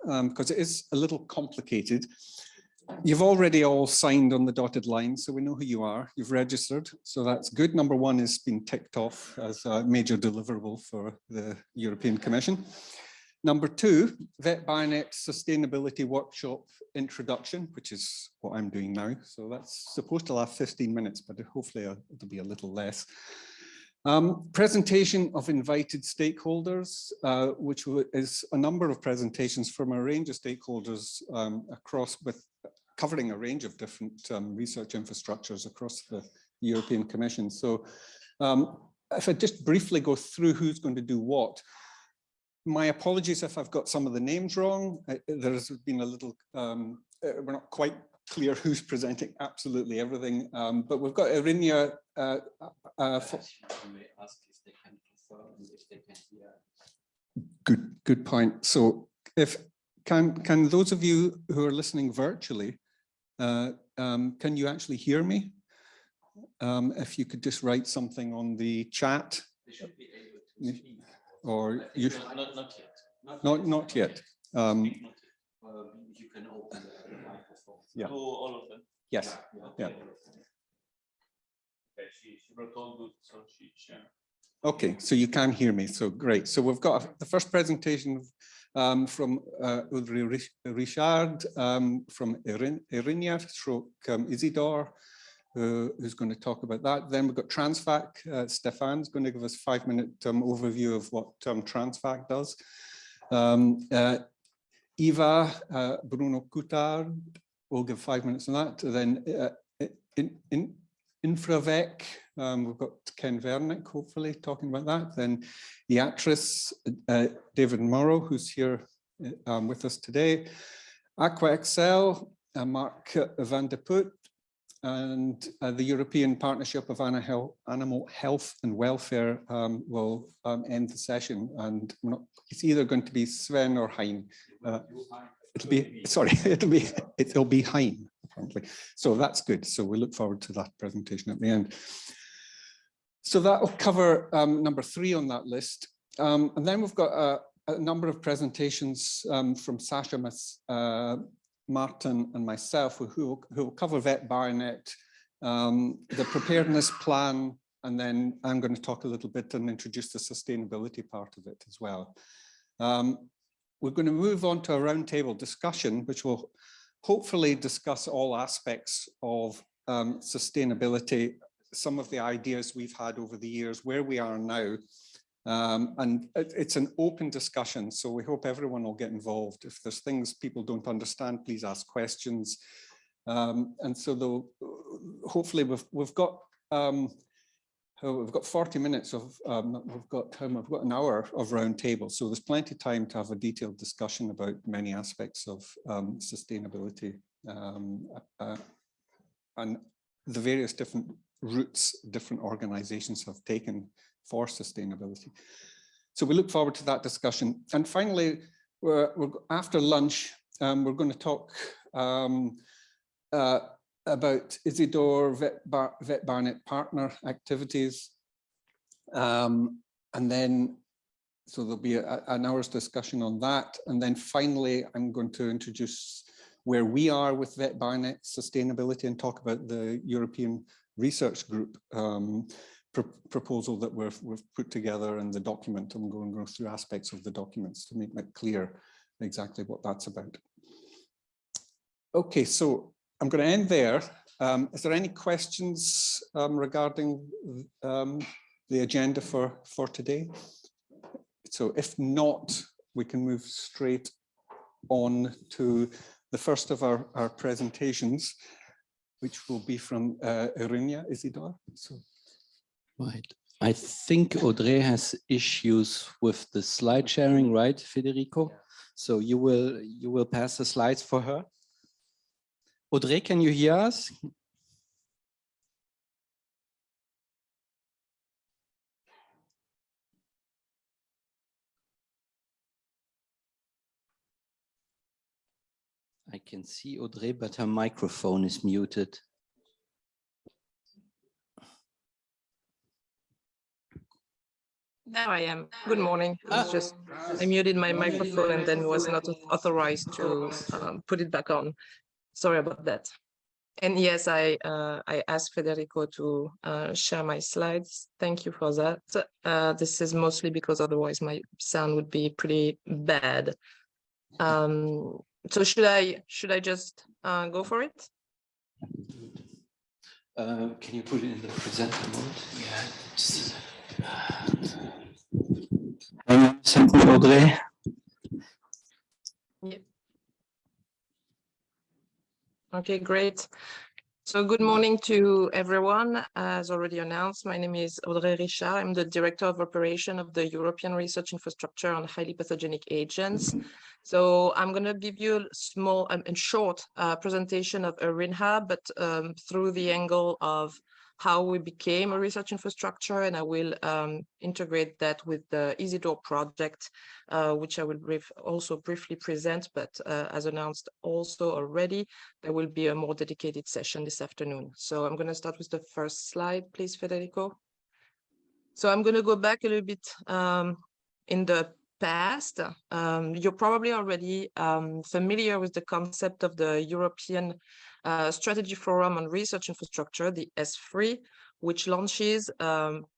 because it is a little complicated. You've already all signed on the dotted line, so we know who you are. You've registered, so that's good. Number one is being ticked off as a major deliverable for the European Commission. Number two, VetBioNet Sustainability Workshop Introduction, which is what I'm doing now. So that's supposed to last 15 minutes, but hopefully it'll be a little less. Presentation of invited stakeholders, which is a number of presentations from a range of stakeholders across, covering a range of different research infrastructures across the European Commission. So if I just briefly go through who's going to do what, my apologies if I've got some of the names wrong. There's been a little, we're not quite clear who's presenting absolutely everything, but we've got Irinia. Good point. So if can those of you who are listening virtually, can you actually hear me? If you could just write something on the chat. They should be able to speak. Or you not yet. Not yet. You can open the microphone. Yeah. To all of them. Yes. Yeah. Okay, she wrote all good, so she shared. Okay, so you can hear me. So great. So we've got the first presentation from Audrey Richard from Irinia stroke Isidore, who's going to talk about that. Then we've got Transfac. Stefan's going to give us a 5-minute overview of what Transfac does. Eva, Bruno Coutard will give 5 minutes on that. Then Infravec, we've got Ken Vernick, hopefully, talking about that. Then Beatrice, David Morrow, who's here with us today. AquaXcel, Mark Van de Put, and the European Partnership of Animal Health and Welfare will end the session. And it's either going to be Sven or Hein. It'll be Hein, apparently. So that's good. So we look forward to that presentation at the end. So that will cover number 3 on that list. And then we've got a number of presentations from Sasha, Martin and myself who will cover VetBioNet, the preparedness plan, and then I'm going to talk a little bit and introduce the sustainability part of it as well. We're going to move on to a roundtable discussion, which will hopefully discuss all aspects of sustainability, some of the ideas we've had over the years, where we are now. And it's an open discussion, so we hope everyone will get involved. If there's things people don't understand, please ask questions. And so hopefully we've got 40 minutes of we've got an hour of roundtable, so there's plenty of time to have a detailed discussion about many aspects of sustainability and the various different routes different organizations have taken for sustainability. So we look forward to that discussion. And finally, after lunch, we're going to talk about Isidore VetBioNet partner activities. And then, so there'll be an hour's discussion on that. And then finally, I'm going to introduce where we are with VetBioNet sustainability and talk about the European Research Group proposal that we've put together and the document. I'm going to go through aspects of the documents to make it clear exactly what that's about. Okay, so I'm going to end there. Is there any questions regarding the agenda for today? So if not, we can move straight on to the first of our presentations, which will be from Irinia Isidore. So. Right. I think Audrey has issues with the slide sharing, right, Federico? Yeah. So you will pass the slides for her. Audrey, can you hear us? I can see Audrey, but her microphone is muted. There I am. Good morning. I muted my microphone and then was not authorized to put it back on. Sorry about that. And yes, I asked Federico to share my slides. Thank you for that. This is mostly because otherwise my sound would be pretty bad. So should I just go for it? Can you put it in the presenter mode? Yeah. Something, Audrey? Yeah. Okay, great. So good morning to everyone. As already announced, my name is Audrey Richard. I'm the Director of Operation of the European Research Infrastructure on Highly Pathogenic Agents. So I'm going to give you a small and short presentation of ERINHA, but through the angle of how we became a research infrastructure, and I will integrate that with the EasyDoor project, which I will also briefly present, but as announced also already, there will be a more dedicated session this afternoon. So I'm going to start with the first slide, please, Federico. So I'm going to go back a little bit in the past. You're probably already familiar with the concept of the European Strategy Forum on Research Infrastructure, the S3, which launches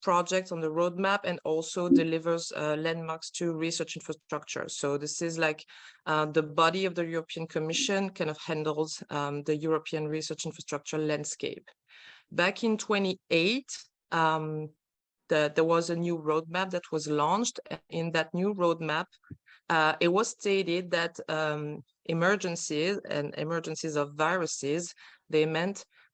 projects on the roadmap and also delivers landmarks to research infrastructure. So this is like the body of the European Commission kind of handles the European research infrastructure landscape. Back in 2008, there was a new roadmap that was launched. In that new roadmap, it was stated that emergencies of viruses,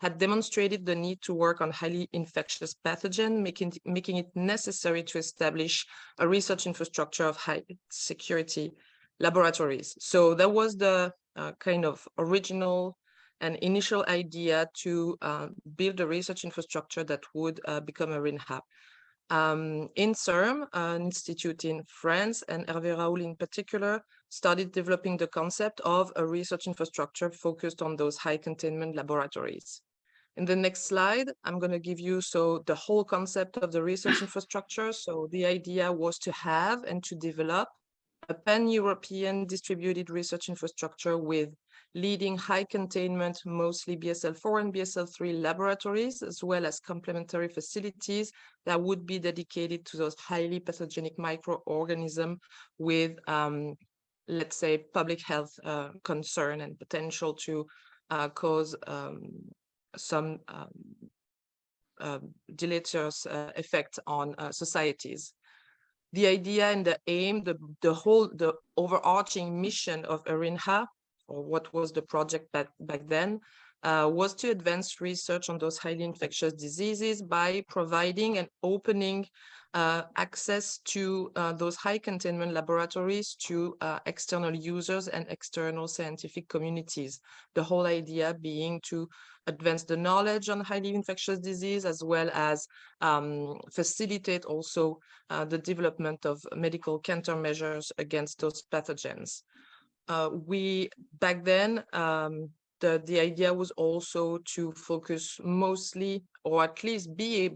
had demonstrated the need to work on highly infectious pathogen, making it necessary to establish a research infrastructure of high security laboratories. So that was the kind of original and initial idea to build a research infrastructure that would become a RINHAP. INSERM, an institute in France, and Hervé Raoul in particular, started developing the concept of a research infrastructure focused on those high containment laboratories. In the next slide, I'm going to give you the whole concept of the research infrastructure. So the idea was to have and to develop a pan-European distributed research infrastructure with leading high containment, mostly BSL-4 and BSL-3 laboratories, as well as complementary facilities that would be dedicated to those highly pathogenic microorganisms with, let's say, public health concern and potential to cause some deleterious effect on societies. The idea and the aim, the overarching mission of ERINHA, or what was the project back then, was to advance research on those highly infectious diseases by providing and opening access to those high containment laboratories to external users and external scientific communities. The whole idea being to advance the knowledge on highly infectious disease, as well as facilitate also the development of medical countermeasures against those pathogens. Back then, the idea was also to focus mostly, or at least be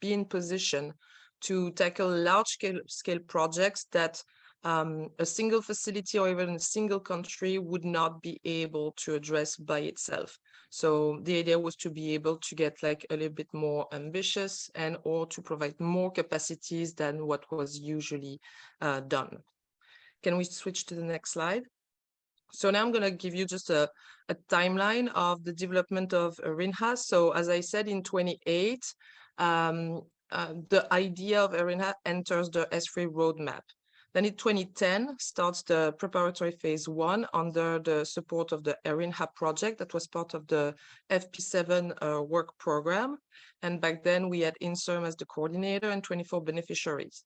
in position to tackle large scale projects that a single facility or even a single country would not be able to address by itself. So the idea was to be able to get like a little bit more ambitious and or to provide more capacities than what was usually done. Can we switch to the next slide? So now I'm going to give you just a timeline of the development of ERINHA. So as I said, in 2008, the idea of ERINHA enters the S3 roadmap. Then in 2010 starts the preparatory phase 1 under the support of the ERINHA project that was part of the FP7 work program. And back then we had INSERM as the coordinator and 24 beneficiaries.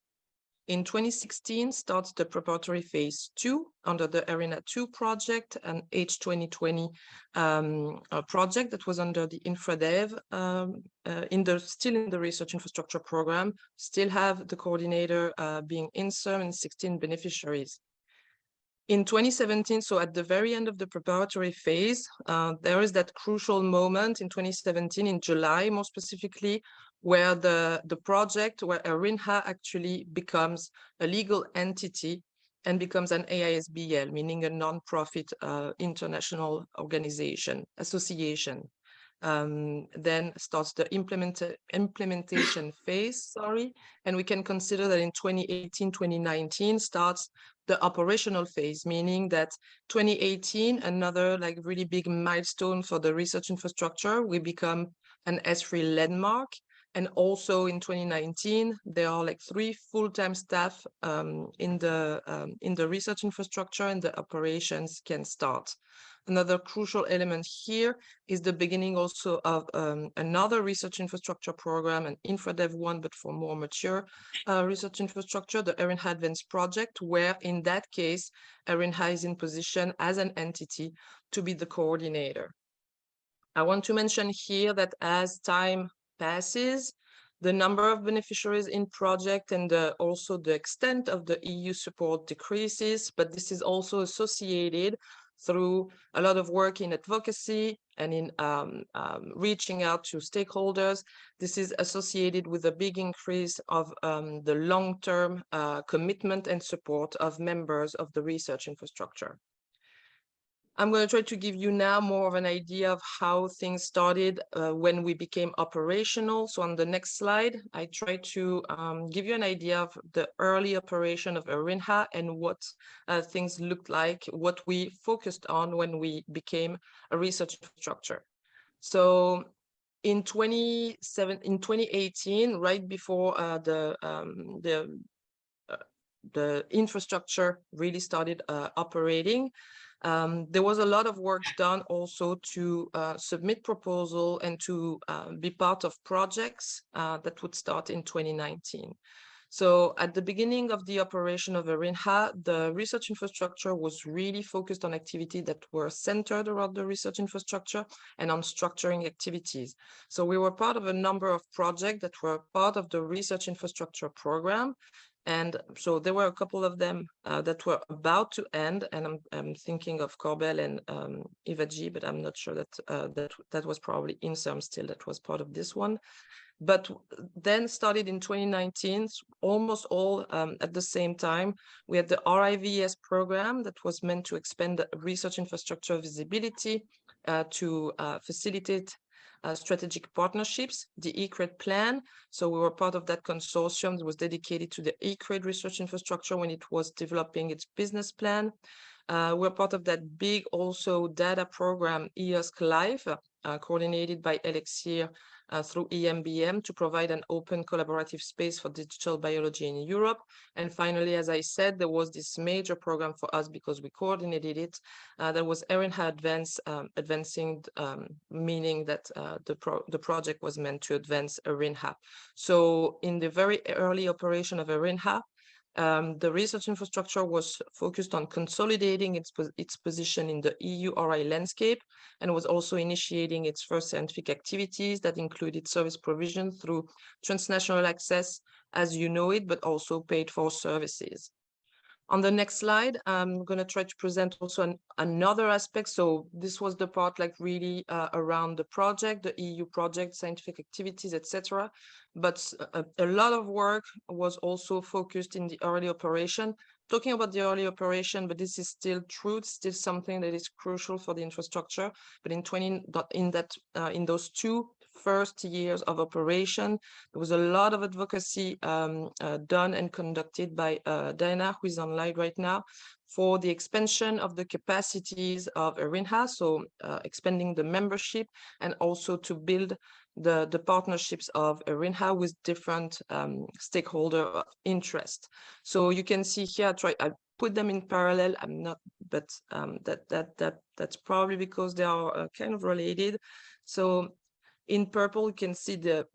In 2016 starts the preparatory phase 2 under the ERINHA 2 project, an H2020 project that was under the InfraDev, still in the research infrastructure program, still have the coordinator being INSERM and 16 beneficiaries. In 2017, so at the very end of the preparatory phase, there is that crucial moment in 2017, in July more specifically, where the project, where ERINHA actually becomes a legal entity and becomes an AISBL, meaning a non-profit international organization, association. Then starts the implementation phase, and we can consider that in 2018, 2019 starts the operational phase, meaning that 2018, another like really big milestone for the research infrastructure, we become an S3 landmark. And also in 2019, there are like 3 full-time staff in the research infrastructure, and the operations can start. Another crucial element here is the beginning also of another research infrastructure program, an InfraDev one, but for more mature research infrastructure, the ERINHA Advanced project, where in that case, ERINHA is in position as an entity to be the coordinator. I want to mention here that as time passes, the number of beneficiaries in project and also the extent of the EU support decreases, but this is also associated through a lot of work in advocacy and in reaching out to stakeholders. This is associated with a big increase of the long-term commitment and support of members of the research infrastructure. I'm going to try to give you now more of an idea of how things started when we became operational. So on the next slide, I try to give you an idea of the early operation of ERINHA and what things looked like, what we focused on when we became a research infrastructure. So in 2018, right before the infrastructure really started operating, there was a lot of work done also to submit proposal and to be part of projects that would start in 2019. So at the beginning of the operation of ERINHA, the research infrastructure was really focused on activities that were centered around the research infrastructure and on structuring activities. So we were part of a number of projects that were part of the research infrastructure program. And so there were a couple of them that were about to end, and I'm thinking of Corbel and Ivaji, but I'm not sure that that was probably INSERM still, that was part of this one. But then started in 2019, almost all at the same time, we had the RIVS program that was meant to expand the research infrastructure visibility to facilitate strategic partnerships, the ECRED plan. So we were part of that consortium that was dedicated to the ECRED research infrastructure when it was developing its business plan. We're part of that big also data program, EOSC Live, coordinated by Elixir through EMBM to provide an open collaborative space for digital biology in Europe. And finally, as I said, there was this major program for us because we coordinated it. That was ERINHA advancing, meaning that the project was meant to advance ERINHA. So in the very early operation of ERINHA, the research infrastructure was focused on consolidating its position in the EU RI landscape, and was also initiating its first scientific activities that included service provision through transnational access, as you know it, but also paid for services. On the next slide, I'm going to try to present also another aspect. So this was the part like really around the project, the EU project, scientific activities, etc. But a lot of work was also focused in the early operation. Talking about the early operation, but this is still true, it's still something that is crucial for the infrastructure. But in those 2 first years of operation, there was a lot of advocacy done and conducted by Diana, who is online right now, for the expansion of the capacities of ERINHA, so expanding the membership, and also to build the partnerships of ERINHA with different stakeholder of interest. So you can see here, I put them in parallel. I'm not, but that's probably because they are kind of related. So in purple, you can see the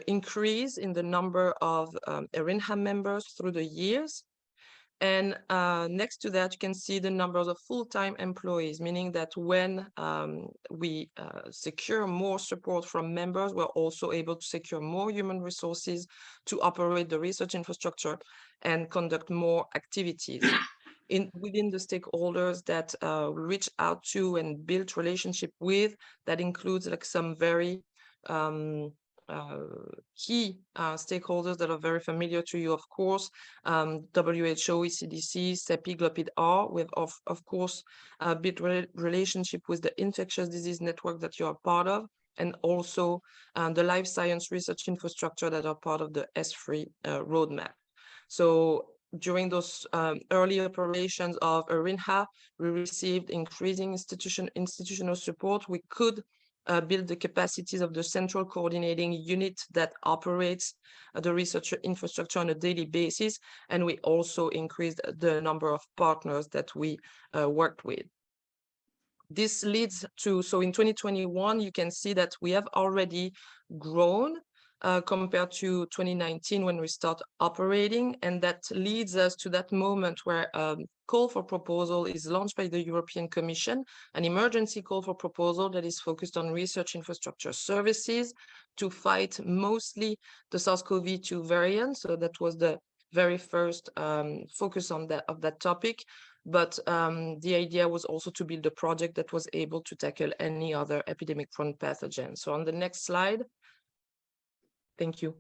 increase in the number of ERINHA members through the years. And next to that, you can see the numbers of full-time employees, meaning that when we secure more support from members, we're also able to secure more human resources to operate the research infrastructure and conduct more activities. Within the stakeholders that we reach out to and build relationship with, that includes like some very key stakeholders that are very familiar to you, of course, WHO, ECDC, CEPI, GLOPID-R, with, of course, a bit relationship with the infectious disease network that you are part of, and also the life science research infrastructure that are part of the S3 roadmap. So during those early operations of ARINHA, we received increasing institutional support. We could build the capacities of the central coordinating unit that operates the research infrastructure on a daily basis. And we also increased the number of partners that we worked with. This leads to, so in 2021, you can see that we have already grown compared to 2019 when we start operating. And that leads us to that moment where call for proposal is launched by the European Commission, an emergency call for proposal that is focused on research infrastructure services to fight mostly the SARS-CoV-2 variant. So that was the very first focus on that topic. But the idea was also to build a project that was able to tackle any other epidemic-prone pathogen. So on the next slide, thank you.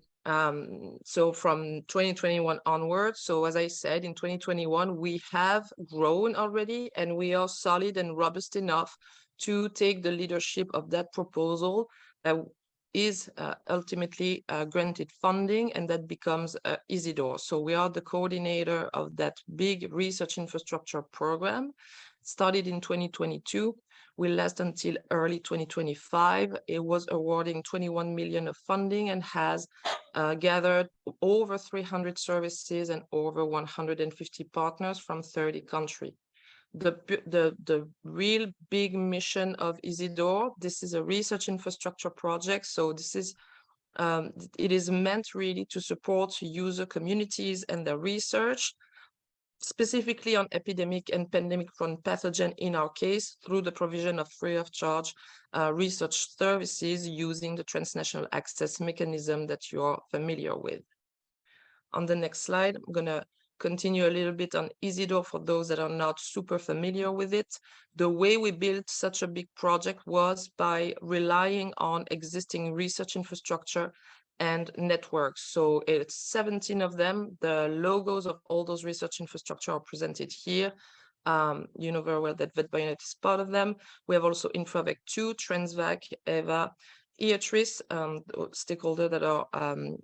So from 2021 onwards, so as I said, in 2021, we have grown already, and we are solid and robust enough to take the leadership of that proposal that is ultimately granted funding, and that becomes EasyDoor. So we are the coordinator of that big research infrastructure program. Started in 2022, will last until early 2025. It was awarding 21 million of funding and has gathered over 300 services and over 150 partners from 30 countries. The real big mission of EasyDoor, this is a research infrastructure project. So this is, it is meant really to support user communities and their research, specifically on epidemic and pandemic-prone pathogen in our case, through the provision of free of charge research services using the transnational access mechanism that you are familiar with. On the next slide, I'm gonna continue a little bit on EasyDoor for those that are not super familiar with it. The way we built such a big project was by relying on existing research infrastructure and networks. So it's 17 of them. The logos of all those research infrastructure are presented here. You know very well that VetBioNet is part of them. We have also InfraVec 2, Transvac, EVA, Eatris, stakeholders that are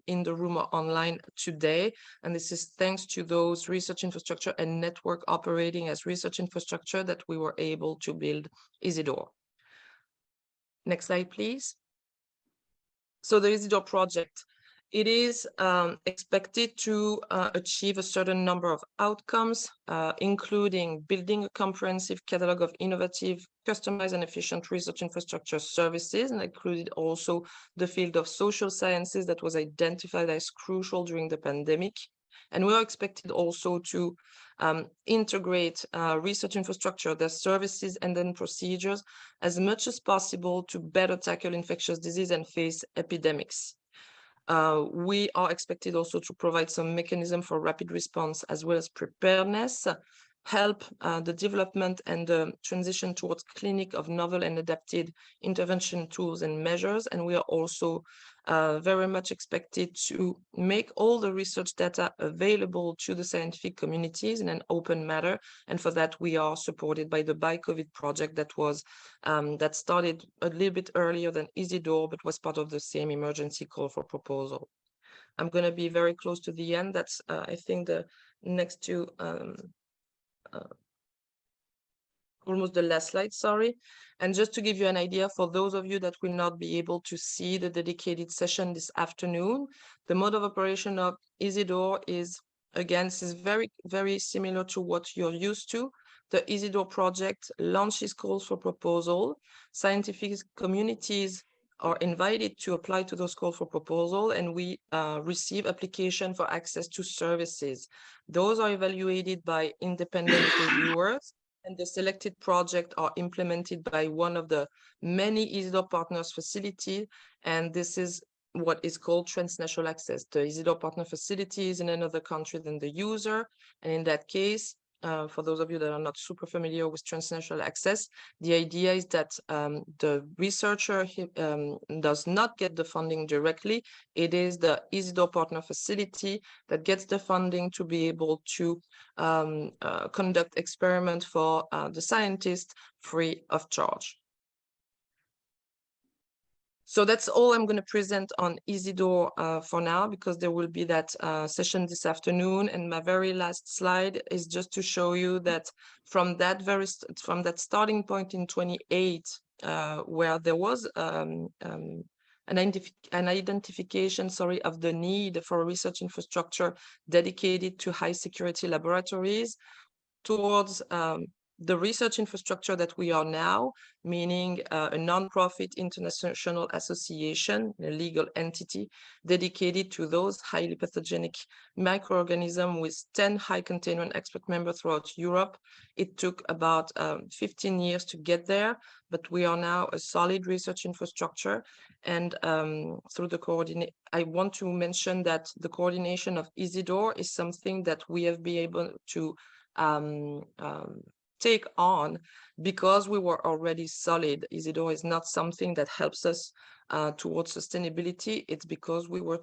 in the room or online today. And this is thanks to those research infrastructure and network operating as research infrastructure that we were able to build EasyDoor. Next slide, please. So the EasyDoor project, it is expected to achieve a certain number of outcomes, including building a comprehensive catalog of innovative, customized and efficient research infrastructure services, and included also the field of social sciences that was identified as crucial during the pandemic. And we are expected also to integrate research infrastructure, their services and then procedures as much as possible to better tackle infectious disease and face epidemics. We are expected also to provide some mechanism for rapid response as well as preparedness, help the development and the transition towards clinic of novel and adapted intervention tools and measures. And we are also very much expected to make all the research data available to the scientific communities in an open manner. And for that, we are supported by the BiCovid project that was that started a little bit earlier than EasyDoor, but was part of the same emergency call for proposal. I'm going to be very close to the end. That's, I think, the next two almost the last slide, sorry. And just to give you an idea, for those of you that will not be able to see the dedicated session this afternoon, the mode of operation of EasyDoor is, again, this is very, very similar to what you're used to. The EasyDoor project launches calls for proposal. Scientific communities are invited to apply to those calls for proposal, and we receive application for access to services. Those are evaluated by independent reviewers, and the selected project are implemented by one of the many EasyDoor partners facility, and this is what is called transnational access. The EasyDoor partner facility is in another country than the user, and in that case, for those of you that are not super familiar with transnational access, the idea is that the researcher does not get the funding directly. It is the Isidore Partner Facility that gets the funding to be able to conduct experiments for the scientists free of charge. So that's all I'm going to present on Isidore for now, because there will be that session this afternoon. And my very last slide is just to show you that from that starting point in 28, where there was an identification, of the need for a research infrastructure dedicated to high security laboratories, towards the research infrastructure that we are now, meaning a non-profit international association, a legal entity dedicated to those highly pathogenic microorganisms with 10 high containment expert members throughout Europe. It took about 15 years to get there, but we are now a solid research infrastructure. And through the coordinate, I want to mention that the coordination of Isidore is something that we have been able to take on because we were already solid. Isidore is not something that helps us towards sustainability. It's because we were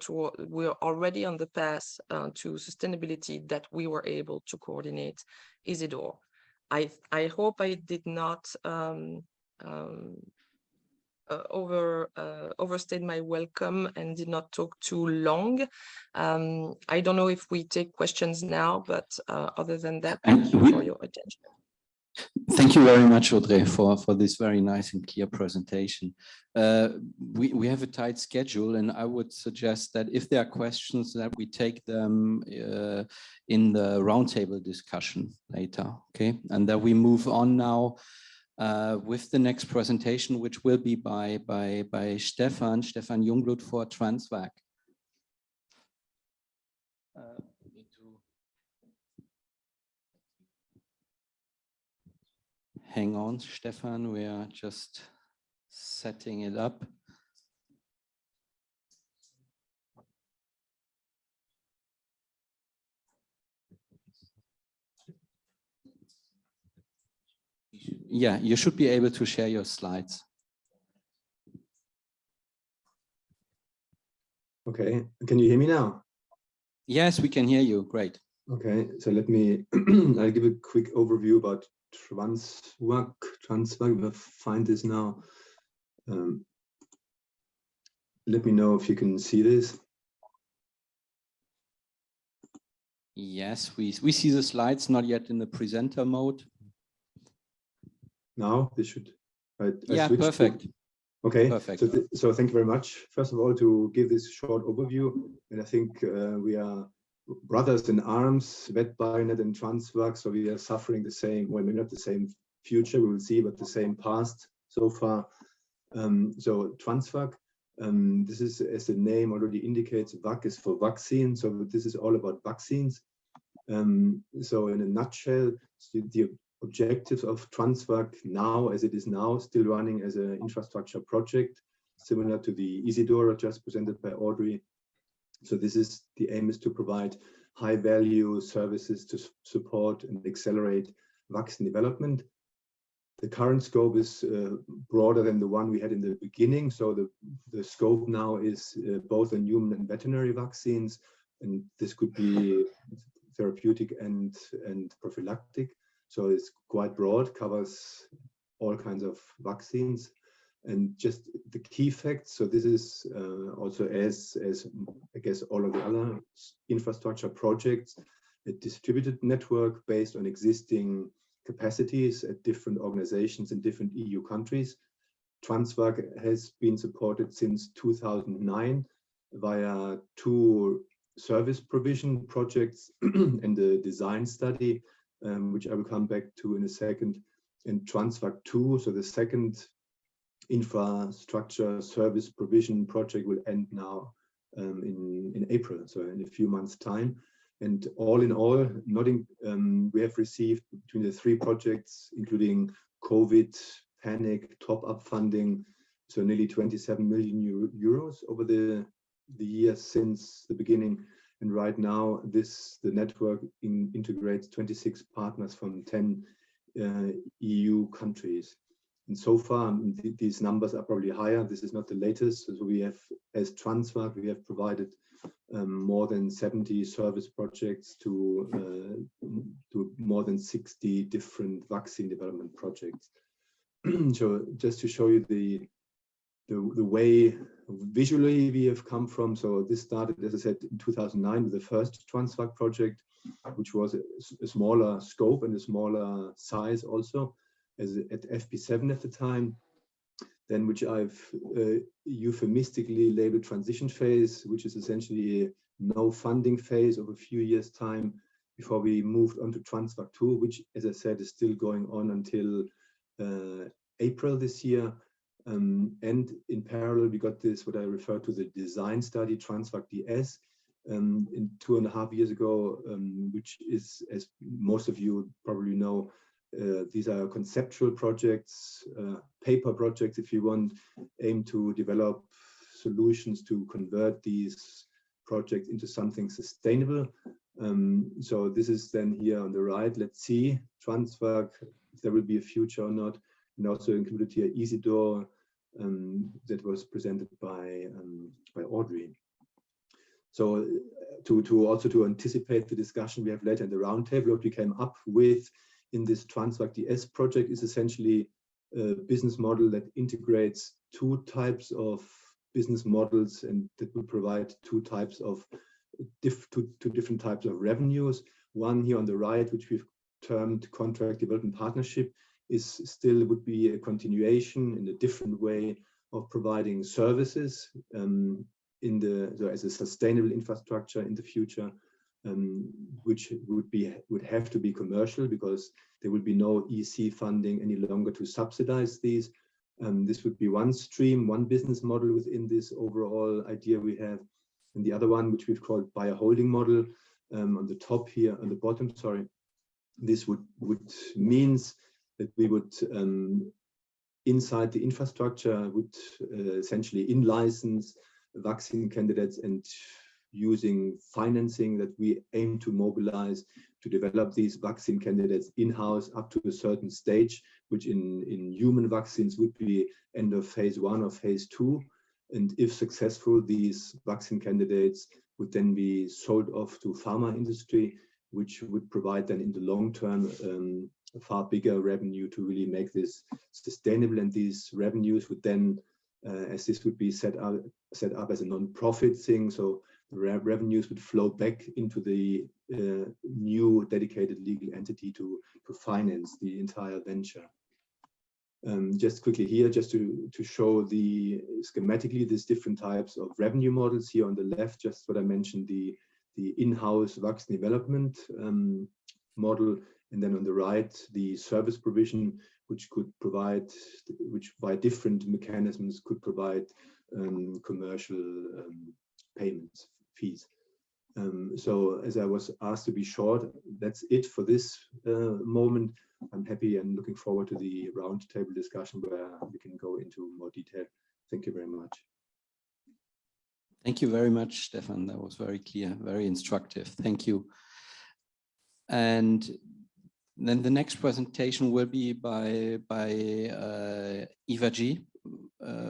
already on the path to sustainability that we were able to coordinate Isidore. I hope I did not overstayed my welcome and did not talk too long. I don't know if we take questions now, but other than that, thank you for your attention. Thank you very much, Audrey, for this very nice and clear presentation. We have a tight schedule, and I would suggest that if there are questions, that we take them in the roundtable discussion later, okay? And that we move on now with the next presentation, which will be by Stefan Jungblut for Transvac. Hang on, Stefan, we are just setting it up. Yeah, you should be able to share your slides. Okay, can you hear me now? Yes, we can hear you. Great. Okay, so let me, I'll give a quick overview about Transvac. We'll find this now. Let me know if you can see this. Yes, we see the slides, not yet in the presenter mode. Now this should, right? Yeah, perfect. Okay, perfect. So thank you very much. First of all, to give this short overview, and I think we are brothers in arms, VetBioNet and Transvac, so we are suffering the same, well, maybe not the same future, we will see, but the same past so far. So Transvac, this is, as the name already indicates, VAC is for vaccine, so this is all about vaccines. So in a nutshell, the objectives of Transvac now, as it is now, still running as an infrastructure project, similar to the Isidore just presented by Audrey. So this is, the aim is to provide high value services to support and accelerate vaccine development. The current scope is broader than the one we had in the beginning. So the scope now is both in human and veterinary vaccines, and this could be therapeutic and prophylactic. So it's quite broad, covers all kinds of vaccines. And just the key facts, so this is also as I guess all of the other infrastructure projects, a distributed network based on existing capacities at different organizations in different EU countries. Transvac has been supported since 2009 via 2 service provision projects and the design study, which I will come back to in a second, and Transvac 2, so the second infrastructure service provision project will end now in April, so in a few months' time. And all in all, we have received between the 3 projects, including COVID, panic, top-up funding, so nearly 27 million euros over the years since the beginning. And right now, the network integrates 26 partners from 10 EU countries. And so far, these numbers are probably higher. This is not the latest. So we have, as Transvac, we have provided more than 70 service projects to more than 60 different vaccine development projects. So just to show you the way visually we have come from. So this started, as I said, in 2009 with the first Transvac project, which was a smaller scope and a smaller size also, as at FP7 at the time. Then, which I've euphemistically labeled transition phase, which is essentially a no funding phase of a few years' time before we moved on to Transvac 2, which, as I said, is still going on until April this year. And in parallel, we got this, what I refer to the design study, Transvac DS, in 2.5 years ago, which is, as most of you probably know, these are conceptual projects, paper projects, if you want, aim to develop solutions to convert these projects into something sustainable. So this is then here on the right. Let's see, Transvac, if there will be a future or not. And also included here Isidore, that was presented by Audrey. So to anticipate the discussion we have later in the roundtable, what we came up with in this Transvac DS project is essentially a business model that integrates two types of business models, and that will provide two different types of revenues. One here on the right, which we've termed contract development partnership, would be a continuation in a different way of providing services as a sustainable infrastructure in the future, which would have to be commercial, because there will be no EC funding any longer to subsidize these. This would be one stream, one business model within this overall idea we have. And the other one, which we've called buyer holding model, on the top here, on the bottom, sorry, this would means that we would, inside the infrastructure, would essentially in-license vaccine candidates, and using financing that we aim to mobilize to develop these vaccine candidates in-house up to a certain stage, which in human vaccines would be end of phase 1 or phase 2. And if successful, these vaccine candidates would then be sold off to pharma industry, which would provide then in the long term a far bigger revenue to really make this sustainable. And these revenues would then, as this would be set up as a non-profit thing, so the revenues would flow back into the new dedicated legal entity to finance the entire venture. Just quickly here, just to show the schematically these different types of revenue models. Here on the left, just what I mentioned, the in-house vaccine development model, and then on the right, the service provision, which by different mechanisms could provide commercial payments, fees. So as I was asked to be short, that's it for this moment. I'm happy and looking forward to the roundtable discussion where we can go into more detail. Thank you very much. Thank you very much, Stefan. That was very clear, very instructive. Thank you. And then the next presentation will be by Eva G.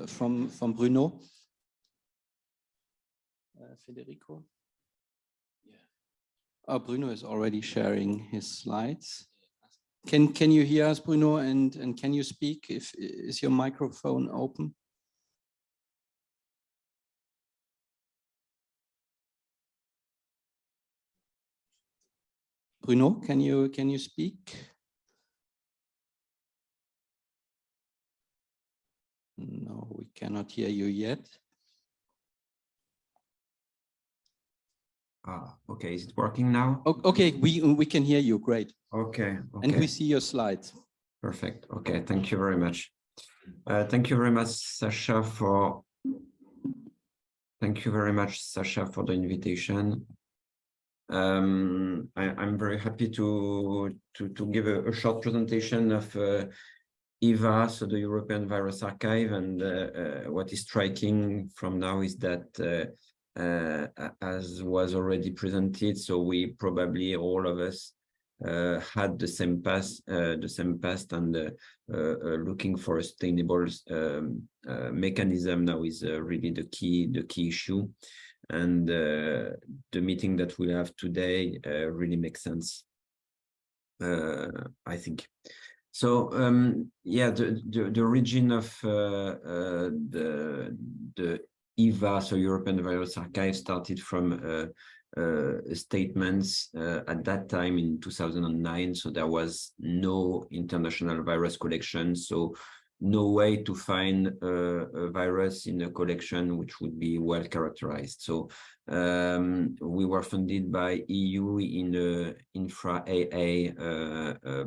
From Bruno. Federico? Yeah. Oh, Bruno is already sharing his slides. Can you hear us, Bruno? And can you speak? Is your microphone open? Bruno, can you speak? No, we cannot hear you yet. Okay, is it working now? Okay, we can hear you. Great. Okay. And we see your slides. Perfect. Okay, thank you very much. Thank you very much, Sasha, for the invitation. I'm very happy to give a short presentation of EVA, so the European Virus Archive, and what is striking from now is that as was already presented. So we probably all of us had the same past, and looking for a sustainable mechanism now is really the key issue. And the meeting that we have today really makes sense, I think. So yeah, the origin of the EVA, so European Virus Archive, started from statements at that time in 2009. So there was no international virus collection, so no way to find a virus in a collection which would be well characterized. So we were funded by EU in the Infra AA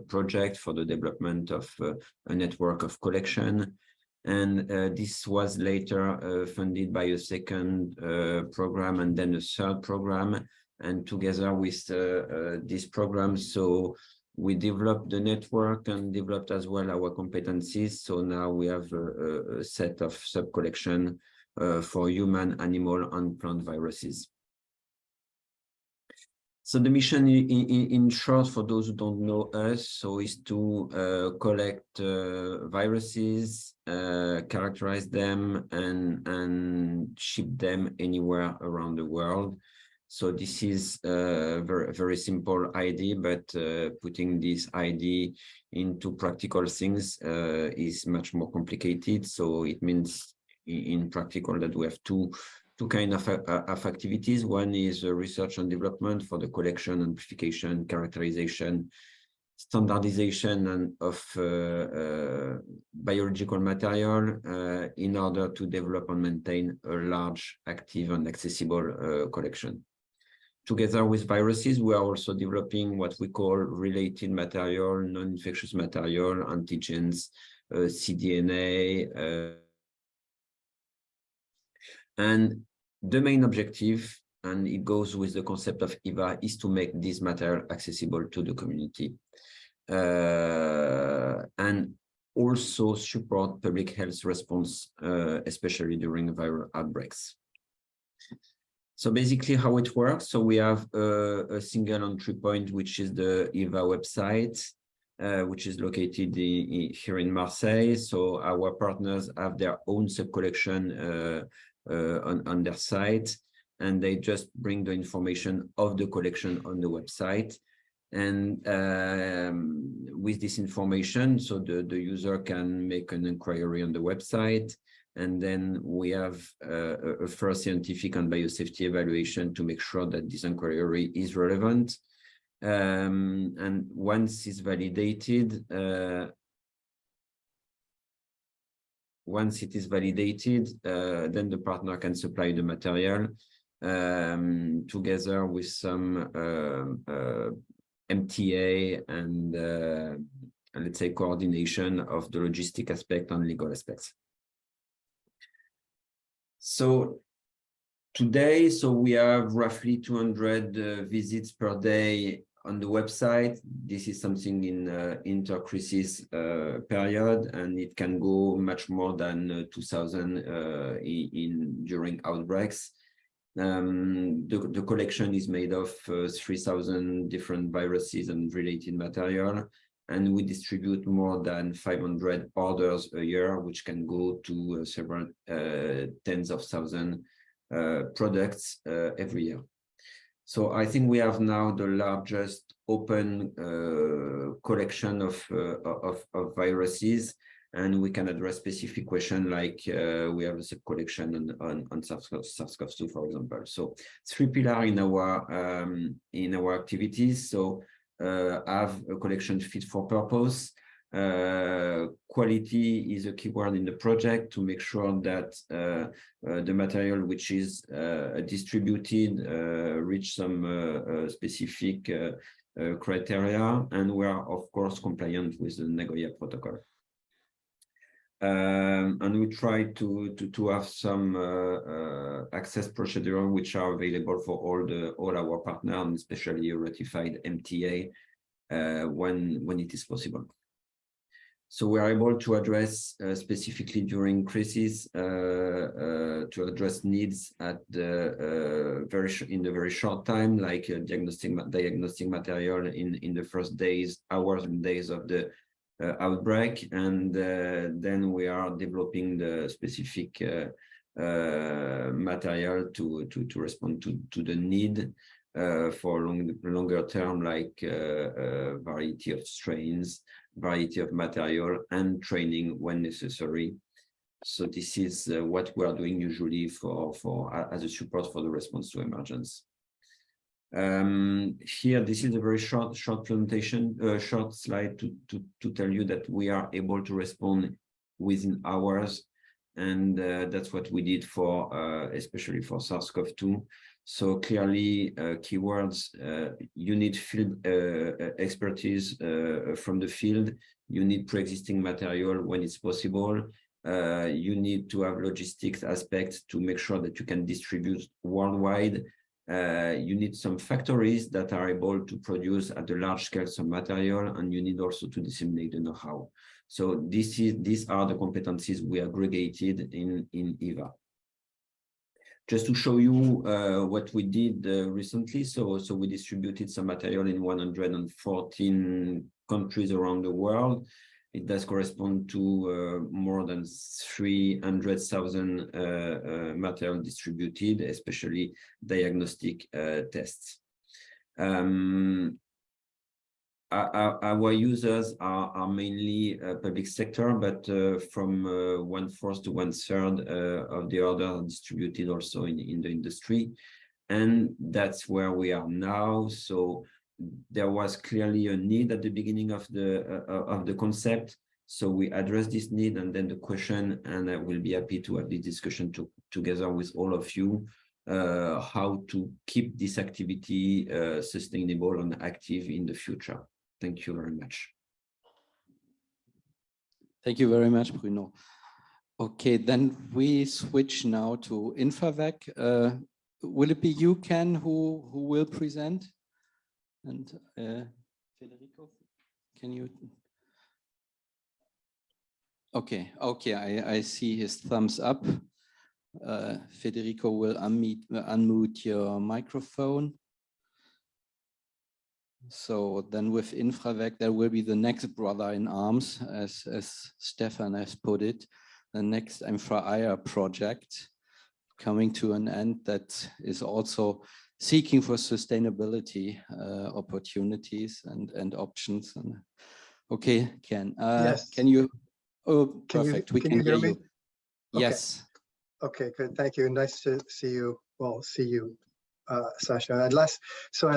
project for the development of a network of collection. And this was later funded by a second program and then a third program. And together with this program, so we developed the network and developed as well our competencies. So now we have a set of sub-collection for human, animal, and plant viruses. So the mission in short, for those who don't know us, so is to collect viruses, characterize them, and ship them anywhere around the world. So this is a very simple idea, but putting this idea into practical things is much more complicated. So it means in practical that we have two kinds of activities. One is research and development for the collection, amplification, characterization, standardization and of biological material in order to develop and maintain a large, active and accessible collection. Together with viruses, we are also developing what we call related material, non-infectious material, antigens, cDNA. And the main objective, and it goes with the concept of EVA, is to make this material accessible to the community. And also support public health response, especially during viral outbreaks. So basically how it works, so we have a single entry point, which is the EVA website, which is located here in Marseille. So our partners have their own sub-collection on their site, and they just bring the information of the collection on the website. And with this information, so the user can make an inquiry on the website. And then we have a first scientific and biosafety evaluation to make sure that this inquiry is relevant. And once it's validated, then the partner can supply the material together with some MTA and let's say coordination of the logistic aspect and legal aspects. So today, so we have roughly 200 visits per day on the website. This is something in inter-crisis period, and it can go much more than 2,000 during outbreaks. The collection is made of 3,000 different viruses and related material, and we distribute more than 500 orders a year, which can go to several tens of thousands products every year. So I think we have now the largest open collection of viruses, and we can address specific questions like we have a sub-collection on SARS-CoV-2, for example. So 3 pillars in our activities. So have a collection fit for purpose. Quality is a keyword in the project to make sure that the material which is distributed reach some specific criteria, and we are of course compliant with the Nagoya Protocol. And we try to have some access procedure which are available for all our partners, and especially a ratified MTA when it is possible. So we are able to address specifically during crisis to address needs at the in the very short time, like diagnostic material in the first days, hours and days of the outbreak, and then we are developing the specific material to respond to the need for longer term, like variety of strains, variety of material, and training when necessary. So this is what we are doing usually as a support for the response to emergence. Here, this is a very short presentation, short slide to tell you that we are able to respond within hours, and that's what we did for especially for SARS-CoV-2. So clearly, keywords, you need field expertise from the field, you need pre-existing material when it's possible, you need to have logistics aspects to make sure that you can distribute worldwide. You need some factories that are able to produce at a large scale some material, and you need also to disseminate the know-how. So these are the competencies we aggregated in EVA. Just to show you what we did recently, so we distributed some material in 114 countries around the world. It does correspond to more than 300,000 material distributed, especially diagnostic tests. Our users are mainly public sector, but from 1/4 to 1/3 of the order distributed also in the industry. And that's where we are now. So there was clearly a need at the beginning of the concept. So we address this need, and then the question, and I will be happy to have this discussion together with all of you, how to keep this activity sustainable and active in the future. Thank you very much. Thank you very much, Bruno. Okay, then we switch now to InfraVec. Will it be you, Ken, who will present? And Federico, can you? Okay, I see his thumbs up. Federico will unmute your microphone. So then with InfraVec, there will be the next brother in arms, as Stefan has put it, the next InfraIA project coming to an end that is also seeking for sustainability opportunities and options. And okay, Ken, yes. Can you? Oh, perfect. We can hear you. Okay. Yes. Okay, good. Thank you. Nice to see you. Well, see you, Sasha. I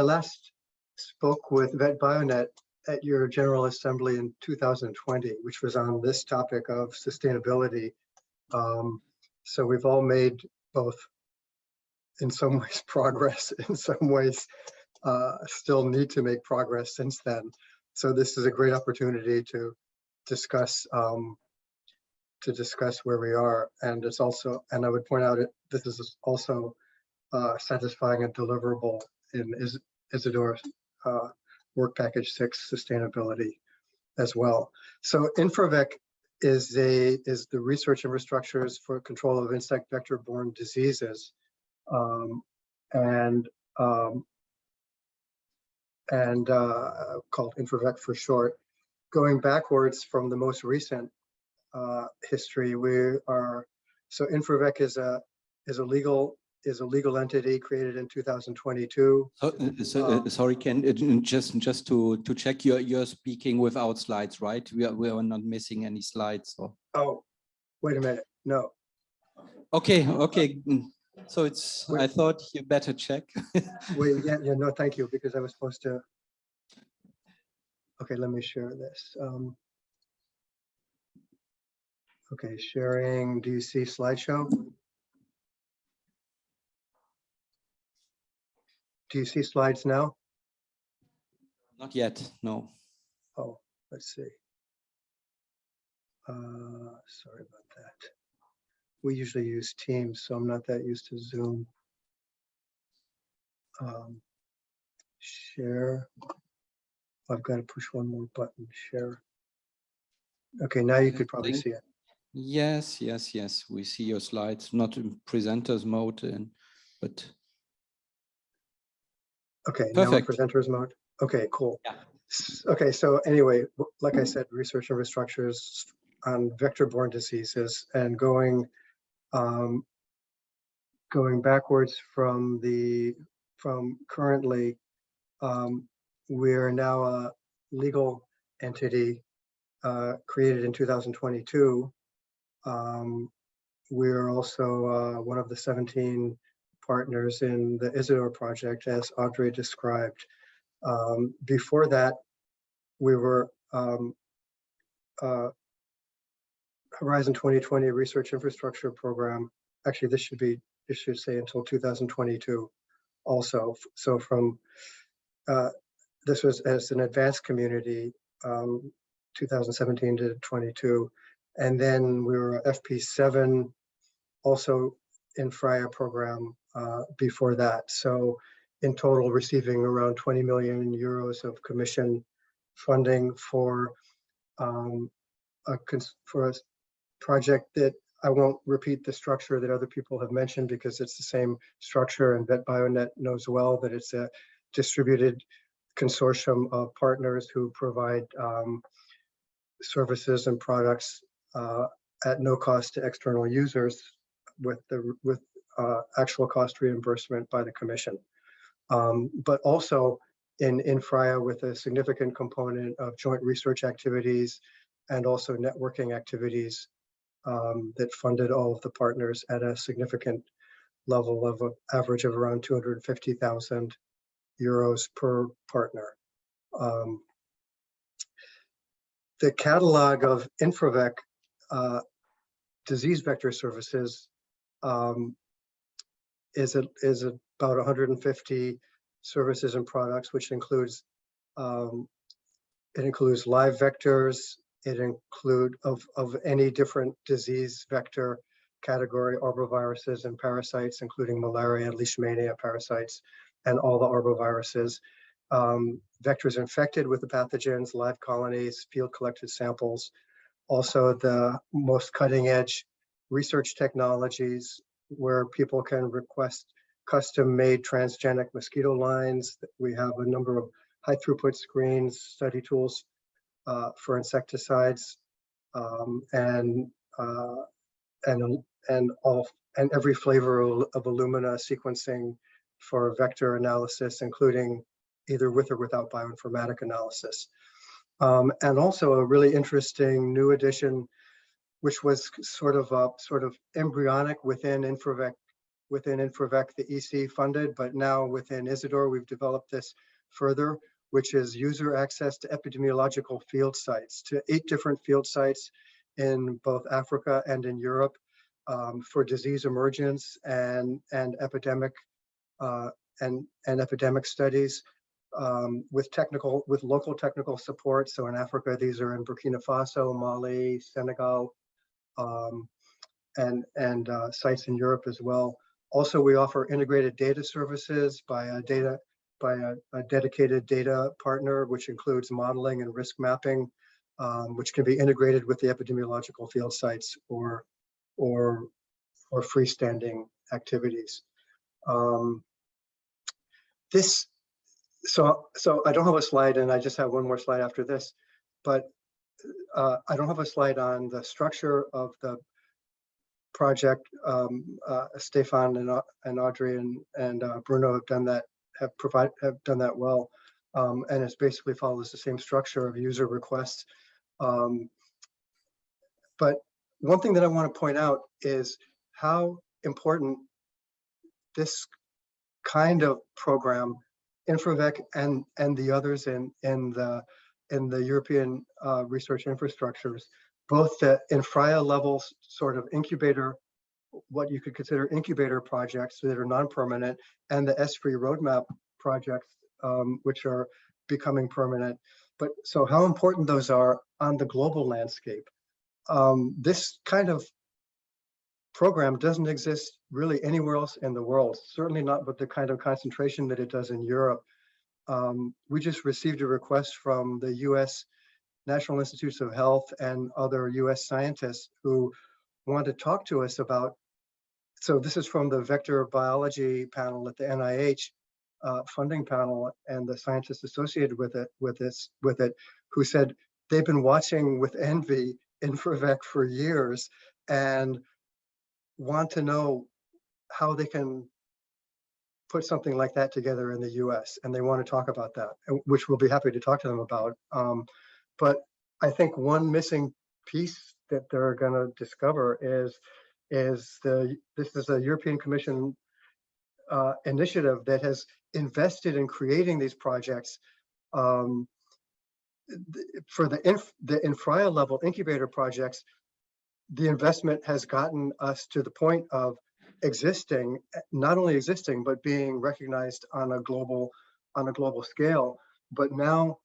last spoke with VetBioNet at your General Assembly in 2020, which was on this topic of sustainability. So we've all made both, in some ways, progress, in some ways, still need to make progress since then. So this is a great opportunity to discuss where we are, and it's also, and I would point out this is also satisfying a deliverable in Isidore's work package 6 sustainability as well. So InfraVec is the research infrastructures for control of insect vector-borne diseases, called InfraVec for short. Going backwards from the most recent history, so InfraVec is a legal entity created in 2022. Sorry, Ken, just to check, you're speaking without slides, right? We are not missing any slides. Or... Oh, wait a minute, no. Okay. So it's, I thought you better check. Wait, yeah, no, thank you, because I was supposed to. Okay, let me share this. Okay, sharing, do you see slideshow? Do you see slides now? Not yet, no. Oh, let's see. Sorry about that. We usually use Teams, so I'm not that used to Zoom. Share. I've got to push one more button, share. Okay, now you could probably Link. see it. Yes, yes, yes. We see your slides, not in presenters mode, but Okay, now in perfect. presenters mode. Okay, cool. Yeah. Okay, so anyway, like I said, research infrastructures on vector-borne diseases, and going backwards from currently, we're now a legal entity created in 2022. We're also one of the 17 partners in the Isidore project, as Audrey described. Before that, we were Horizon 2020 Research Infrastructure Program. Actually, this should say until 2022 also. So from this was as an advanced community, 2017 to 22. And then we were FP7, also in FRIA program before that. So in total, receiving around 20 million euros of commission funding for a project that I won't repeat the structure that other people have mentioned because it's the same structure, and VetBioNet knows well that it's a distributed consortium of partners who provide services and products at no cost to external users with actual cost reimbursement by the commission. But also in FRIA with a significant component of joint research activities and also networking activities that funded all of the partners at a significant level of an average of around 250,000 euros per partner. The catalog of InfraVec disease vector services is about 150 services and products, which includes live vectors. It includes of any different disease vector category, arboviruses and parasites, including malaria, leishmania parasites, and all the arboviruses. Vectors infected with the pathogens, live colonies, field collected samples. Also the most cutting edge research technologies where people can request custom made transgenic mosquito lines. We have a number of high throughput screens, study tools for insecticides, and every flavor of Illumina sequencing for vector analysis, including either with or without bioinformatic analysis. And also a really interesting new addition, which was sort of embryonic within InfraVec, the EC funded, but now within Isidore, we've developed this further, which is user access to epidemiological field sites, to 8 different field sites in both Africa and in Europe for disease emergence and epidemic studies with local technical support. So in Africa, these are in Burkina Faso, Mali, Senegal, and sites in Europe as well. Also, we offer integrated data services by a dedicated data partner, which includes modeling and risk mapping, which can be integrated with the epidemiological field sites or freestanding activities. So I don't have a slide, and I just have one more slide after this, but I don't have a slide on the structure of the project. Stefan and Audrey and Bruno have done that, have done that well, and it basically follows the same structure of user requests. But one thing that I want to point out is how important this kind of program, InfraVec and the others in the European research infrastructures, both the InFRIA levels sort of incubator, what you could consider incubator projects that are non-permanent, and the S3 roadmap projects, which are becoming permanent. But so how important those are on the global landscape. This kind of program doesn't exist really anywhere else in the world, certainly not with the kind of concentration that it does in Europe. We just received a request from the US National Institutes of Health and other US scientists who want to talk to us about, so this is from the vector biology panel at the NIH funding panel, and the scientists associated with it, who said they've been watching with envy InfraVec for years and want to know how they can put something like that together in the US, and they want to talk about that, which we'll be happy to talk to them about. But I think one missing piece that they're going to discover is this is a European Commission initiative that has invested in creating these projects for the infra level incubator projects. The investment has gotten us to the point of existing, not only existing, but being recognized on a global scale. But now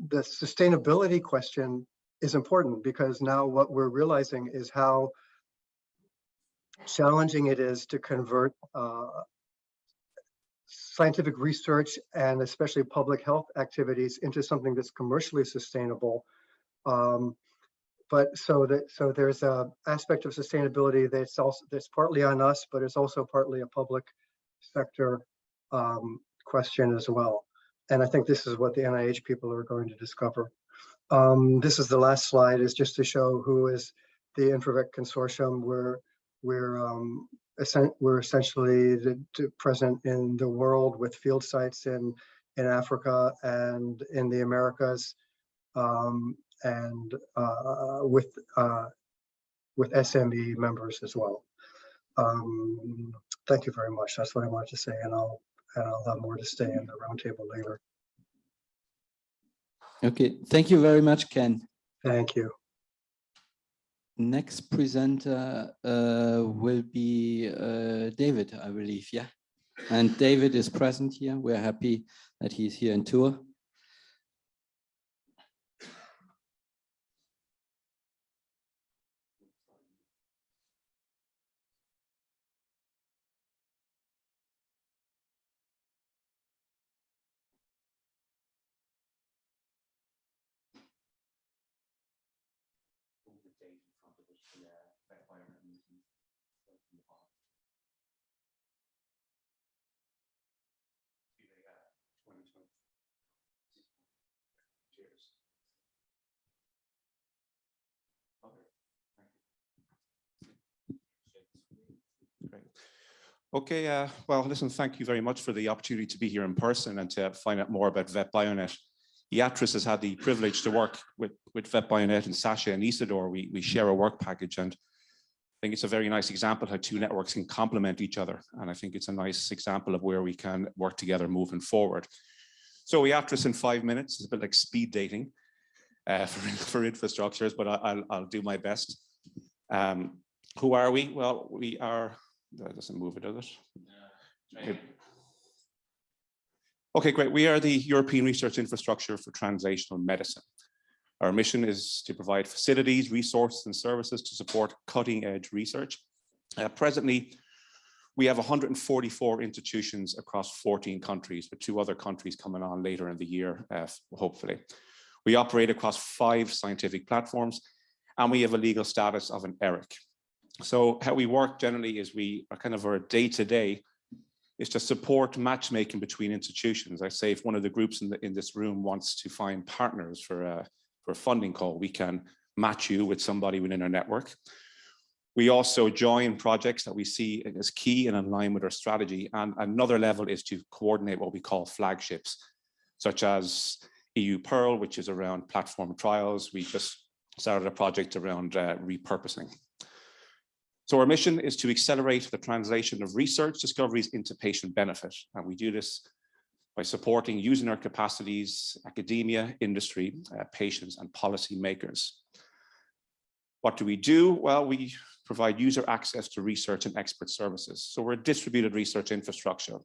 the sustainability question is important, because now what we're realizing is how challenging it is to convert scientific research and especially public health activities into something that's commercially sustainable. But so there's a aspect of sustainability that's partly on us, but it's also partly a public sector question as well. And I think this is what the NIH people are going to discover. This is the last slide, is just to show who is the InfraVec consortium. We're essentially present in the world with field sites in Africa and in the Americas, and with SME members as well. Thank you very much. That's what I wanted to say, and I'll have more to say in the roundtable later. Okay, thank you very much, Ken. Thank you. Next presenter will be David, I believe, yeah. And David is present here. We're happy that he's here in tour. Great. Okay, well, listen, thank you very much for the opportunity to be here in person and to find out more about VetBioNet. Beatrice has had the privilege to work with VetBioNet and Sasha and Isidore. We share a work package, and I think it's a very nice example how two networks can complement each other. And I think it's a nice example of where we can work together moving forward. So Beatrice in 5 minutes is a bit like speed dating for infrastructures, but I'll do my best. Who are we? Well, we are, that doesn't move it, does it? Okay, great. We are the European Research Infrastructure for Translational Medicine. Our mission is to provide facilities, resources, and services to support cutting-edge research. Presently, we have 144 institutions across 14 countries, with 2 other countries coming on later in the year, hopefully. We operate across 5 scientific platforms, and we have a legal status of an ERIC. So how we work generally is we are kind of our day-to-day is to support matchmaking between institutions. I say if one of the groups in this room wants to find partners for a funding call, we can match you with somebody within our network. We also join projects that we see as key and in line with our strategy. And another level is to coordinate what we call flagships, such as EU Pearl, which is around platform trials. We just started a project around repurposing. So our mission is to accelerate the translation of research discoveries into patient benefit. And we do this by supporting using our capacities, academia, industry, patients, and policy makers. What do we do? Well, we provide user access to research and expert services. So we're a distributed research infrastructure.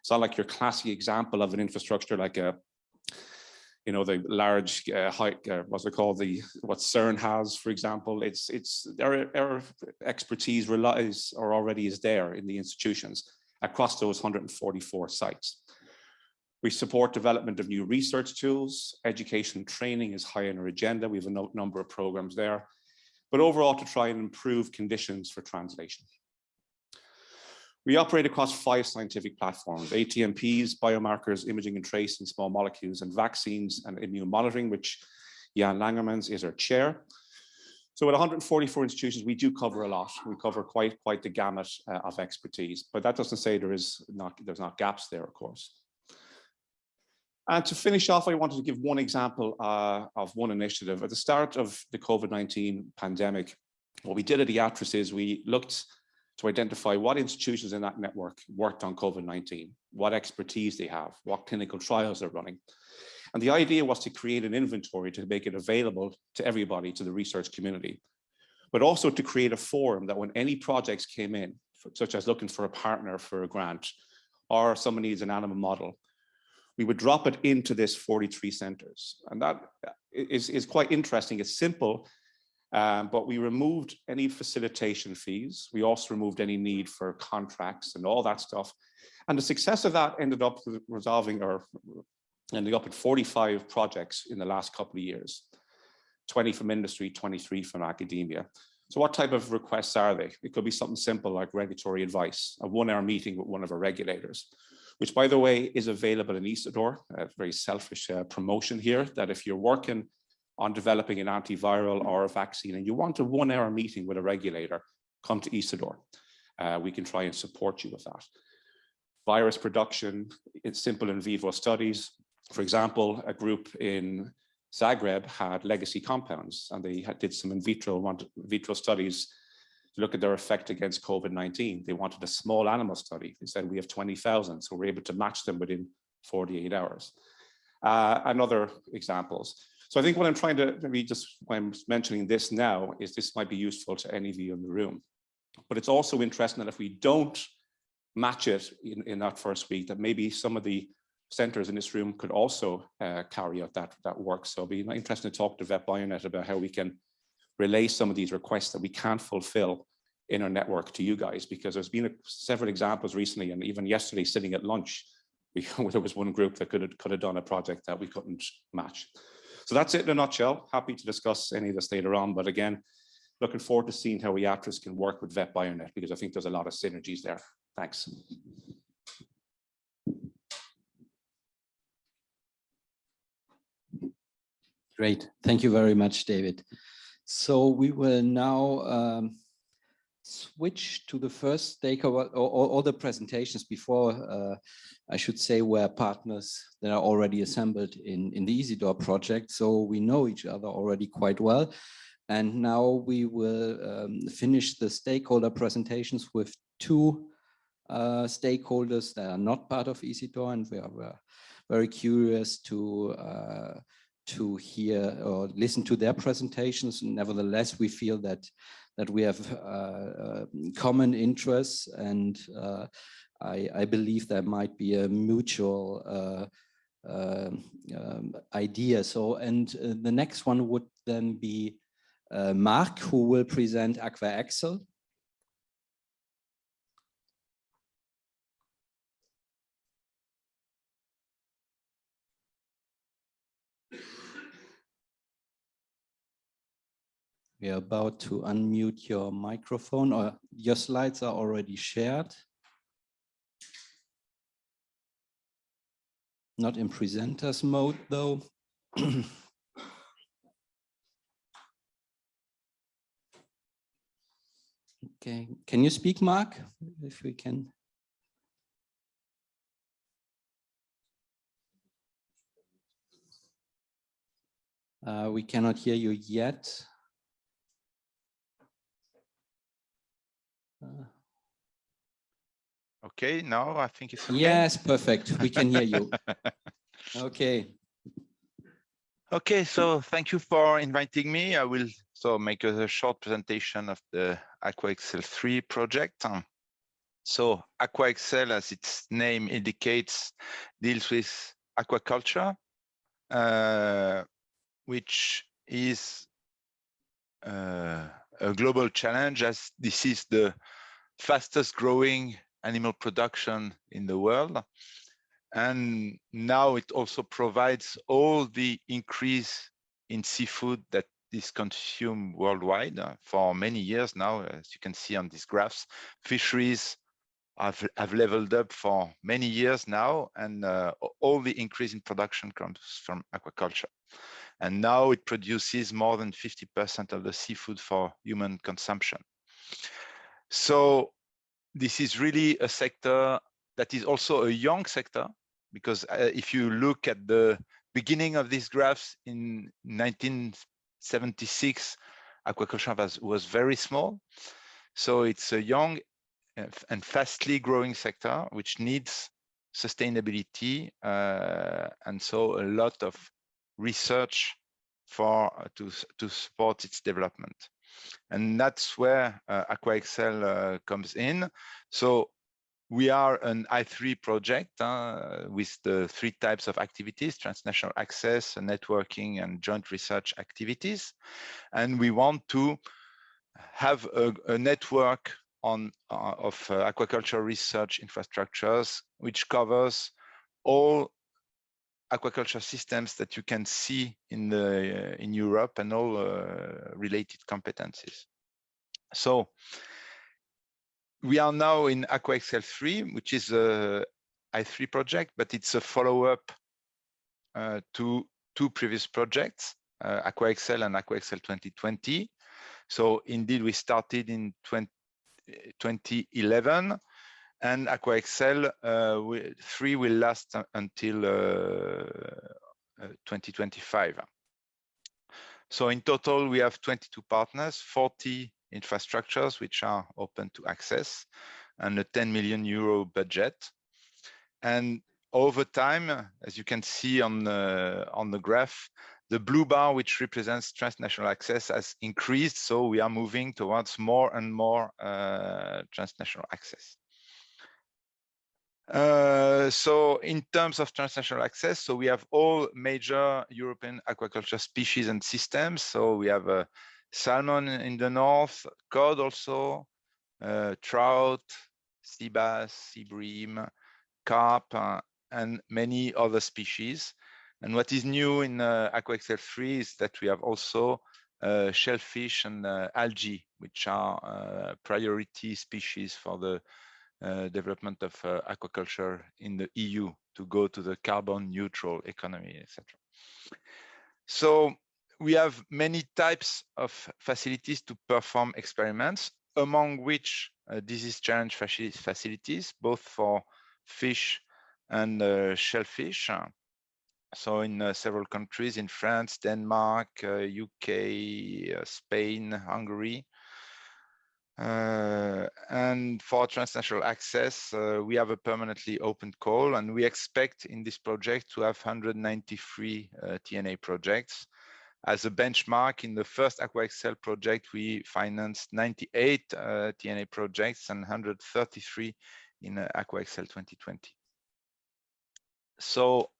It's not like your classic example of an infrastructure like a, you know, the large what's it called, what CERN has, for example. It's our expertise relies or already is there in the institutions across those 144 sites. We support development of new research tools. Education and training is high on our agenda. We have a number of programs there, but overall to try and improve conditions for translation. We operate across 5 scientific platforms: ATMPs, biomarkers, imaging and tracing, small molecules, and vaccines and immune monitoring, which Jan Langermans is our chair. So with 144 institutions, we do cover a lot. We cover quite the gamut of expertise, but that doesn't say there's not gaps there, of course. And to finish off, I wanted to give one example of one initiative. At the start of the COVID-19 pandemic, what we did at IATRIS is we looked to identify what institutions in that network worked on COVID-19, what expertise they have, what clinical trials they're running. And the idea was to create an inventory to make it available to everybody, to the research community, but also to create a forum that when any projects came in, such as looking for a partner for a grant, or someone needs an animal model, we would drop it into this 43 centers. And that is quite interesting. It's simple, but we removed any facilitation fees. We also removed any need for contracts and all that stuff. And the success of that ended up ending up at 45 projects in the last couple of years, 20 from industry, 23 from academia. So what type of requests are they? It could be something simple like regulatory advice, a 1-hour meeting with one of our regulators, which, by the way, is available in Isidore. A very selfish promotion here, that if you're working on developing an antiviral or a vaccine and you want a 1-hour meeting with a regulator, come to Isidore. We can try and support you with that. Virus production, it's simple in vivo studies. For example, a group in Zagreb had legacy compounds, and they did some in vitro studies to look at their effect against COVID-19. They wanted a small animal study. They said we have 20,000, so we're able to match them within 48 hours. And other examples. So I think what I'm trying to, maybe just why I'm mentioning this now, is this might be useful to any of you in the room. But it's also interesting that if we don't match it in that first week, that maybe some of the centers in this room could also carry out that work. So it'll be interesting to talk to VetBioNet about how we can relay some of these requests that we can't fulfill in our network to you guys, because there's been several examples recently, and even yesterday sitting at lunch, there was one group that could have done a project that we couldn't match. So that's it in a nutshell. Happy to discuss any of this later on, but again, looking forward to seeing how IATRIS can work with VetBioNet, because I think there's a lot of synergies there. Thanks. Great. Thank you very much, David. So we will now switch to the first stakeholder, or all the presentations before, I should say, were partners that are already assembled in the Isidore project. So we know each other already quite well. And now we will finish the stakeholder presentations with 2 stakeholders that are not part of Isidore, and we are very curious to hear or listen to their presentations. Nevertheless, we feel that we have common interests, and I believe there might be a mutual idea. So, and the next one would then be Marc, who will present AquaXcel. We are about to unmute your microphone, or your slides are already shared. Not in presenters mode, though. Okay, can you speak, Marc, if we can? We cannot hear you yet. Okay, now I think it's okay. Yes, perfect. We can hear you. Okay. Okay, so thank you for inviting me. I will make a short presentation of the AquaXcel 3 project. So AquaXcel, as its name indicates, deals with aquaculture, which is a global challenge, as this is the fastest growing animal production in the world. And now it also provides all the increase in seafood that is consumed worldwide for many years now. As you can see on these graphs, fisheries have leveled up for many years now, and all the increase in production comes from aquaculture. And now it produces more than 50% of the seafood for human consumption. So this is really a sector that is also a young sector, because if you look at the beginning of these graphs in 1976, aquaculture was very small. So it's a young and fastly growing sector, which needs sustainability, and so a lot of research to support its development. And that's where AquaExcel comes in. So we are an I3 project with the 3 types of activities: transnational access, networking, and joint research activities. And we want to have a network of aquaculture research infrastructures, which covers all aquaculture systems that you can see in Europe, and all related competencies. So we are now in AquaExcel 3, which is a I3 project, but it's a follow-up to 2 previous projects, AquaExcel and AquaExcel 2020. So indeed, we started in 2011, and AquaExcel 3 will last until 2025. So in total, we have 22 partners, 40 infrastructures which are open to access, and a 10 million euro budget. And over time, as you can see on the graph, the blue bar, which represents transnational access, has increased. So we are moving towards more and more transnational access. So in terms of transnational access, so we have all major European aquaculture species and systems. So we have salmon in the north, cod also, trout, sea bass, sea bream, carp, and many other species. And what is new in AquaExcel 3 is that we have also shellfish and algae, which are priority species for the development of aquaculture in the EU to go to the carbon neutral economy, etc. So we have many types of facilities to perform experiments, among which disease challenge facilities, both for fish and shellfish. So in several countries, in France, Denmark, UK, Spain, Hungary. And for transnational access, we have a permanently open call, and we expect in this project to have 193 TNA projects. As a benchmark, in the first AquaExcel project, we financed 98 TNA projects and 133 in AquaExcel 2020. So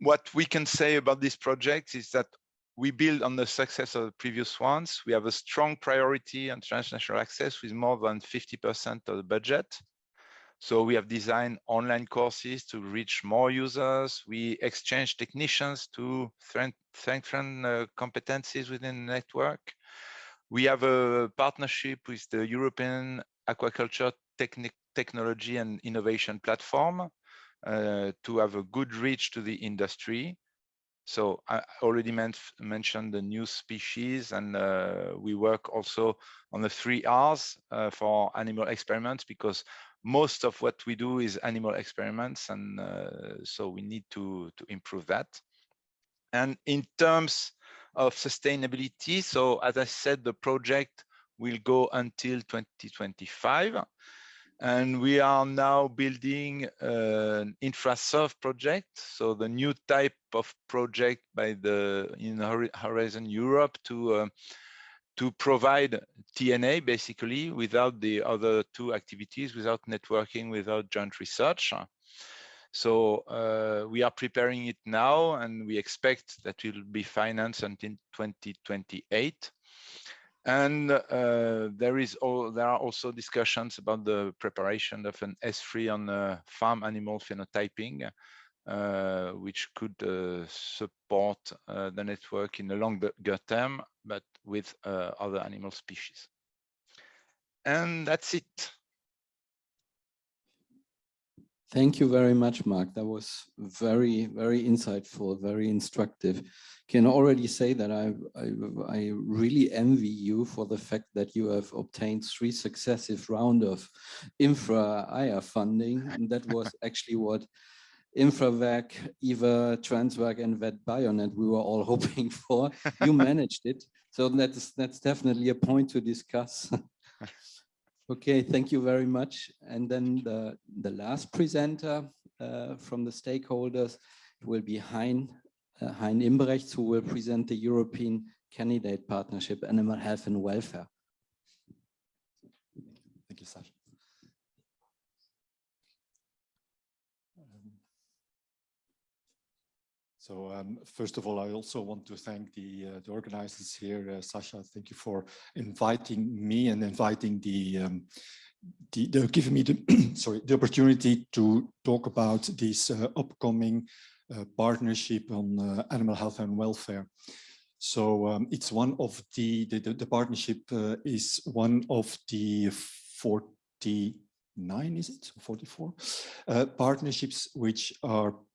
what we can say about this project is that we build on the success of the previous ones. We have a strong priority on transnational access with more than 50% of the budget. So we have designed online courses to reach more users. We exchange technicians to strengthen competencies within the network. We have a partnership with the European Aquaculture Technology and Innovation Platform to have a good reach to the industry. So I already mentioned the new species, and we work also on the 3 R's for animal experiments, because most of what we do is animal experiments, and so we need to improve that. And in terms of sustainability, so as I said, the project will go until 2025. And we are now building an InfraServe project, so the new type of project by Horizon Europe to provide TNA basically without the other 2 activities, without networking, without joint research. So we are preparing it now, and we expect that it will be financed until 2028. And there are also discussions about the preparation of an S3 on farm animal phenotyping, which could support the network in the longer term, but with other animal species. And that's it. Thank you very much, Mark. That was very, very insightful, very instructive. Can already say that I really envy you for the fact that you have obtained 3 successive rounds of infra-IA funding. And that was actually what InfraVac, EVA, Transvac, and VetBioNet we were all hoping for. You managed it. So that's definitely a point to discuss. Okay, thank you very much. And then the last presenter from the stakeholders will be Hein Imbrechts, who will present the European Candidate Partnership, Animal Health and Welfare. Thank you, Sasha. First of all, I also want to thank the organizers here. Sasha, thank you for inviting me and inviting giving me the opportunity to talk about this upcoming partnership on animal health and welfare. So it's one of the partnership is one of the 49, is it 44 partnerships which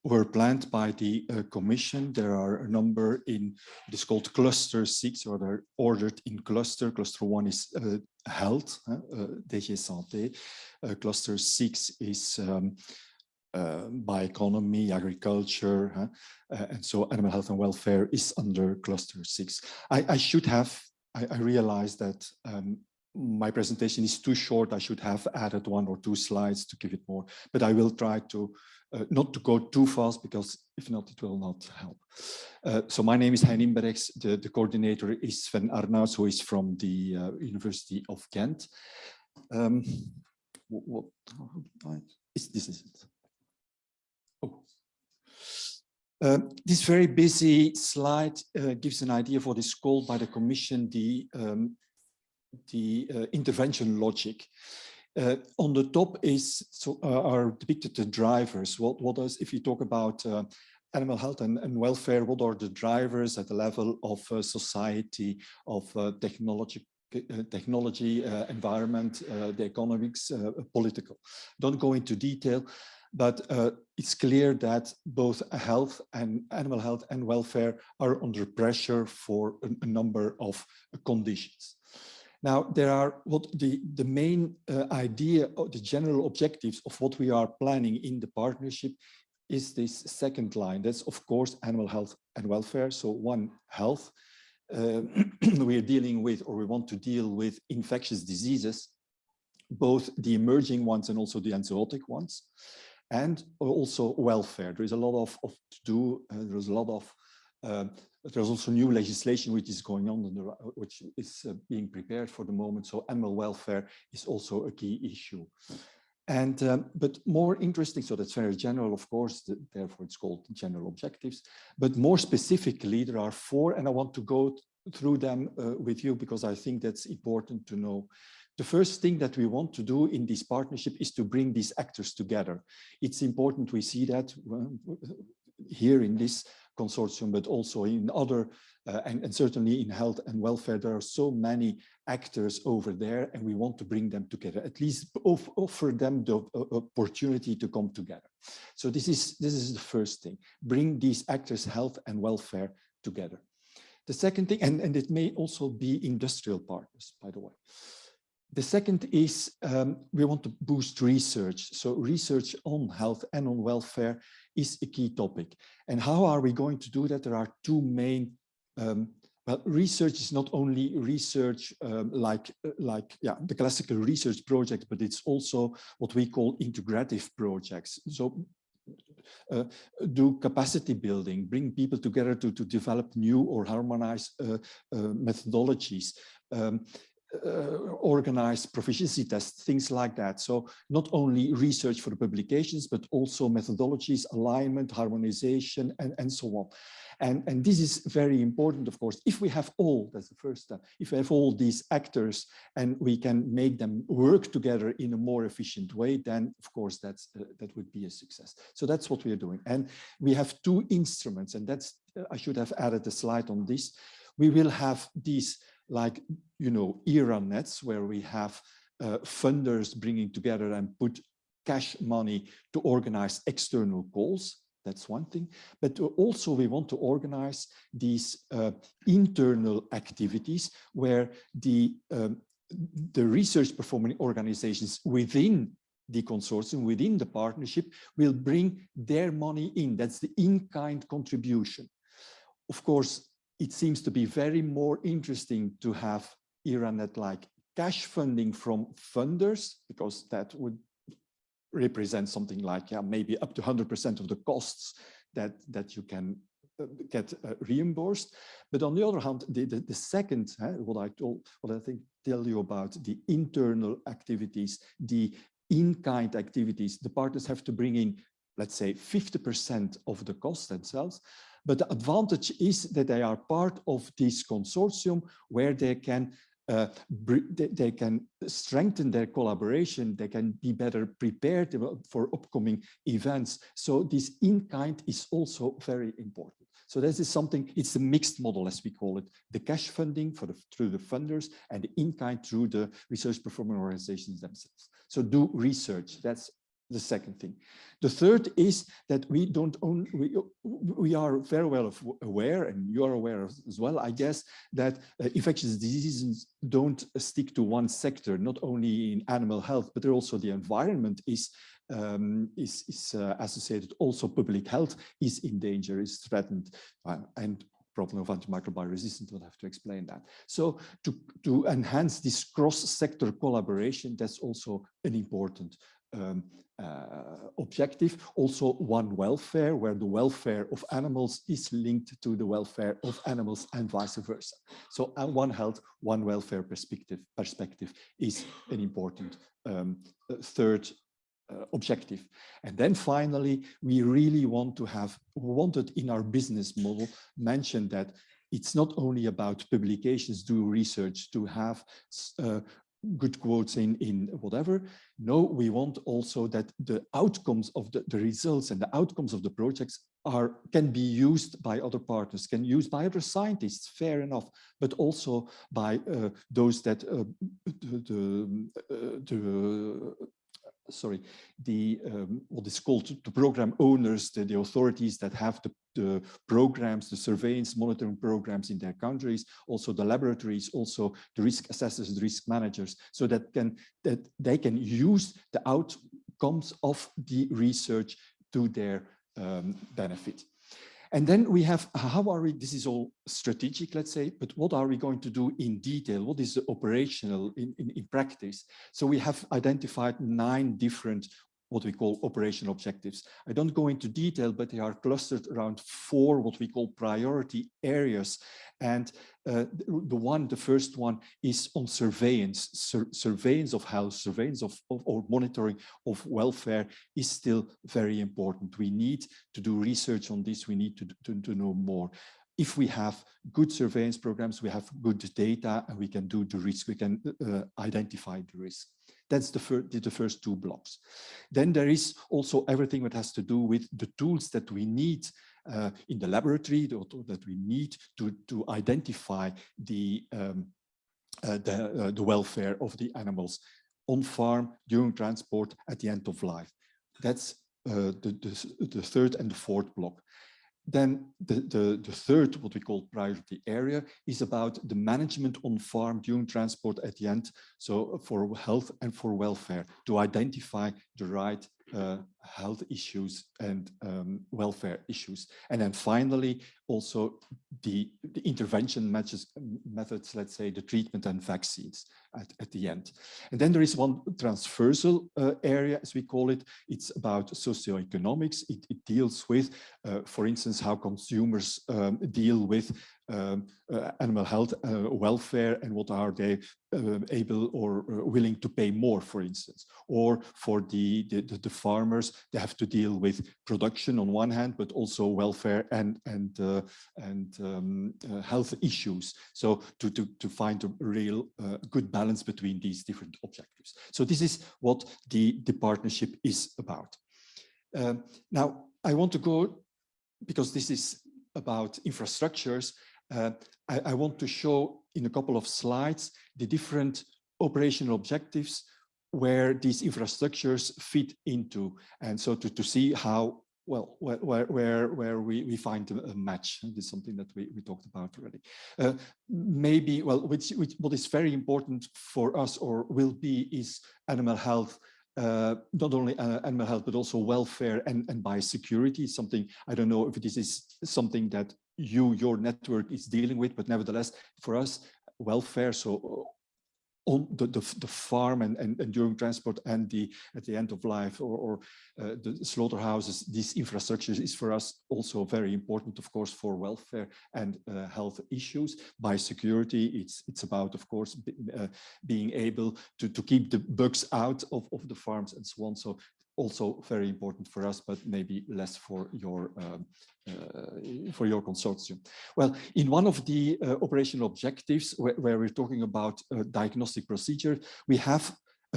were planned by the Commission. There are a number in, it is called cluster 6, or they're ordered in cluster. Cluster 1 is health, DG Santé. Cluster 6 is bioeconomy, agriculture, and so animal health and welfare is under cluster 6. I realized that my presentation is too short. I should have added 1 or 2 slides to give it more, but I will try to not to go too fast, because if not, it will not help. So my name is Hein Imbrechts. The coordinator is Sven Arnouds, who is from the University of Ghent. This is it. Oh. This very busy slide gives an idea for this call by the Commission, the intervention logic. On the top are depicted the drivers. What is, if you talk about animal health and welfare, what are the drivers at the level of society, of technology, environment, the economics, political. Don't go into detail, but it's clear that both health and animal health and welfare are under pressure for a number of conditions. Now, there are the main idea, or the general objectives of what we are planning in the partnership is this second line. That's, of course, animal health and welfare. So one, health. We are dealing with, or we want to deal with, infectious diseases, both the emerging ones and also the enzootic ones, and also welfare. There is a lot of to do. There's a lot of there's also new legislation which is going on, which is being prepared for the moment. So animal welfare is also a key issue. And but more interesting, so that's very general, of course, therefore it's called general objectives. But more specifically, there are 4, and I want to go through them with you because I think that's important to know. The first thing that we want to do in this partnership is to bring these actors together. It's important we see that here in this consortium, but also in other, and certainly in health and welfare, there are so many actors over there, and we want to bring them together, at least offer them the opportunity to come together. So this is the first thing, bring these actors, health and welfare, together. The second thing, and it may also be industrial partners, by the way. The second is we want to boost research. So research on health and on welfare is a key topic. And how are we going to do that? There are 2 main, well, research is not only research like the classical research project, but it's also what we call integrative projects. So do capacity building, bring people together to develop new or harmonized methodologies. Organize proficiency tests, things like that. So not only research for the publications, but also methodologies, alignment, harmonization, and so on. And this is very important, of course. If we have all, that's the first step, if we have all these actors and we can make them work together in a more efficient way, then of course that would be a success. So that's what we are doing. And we have two instruments, and that's, I should have added a slide on this. We will have these, like, you know, ERA nets, where we have funders bringing together and put cash money to organize external calls. That's one thing. But also we want to organize these internal activities where the research performing organizations within the consortium, within the partnership, will bring their money in. That's the in-kind contribution. Of course, it seems to be very more interesting to have ERANET like cash funding from funders, because that would represent something like, yeah, maybe up to 100% of the costs that you can get reimbursed. But on the other hand, the second, what I think tell you about the internal activities, the in-kind activities, the partners have to bring in, let's say, 50% of the cost themselves. But the advantage is that they are part of this consortium where they can strengthen their collaboration, they can be better prepared for upcoming events. So this in-kind is also very important. So this is something, it's a mixed model, as we call it, the cash funding through the funders and the in-kind through the research performing organizations themselves. So do research, that's the second thing. The third is that we don't own, we are very well aware, and you are aware as well, I guess, that infectious diseases don't stick to one sector, not only in animal health, but also the environment is associated. Also public health is in danger, is threatened, and problem of antimicrobial resistance, we'll have to explain that. So to enhance this cross-sector collaboration, that's also an important objective. Also one welfare, where the welfare of animals is linked to the welfare of animals and vice versa. So one health, one welfare perspective is an important third objective. And then finally, we really wanted in our business model mention that it's not only about publications, do research, to have good quotes in whatever. No, we want also that the outcomes of the results and the outcomes of the projects can be used by other partners, can be used by other scientists, fair enough, but also by those that what is called the program owners, the authorities that have the programs, the surveillance monitoring programs in their countries, also the laboratories, also the risk assessors, the risk managers, so that they can use the outcomes of the research to their benefit. And then we have, this is all strategic, let's say, but what are we going to do in detail? What is the operational in practice? So we have identified 9 different, what we call operational objectives. I don't go into detail, but they are clustered around 4 what we call priority areas. And the first one is on surveillance. Surveillance of health, surveillance or monitoring of welfare is still very important. We need to do research on this. We need to know more. If we have good surveillance programs, we have good data, and we can do the risk. We can identify the risk. That's the first 2 blocks. Then there is also everything that has to do with the tools that we need in the laboratory, that we need to identify the welfare of the animals on farm, during transport, at the end of life. That's the third and the fourth block. Then the third, what we call priority area, is about the management on farm during transport at the end. So for health and for welfare, to identify the right health issues and welfare issues. And then finally, also the intervention methods, let's say the treatment and vaccines at the end. And then there is one transversal area, as we call it. It's about socioeconomics. It deals with, for instance, how consumers deal with animal health, welfare, and what are they able or willing to pay more, for instance, or for the farmers, they have to deal with production on one hand, but also welfare and health issues. So to find a real good balance between these different objectives. So this is what the partnership is about. Now, I want to go, because this is about infrastructures, I want to show in a couple of slides the different operational objectives where these infrastructures fit into, and so to see how, well, where we find a match. This is something that we talked about already. Maybe, well, what is very important for us, or will be, is animal health. Not only animal health, but also welfare and biosecurity. Something, I don't know if this is something that your network is dealing with, but nevertheless, for us, welfare, so on the farm and during transport and at the end of life, or the slaughterhouses, this infrastructure is for us also very important, of course, for welfare and health issues. Biosecurity, it's about, of course, being able to keep the bugs out of the farms and so on. So also very important for us, but maybe less for your consortium. Well, in one of the operational objectives where we're talking about diagnostic procedure, we have,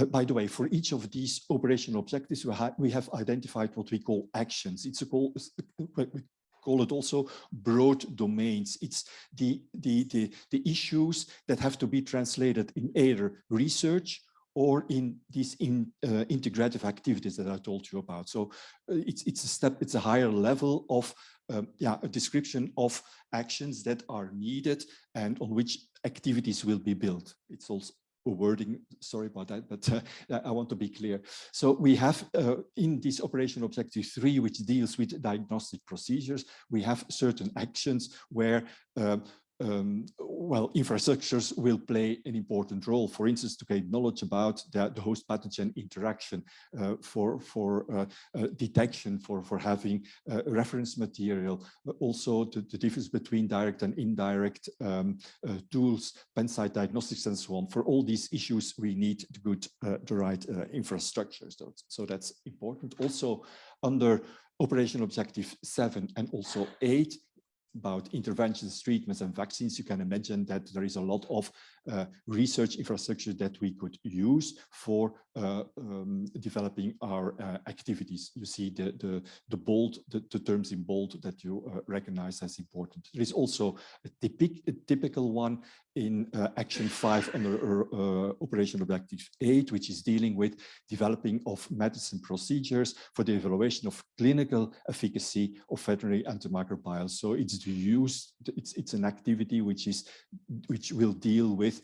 by the way, for each of these operational objectives, we have identified what we call actions. We call it also broad domains. It's the issues that have to be translated in either research or in these integrative activities that I told you about. So it's a higher level of a description of actions that are needed and on which activities will be built. It's also a wording, sorry about that, but I want to be clear. So we have in this operational objective 3, which deals with diagnostic procedures, we have certain actions where well, infrastructures will play an important role. For instance, to gain knowledge about the host pathogen interaction, for detection, for having reference material, also the difference between direct and indirect tools, pen-site diagnostics, and so on. For all these issues, we need the right infrastructure. So that's important. Also, under operational objective 7 and also 8, about interventions, treatments, and vaccines, you can imagine that there is a lot of research infrastructure that we could use for developing our activities. You see the terms in bold that you recognize as important. There is also a typical one in action 5 under operational objective 8, which is dealing with developing of medicine procedures for the evaluation of clinical efficacy of veterinary antimicrobials. So it's an activity which will deal with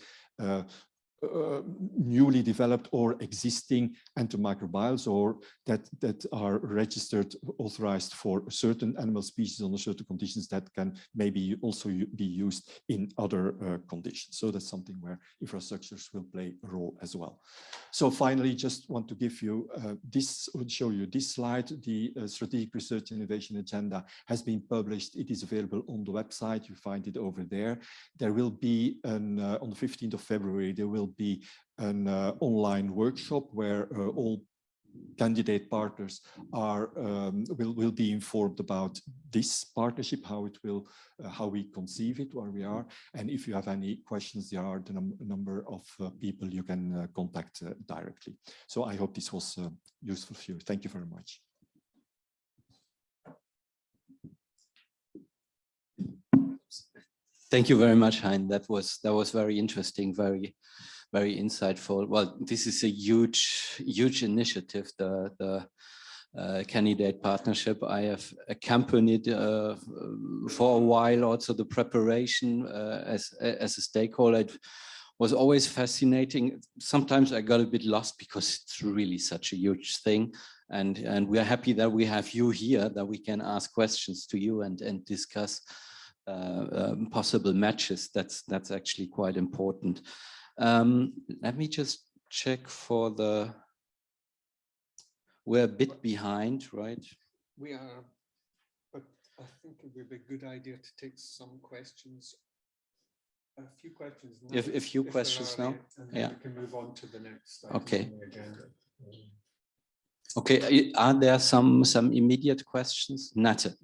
newly developed or existing antimicrobials, or that are registered, authorized for certain animal species under certain conditions that can maybe also be used in other conditions. So that's something where infrastructures will play a role as well. So finally, just want to give you show you this slide. The Strategic Research Innovation Agenda has been published. It is available on the website. You find it over there. There will be on the 15th of February, there will be an online workshop where all candidate partners will be informed about this partnership, how we conceive it, where we are, and if you have any questions, there are the number of people you can contact directly. So I hope this was useful for you. Thank you very much. Thank you very much, Hein. That was very interesting, very insightful. Well, this is a huge initiative, the candidate partnership. I have accompanied for a while also the preparation as a stakeholder. It was always fascinating. Sometimes I got a bit lost because it's really such a huge thing. And we are happy that we have you here, that we can ask questions to you and discuss possible matches. That's actually quite important. Let me just check we're a bit behind, right? We are, but I think it would be a good idea to take some questions. A few questions now. A few questions now? And then we can move on to the next item Okay. on the agenda. Okay, are there some immediate questions? Natalie.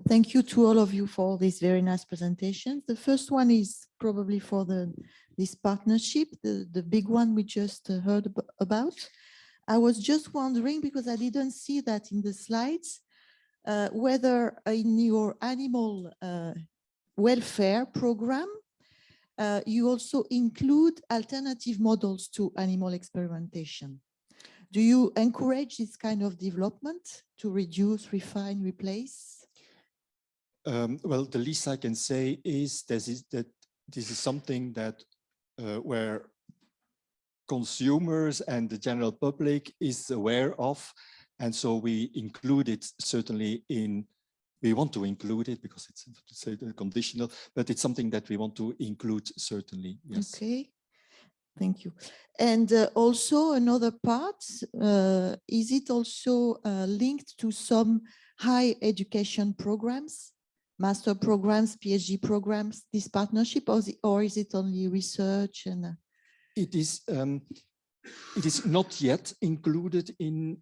Thank you to all of you for this very nice presentation. The first one is probably for this partnership, the big one we just heard about. I was just wondering, because I didn't see that in the slides, whether in your animal welfare program, you also include alternative models to animal experimentation. Do you encourage this kind of development to reduce, refine, replace? Well, the least I can say is that this is something that where consumers and the general public is aware of. And so we include it certainly in, we want to include it because it's conditional, but it's something that we want to include certainly, yes. Okay, thank you. And also another part, is it also linked to some higher education programs, master programs, PhD programs, this partnership, or is it only research? And it is not yet included in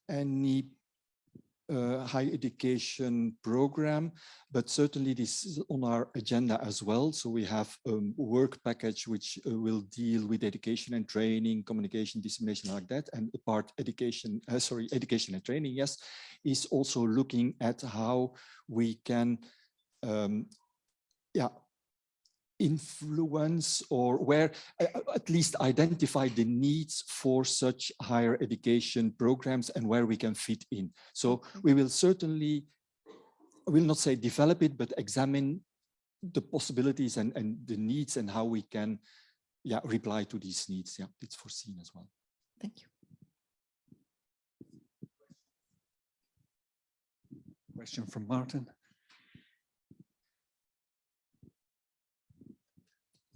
any higher education program, but certainly this is on our agenda as well. So we have a work package which will deal with education and training, communication, dissemination, like that. And the part education, education and training, yes, is also looking at how we can, influence or where at least identify the needs for such higher education programs and where we can fit in. So we will certainly, I will not say develop it, but examine the possibilities and the needs and how we can reply to these needs. Yeah, it's foreseen as well. Thank you. Question from Martin.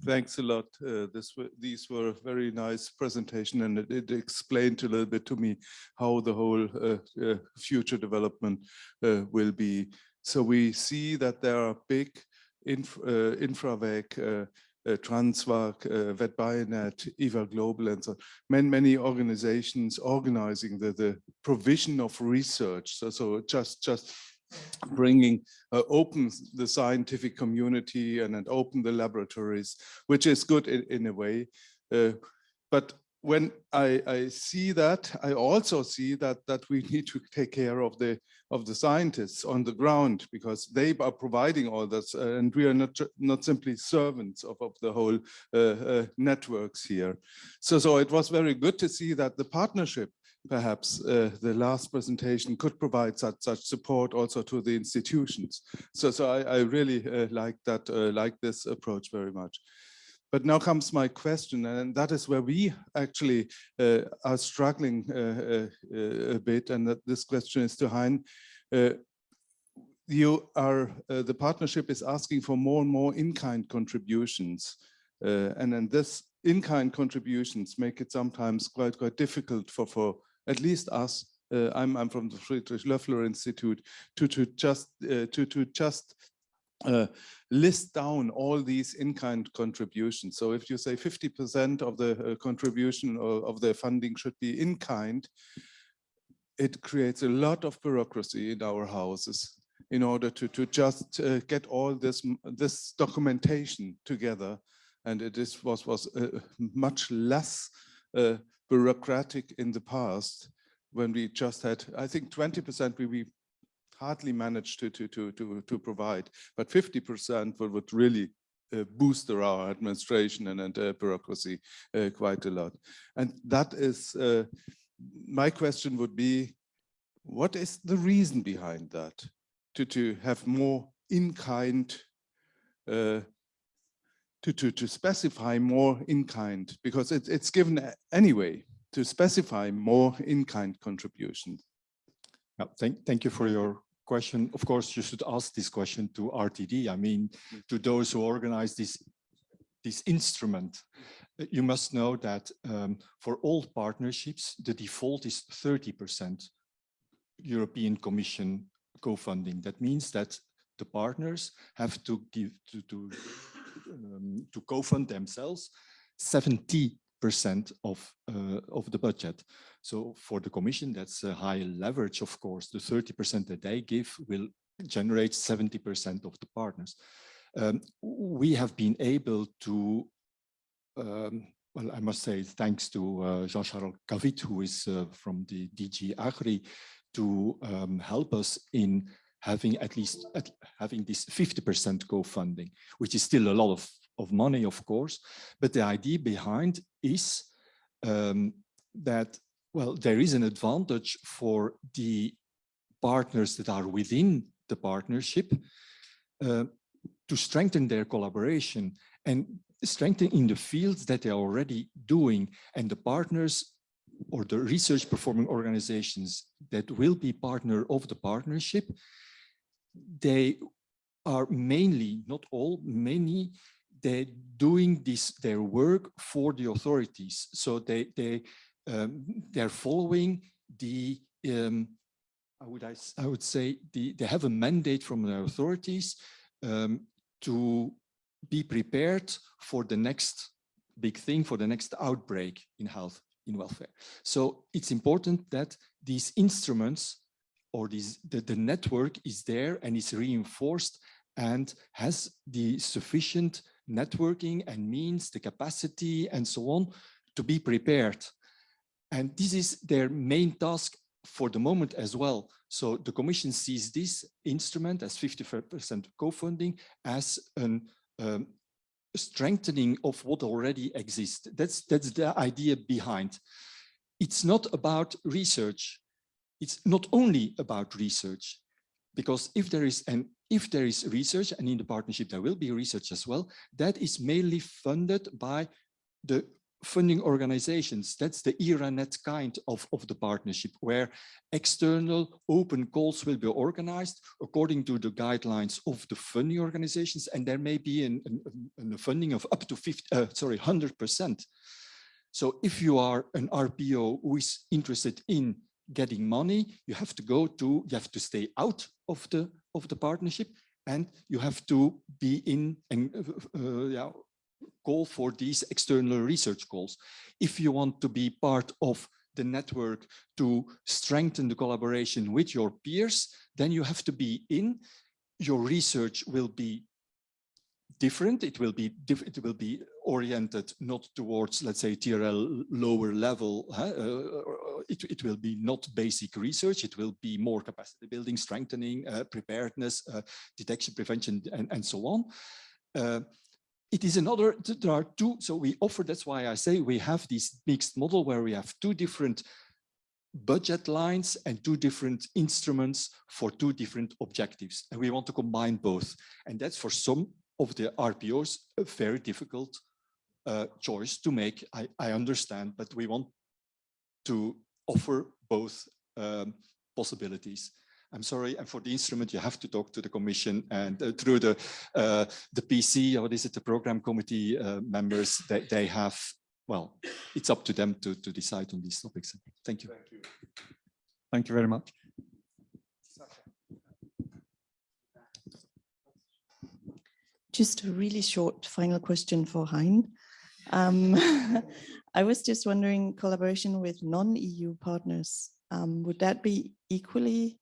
Thanks a lot. These were a very nice presentation, and it explained a little bit to me how the whole future development will be. So we see that there are big InfraVec, Transvac, VetBioNet, EVA Global, and so many organizations organizing the provision of research. So just bringing open the scientific community and open the laboratories, which is good in a way. But when I see that, I also see that we need to take care of the scientists on the ground, because they are providing all this, and we are not simply servants of the whole networks here. So it was very good to see that the partnership, perhaps the last presentation, could provide such support also to the institutions. So I really like this approach very much. But now comes my question, and that is where we actually are struggling a bit, and that this question is to Hein. The partnership is asking for more and more in-kind contributions, and then this in-kind contributions make it sometimes quite difficult for at least us. I'm from the Friedrich Loeffler Institute to just list down all these in-kind contributions. So if you say 50% of the contribution or of the funding should be in-kind, it creates a lot of bureaucracy in our houses in order to just get all this documentation together. And it was much less bureaucratic in the past, when we just had, I think 20% we hardly managed to provide, but 50% would really boost our administration and bureaucracy quite a lot. And that is, my question would be, what is the reason behind that? To have more in-kind, to specify more in-kind, because it's given anyway, to specify more in-kind contributions. Thank you for your question. Of course, you should ask this question to RTD. I mean, to those who organize this instrument. You must know that for all partnerships, the default is 30% European Commission co-funding. That means that the partners have to give to to co-fund themselves 70% of the budget. So for the Commission, that's a high leverage, of course. The 30% that they give will generate 70% of the partners. We have been able to, well, I must say, thanks to Jean-Charles Cavit, who is from the DG Agri, to help us in having at least having this 50% co-funding, which is still a lot of money, of course. But the idea behind is that, well, there is an advantage for the partners that are within the partnership to strengthen their collaboration and strengthen in the fields that they are already doing. And the partners or the research performing organizations that will be partner of the partnership, they are mainly, not all, many, they're doing their work for the authorities. So they're following the, I would say, they have a mandate from the authorities to be prepared for the next big thing, for the next outbreak in health, in welfare. So it's important that these instruments or the network is there and is reinforced and has the sufficient networking and means, the capacity and so on to be prepared. And this is their main task for the moment as well. So the Commission sees this instrument as 50% co-funding as a strengthening of what already exists. That's the idea behind. It's not about research. It's not only about research, because if there is research, and in the partnership there will be research as well, that is mainly funded by the funding organizations. That's the VetBioNet kind of the partnership, where external open calls will be organized according to the guidelines of the funding organizations, and there may be a funding of up to 100%. So if you are an RPO who is interested in getting money, you have to stay out of the partnership, and you have to be in and call for these external research calls. If you want to be part of the network to strengthen the collaboration with your peers, then you have to be in. Your research will be different. It will be oriented not towards, let's say, TRL lower level. It will be not basic research. It will be more capacity building, strengthening, preparedness, detection, prevention, and so on. It is another, there are two, so we offer, that's why I say we have this mixed model where we have two different budget lines and two different instruments for two different objectives. And we want to combine both. And that's for some of the RPOs a very difficult choice to make. I understand, but we want to offer both possibilities. I'm sorry, and for the instrument, you have to talk to the Commission and through the PC, or is it the program committee members, they have, well, it's up to them to decide on these topics. Thank you. Thank you. Thank you very much. Just a really short final question for Hein. I was just wondering, collaboration with non-EU partners, would that be equally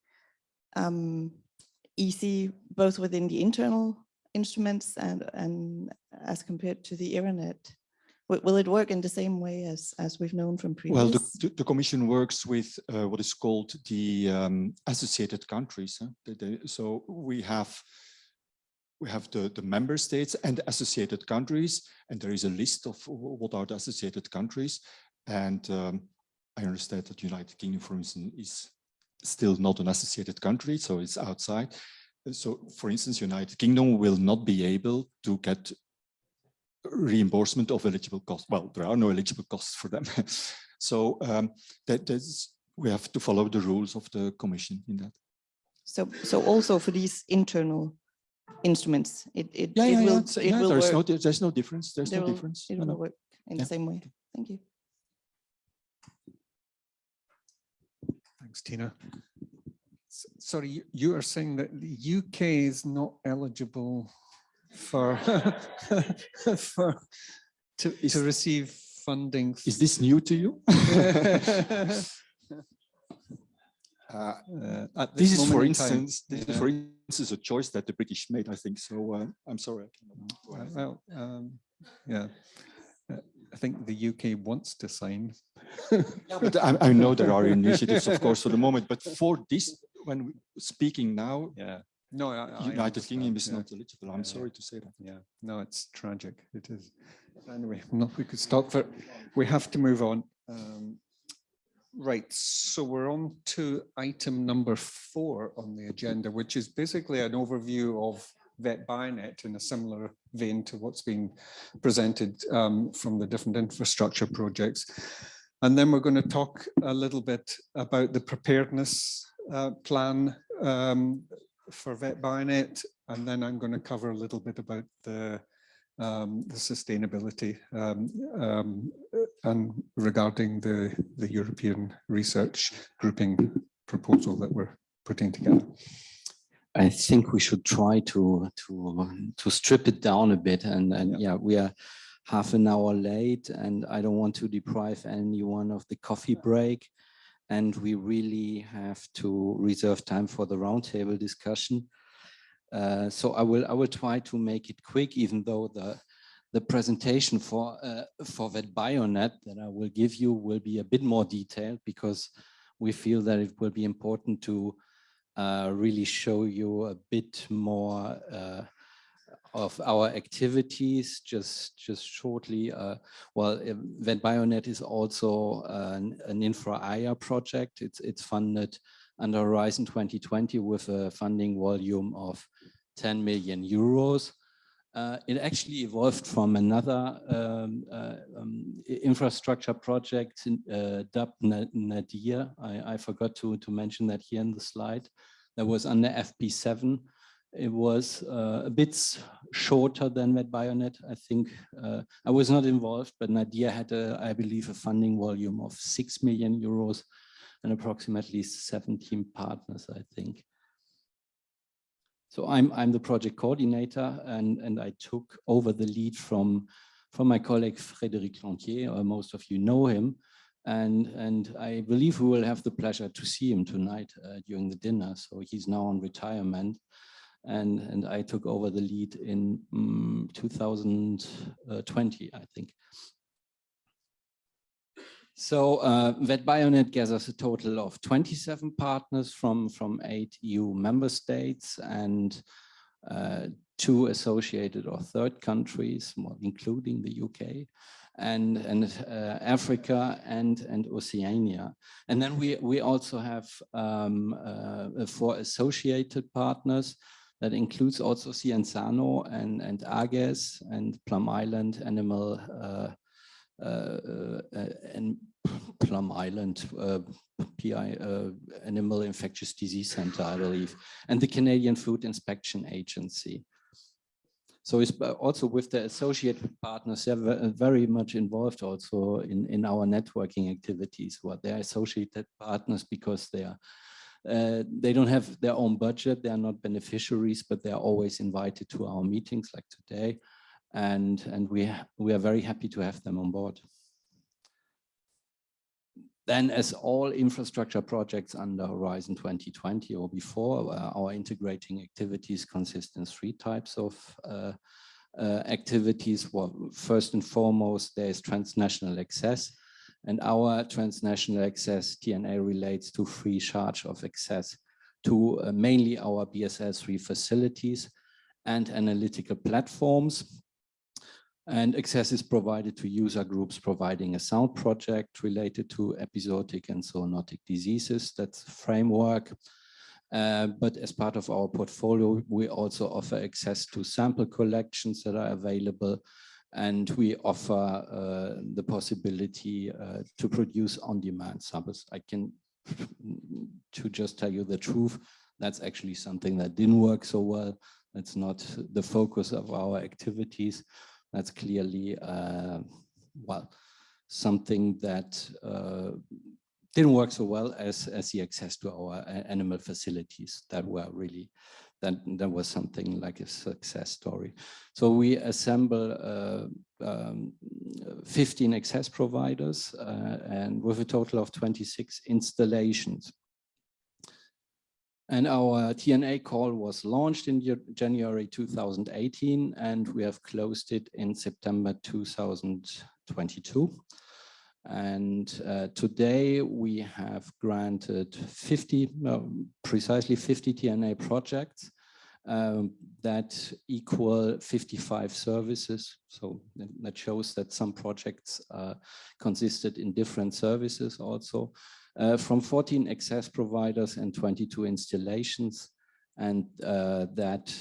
easy, both within the internal instruments and as compared to the VetBioNet? Will it work in the same way as we've known from previous? Well, the Commission works with what is called the associated countries. So we have the member states and the associated countries, and there is a list of what are the associated countries. And I understand that United Kingdom, for instance, is still not an associated country, so it's outside. So, for instance, United Kingdom will not be able to get reimbursement of eligible costs. Well, there are no eligible costs for them. So we have to follow the rules of the Commission in that. So also for these internal instruments, it will work. There's no difference. There's no difference. It will work in the same way. Thank you. Thanks, Tina. Sorry, you are saying that the UK is not eligible for to receive funding. Is this new to you? At This is, moment for in time, instance, this is, for instance, a choice that the British made, I think. So I'm sorry, I cannot go ahead. well, yeah, I think the UK wants to sign. But I know there are initiatives, of course, for the moment. But for this, when we're speaking now, Yeah, no, I United Kingdom understand, is yeah. not eligible. I'm sorry to say that. Yeah, no, it's tragic. It is. Anyway, no, we could stop for. We have to move on. Right, so we're on to item number 4 on the agenda, which is basically an overview of VetBioNet in a similar vein to what's been presented from the different infrastructure projects. And then we're going to talk a little bit about the preparedness plan for VetBioNet, and then I'm going to cover a little bit about the sustainability and regarding the European research grouping proposal that we're putting together. I think we should try to strip it down a bit, and yeah, we are half an hour late, and I don't want to deprive anyone of the coffee break, and we really have to reserve time for the roundtable discussion. So I will try to make it quick, even though the presentation for VetBioNet that I will give you will be a bit more detailed, because we feel that it will be important to really show you a bit more of our activities. Just shortly, well, VetBioNet is also an infra-IA project. It's funded under Horizon 2020 with a funding volume of 10 million euros. It actually evolved from another infrastructure project dubbed Nadir. I forgot to mention that here in the slide. That was under FP7. It was a bit shorter than VetBioNet. I think I was not involved, but Nadir had, I believe, a funding volume of 6 million euros and approximately 17 partners, I think. So I'm the project coordinator, and I took over the lead from my colleague Frédéric Lantier. Most of you know him, and I believe we will have the pleasure to see him tonight during the dinner. So he's now on retirement, and I took over the lead in 2020, I think. So VetBioNet gathers a total of 27 partners from 8 EU member states and 2 associated or third countries, including the UK, and Africa and Oceania. And then we also have 4 associated partners. That includes also Cienzano and Ages and Plum Island Animal and Plum Island PI Animal Infectious Disease Center, I believe, and the Canadian Food Inspection Agency. So it's also with the associated partners, they're very much involved also in our networking activities. Well, they're associated partners because they don't have their own budget, they are not beneficiaries, but they are always invited to our meetings like today. And we are very happy to have them on board. Then, as all infrastructure projects under Horizon 2020 or before, our integrating activities consist in 3 types of activities. Well, first and foremost, there is transnational access. And our transnational access TNA relates to free charge of access to mainly our BSL3 facilities and analytical platforms. And access is provided to user groups providing a sound project related to episodic and zoonotic diseases. That's the framework. But as part of our portfolio, we also offer access to sample collections that are available. And we offer the possibility to produce on-demand samples. I can, to just tell you the truth, that's actually something that didn't work so well. That's not the focus of our activities. That's clearly, well, something that didn't work so well as the access to our animal facilities that were really that was something like a success story. So we assemble 15 access providers and with a total of 26 installations. And our TNA call was launched in January 2018, and we have closed it in September 2022. And today we have granted precisely 50 TNA projects that equal 55 services. So that shows that some projects consisted in different services also. From 14 access providers and 22 installations, and that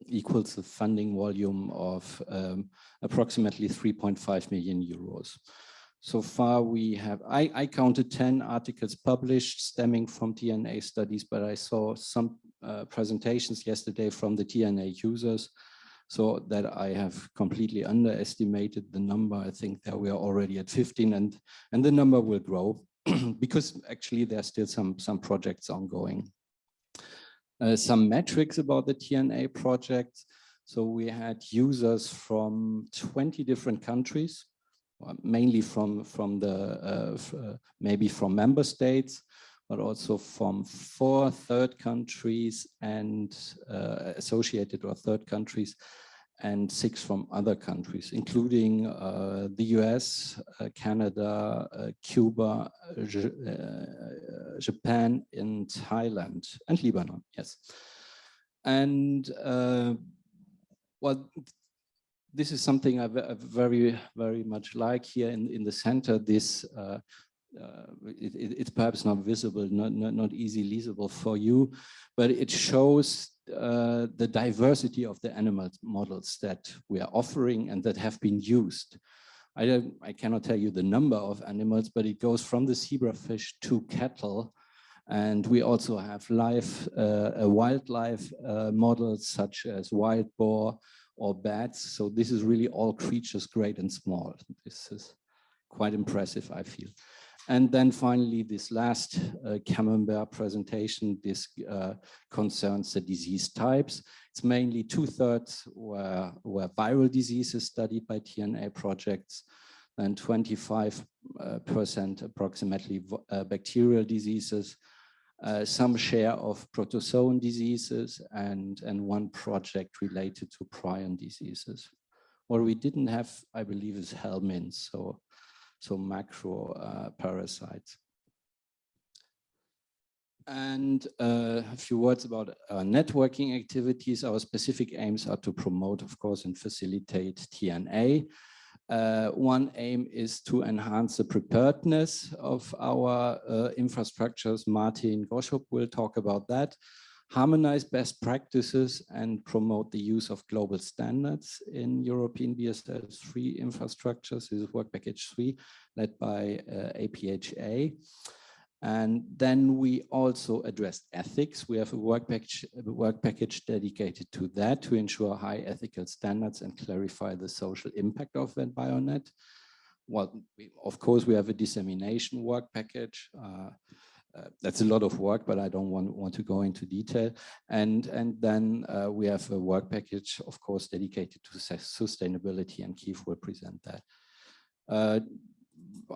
equals the funding volume of approximately 3.5 million euros. So far we have, I counted 10 articles published stemming from TNA studies, but I saw some presentations yesterday from the TNA users, so that I have completely underestimated the number. I think that we are already at 15, and the number will grow. Because actually there's still some projects ongoing. Some metrics about the TNA project. So we had users from 20 different countries, mainly from maybe from member states, but also from 4 third countries and associated or third countries, and 6 from other countries, including the US, Canada, Cuba, Japan, and Thailand, and Lebanon, yes. And well, this is something I very, very much like here in the center. This it's perhaps not visible, not easily legible for you, but it shows the diversity of the animal models that we are offering and that have been used. I cannot tell you the number of animals, but it goes from the zebrafish to cattle. And we also have wildlife models such as wild boar or bats. So this is really all creatures, great and small. This is quite impressive, I feel. And then finally, this last camembert presentation, this concerns the disease types. It's mainly 2/3 were viral diseases studied by TNA projects, and 25% approximately bacterial diseases, some share of protozoan diseases, and 1 project related to prion diseases. What we didn't have, I believe, is helminths, so macro parasites. And a few words about our networking activities. Our specific aims are to promote, of course, and facilitate TNA. One aim is to enhance the preparedness of our infrastructures. Martin Goschop will talk about that. Harmonize best practices and promote the use of global standards in European BSL-3 infrastructures. This is work package 3 led by APHA. And then we also addressed ethics. We have a work package dedicated to that, to ensure high ethical standards and clarify the social impact of VetBioNet. Well, of course, we have a dissemination work package. That's a lot of work, but I don't want to go into detail. And then we have a work package, of course, dedicated to sustainability, and Keith will present that.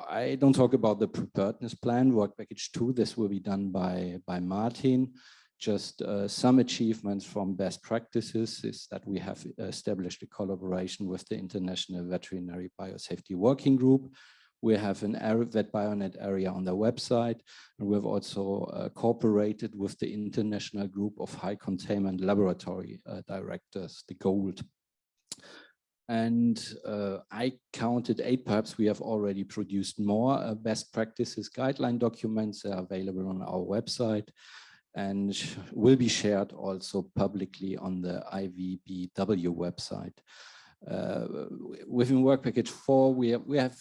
I don't talk about the preparedness plan, work package 2. This will be done by Martin. Just some achievements from best practices is that we have established a collaboration with the International Veterinary Biosafety Working Group. We have an VetBioNet area on the website, and we've also cooperated with the International Group of High Containment Laboratory Directors, the GOLD. And I counted 8, perhaps we have already produced more best practices guideline documents. They are available on our website and will be shared also publicly on the IVBW website. Within work package 4, we have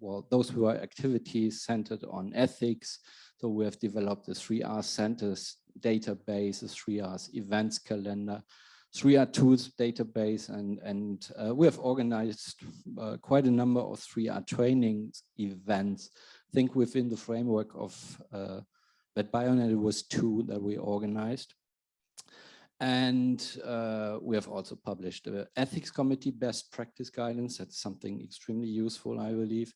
well, those who are activities centered on ethics. So we have developed the 3R centers database, the 3R's events calendar, 3R tools database, and we have organized quite a number of 3R training events. I think within the framework of VetBioNet, it was 2 that we organized. And we have also published an ethics committee best practice guidance. That's something extremely useful, I believe.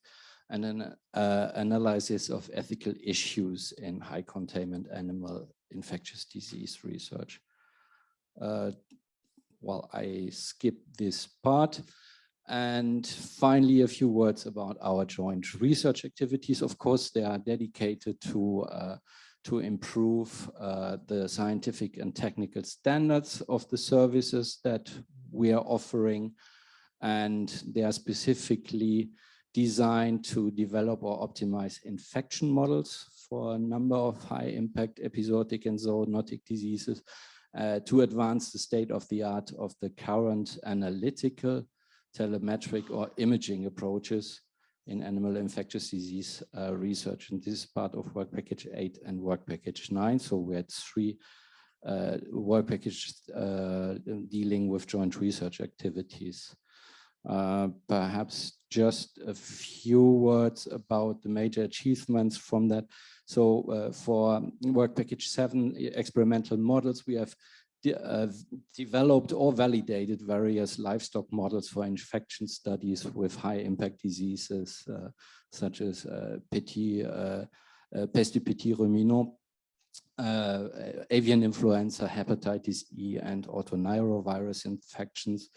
And an analysis of ethical issues in high containment animal infectious disease research. Well, I skip this part. And finally, a few words about our joint research activities. Of course, they are dedicated to improve the scientific and technical standards of the services that we are offering. And they are specifically designed to develop or optimize infection models for a number of high impact episodic and zoonotic diseases to advance the state of the art of the current analytical, telemetric or imaging approaches in animal infectious disease research. And this is part of Work Package 8 and Work Package 9. So we had 3 work packages dealing with joint research activities. Perhaps just a few words about the major achievements from that. So for Work Package 7 experimental models, we have developed or validated various livestock models for infection studies with high impact diseases such as peste du petit ruminant, avian influenza, hepatitis E, and autoneurovirus infections.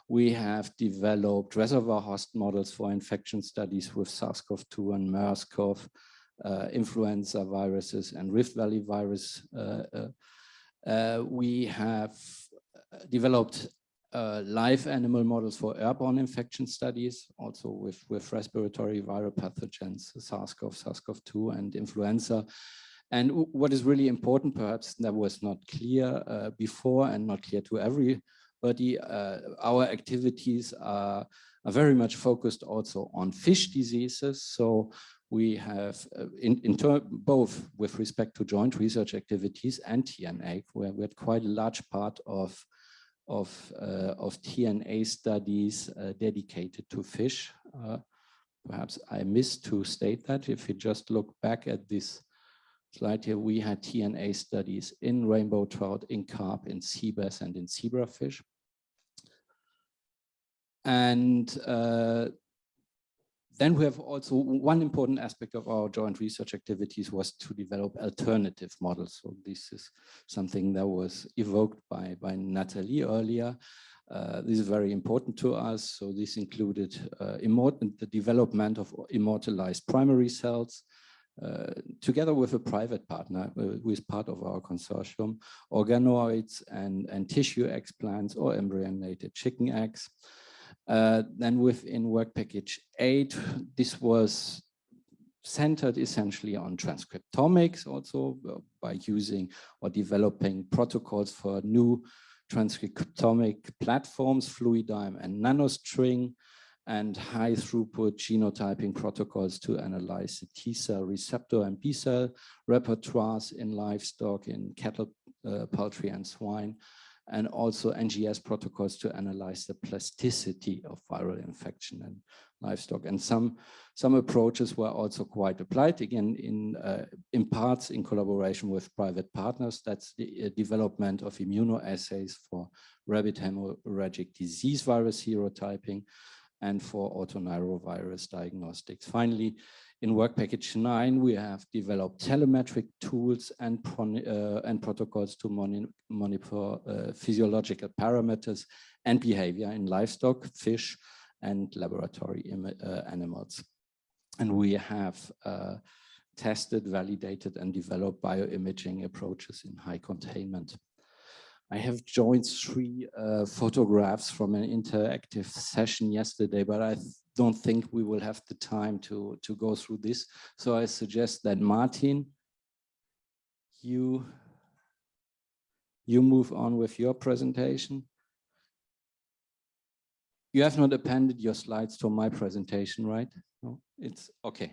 We have developed reservoir host models for infection studies with SARS-CoV-2 and MERS-CoV, influenza viruses, and Rift Valley virus. We have developed live animal models for airborne infection studies, also with respiratory viral pathogens, SARS-CoV, SARS-CoV-2, and influenza. And what is really important, perhaps that was not clear before and not clear to everybody, our activities are very much focused also on fish diseases. So we have, both with respect to joint research activities and TNA, where we had quite a large part of TNA studies dedicated to fish. Perhaps I missed to state that. If you just look back at this slide here, we had TNA studies in rainbow trout, in carp, in sea bass, and in zebrafish. And then we have also one important aspect of our joint research activities was to develop alternative models. So this is something that was evoked by Nathalie earlier. This is very important to us. So this included the development of immortalized primary cells, together with a private partner who is part of our consortium, organoids and tissue explants or embryonated chicken eggs. Then within Work Package 8, this was centered essentially on transcriptomics, also by using or developing protocols for new transcriptomic platforms, Fluidigm and NanoString, and high throughput genotyping protocols to analyze the T-cell receptor and B-cell repertoires in livestock, in cattle, poultry, and swine, and also NGS protocols to analyze the plasticity of viral infection in livestock. And some approaches were also quite applied, again, in parts in collaboration with private partners. That's the development of immunoassays for rabbit hemorrhagic disease virus serotyping and for autoneurovirus diagnostics. Finally, in Work Package 9, we have developed telemetric tools and protocols to monitor physiological parameters and behavior in livestock, fish, and laboratory animals. And we have tested, validated, and developed bioimaging approaches in high containment. I have joined 3 photographs from an interactive session yesterday, but I don't think we will have the time to go through this. So I suggest that Martin, you move on with your presentation. You have not appended your slides to my presentation, right? No, it's okay.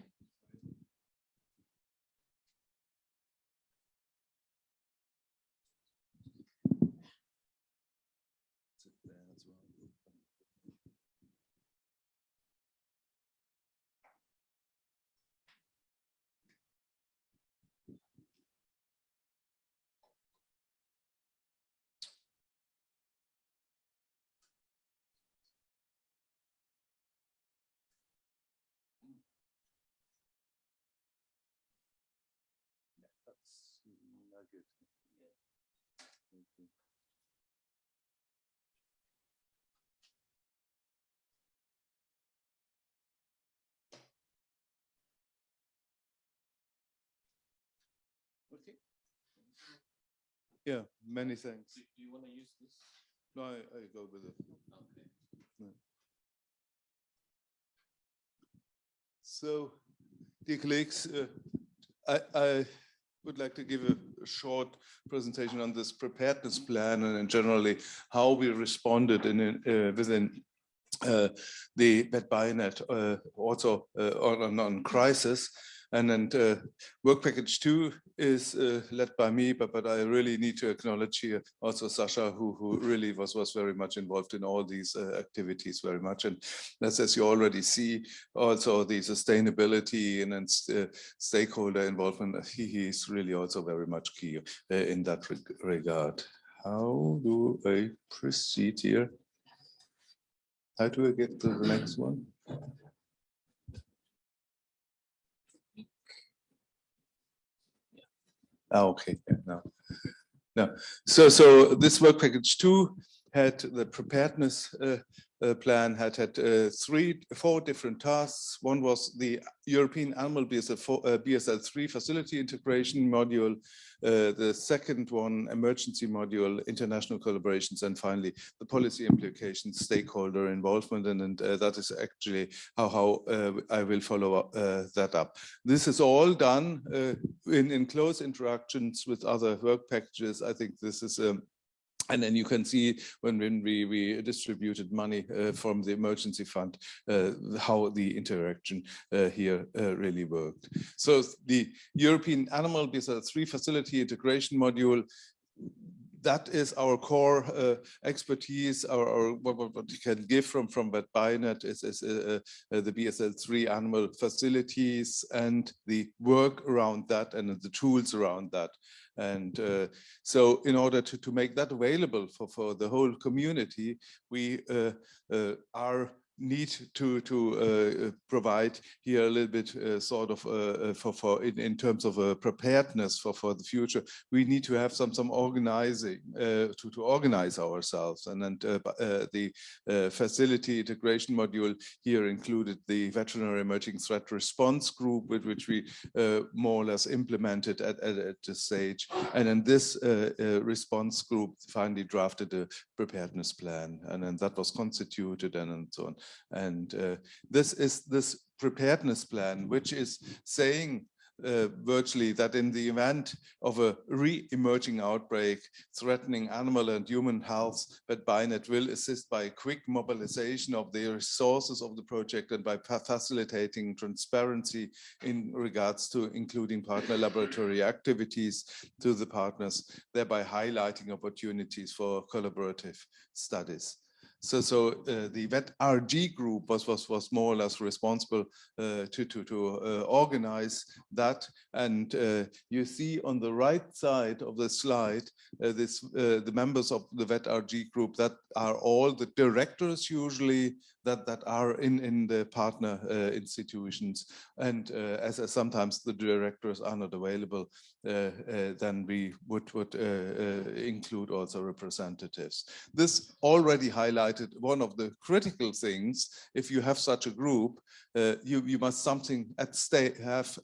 good. Okay. Yeah, many thanks. Do you want to use this? No, I go with it. Okay. Yeah. So, dear colleagues, I would like to give a short presentation on this preparedness plan and generally how we responded within the VetBioNet also on crisis. And then work package 2 is led by me, but I really need to acknowledge here also Sasha, who really was very much involved in all these activities very much. And as you already see, also the sustainability and stakeholder involvement, he is really also very much key in that regard. How do I proceed here? How do I get to the next one? Okay, yeah, no. So this work package 2 had the preparedness plan had 4 different tasks. One was the European animal BSL-3 facility integration module. The second one, emergency module, international collaborations, and finally the policy implications, stakeholder involvement, and that is actually how I will follow that up. This is all done in close interactions with other work packages. I think this is and then you can see when we distributed money from the emergency fund, how the interaction here really worked. So the European Animal BSL-3 facility integration module, that is our core expertise, or what you can give from VetBioNet is the BSL-3 animal facilities and the work around that and the tools around that. And so in order to make that available for the whole community, we need to provide here a little bit sort of in terms of preparedness for the future. We need to have some organizing to organize ourselves, and then the facility integration module here included the veterinary emerging threat response group, which we more or less implemented at this stage, and then this response group finally drafted a preparedness plan, and then that was constituted and so on. And this is this preparedness plan, which is saying virtually that in the event of a re-emerging outbreak threatening animal and human health, VetBioNet will assist by quick mobilization of the resources of the project and by facilitating transparency in regards to including partner laboratory activities to the partners, thereby highlighting opportunities for collaborative studies. So the VetRG group was more or less responsible to organize that, and you see on the right side of the slide the members of the VetRG group that are all the directors usually that are in the partner institutions, and as sometimes the directors are not available, then we would include also representatives. This already highlighted one of the critical things. If you have such a group, you must have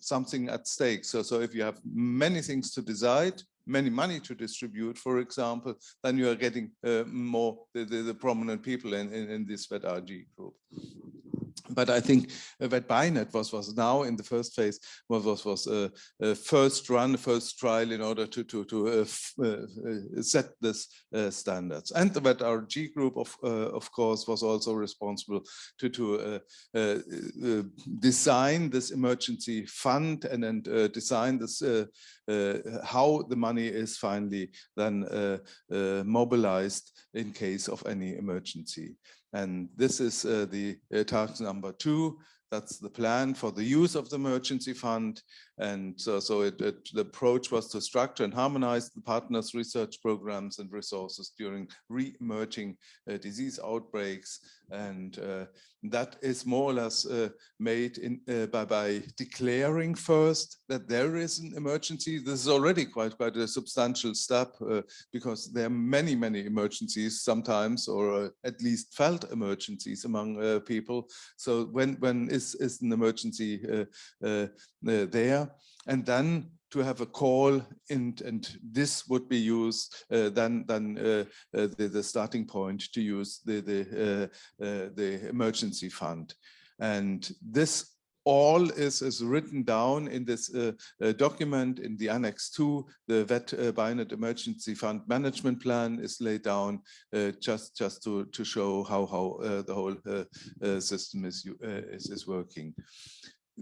something at stake. So if you have many things to decide, many money to distribute, for example, then you are getting more the prominent people in this VetRG group. But I think VetBioNet was now in the first phase was a first trial in order to set this standards. And the VetRG group of course was also responsible to design this emergency fund and then design this how the money is finally then mobilized in case of any emergency. And this is the task number 2. That's the plan for the use of the emergency fund. And so the approach was to structure and harmonize the partners' research programs and resources during re-emerging disease outbreaks. And that is more or less made by declaring first that there is an emergency. This is already quite a substantial step because there are many emergencies sometimes, or at least felt emergencies among people. So when is an emergency there? And then to have a call, and this would be used then the starting point to use the emergency fund. And this all is written down in this document in the Annex 2. The VetBioNet Emergency Fund Management Plan is laid down just to show how the whole system is working.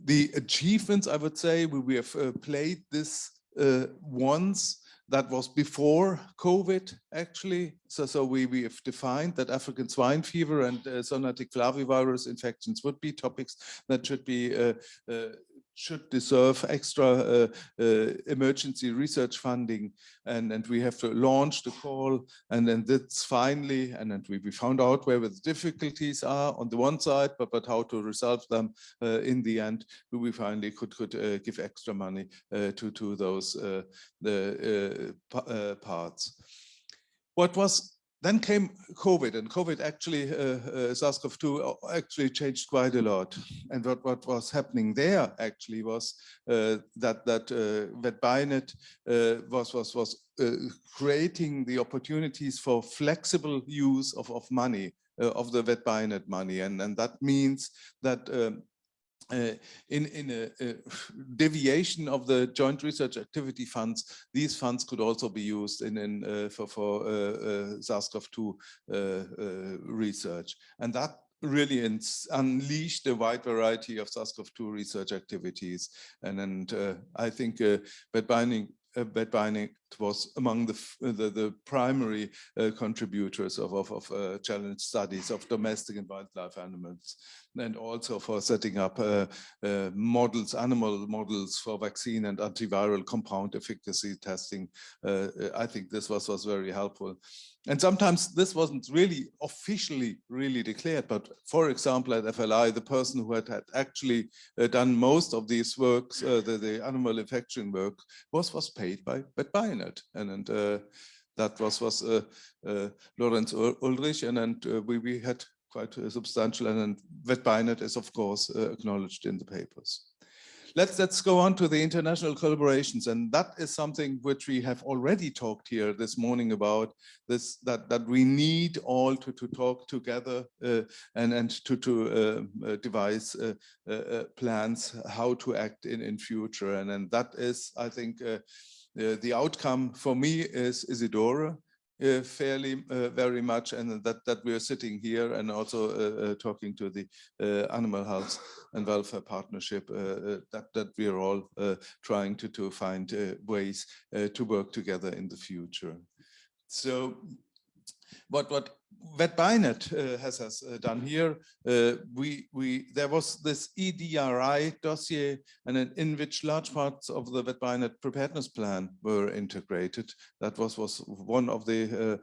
The achievements, I would say, we have played this once. That was before COVID, actually. So we have defined that African swine fever and zoonotic flavivirus infections would be topics that should deserve extra emergency research funding, and we have to launch the call, and then that's finally, and then we found out where the difficulties are on the one side, but how to resolve them in the end. We finally could give extra money to those parts. Then came COVID, and COVID actually, SARS-CoV-2 actually changed quite a lot. And what was happening there actually was that VetBioNet was creating the opportunities for flexible use of money, of the VetBioNet money. And that means that in a deviation of the joint research activity funds, these funds could also be used for SARS-CoV-2 research. And that really unleashed a wide variety of SARS-CoV-2 research activities. And I think VetBioNet was among the primary contributors of challenge studies of domestic and wildlife animals, and also for setting up models, animal models for vaccine and antiviral compound efficacy testing. I think this was very helpful. And sometimes this wasn't really officially declared, but for example, at FLI, the person who had actually done most of these works, the animal infection work, was paid by VetBioNet. And that was Lorenz Ulrich, and we had quite substantial, and VetBioNet is of course acknowledged in the papers. Let's go on to the international collaborations, and that is something which we have already talked here this morning about, this that we need all to talk together and to devise plans how to act in future. And that is, I think, the outcome for me is Isidore. Fairly very much, and that we are sitting here and also talking to the Animal Health and Welfare Partnership, that we are all trying to find ways to work together in the future. So what VetBioNet has done here, there was this EDRI dossier, and in which large parts of the VetBioNet preparedness plan were integrated. That was one of the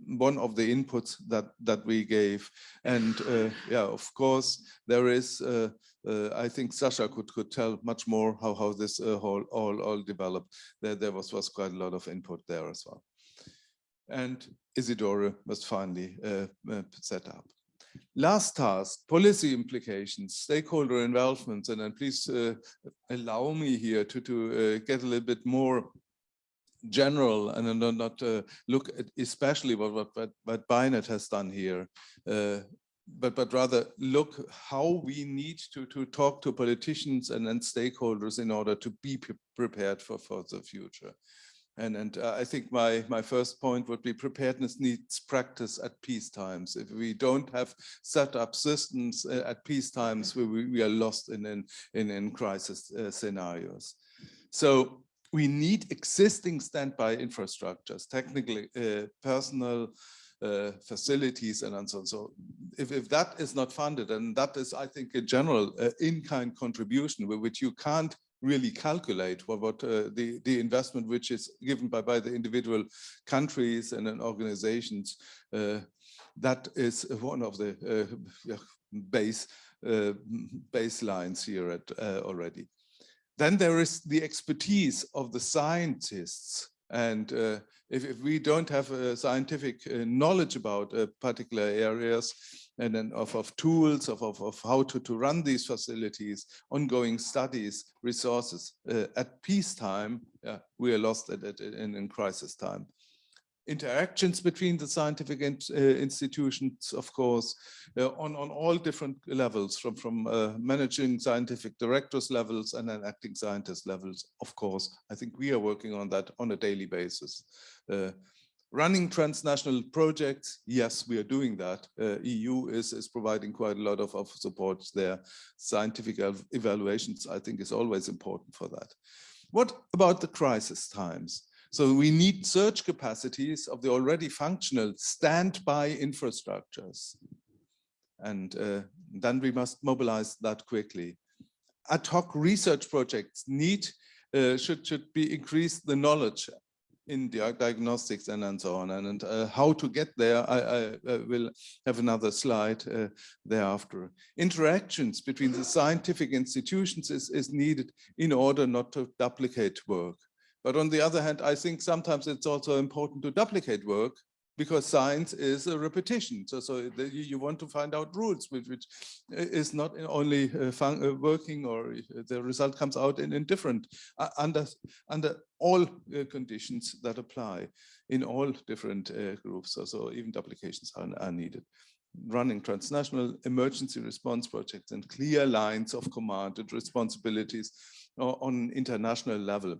inputs that we gave. And yeah, of course, there is. I think Sasha could tell much more how this all developed. There was quite a lot of input there as well. And Isidore was finally set up. Last task, policy implications, stakeholder involvement, and then please allow me here to get a little bit more general and not look at especially what VetBioNet has done here, but rather look how we need to talk to politicians and stakeholders in order to be prepared for the future. And I think my first point would be preparedness needs practice at peace times. If we don't have set up systems at peace times, we are lost in crisis scenarios. So we need existing standby infrastructures, technically, personal facilities, and so on. So if that is not funded, and that is, I think, a general in-kind contribution, which you can't really calculate what the investment which is given by the individual countries and organizations. That is one of the baselines here already. Then there is the expertise of the scientists. And if we don't have scientific knowledge about particular areas and then of tools, of how to run these facilities, ongoing studies, resources, at peacetime, we are lost in crisis time. Interactions between the scientific institutions, of course, on all different levels, from managing scientific directors levels and then acting scientist levels, of course. I think we are working on that on a daily basis. Running transnational projects, yes, we are doing that. EU is providing quite a lot of support there. Scientific evaluations, I think, is always important for that. What about the crisis times? So we need surge capacities of the already functional standby infrastructures. And then we must mobilize that quickly. Ad hoc research projects should be increase the knowledge in diagnostics and so on. And how to get there, I will have another slide thereafter. Interactions between the scientific institutions is needed in order not to duplicate work. But on the other hand, I think sometimes it's also important to duplicate work because science is a repetition. So you want to find out rules, which is not only working, or the result comes out in different, under all conditions that apply in all different groups. So even duplications are needed. Running transnational emergency response projects and clear lines of command and responsibilities on international level.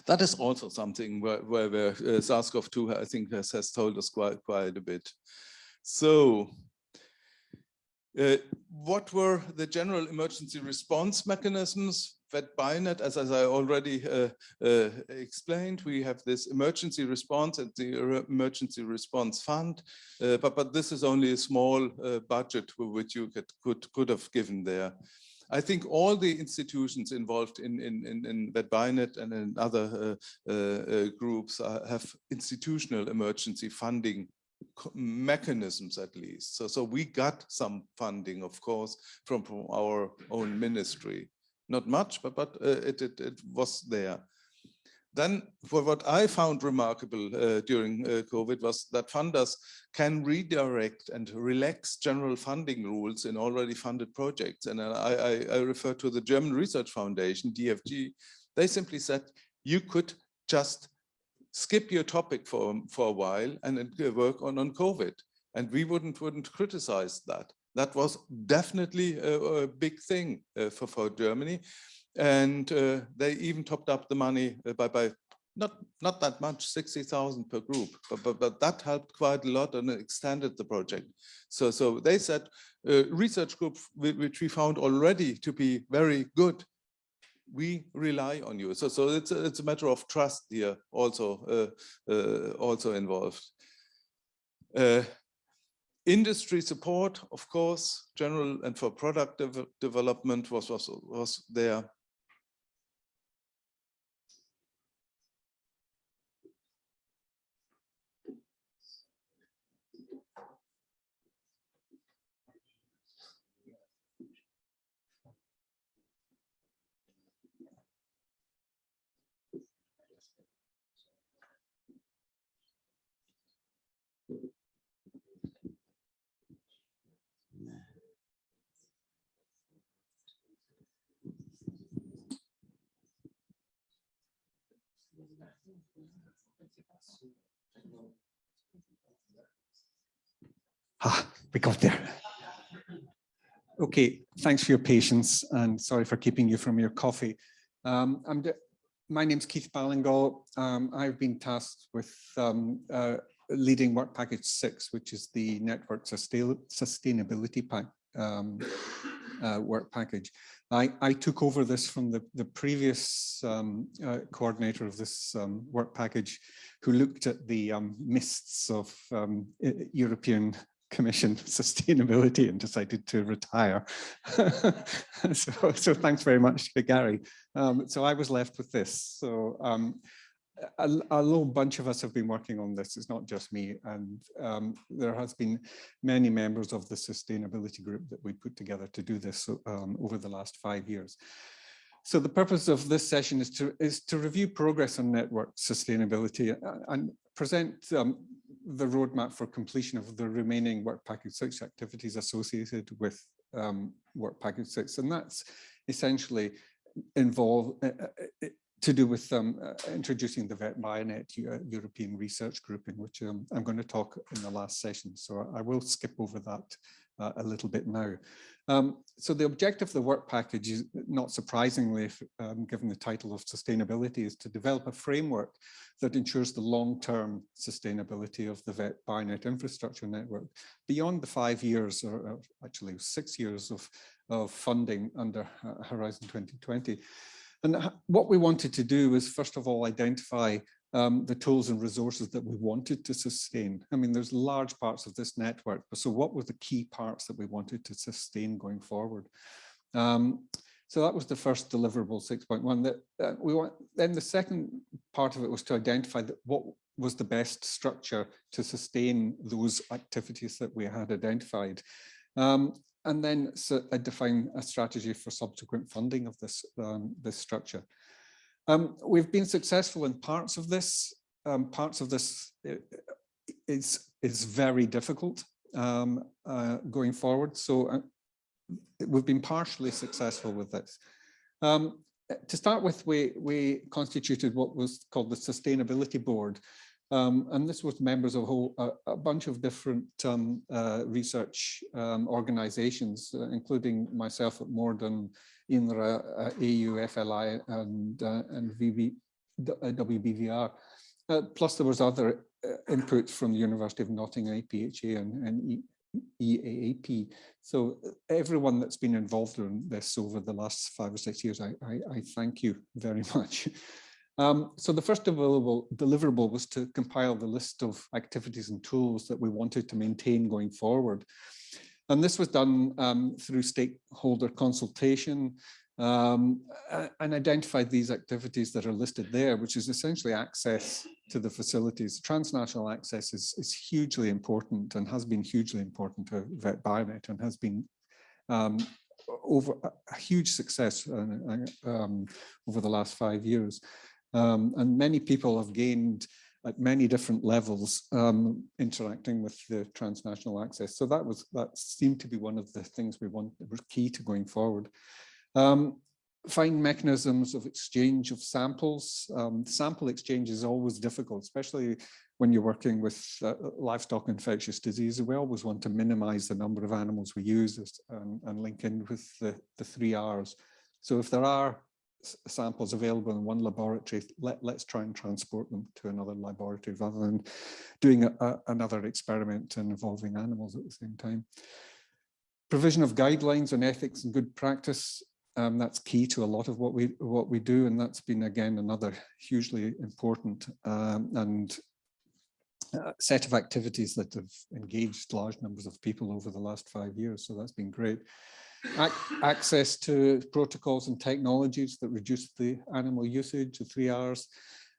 That is also something where SARS-CoV-2, I think, has told us quite a bit. So what were the general emergency response mechanisms? VetBioNet, as I already explained, we have this emergency response and the emergency response fund, but this is only a small budget which you could have given there. I think all the institutions involved in VetBioNet and in other groups have institutional emergency funding mechanisms at least. So we got some funding, of course, from our own ministry. Not much, but it was there. Then what I found remarkable during COVID was that funders can redirect and relax general funding rules in already funded projects. And I refer to the German Research Foundation, DFG. They simply said you could just skip your topic for a while and work on COVID. And we wouldn't criticize that. That was definitely a big thing for Germany. And they even topped up the money by not that much, 60,000 per group, but that helped quite a lot and extended the project. So they said research group which we found already to be very good, we rely on you. So it's a matter of trust here also involved. Industry support, of course, general and for product development was there. We got there. Okay, thanks for your patience and sorry for keeping you from your coffee. My name's Keith Ballingall. I've been tasked with leading work package 6, which is the network sustainability work package. I took over this from the previous coordinator of this work package, who looked at the mists of European Commission sustainability and decided to retire. so thanks very much to Gary. So I was left with this. So a little bunch of us have been working on this. It's not just me. And there has been many members of the sustainability group that we put together to do this over the last 5 years. So the purpose of this session is to review progress on network sustainability and present the roadmap for completion of the remaining Work Package 6 activities associated with Work Package 6. And that's essentially involved to do with introducing the VetBioNet European Research Group, in which I'm going to talk in the last session. So I will skip over that a little bit now. So the objective of the work package is, not surprisingly, given the title of sustainability, is to develop a framework that ensures the long-term sustainability of the VetBioNet infrastructure network beyond the 5 years, or actually 6 years of funding under Horizon 2020. And what we wanted to do was, first of all, identify the tools and resources that we wanted to sustain. I mean, there's large parts of this network, so what were the key parts that we wanted to sustain going forward? So that was the first deliverable 6.1. Then the second part of it was to identify what was the best structure to sustain those activities that we had identified. And then define a strategy for subsequent funding of this, this structure. We've been successful in parts of this. Parts of this is very difficult going forward. So we've been partially successful with this. To start with, we constituted what was called the Sustainability Board. And this was members of a bunch of different research organizations, including myself at Morden, INRA, AU, FLI, and WBVR. Plus there was other inputs from the University of Nottingham, APHA, and EAAP. So everyone that's been involved in this over the last 5 or 6 years, I thank you very much. So the first deliverable was to compile the list of activities and tools that we wanted to maintain going forward. And this was done through stakeholder consultation and identified these activities that are listed there, which is essentially access to the facilities. Transnational access is hugely important and has been hugely important to VetBioNet and has been over a huge success over the last 5 years. And many people have gained at many different levels interacting with the transnational access. So that seemed to be one of the things we wanted, was key to going forward. Find mechanisms of exchange of samples. Sample exchange is always difficult, especially when you're working with livestock infectious disease. We always want to minimize the number of animals we use and link in with the 3 Rs. So if there are samples available in one laboratory, let's try and transport them to another laboratory rather than doing another experiment involving animals at the same time. Provision of guidelines on ethics and good practice. That's key to a lot of what we do, and that's been again another hugely important set of activities that have engaged large numbers of people over the last 5 years. So that's been great. Access to protocols and technologies that reduce the animal usage, the 3 Rs.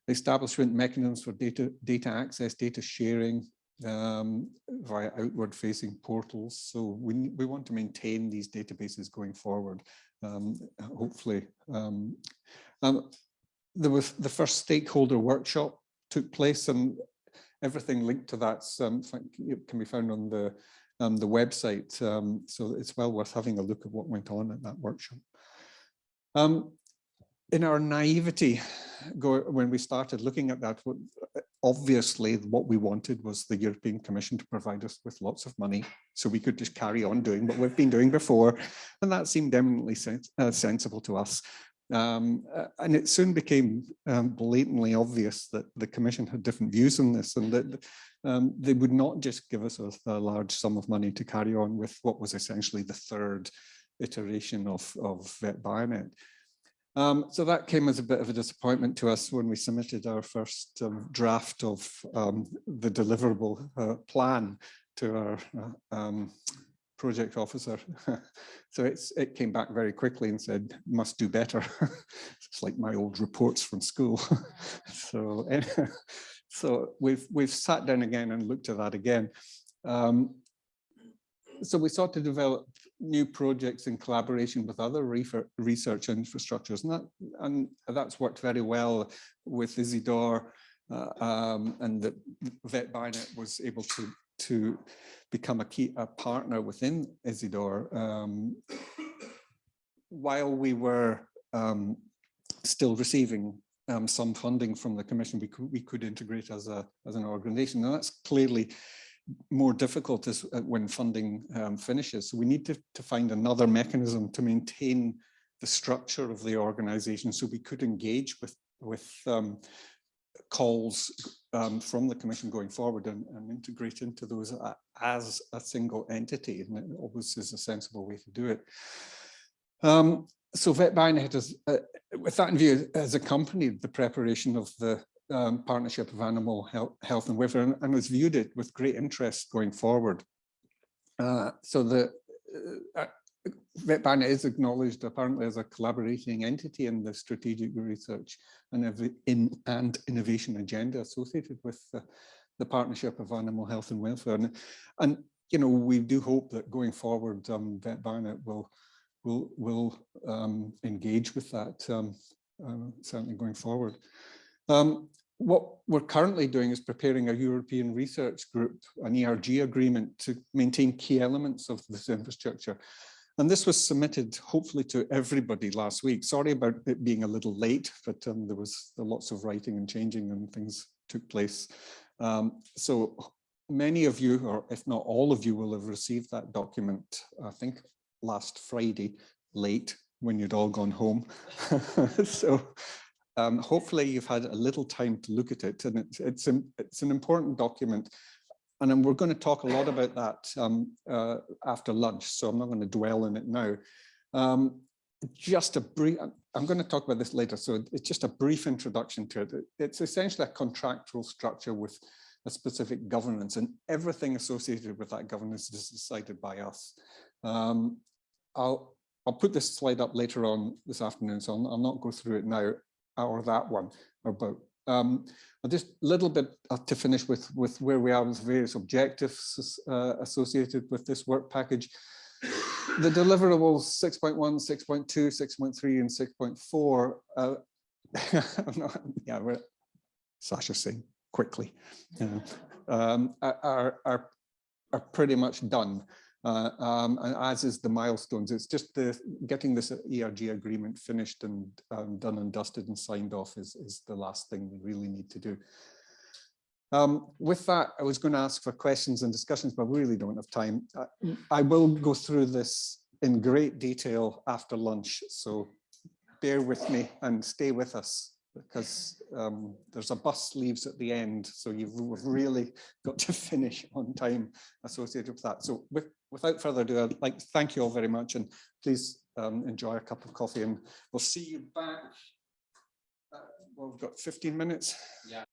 Establishment mechanisms for data access, data sharing via outward-facing portals. So we want to maintain these databases going forward. Hopefully, there was the first stakeholder workshop took place, and everything linked to that can be found on the website. So it's well worth having a look at what went on at that workshop. In our naivety, when we started looking at that, obviously what we wanted was the European Commission to provide us with lots of money so we could just carry on doing what we've been doing before. And that seemed eminently sensible to us. And it soon became blatantly obvious that the Commission had different views on this, and that they would not just give us a large sum of money to carry on with what was essentially the third iteration of VetBioNet. So that came as a bit of a disappointment to us when we submitted our first draft of the deliverable plan our project officer. So it came back very quickly and said, must do better. It's like my old reports from school. So, so we've sat down again and looked at that again. So we sought to develop new projects in collaboration with other research infrastructures, and that's worked very well with Isidore, and the VetBioNet was able to become a partner within Isidore while we were still receiving some funding from the Commission. We could integrate as an organization, and that's clearly more difficult when funding finishes. So we need to find another mechanism to maintain the structure of the organization, so we could engage with calls from the Commission going forward and integrate into those as a single entity, and it always is a sensible way to do it. So VetBioNet has, with that in view, has accompanied the preparation of the partnership of animal health and welfare, and has viewed it with great interest going forward. So the VetBioNet is acknowledged apparently as a collaborating entity in the strategic research and innovation agenda associated with the partnership of animal health and welfare. And you know, we do hope that going forward, VetBioNet will engage with that, certainly going forward. What we're currently doing is preparing a European research group, an ERG agreement, to maintain key elements of this infrastructure. And this was submitted hopefully to everybody last week. Sorry about it being a little late, but there was lots of writing and changing and things took place. So many of you, or if not all of you, will have received that document, I think last Friday, late, when you'd all gone home. So hopefully you've had a little time to look at it, and it's an important document. And we're going to talk a lot about that after lunch, so I'm not going to dwell on it now. Just a brief, I'm going to talk about this later, so it's just a brief introduction to it. It's essentially a contractual structure with a specific governance, and everything associated with that governance is decided by us. I'll put this slide up later on this afternoon, so I'll not go through it now, or that one, or both. Just a little bit to finish with where we are with various objectives associated with this work package. The deliverables 6.1, 6.2, 6.3, and 6.4, yeah, Sasha's saying quickly, are pretty much done. And as is the milestones. It's just getting this ERG agreement finished and done and dusted and signed off is the last thing we really need to do. With that, I was going to ask for questions and discussions, but we really don't have time. I will go through this in great detail after lunch, so bear with me and stay with us, because there's a bus leaves at the end, so you've really got to finish on time associated with that. So without further ado, I'd like to thank you all very much, and please enjoy a cup of coffee, and we'll see you back. Well, we've got 15 minutes. Yeah.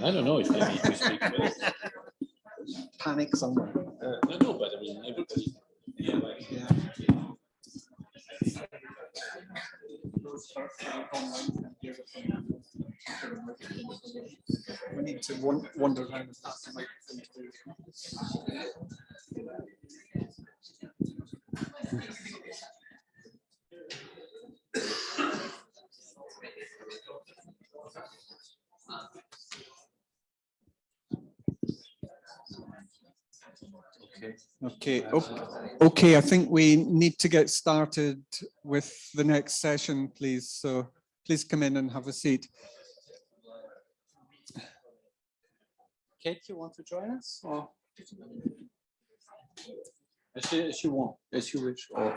I don't know if they need to speak first. Panic somewhere. No, but I mean, everybody. Yeah, like, yeah. We need to wander around and pass the microphone to Okay, I think we need to get started with the next session, please. So please come in and have a seat. Kate, you want to join us? Or? As you want, as you wish. Or...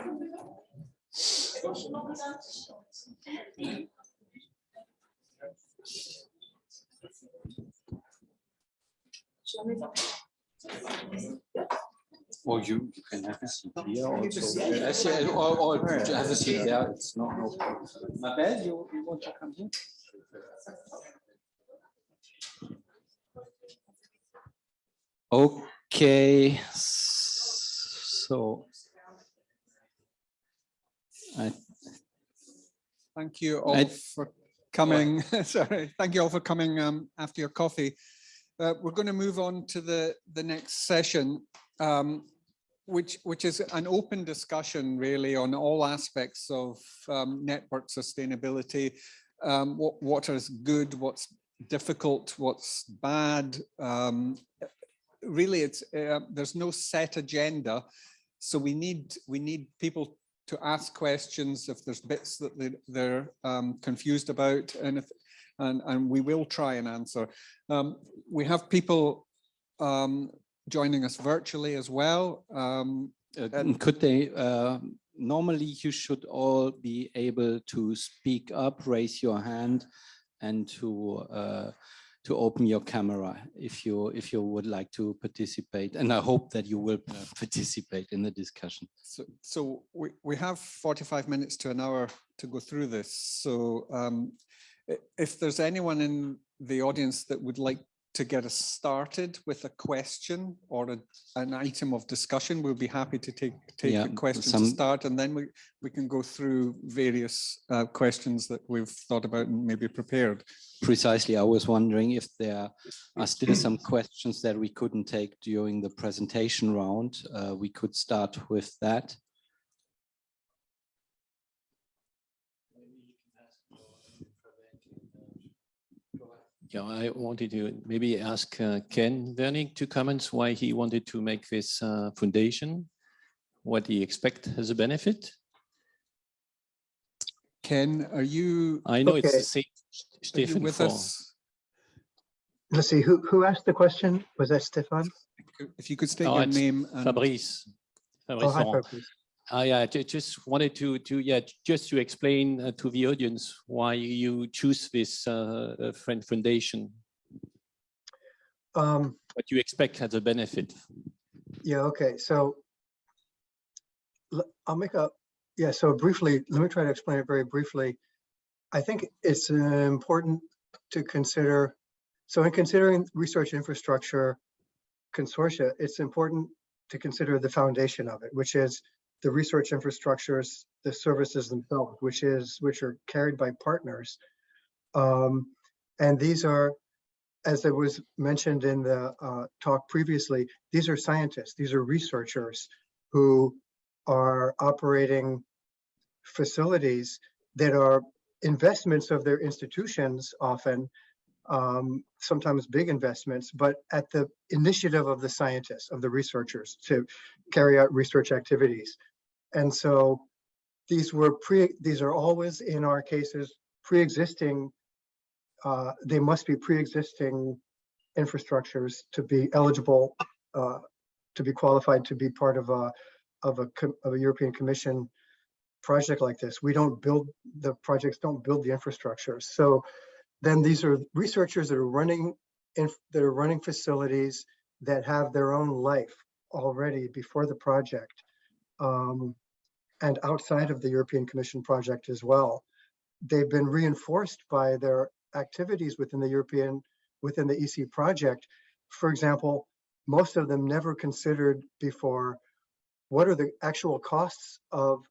Or you can have a seat here also. Or have a seat there. It's no problem. Mabel, you want to come here? Okay, so thank you all for coming. Sorry, thank you all for coming after your coffee. We're going to move on to the next session, which is an open discussion really on all aspects of network sustainability. What is good, what's difficult, what's bad. Really, it's there's no set agenda, so we need people to ask questions if there's bits that they're confused about, and we will try and answer. We have people joining us virtually as well. Could they? Normally, you should all be able to speak up, raise your hand, and to open your camera if you would like to participate. And I hope that you will participate in the discussion. So we have 45 minutes to an hour to go through this. So if there's anyone in the audience that would like to get us started with a question or an item of discussion, we'll be happy to take a question to start, and then we can go through various questions that we've thought about and maybe prepared. Precisely, I was wondering if there are still some questions that we couldn't take during the presentation round. We could start with that. Yeah, I wanted to maybe ask Ken Wernig to comment why he wanted to make this foundation, what he expects as a benefit. Ken, are you? I know it's the same. Stefan, with us? Let's see, who asked the question? Was that Stefan? If you could state your name. And... Fabrice. Oh, hi, Fabrice. I just wanted to explain to the audience why you choose this foundation. What you expect as a benefit. Yeah, okay. So I'll make a, so briefly, let me try to explain it very briefly. I think it's important to consider, so in considering research infrastructure consortia, it's important to consider the foundation of it, which is the research infrastructures, the services themselves, which are carried by partners. And these are, as it was mentioned in the talk previously, these are scientists, these are researchers who are operating facilities that are investments of their institutions often, sometimes big investments, but at the initiative of the scientists, of the researchers to carry out research activities. And so these are always, in our cases, pre-existing, they must be pre-existing infrastructures to be eligible, to be qualified to be part of a European Commission project like this. We don't build, the projects don't build the infrastructure. So then these are researchers that are running facilities that have their own life already before the project, and outside of the European Commission project as well. They've been reinforced by their activities within the EC project. For example, most of them never considered before what are the actual costs of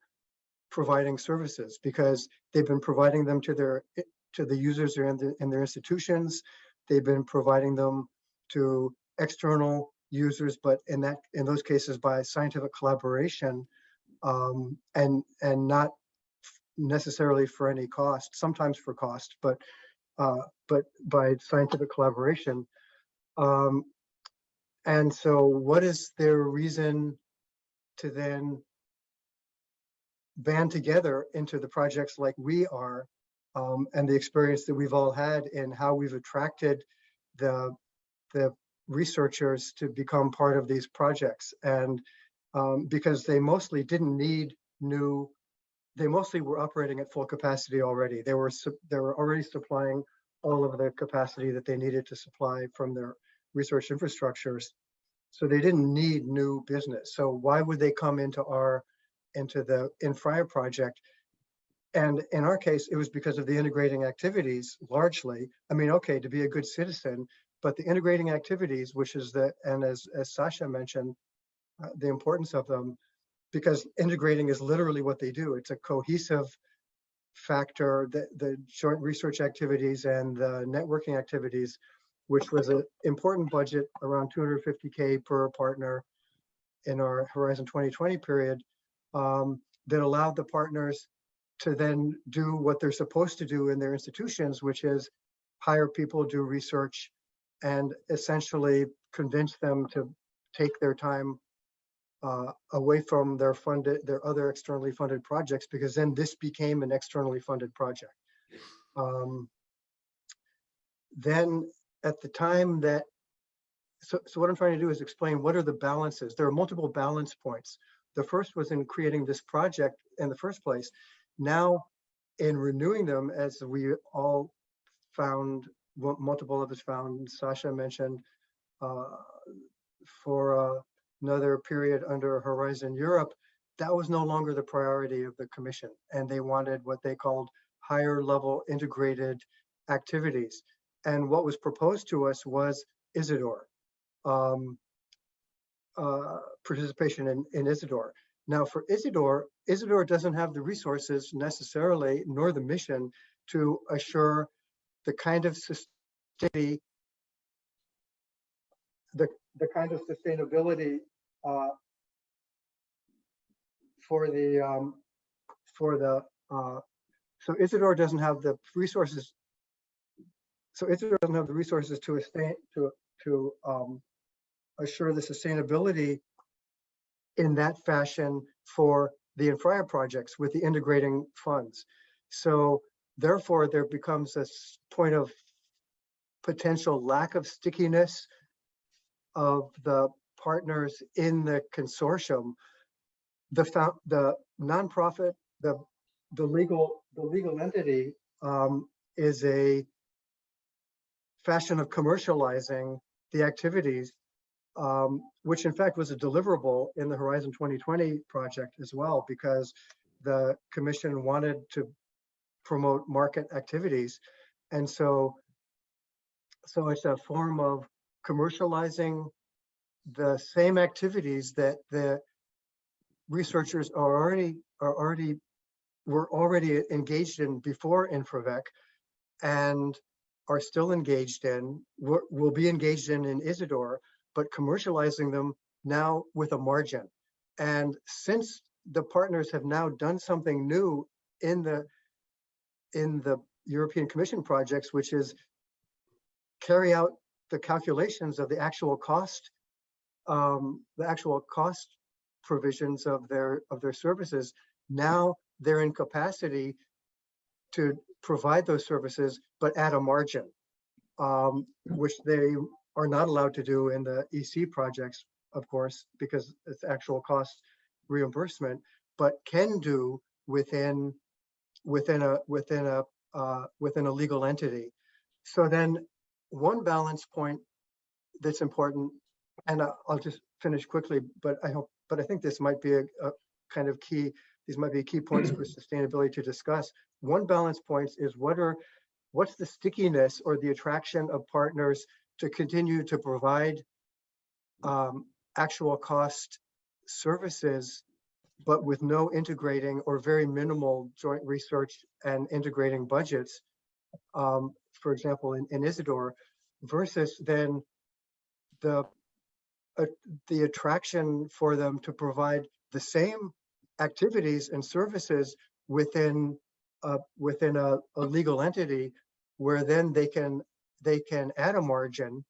providing services, because they've been providing them to the users in their institutions. They've been providing them to external users, but in those cases by scientific collaboration, and not necessarily for any cost, sometimes for cost, but by scientific collaboration. And so what is their reason to then band together into the projects like we are, and the experience that we've all had in how we've attracted the researchers to become part of these projects? And because they mostly didn't need they mostly were operating at full capacity already. They were already supplying all of the capacity that they needed to supply from their research infrastructures. So they didn't need new business. So why would they come into the Infra project? And in our case, it was because of the integrating activities largely. I mean, okay, to be a good citizen, but the integrating activities, which is and as Sasha mentioned, the importance of them, because integrating is literally what they do. It's a cohesive factor, the joint research activities and the networking activities, which was an important budget, around 250K per partner in our Horizon 2020 period, that allowed the partners to then do what they're supposed to do in their institutions, which is hire people, do research, and essentially convince them to take their time away from their other externally funded projects, because then this became an externally funded project. Then at the time that, so what I'm trying to do is explain what are the balances. There are multiple balance points. The first was in creating this project in the first place. Now, in renewing them, as we all found, multiple of us found, Sasha mentioned, for another period under Horizon Europe, that was no longer the priority of the Commission. And they wanted what they called higher level integrated activities. And what was proposed to us was Isidore, participation in Isidore. Now for Isidore doesn't have the resources necessarily, nor the mission, to assure the kind of sustainability, so Isidore doesn't have the resources. So Isidore doesn't have the resources to assure the sustainability in that fashion for the Infra projects with the integrating funds. So therefore, there becomes this point of potential lack of stickiness of the partners in the consortium. The nonprofit, the legal entity is a fashion of commercializing the activities, which in fact was a deliverable in the Horizon 2020 project as well, because the Commission wanted to promote market activities. And so it's a form of commercializing the same activities that the researchers were already engaged in before InfraVec, and are still engaged in, will be engaged in Isidore, but commercializing them now with a margin. And since the partners have now done something new in the European Commission projects, which is carry out the calculations of the actual cost provisions of their services, now they're in capacity to provide those services, but at a margin, which they are not allowed to do in the EC projects, of course, because it's actual cost reimbursement, but can do within a legal entity. So then one balance point that's important, and I'll just finish quickly, but I think this might be a kind of key, these might be key points for sustainability to discuss. One balance point is what's the stickiness or the attraction of partners to continue to provide actual cost services, but with no integrating or very minimal joint research and integrating budgets, for example, in Isidore, versus then the attraction for them to provide the same activities and services within a legal entity, where then they can add a margin,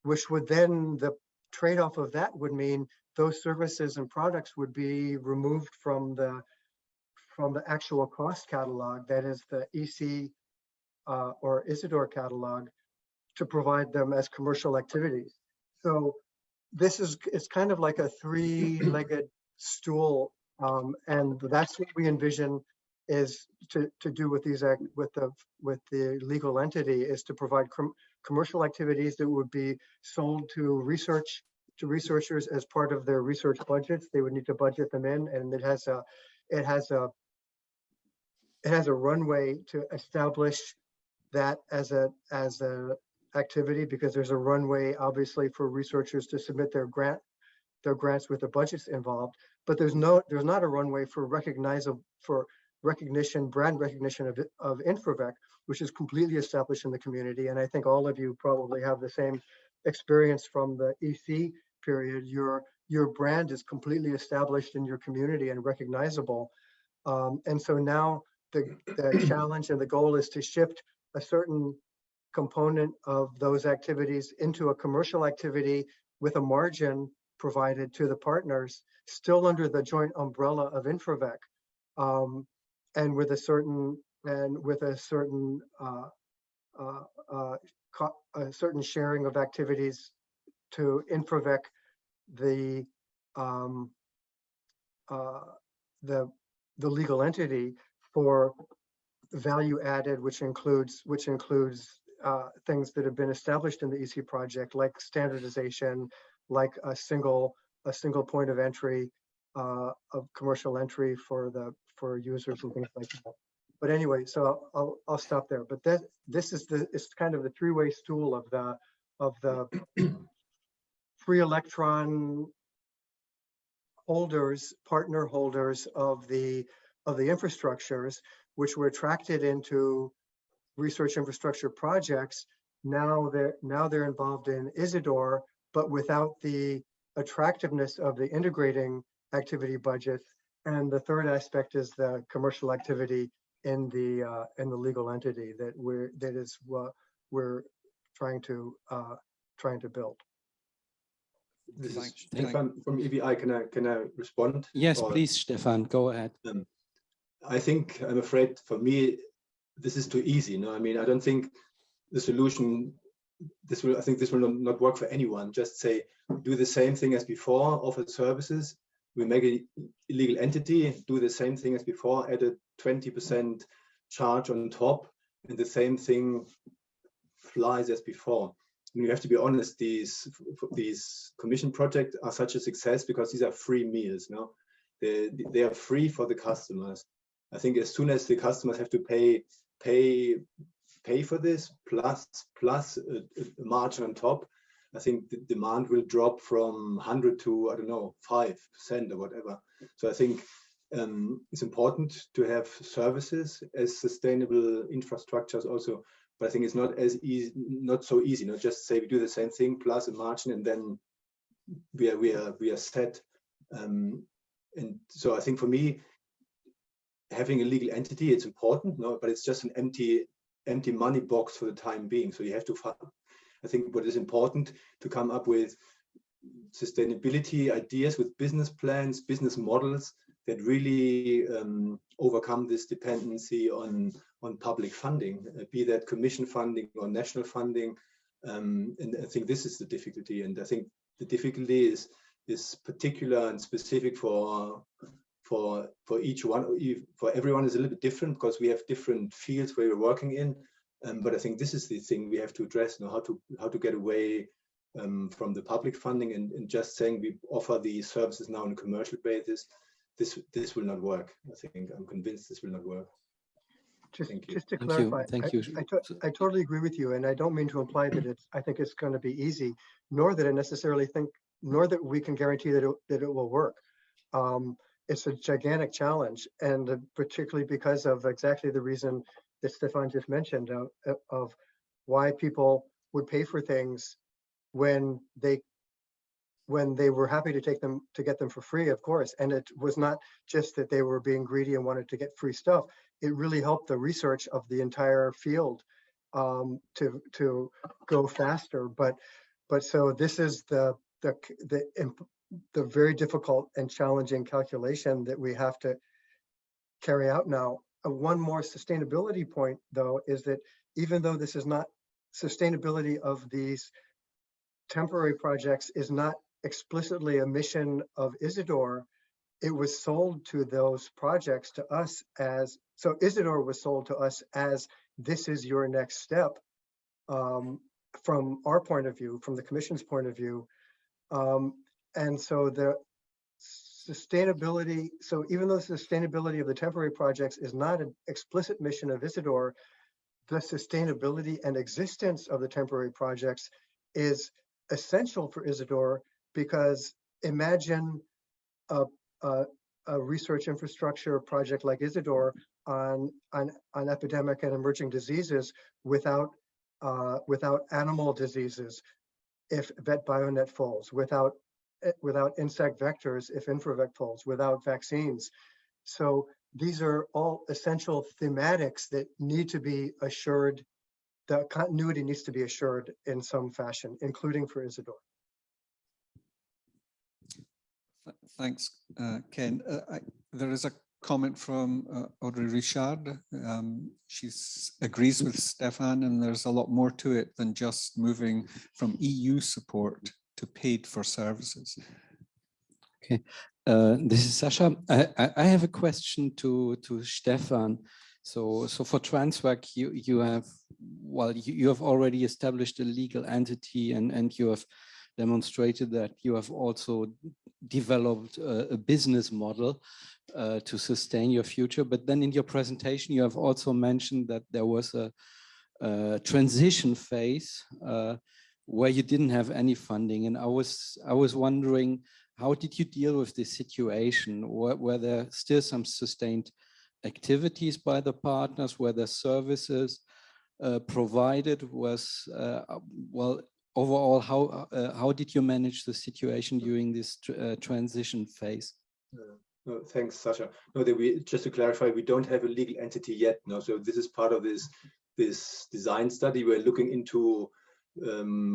which would then, the trade-off of that would mean those services and products would be removed from the actual cost catalog, that is the EC or Isidore catalog, to provide them as commercial activities. So it's kind of like a three-legged stool, and that's what we envision is to do with these with the legal entity, is to provide commercial activities that would be sold to research to researchers as part of their research budgets. They would need to budget them in, and it has a runway to establish that as a activity, because there's a runway obviously for researchers to submit their grants with the budgets involved. But there's not a runway for brand recognition of InfraVec, which is completely established in the community. And I think all of you probably have the same experience from the EC period. Your brand is completely established in your community and recognizable. And so now the challenge and the goal is to shift a certain component of those activities into a commercial activity with a margin provided to the partners, still under the joint umbrella of InfraVec, and with a certain sharing of activities to InfraVec, the legal entity, for value added, which includes things that have been established in the EC project, like standardization, like a single point of entry, of commercial entry for users and things like that. But anyway, so I'll stop there. But this is it's kind of the three-way stool of the free electron holders, partner holders of the infrastructures, which were attracted into research infrastructure projects. Now they're involved in Isidore, but without the attractiveness of the integrating activity budgets. And the third aspect is the commercial activity in the legal entity that we're trying to build. This is Stefan from EVI. Can I respond? Yes, please, Stefan, go ahead. I'm afraid for me, this is too easy. No, I mean, I don't think the solution, I think this will not work for anyone. Just say, do the same thing as before, offer services. We make a legal entity, do the same thing as before, add a 20% charge on top, and the same thing flies as before. I mean, you have to be honest, these commission projects are such a success because these are free meals. No, they are free for the customers. I think as soon as the customers have to pay for this plus a margin on top, I think the demand will drop from 100 to, I don't know, 5% or whatever. So I think it's important to have services as sustainable infrastructures also, but I think it's not so easy. Not just say we do the same thing plus a margin and then we are set. And so I think for me, having a legal entity, it's important, no, but it's just an empty money box for the time being. So you have to, I think what is important to come up with sustainability ideas, with business plans, business models that really overcome this dependency on public funding, be that commission funding or national funding. And I think this is the difficulty. And I think the difficulty is particular and specific for each one. For everyone is a little bit different because we have different fields where we're working in. But I think this is the thing we have to address now, how to get away from the public funding and just saying we offer the services now on a commercial basis. This will not work. I think I'm convinced this will not work. Just to clarify, Thank you. I totally agree with you, and I don't mean to imply that I think it's going to be easy, nor that I necessarily think, nor that we can guarantee that it will work. It's a gigantic challenge, and particularly because of exactly the reason that Stefan just mentioned of why people would pay for things when they were happy to get them for free, of course. And it was not just that they were being greedy and wanted to get free stuff. It really helped the research of the entire field to go faster. But so this is the very difficult and challenging calculation that we have to carry out now. One more sustainability point, though, is that even though this is not sustainability of these temporary projects is not explicitly a mission of Isidore, it was sold to those projects to us as, so Isidore was sold to us as this is your next step. From our point of view, from the Commission's point of view, And so the sustainability, so even though the sustainability of the temporary projects is not an explicit mission of Isidore, the sustainability and existence of the temporary projects is essential for Isidore, because imagine a research infrastructure project like Isidore on epidemic and emerging diseases without animal diseases if VetBioNet falls, without insect vectors if InfraVec falls, without vaccines. So these are all essential thematics that need to be assured. The continuity needs to be assured in some fashion, including for Isidore. Thanks, Ken. There is a comment from Audrey Richard. She agrees with Stefan, and there's a lot more to it than just moving from EU support to paid for services. Okay, this is Sasha. I have a question to Stefan. So for Transvac, you have already established a legal entity, and you have demonstrated that you have also developed a business model to sustain your future. But then in your presentation, you have also mentioned that there was a transition phase where you didn't have any funding. And I was wondering, how did you deal with this situation? Were there still some sustained activities by the partners? Were there services provided? Well, overall, how did you manage the situation during this transition phase? No, thanks, Sasha. No, just to clarify, we don't have a legal entity yet. No, so this is part of this design study. We're looking into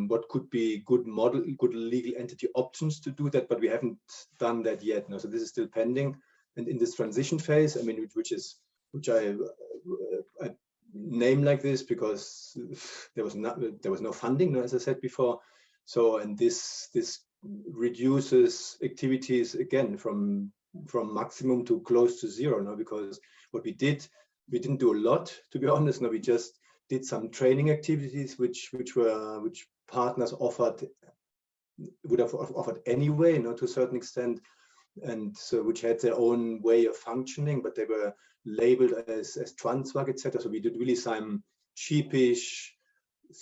what could be good legal entity options to do that, but we haven't done that yet. No, so this is still pending. And in this transition phase, I mean, which I name like this because there was no funding, no, as I said before. So, and this reduces activities again from maximum to close to zero. No, because what we didn't do a lot, to be honest. No, we just did some training activities which partners would have offered anyway, to a certain extent, and so which had their own way of functioning, but they were labeled as Transvac, etc. So we did really some cheapish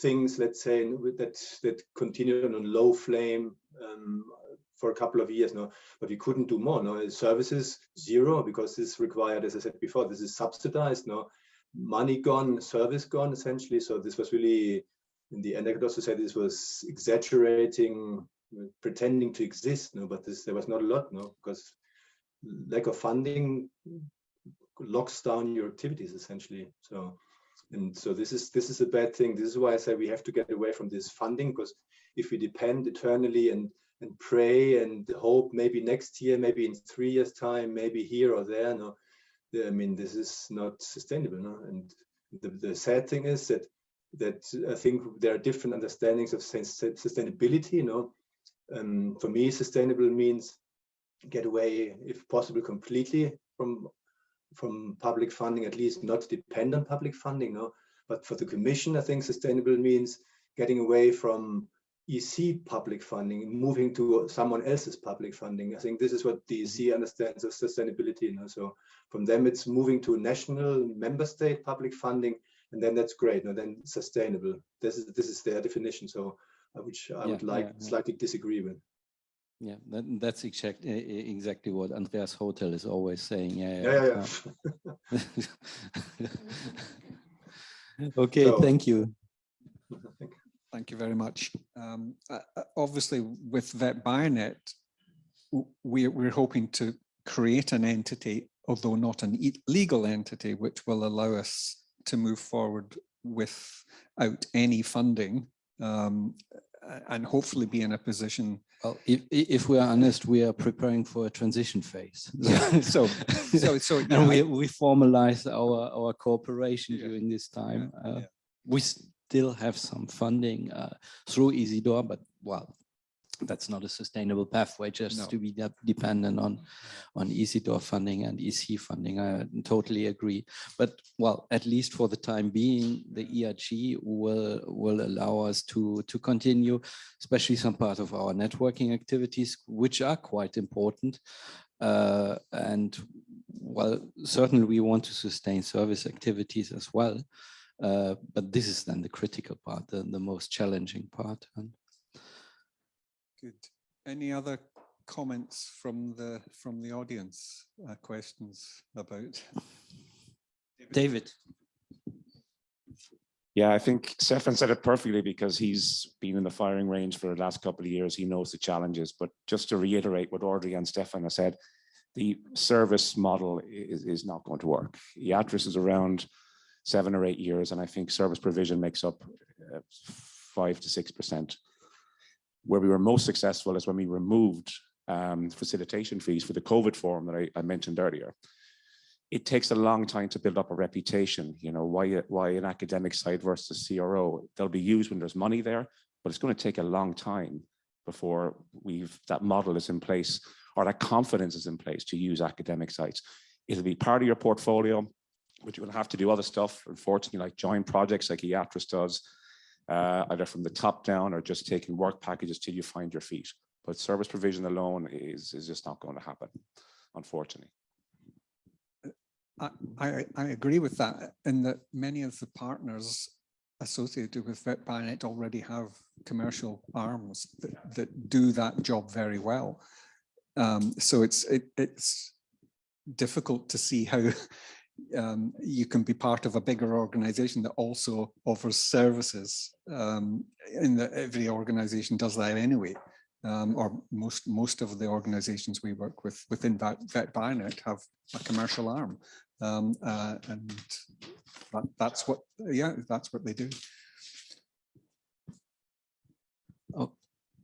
things, let's say, that continued on low flame for a couple of years now, but we couldn't do more. No, services zero, because this required, as I said before, this is subsidized. No, money gone, service gone, essentially. So this was really, in the end, I could also say this was exaggerating, pretending to exist. No, but there was not a lot. No, because lack of funding locks down your activities essentially. So, and so this is a bad thing. This is why I say we have to get away from this funding, because if we depend eternally and pray and hope maybe next year, maybe in 3 years' time, maybe here or there, no, I mean, this is not sustainable. No? And the sad thing is that I think there are different understandings of sustainability. You know, for me, sustainable means get away, if possible, completely from public funding, at least not depend on public funding. No, but for the Commission, I think sustainable means getting away from EC public funding, moving to someone else's public funding. I think this is what the EC understands as sustainability. You know? So from them, it's moving to national member state public funding, and then that's great. No, then sustainable. This is their definition. So which I would slightly disagree with. Yeah, that's exactly what Andreas Hotel is always saying. Yeah. Okay, so, thank you. Thank you very much. Obviously, with VetBioNet, we're hoping to create an entity, although not an legal entity, which will allow us to move forward without any funding, and hopefully be in a position. Well, if we are honest, we are preparing for a transition phase. so and we formalize our cooperation during this time. We still have some funding through Isidore, but well, that's not a sustainable pathway just No. to be dependent on ECDOR funding and EC funding. I totally agree. But well, at least for the time being, the ERG will allow us to continue, especially some part of our networking activities, which are quite important. And well, certainly we want to sustain service activities as well. But this is then the critical part, the most challenging part. Good. Any other comments from the audience? Questions about? David. Yeah, I think Stefan said it perfectly because he's been in the firing range for the last couple of years. He knows the challenges. But just to reiterate what Audrey and Stefan have said, the service model is not going to work. IATRIS is around 7 or 8 years, and I think service provision makes up 5 to 6%. Where we were most successful is when we removed facilitation fees for the COVID forum that I mentioned earlier. It takes a long time to build up a reputation. You know, why an academic site versus CRO? They'll be used when there's money there, but it's going to take a long time before that model is in place or that confidence is in place to use academic sites. It'll be part of your portfolio, but you will have to do other stuff, unfortunately, like joint projects like IATRIS does, either from the top down or just taking work packages till you find your feet. But service provision alone is just not going to happen, unfortunately. I agree with that, in that many of the partners associated with VetBioNet already have commercial arms that do that job very well. So it's difficult to see how you can be part of a bigger organization that also offers services, in that every organization does that anyway, or most of the organizations we work with within VetBioNet have a commercial arm, and that's what they do.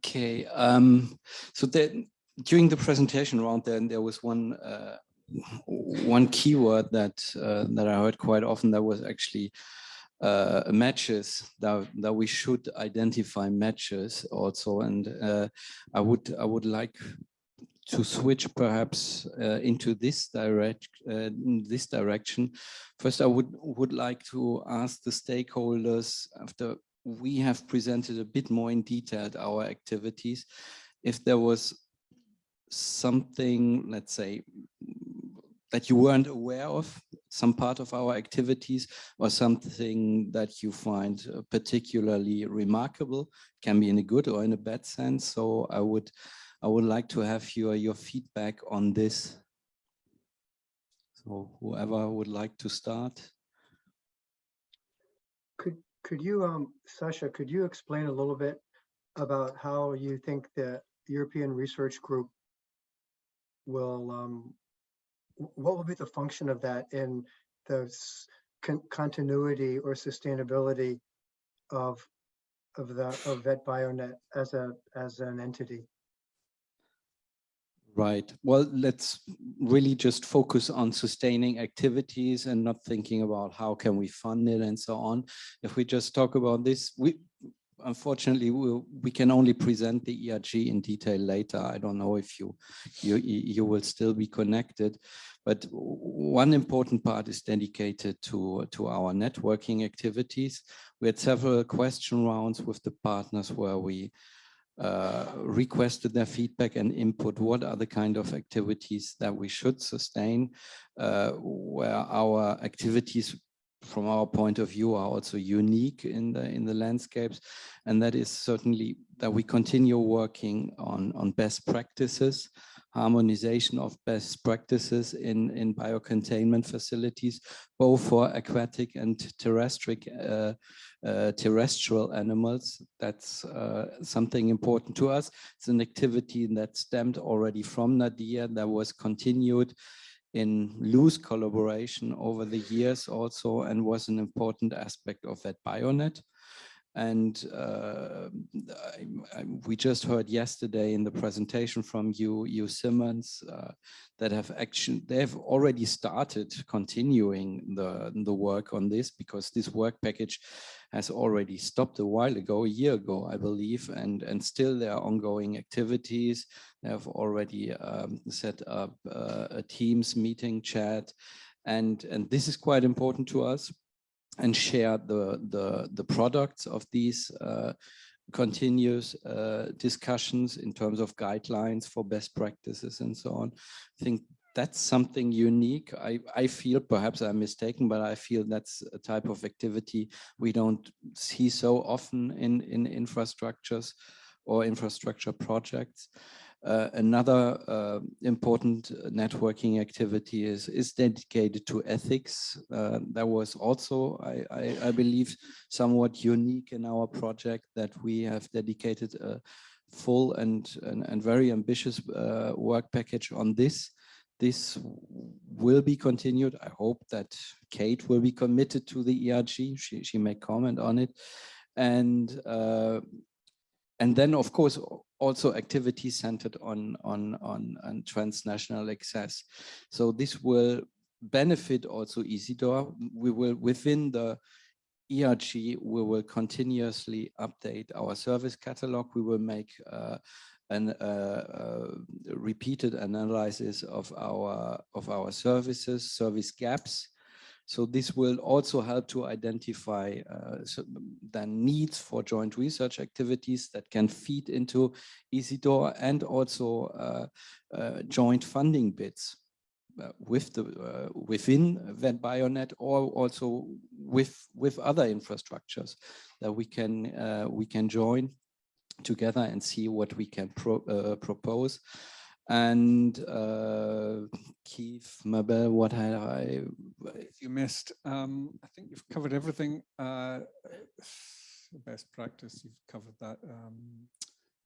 Okay, so during the presentation round, there was one keyword that I heard quite often. That was actually matches, that we should identify matches also, and I would like to switch perhaps into this direction. First, I would like to ask the stakeholders, after we have presented a bit more in detail our activities, if there was something, let's say, that you weren't aware of, some part of our activities, or something that you find particularly remarkable, can be in a good or in a bad sense. So I would like to have your feedback on this. So whoever would like to start. Could you, Sasha, could you explain a little bit about how you think the European Research Group will, what will be the function of that in the continuity or sustainability of VetBioNet as an entity? Right. Well, let's really just focus on sustaining activities and not thinking about how can we fund it and so on. If we just talk about this, unfortunately, we can only present the ERG in detail later. I don't know if you will still be connected, but one important part is dedicated to our networking activities. We had several question rounds with the partners where we requested their feedback and input. What are the kind of activities that we should sustain, where our activities from our point of view are also unique in the landscapes, and that is certainly that we continue working on best practices, harmonization of best practices in biocontainment facilities, both for aquatic and terrestrial animals. That's something important to us. It's an activity that stemmed already from Nadia, that was continued in loose collaboration over the years also, and was an important aspect of VetBioNet. And we just heard yesterday in the presentation from you Simmons, that they have already started continuing the work on this, because this work package has already stopped a while ago, a year ago, I believe, and still there are ongoing activities. They have already set up a Teams meeting chat, and this is quite important to us, and share the products of these continuous discussions in terms of guidelines for best practices and so on. I think that's something unique. I feel, perhaps I'm mistaken, but I feel that's a type of activity we don't see so often in infrastructures or infrastructure projects. Another important networking activity is dedicated to ethics. That was also, I believe, somewhat unique in our project, that we have dedicated a full and very ambitious work package on this. This will be continued. I hope that Kate will be committed to the ERG. She may comment on it. And then, of course, also activities centered on transnational access. So this will benefit also EasyDoor. We will, within the ERG, we will continuously update our service catalog. We will make repeated analysis of our services, service gaps. So this will also help to identify the needs for joint research activities that can feed into EasyDoor, and also joint funding bids within VetBioNet, or also with other infrastructures that we can join together and see what we can propose. And Keith, Mabel, what had I? If you missed, I think you've covered everything. Best practice, you've covered that.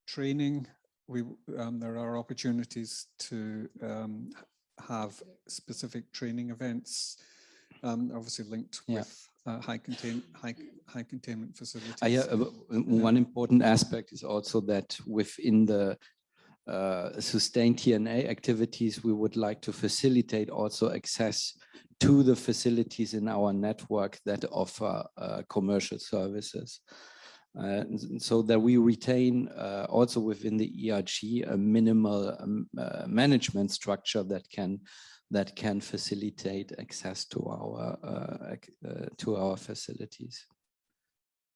Training, there are opportunities to have specific training events, obviously linked with high containment facilities. One important aspect is also that within the sustained TNA activities, we would like to facilitate also access to the facilities in our network that offer commercial services. So that we retain also within the ERG a minimal management structure that can facilitate access to our facilities.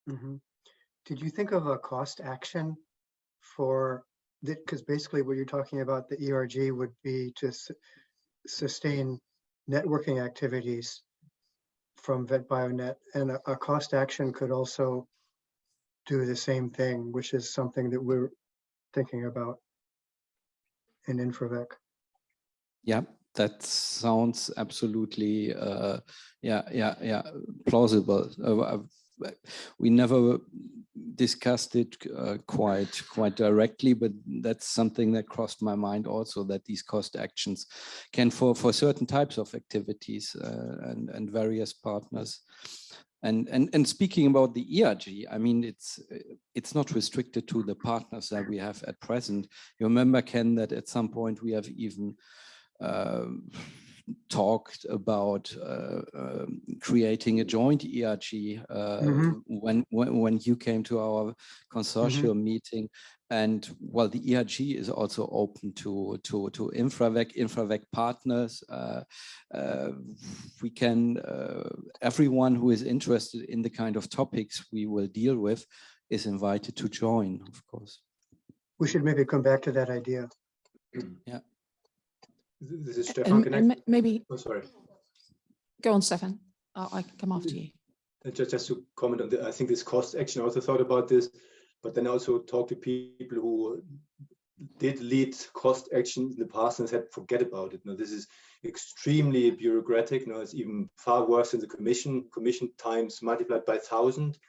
Mm-hmm. Did you think of a cost action for that? Because basically what you're talking about, the ERG would be to sustain networking activities from VetBioNet, and a cost action could also do the same thing, which is something that we're thinking about in InfraVec. Yeah, that sounds absolutely plausible. We never discussed it quite directly, but that's something that crossed my mind also, that these cost actions can for certain types of activities and various partners. And speaking about the ERG, I mean, it's not restricted to the partners that we have at present. You remember, Ken, that at some point we have even talked about creating a joint ERG when you came to our consortium meeting. And well, the ERG is also open to InfraVec partners. We can, everyone who is interested in the kind of topics we will deal with is invited to join, of course. We should maybe come back to that idea. Yeah. This is Stefan. And maybe. Oh, sorry. Go on, Stefan. I can come after you. Just to comment on I think this cost action, I also thought about this, but then also talked to people who did lead cost action in the past and said, forget about it. Now, this is extremely bureaucratic. Now, it's even far worse than the commission times multiplied by 1,000.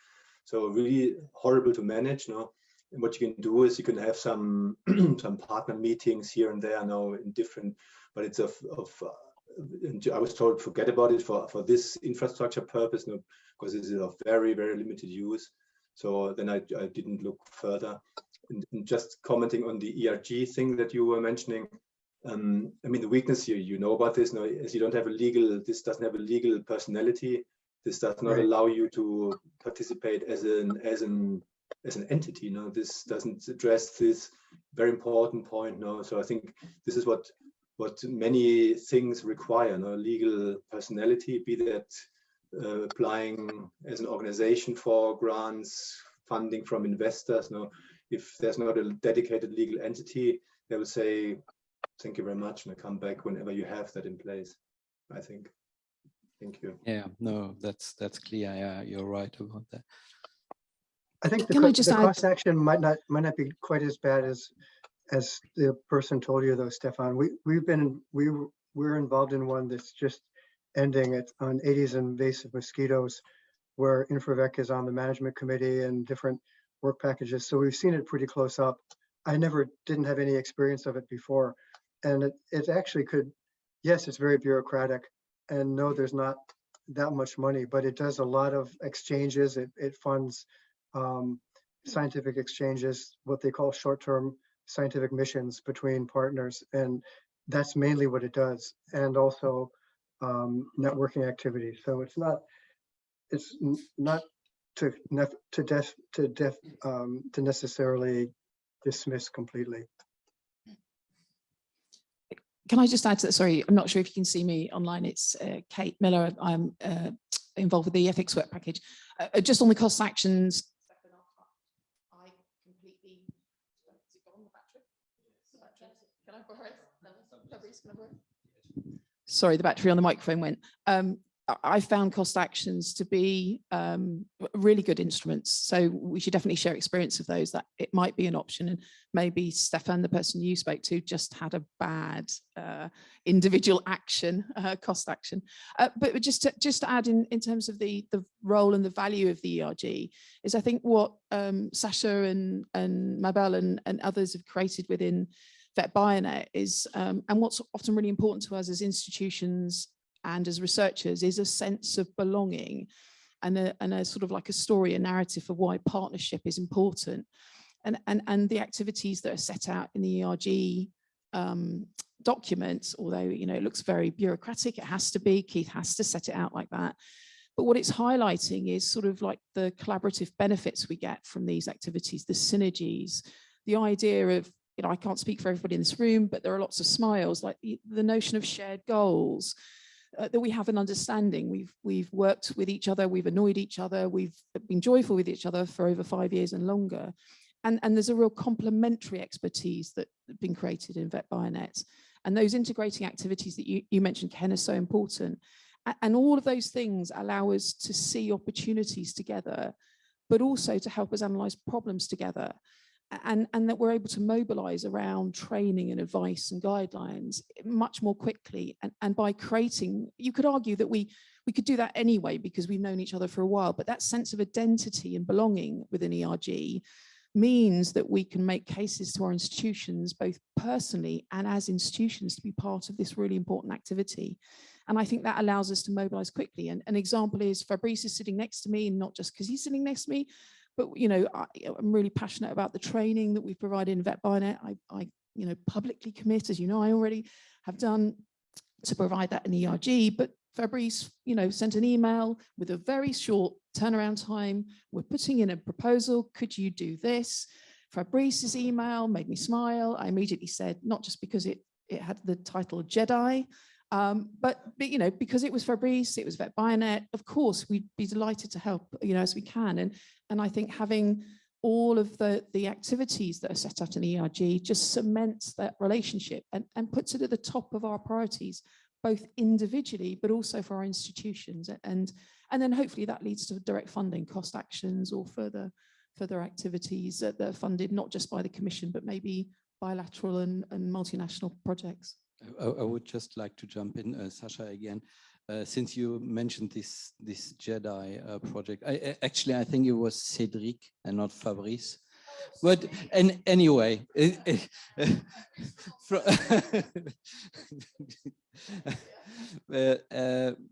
So really horrible to manage now. And what you can do is you can have some partner meetings here and there now in different, but it's I was told forget about it for this infrastructure purpose, no, because this is of very, very limited use. So then I didn't look further. And just commenting on the ERG thing that you were mentioning, I mean, the weakness here, you know about this now, as you don't have this doesn't have a legal personality. This does not Right. allow you to participate as an entity. No, this doesn't address this very important point. No, so I think this is what many things require. No, legal personality, be that applying as an organization for grants, funding from investors. No, if there's not a dedicated legal entity, they will say, "Thank you very much," and come back whenever you have that in place, I think. Thank you. Yeah, no, that's clear. Yeah, you're right about that. I think Can I just the add- cost action might not be quite as bad as the person told you though, Stefan. We're involved in one that's just ending on Aedes invasive mosquitoes, where InfraVec is on the management committee and different work packages. So we've seen it pretty close up. I didn't have any experience of it before. And it actually could, yes, it's very bureaucratic, and no, there's not that much money, but it does a lot of exchanges. It funds scientific exchanges, what they call short-term scientific missions between partners. And that's mainly what it does. And also networking activities. So it's not to necessarily dismiss completely. Can I just add to that? Sorry, I'm not sure if you can see me online. It's Kate Miller. I'm involved with the ethics work package. Just on the cost actions. I completely. Is it gone, the battery? Can I borrow it? Fabrice, can I borrow it? Sorry, the battery on the microphone went. I found cost actions to be really good instruments. So we should definitely share experience of those, that it might be an option. And maybe Stefan, the person you spoke to, just had a bad individual action, cost action. But just to add in terms of the role and the value of the ERG is, I think what Sasha and Mabel and others have created within VetBioNet is, and what's often really important to us as institutions and as researchers, is a sense of belonging and a sort of like a story, a narrative for why partnership is important. And the activities that are set out in the ERG documents, although it looks very bureaucratic, it has to be, Keith has to set it out like that. But what it's highlighting is sort of like the collaborative benefits we get from these activities, the synergies, the idea of, I can't speak for everybody in this room, but there are lots of smiles, like the notion of shared goals, that we have an understanding. We've worked with each other, we've annoyed each other, we've been joyful with each other for over 5 years and longer. And there's a real complementary expertise that's been created in VetBioNet. And those integrating activities that you mentioned, Ken, are so important. And all of those things allow us to see opportunities together, but also to help us analyze problems together. And that we're able to mobilize around training and advice and guidelines much more quickly. And by creating, you could argue that we could do that anyway because we've known each other for a while, but that sense of identity and belonging within ERG means that we can make cases to our institutions, both personally and as institutions, to be part of this really important activity. And I think that allows us to mobilize quickly. And an example is Fabrice is sitting next to me, and not just because he's sitting next to me, but I'm really passionate about the training that we've provided in VetBioNet. I publicly commit, as I already have done, to provide that in ERG. But Fabrice, sent an email with a very short turnaround time. We're putting in a proposal. Could you do this? Fabrice's email made me smile. I immediately said, not just because it had the title Jedi, but because it was Fabrice, it was VetBioNet, of course, we'd be delighted to help, as we can. And I think having all of the activities that are set out in ERG just cements that relationship and puts it at the top of our priorities, both individually, but also for our institutions. And then hopefully that leads to direct funding, cost actions, or further activities that are funded not just by the Commission, but maybe bilateral and multinational projects. I would just like to jump in, Sasha, again, since you mentioned this Jedi project. I think it was Cédric and not Fabrice. But anyway,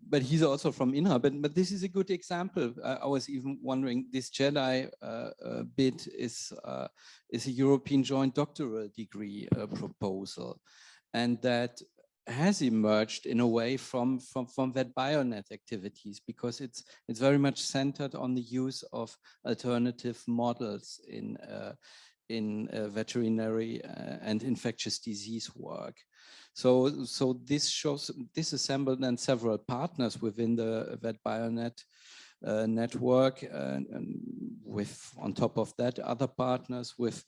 but he's also from INRA. But this is a good example. I was even wondering, this Jedi bid is a European joint doctoral degree proposal. And that has emerged in a way from VetBioNet activities, because it's very much centered on the use of alternative models in veterinary and infectious disease work. So this shows, this assembled then several partners within the VetBioNet network, and with, on top of that, other partners with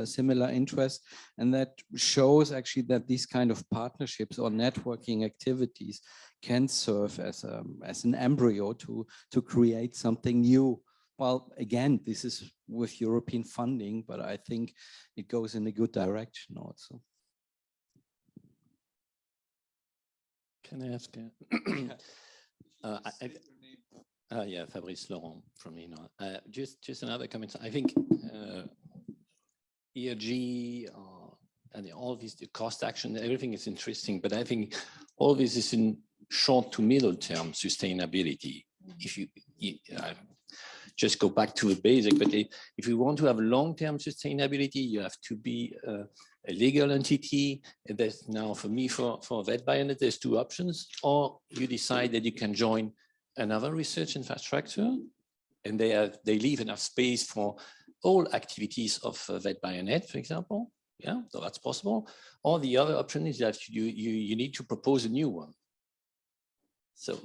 similar interests. And that shows actually that these kind of partnerships or networking activities can serve as an embryo to create something new. Well, again, this is with European funding, but I think it goes in a good direction also. Can I ask? Yeah, Fabrice Laurent from Eno. Just another comment. I think ERG and all these, the cost action, everything is interesting, but I think all this is in short to middle term sustainability. If you just go back to the basic, but if you want to have long-term sustainability, you have to be a legal entity. And that's now for me, for VetBioNet, there's two options. Or you decide that you can join another research infrastructure, and they leave enough space for all activities of VetBioNet, for example. Yeah, so that's possible. Or the other option is that you need to propose a new one. So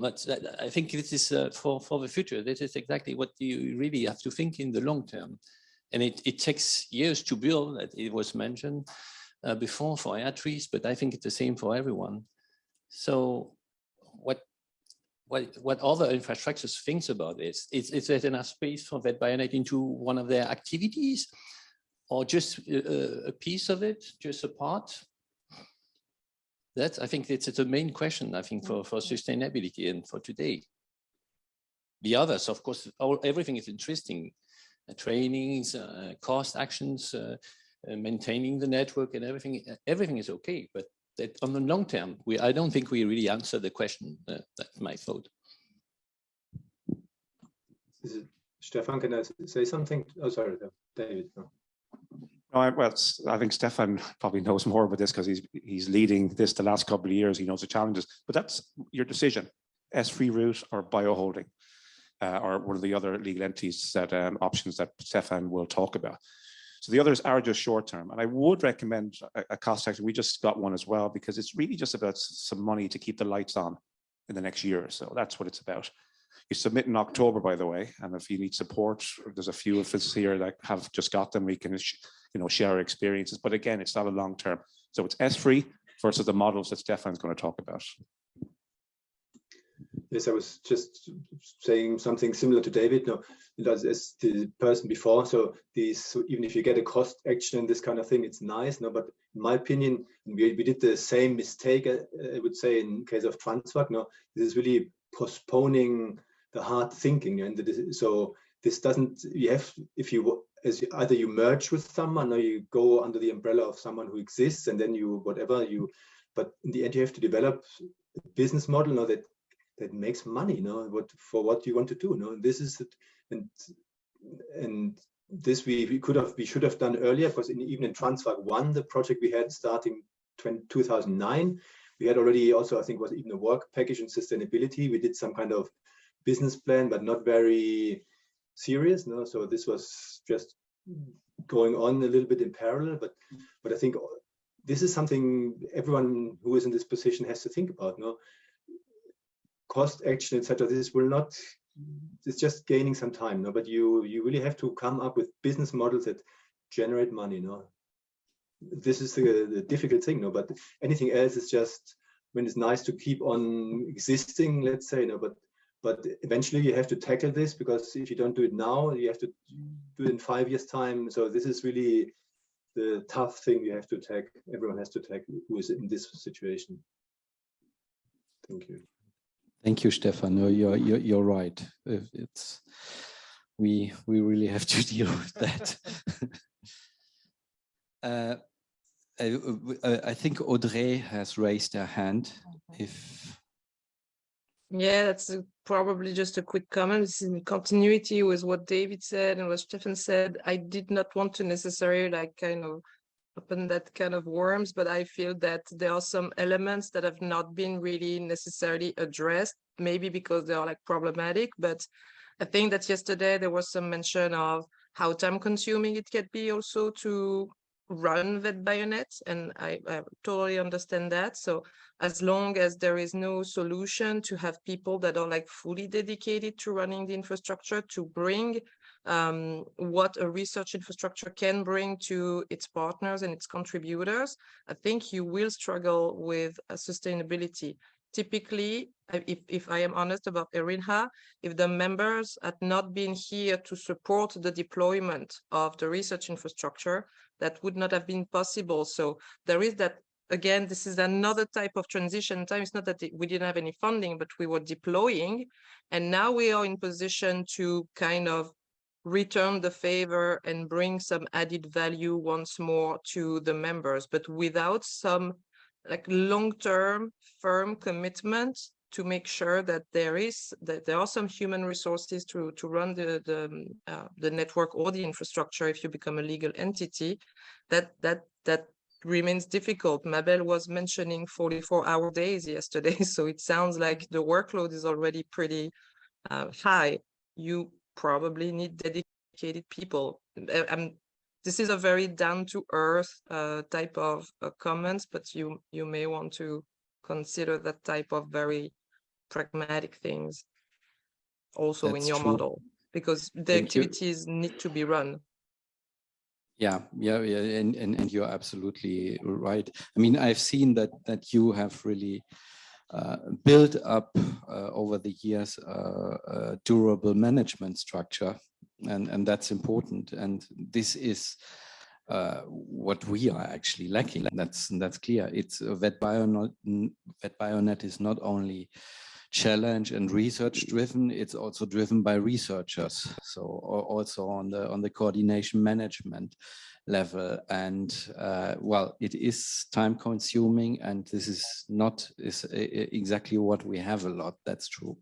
I think this is for the future. This is exactly what you really have to think in the long term. And it takes years to build, that it was mentioned before for IATRIS, but I think it's the same for everyone. So what other infrastructures thinks about this? Is there enough space for VetBioNet into one of their activities, or just a piece of it, just a part? I think it's a main question, I think, for sustainability and for today. The others, of course, everything is interesting. Trainings, cost actions, maintaining the network and everything is okay. But that on the long term, I don't think we really answer the question. That's my thought. Is it Stefan? Can I say something? Oh, sorry, David. No. Well, I think Stefan probably knows more about this because he's leading this the last couple of years. He knows the challenges, but that's your decision: S-free route or bioholding, or one of the other legal entities that options that Stefan will talk about. So the others are just short term, and I would recommend a cost action. We just got one as well, because it's really just about some money to keep the lights on in the next year or so. That's what it's about. You submit in October, by the way, and if you need support, there's a few of us here that have just got them. We can share our experiences, but again, it's not a long term. So it's S-free versus the models that Stefan's going to talk about. Yes, I was just saying something similar to David. No, as the person before. So even if you get a cost action and this kind of thing, it's nice. No, but in my opinion, we did the same mistake. I would say in case of Transvac. No, this is really postponing the hard thinking, and so this doesn't. You have, if you either you merge with someone or you go under the umbrella of someone who exists, and then you whatever you. But in the end, you have to develop a business model now that makes money. No, what you want to do. No, this is it, and this we should have done earlier, because even in Transvac 1, the project we had starting 2009, we had already also, I think, was even a work package in sustainability. We did some kind of business plan, but not very serious. No, so this was just going on a little bit in parallel. But I think this is something everyone who is in this position has to think about. No, cost action, etc. This will not. It's just gaining some time. No, but you really have to come up with business models that generate money. No, this is the difficult thing. No, but anything else is just, when it's nice to keep on existing, let's say. No, but eventually you have to tackle this, because if you don't do it now, you have to do it in 5 years' time. So this is really the tough thing you have to tackle. Everyone has to tackle who is in this situation. Thank you. Thank you, Stefan. No, you're right. We really have to deal with that. I think Audrey has raised her hand. Yeah, that's probably just a quick comment. It's in continuity with what David said and what Stefan said. I did not want to necessarily kind of open that kind of worms, but I feel that there are some elements that have not been really necessarily addressed, maybe because they are like problematic, but I think that yesterday there was some mention of how time consuming it can be also to run VetBioNet, and I totally understand that. So as long as there is no solution to have people that are like fully dedicated to running the infrastructure to bring what a research infrastructure can bring to its partners and its contributors, I think you will struggle with sustainability. Typically, if I am honest about ERINHA, if the members had not been here to support the deployment of the research infrastructure, that would not have been possible. So there is that, again, this is another type of transition time. It's not that we didn't have any funding, but we were deploying. And now we are in position to kind of return the favor and bring some added value once more to the members, but without some like long-term firm commitment to make sure that there are some human resources to run the network or the infrastructure if you become a legal entity, that remains difficult. Mabel was mentioning 44-hour days yesterday, so it sounds like the workload is already pretty high. You probably need dedicated people. This is a very down-to-earth type of comments, but you may want to consider that type of very pragmatic things also in your model, because the activities need to be run. Yeah, and you're absolutely right. I mean, I've seen that you have really built up over the years a durable management structure, and that's important. And this is what we are actually lacking. That's clear. It's VetBioNet is not only challenge and research driven, it's also driven by researchers. So also on the coordination management level. And well, it is time consuming, and this is not exactly what we have a lot. That's true.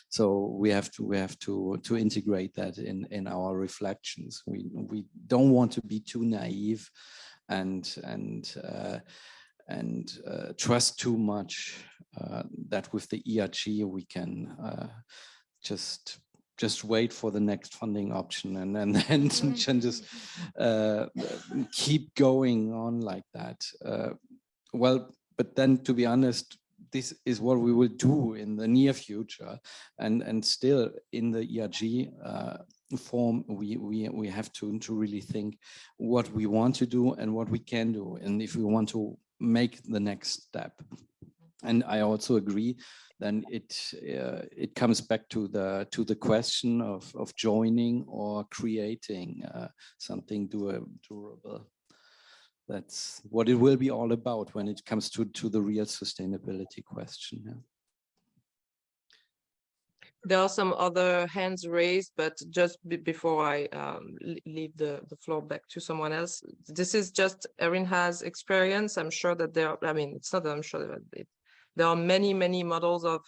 So we have to integrate that in our reflections. We don't want to be too naive and trust too much that with the ERG we can just wait for the next funding option and then just keep going on like that. Well, but then to be honest, this is what we will do in the near future, and still in the ERG form, we have to really think what we want to do and what we can do, and if we want to make the next step. And I also agree. Then it comes back to the question of joining or creating something durable. That's what it will be all about when it comes to the real sustainability question. Yeah. There are some other hands raised, but just before I leave the floor back to someone else, this is just ERINHA's experience. I'm sure that it's not that I'm sure that there are many models of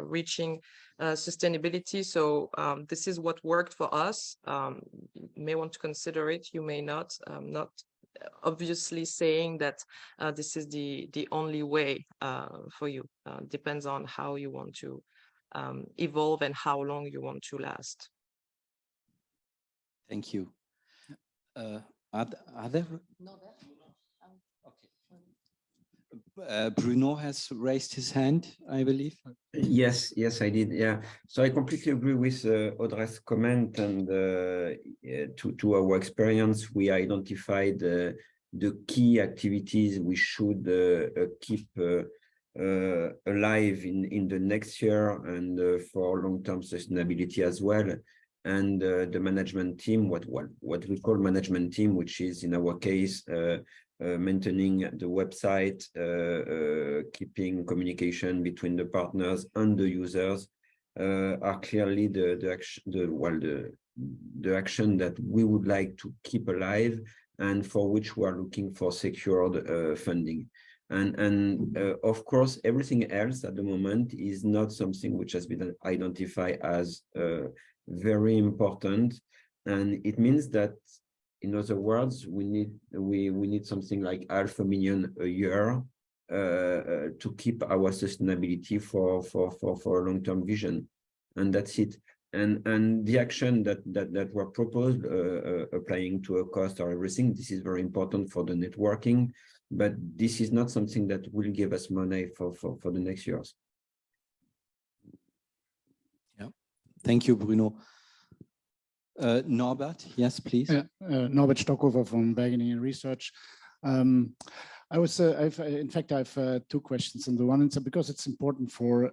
reaching sustainability. So this is what worked for us. You may want to consider it, you may not. Not obviously saying that this is the only way for you. Depends on how you want to evolve and how long you want to last. Thank you. Are there? No, Bruno has raised his hand, I believe. Yes, I did. Yeah. So I completely agree with Audrey's comment, and to our experience, we identified the key activities we should keep alive in the next year and for long-term sustainability as well. And the management team, what we call management team, which is in our case maintaining the website, keeping communication between the partners and the users, are clearly the action that we would like to keep alive and for which we are looking for secured funding. And of course, everything else at the moment is not something which has been identified as very important. And it means that In other words, we need something like $500,000 a year to keep our sustainability for a long-term vision, and that's it. And the action that were proposed, applying to a cost or everything, this is very important for the networking, but this is not something that will give us money for the next years. Yeah, thank you, Bruno. Norbert, yes, please. Norbert Stockhofer from Wageningen Research. In fact, I have two questions. And the one is because it's important for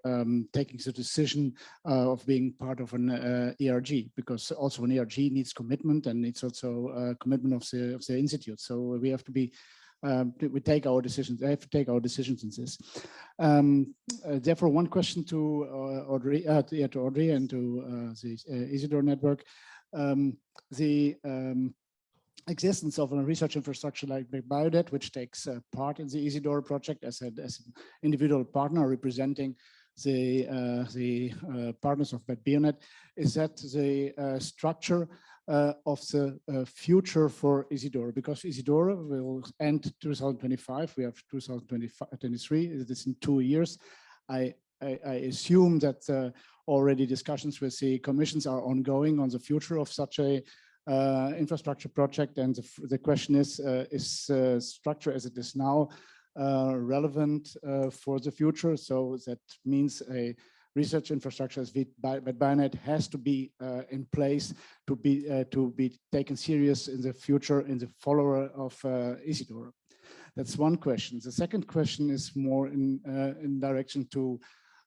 taking the decision of being part of an ERG, because also an ERG needs commitment and it's also commitment of the institute. So we have to be, we take our decisions. I have to take our decisions in this. Therefore, one question to Audrey and to the Isidore network. The existence of a research infrastructure like VetBioNet, which takes part in the Isidore project as an individual partner representing the partners of VetBioNet, is that the structure of the future for Isidore? Because Isidore will end 2025. We have 2023. It is in 2 years. I assume that already discussions with the commissions are ongoing on the future of such a infrastructure project, and the question is structure as it is now relevant for the future? So that means a research infrastructure as VetBioNet has to be in place to be taken serious in the future in the follower of Isidore. That's one question. The second question is more in direction to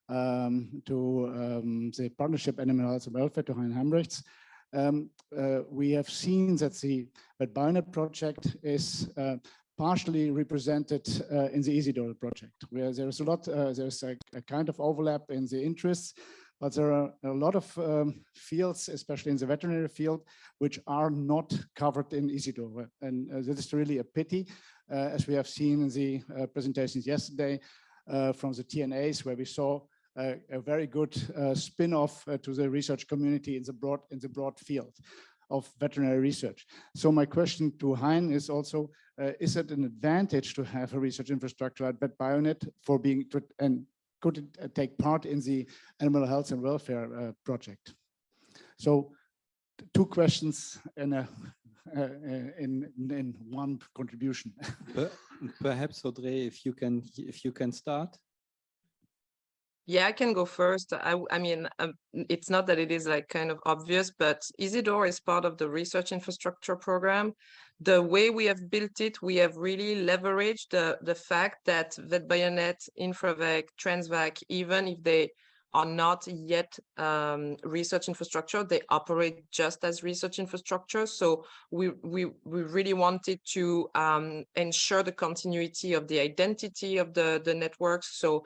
the partnership Animal Health and Welfare, to Hein Hambrechts. We have seen that the VetBioNet project is partially represented in the Isidore project, where there's a lot, there's a kind of overlap in the interests, but there are a lot of fields, especially in the veterinary field, which are not covered in Isidore. And this is really a pity, as we have seen in the presentations yesterday from the TNAs, where we saw a very good spin-off to the research community in the broad field of veterinary research. So my question to Hein is also, is it an advantage to have a research infrastructure at VetBioNet for being, and could it take part in the animal health and welfare project? So two questions in one contribution. Perhaps Audrey, if you can start. Yeah, I can go first. I mean, it's not that it is like kind of obvious, but Isidore is part of the research infrastructure program. The way we have built it, we have really leveraged the fact that VetBioNet, InfraVec, TransVac, even if they are not yet research infrastructure, they operate just as research infrastructure. So we really wanted to ensure the continuity of the identity of the networks. So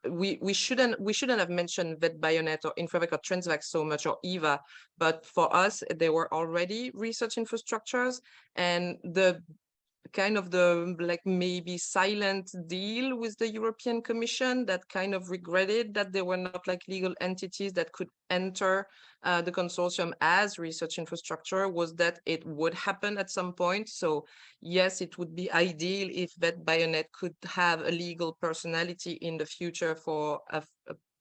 we shouldn't have mentioned VetBioNet or InfraVec or TransVac so much, or EVA, but for us they were already research infrastructures, and the kind of the like maybe silent deal with the European Commission that kind of regretted that they were not like legal entities that could enter the consortium as research infrastructure was that it would happen at some point. So yes, it would be ideal if VetBioNet could have a legal personality in the future for a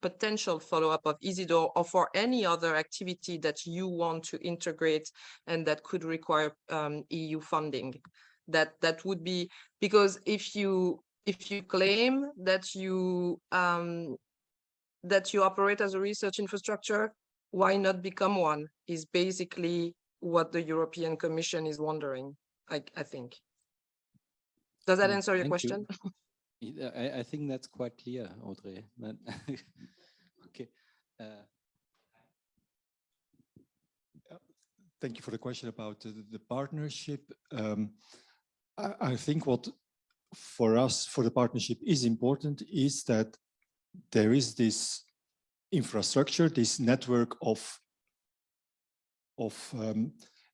potential follow-up of Isidore, or for any other activity that you want to integrate and that could require EU funding. That would be, because if you claim that you operate as a research infrastructure, why not become one, is basically what the European Commission is wondering, I think. Does that answer your question? I think that's quite clear, Audrey. Okay. Thank you for the question about the partnership. I think what for us, for the partnership is important is that there is this infrastructure, this network of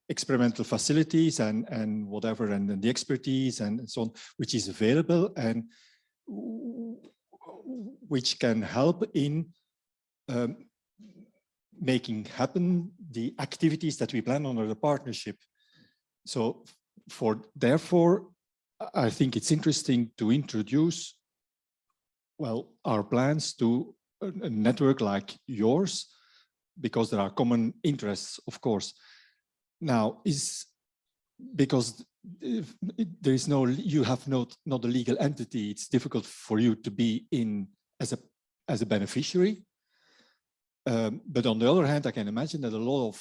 experimental facilities and whatever, and the expertise and so on, which is available and which can help in making happen the activities that we plan under the partnership. So therefore, I think it's interesting to introduce, well, our plans to a network like yours, because there are common interests, of course. Now, because there is you have not a legal entity, it's difficult for you to be in as a beneficiary. But on the other hand, I can imagine that a lot of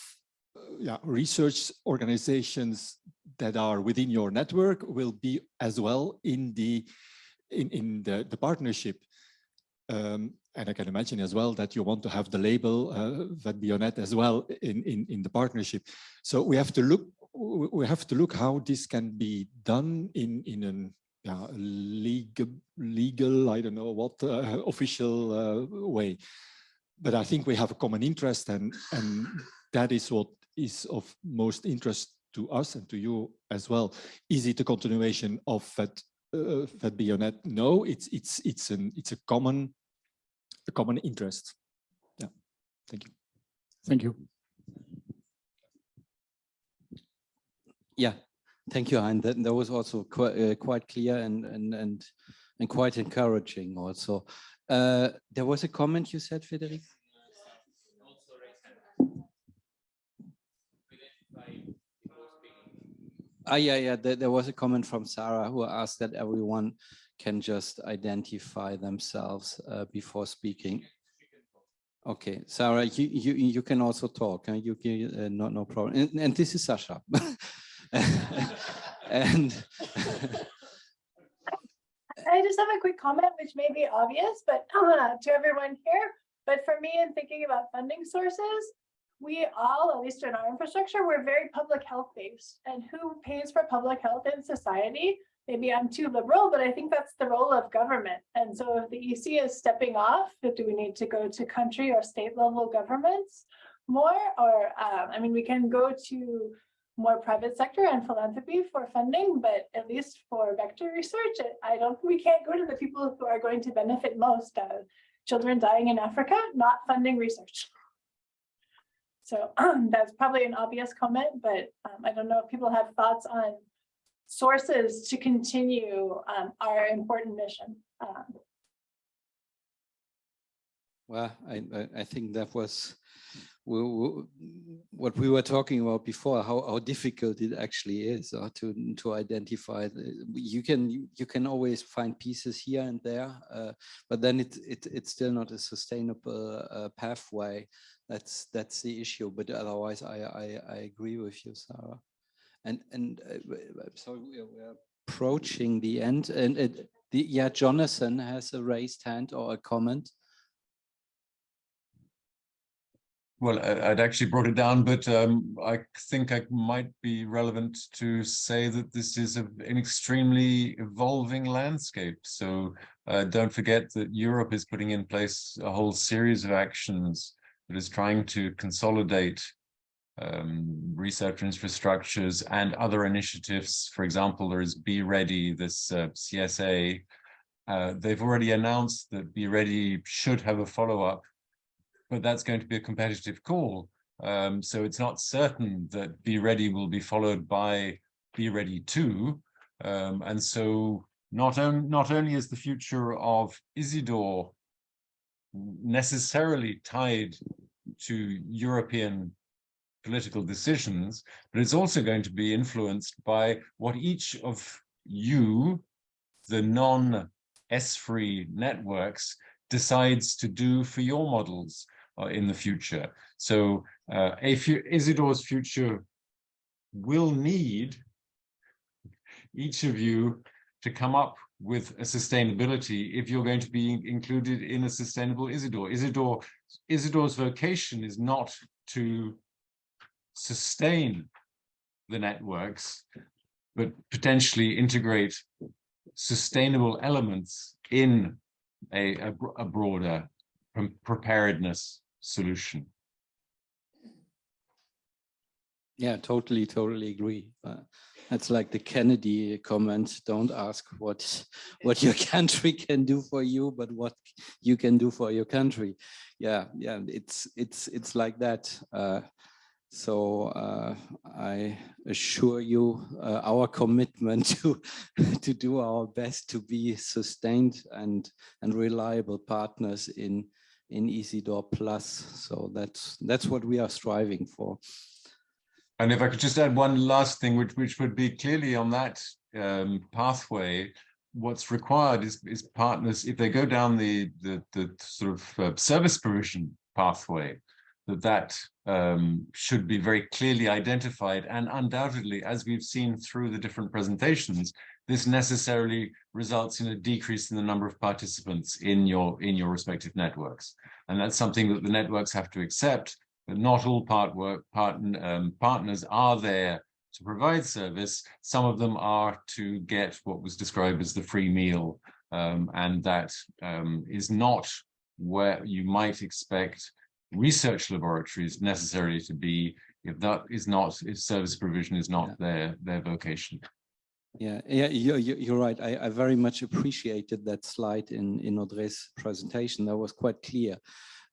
research organizations that are within your network will be as well in the partnership. And I can imagine as well that you want to have the label VetBioNet as well in the partnership. So we have to look how this can be done in a legal, I don't know what official way. But I think we have a common interest, and that is what is of most interest to us and to you as well. Is it a continuation of VetBioNet? No, it's a common interest. Yeah, thank you. Thank you. Yeah, thank you, Hein. That was also quite clear and quite encouraging also. There was a comment you said, Frederic? Yeah, there was a comment from Sarah who asked that everyone can just identify themselves before speaking. Okay, Sarah, you can also talk. You no problem. And this is Sasha. And I just have a quick comment, which may be obvious, but to everyone here. But for me, in thinking about funding sources, we all, at least in our infrastructure, we're very public health based. And who pays for public health in society? Maybe I'm too liberal, but I think that's the role of government. And so if the EC is stepping off, do we need to go to country or state level governments more? Or, I mean, we can go to more private sector and philanthropy for funding, but at least for vector research, we can't go to the people who are going to benefit most, children dying in Africa, not funding research. So that's probably an obvious comment, but I don't know if people have thoughts on sources to continue our important mission. Well, I think that was what we were talking about before, how difficult it actually is to identify. You can always find pieces here and there, but then it's still not a sustainable pathway. That's the issue. But otherwise, I agree with you, Sarah. And so we're approaching the end. And yeah, Jonathan has a raised hand or a comment. Well, I'd actually brought it down, but I think it might be relevant to say that this is an extremely evolving landscape. So don't forget that Europe is putting in place a whole series of actions that is trying to consolidate research infrastructures and other initiatives. For example, there is Be Ready, this CSA. They've already announced that Be Ready should have a follow-up, but that's going to be a competitive call. So it's not certain that Be Ready will be followed by Be Ready 2. And so not only is the future of Isidore necessarily tied to European political decisions, but it's also going to be influenced by what each of you, the non-ESFRI networks, decides to do for your models in the future. So Isidore's future will need each of you to come up with a sustainability if you're going to be included in a sustainable Isidore. Isidore's vocation is not to sustain the networks, but potentially integrate sustainable elements in a broader preparedness solution. Yeah, totally agree. That's like the Kennedy comment: don't ask what your country can do for you, but what you can do for your country. Yeah, it's like that. So I assure you our commitment to do our best to be sustained and reliable partners in EasyDoor Plus. So that's what we are striving for. And if I could just add one last thing, which would be clearly on that pathway, what's required is partners, if they go down the sort of service provision pathway, that should be very clearly identified. And undoubtedly, as we've seen through the different presentations, this necessarily results in a decrease in the number of participants in your respective networks. And that's something that the networks have to accept, but not all partners are there to provide service. Some of them are to get what was described as the free meal, and that is not where you might expect research laboratories necessarily to be, if service provision is not their vocation. Yeah, you're right. I very much appreciated that slide in Audrey's presentation. That was quite clear.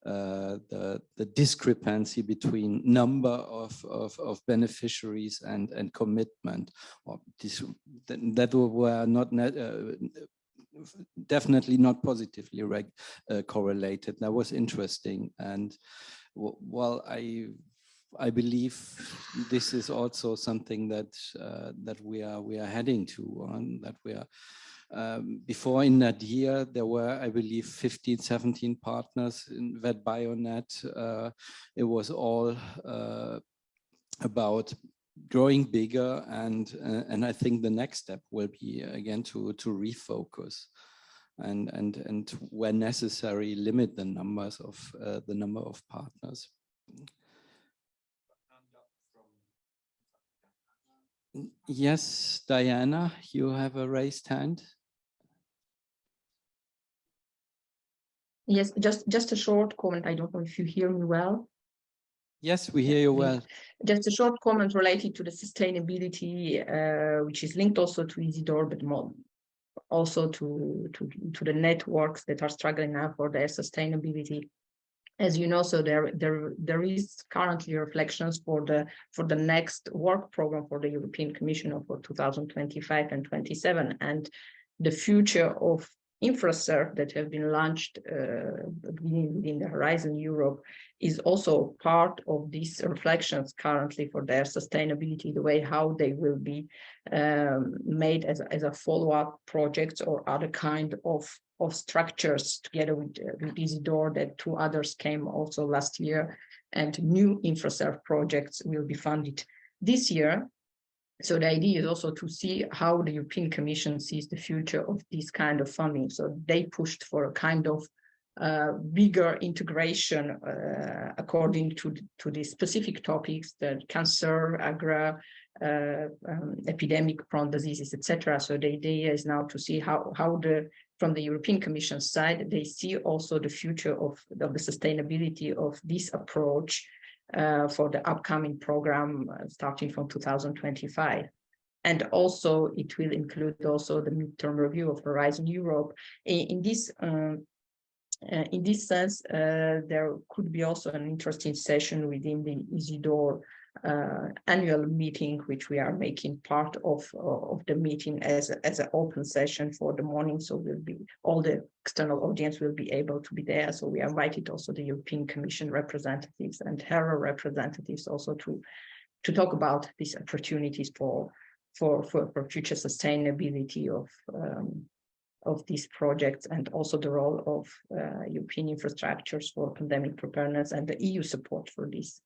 The discrepancy between number of beneficiaries and commitment, or that were not definitely not positively correlated. That was interesting, and well, I believe this is also something that that we are heading to, and that we are. Before in that year, there were, I believe, 15, 17 partners in VetBioNet. It was all about growing bigger, and I think the next step will be again to refocus and when necessary limit the number of partners. Yes, Diana, you have a raised hand. Yes, just a short comment. I don't know if you hear me well. Yes, we hear you well. Just a short comment related to the sustainability, which is linked also to EasyDoor, but more also to the networks that are struggling now for their sustainability. As you know, so there is currently reflections for the next work program for the European Commission for 2025 and 27, and the future of infrastructure that have been launched within the Horizon Europe is also part of these reflections currently for their sustainability, the way how they will be made as a follow-up projects or other kind of structures together with EasyDoor, that two others came also last year, and new infrastructure projects will be funded this year. So the idea is also to see how the European Commission sees the future of this kind of funding. So they pushed for a kind of bigger integration according to the specific topics, the cancer, epidemic-prone diseases, etc. So the idea is now to see how from the European Commission side, they see also the future of the sustainability of this approach for the upcoming program starting from 2025. And also it will include also the midterm review of Horizon Europe. In this sense, there could be also an interesting session within the EasyDoor annual meeting, which we are making part of the meeting as an open session for the morning. So will be all the external audience will be able to be there. So we invited also the European Commission representatives and HERA representatives also to talk about these opportunities for future sustainability of these projects, and also the role of European infrastructures for pandemic preparedness and the EU support for this.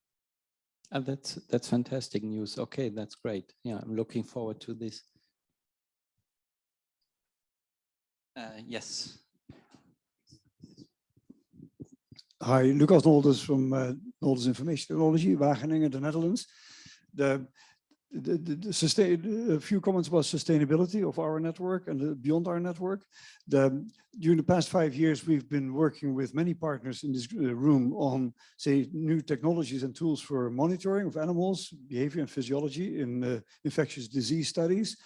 That's fantastic news. Okay, that's great. Yeah, I'm looking forward to this. Yes. Hi, Lucas Nolders from Nolders Information Technology, Wageningen, the Netherlands. A few comments about sustainability of our network and beyond our network. During the past 5 years, we've been working with many partners in this room on, say, new technologies and tools for monitoring of animals, behavior and physiology in infectious disease studies.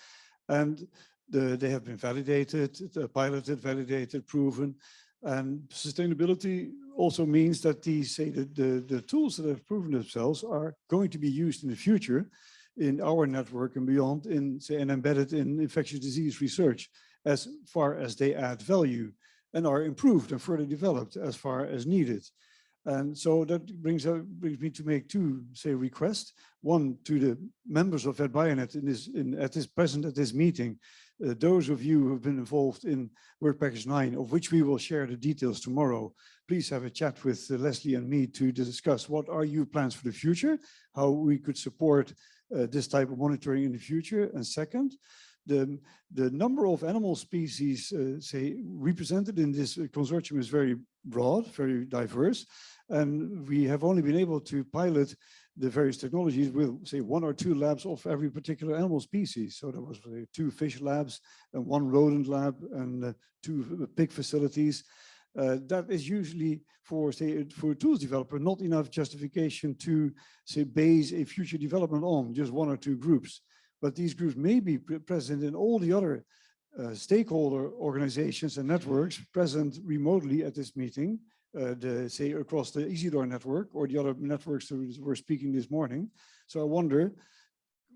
And they have been validated, piloted, validated, proven. And sustainability also means that the tools that have proven themselves are going to be used in the future in our network and beyond, and embedded in infectious disease research as far as they add value and are improved and further developed as far as needed. And so that brings me to make two, requests. One to the members of VetBioNet at this meeting. Those of you who have been involved in Work Package 9, of which we will share the details tomorrow, please have a chat with Leslie and me to discuss what are your plans for the future, how we could support this type of monitoring in the future. And second, the number of animal species, represented in this consortium is very broad, very diverse. And we have only been able to pilot the various technologies with, say, 1 or 2 labs of every particular animal species. So there was 2 fish labs and 1 rodent lab and 2 pig facilities. That is usually for a tools developer, not enough justification to, base a future development on just 1 or 2 groups. But these groups may be present in all the other stakeholder organizations and networks present remotely at this meeting. Across the EasyDoor network or the other networks that we're speaking this morning. So I wonder,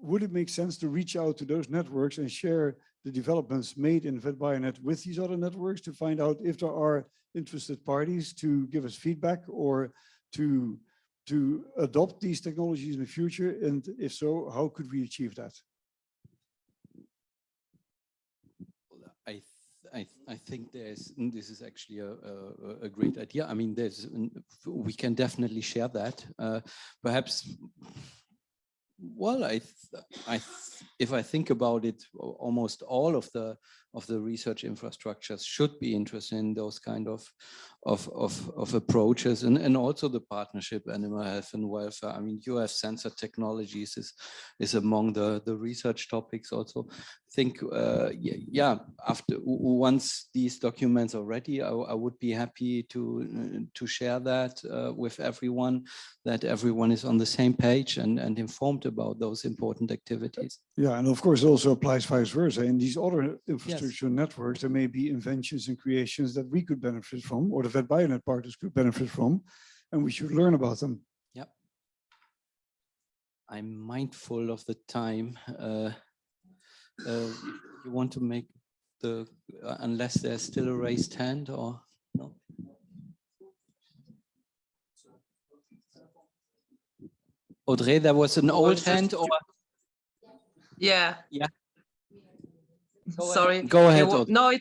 would it make sense to reach out to those networks and share the developments made in VetBioNet with these other networks to find out if there are interested parties to give us feedback or to adopt these technologies in the future? And if so, how could we achieve that? I think this is actually a great idea. I mean, we can definitely share that. Perhaps, well, if I think about it, almost all of the research infrastructures should be interested in those kind of approaches, and also the partnership animal health and welfare. I mean, you have sensor technologies is among the research topics also. I think, yeah, once these documents are ready, I would be happy to share that with everyone, that everyone is on the same page and informed about those important activities. Yeah, and of course it also applies vice versa. In these other infrastructure networks, there may be inventions and creations that we could benefit from, or the VetBioNet partners could benefit from, and we should learn about them. Yep. I'm mindful of the time. You want to make unless there's still a raised hand or no? Audrey, there was an old hand or? Yeah. Yeah. Sorry. Go ahead. No, it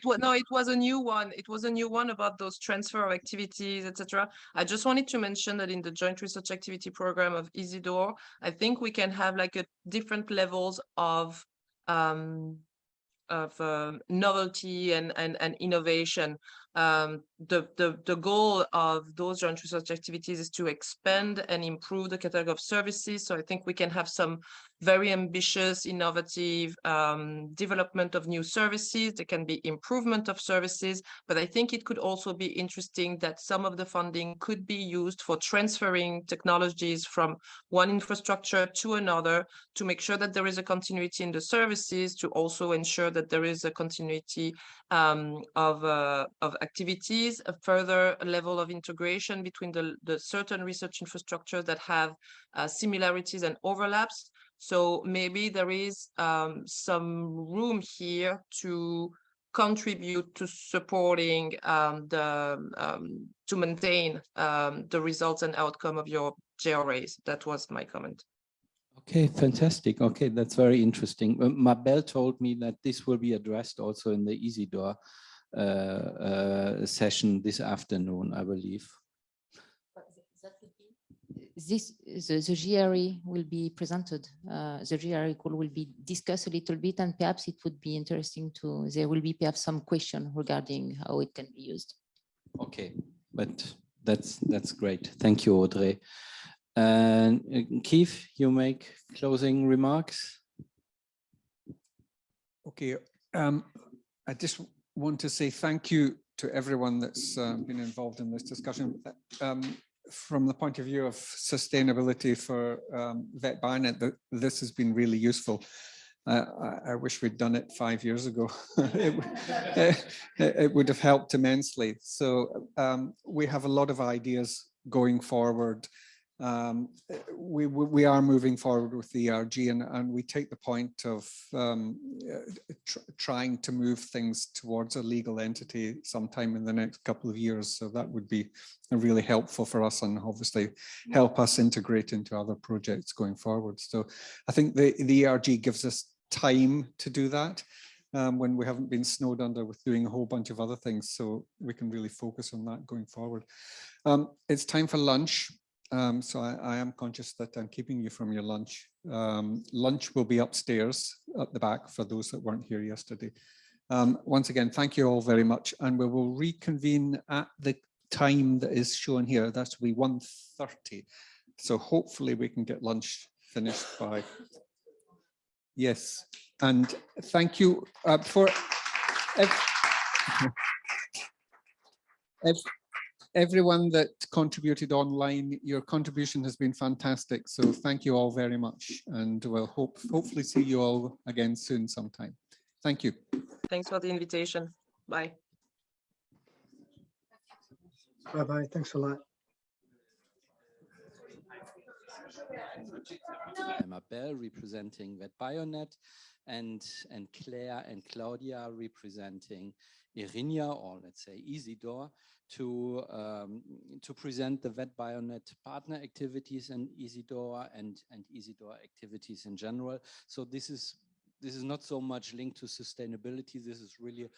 was a new one. It was a new one about those transfer of activities, etc. I just wanted to mention that in the joint research activity program of EasyDoor, I think we can have like different levels of novelty and innovation. The goal of those joint research activities is to expand and improve the catalog of services. So I think we can have some very ambitious, innovative development of new services. There can be improvement of services, but I think it could also be interesting that some of the funding could be used for transferring technologies from one infrastructure to another to make sure that there is a continuity in the services, to also ensure that there is a continuity of activities, a further level of integration between the certain research infrastructure that have similarities and overlaps. So maybe there is some room here to contribute to supporting to maintain the results and outcome of your JRAs. That was my comment. Okay, fantastic. Okay, that's very interesting. Mabel told me that this will be addressed also in the EasyDoor session this afternoon, I believe. The GRE will be presented. The GRE call will be discussed a little bit, and perhaps it would be interesting there will be perhaps some question regarding how it can be used. Okay, but that's great. Thank you, Audrey. And Keith, you make closing remarks. Okay, I just want to say thank you to everyone that's been involved in this discussion. From the point of view of sustainability for VetBioNet, this has been really useful. I wish we'd done it 5 years ago. It would have helped immensely. So we have a lot of ideas going forward. We are moving forward with the ERG, and we take the point of trying to move things towards a legal entity sometime in the next couple of years. So that would be really helpful for us, and obviously help us integrate into other projects going forward. So I think the ERG gives us time to do that when we haven't been snowed under with doing a whole bunch of other things. So we can really focus on that going forward. It's time for lunch. So I am conscious that I'm keeping you from your lunch. Lunch will be upstairs at the back for those that weren't here yesterday. Once again, thank you all very much. And we will reconvene at the time that is shown here. That will be 1:30. So hopefully we can get lunch finished by. Yes, and thank you for everyone that contributed online. Your contribution has been fantastic. So thank you all very much. And we'll hopefully see you all again soon sometime. Thank you. Thanks for the invitation. Bye. Bye-bye. Thanks a lot. I'm Abel representing VetBioNet, and Claire and Claudia representing Irinia, or let's say Isidor, to present the VetBioNet partner activities and Isidor and Isidor activities in general. So this is not so much linked to sustainability. This is really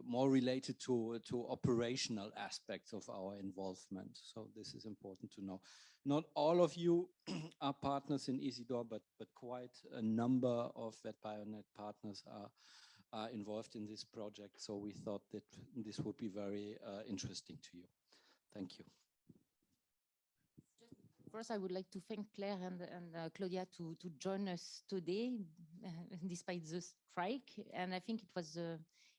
more related to operational aspects of our involvement. So this is important to know. Not all of you are partners in Isidor, but quite a number of VetBioNet partners are involved in this project. So we thought that this would be very interesting to you. Thank you. First, I would like to thank Claire and Claudia to join us today, despite the strike. And I think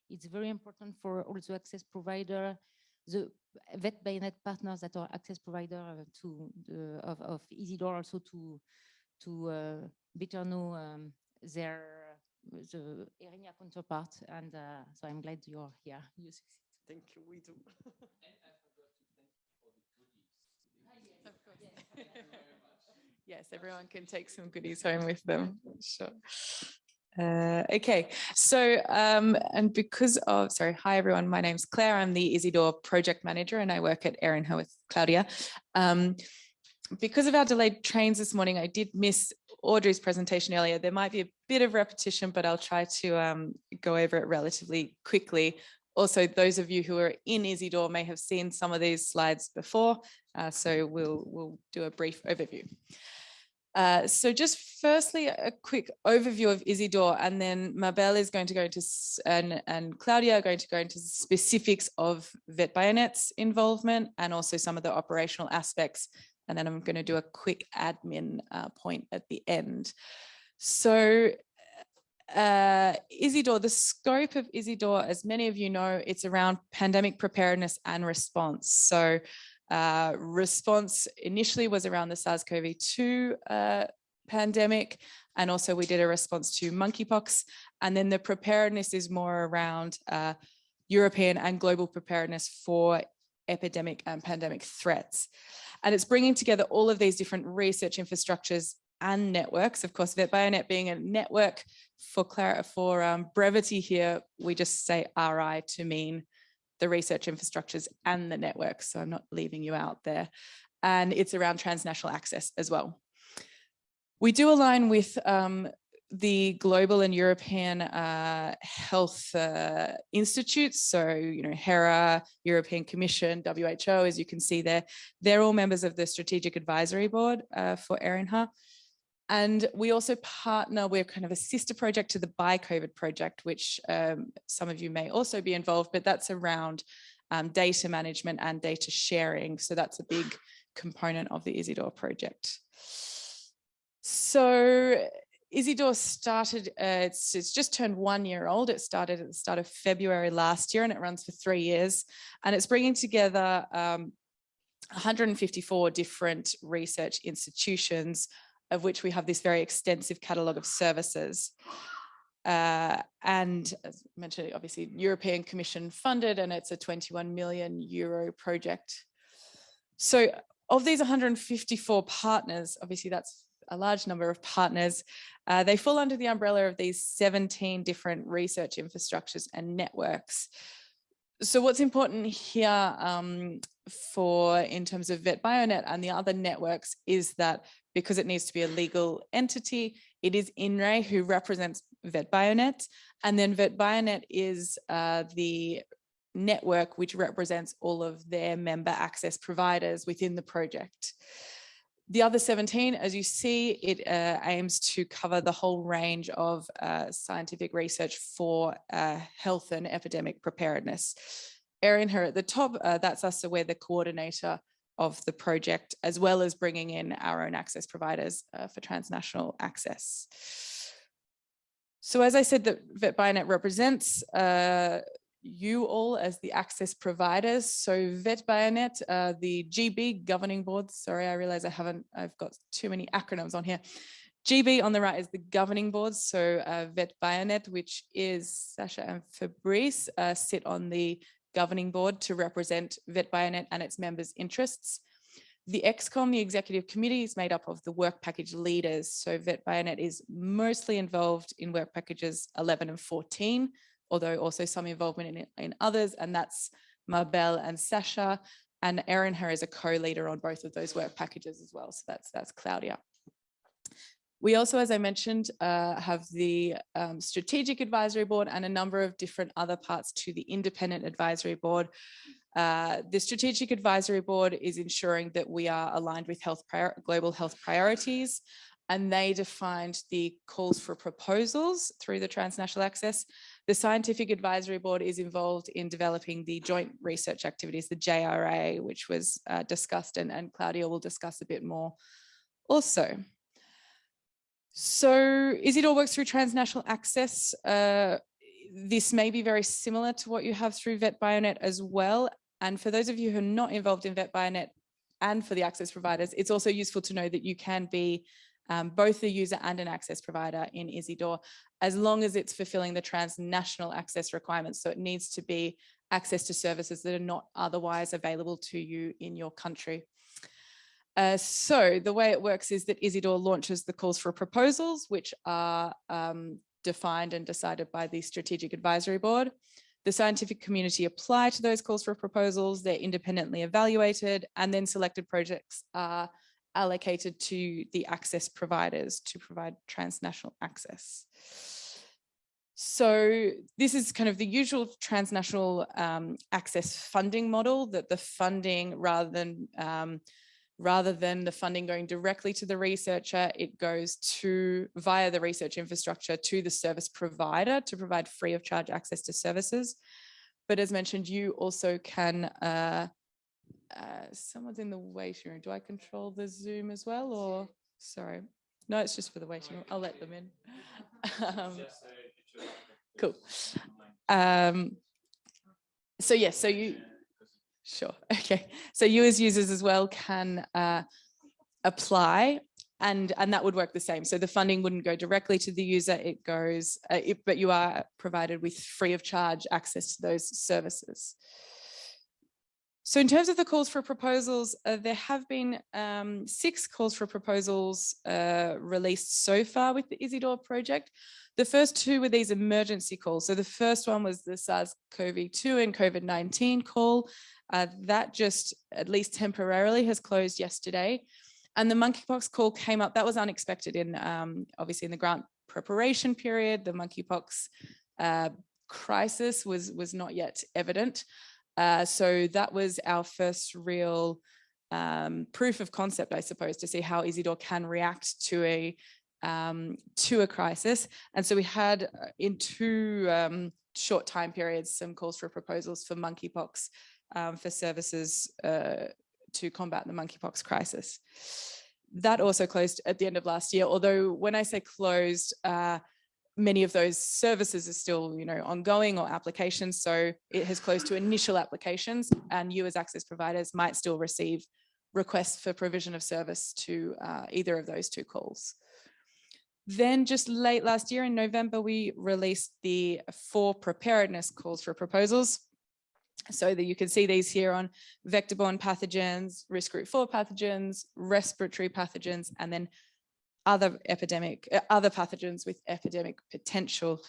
it's very important for also access provider, the VetBioNet partners that are access provider of Isidor, also to better know the Irinia counterpart. And so I'm glad you're here. You succeed. Thank you. We do. Yes, everyone can take some goodies home with them. Sure. Okay, so and because of, sorry, hi everyone, my name's Claire. I'm the Isidor project manager and I work at Irinia with Claudia. Because of our delayed trains this morning, I did miss Audrey's presentation earlier. There might be a bit of repetition, but I'll try to go over it relatively quickly. Also, those of you who are in Isidor may have seen some of these slides before, so we'll do a brief overview. So just firstly, a quick overview of Isidor, and then Mabel is going to go into, and Claudia are going to go into specifics of VetBioNet's involvement and also some of the operational aspects. And then I'm going to do a quick admin point at the end. So Isidor, the scope of Isidor, as many of you know, it's around pandemic preparedness and response. So response initially was around the SARS-CoV-2 pandemic, and also we did a response to monkeypox. And then the preparedness is more around European and global preparedness for epidemic and pandemic threats. And it's bringing together all of these different research infrastructures and networks. Of course, VetBioNet being a network, for brevity here, we just say RI to mean the research infrastructures and the networks. So I'm not leaving you out there. And it's around transnational access as well. We do align with the global and European health institutes. So, you know, HERA, European Commission, WHO, as you can see there, they're all members of the Strategic Advisory Board for Irinia. And we also partner, we're kind of a sister project to the BioCovid project, which some of you may also be involved, but that's around data management and data sharing. So that's a big component of the Isidor project. So Isidor started, it's just turned 1 year old. It started at the start of February last year and it runs for 3 years. And it's bringing together 154 different research institutions of which we have this very extensive catalogue of services. And as mentioned, obviously European Commission funded, and it's a 21 million euro project. So of these 154 partners, obviously that's a large number of partners, they fall under the umbrella of these 17 different research infrastructures and networks. So what's important here in terms of VetBioNet and the other networks is that because it needs to be a legal entity, it is INRAE who represents VetBioNet, and then VetBioNet is the network which represents all of their member access providers within the project. The other 17, as you see, it aims to cover the whole range of scientific research for health and epidemic preparedness. Erin, her at the top, that's us, so we're the coordinator of the project, as well as bringing in our own access providers for transnational access. So as I said, that VetBioNet represents you all as the access providers. So VetBioNet, the GB governing board, sorry, I realize I've got too many acronyms on here. GB on the right is the governing board. So VetBioNet, which is Sasha and Fabrice, sit on the governing board to represent VetBioNet and its members' interests. The ExCom, the executive committee, is made up of the work package leaders. So VetBioNet is mostly involved in work packages 11 and 14, although also some involvement in others, and that's Mabel and Sasha, and Erin, her is a co-leader on both of those work packages as well. So that's Claudia. We also, as I mentioned, have the strategic advisory board and a number of different other parts to the independent advisory board. The strategic advisory board is ensuring that we are aligned with global health priorities, and they defined the calls for proposals through the transnational access. The scientific advisory board is involved in developing the joint research activities, the JRA, which was discussed, and Claudia will discuss a bit more also. So Isidore works through transnational access. This may be very similar to what you have through VetBioNet as well. And for those of you who are not involved in VetBioNet and for the access providers, it's also useful to know that you can be both a user and an access provider in Isidore, as long as it's fulfilling the transnational access requirements. So it needs to be access to services that are not otherwise available to you in your country. So the way it works is that Isidore launches the calls for proposals, which are defined and decided by the Strategic Advisory Board. The scientific community apply to those calls for proposals, they're independently evaluated, and then selected projects are allocated to the access providers to provide transnational access. So this is kind of the usual transnational access funding model, that the funding, rather than the funding going directly to the researcher, it goes via the research infrastructure to the service provider to provide free of charge access to services. But as mentioned, you also can, someone's in the waiting room. Do I control the Zoom as well, or, sorry? No, it's just for the waiting room. I'll let them in. Cool. So yes, so you, sure, okay. So you as users as well can apply, and that would work the same. So the funding wouldn't go directly to the user, it goes, but you are provided with free of charge access to those services. So in terms of the calls for proposals, there have been 6 calls for proposals released so far with the Isidore project. The first 2 were these emergency calls. So the first one was the SARS-CoV-2 and COVID-19 call. That just, at least temporarily, has closed yesterday. And the monkeypox call came up, that was unexpected in, obviously in the grant preparation period. The monkeypox crisis was not yet evident. So that was our first real proof of concept, I suppose, to see how Isidore can react to a crisis. And so we had in 2 short time periods some calls for proposals for monkeypox for services to combat the monkeypox crisis. That also closed at the end of last year, although when I say closed, many of those services are still, ongoing or applications. So it has closed to initial applications, and you as access providers might still receive request for provision of service to either of those two calls. Then just late last year in November, we released the 4 preparedness calls for proposals. So that you can see these here on vector-borne pathogens, risk group 4 pathogens, respiratory pathogens, and then other pathogens with epidemic potential.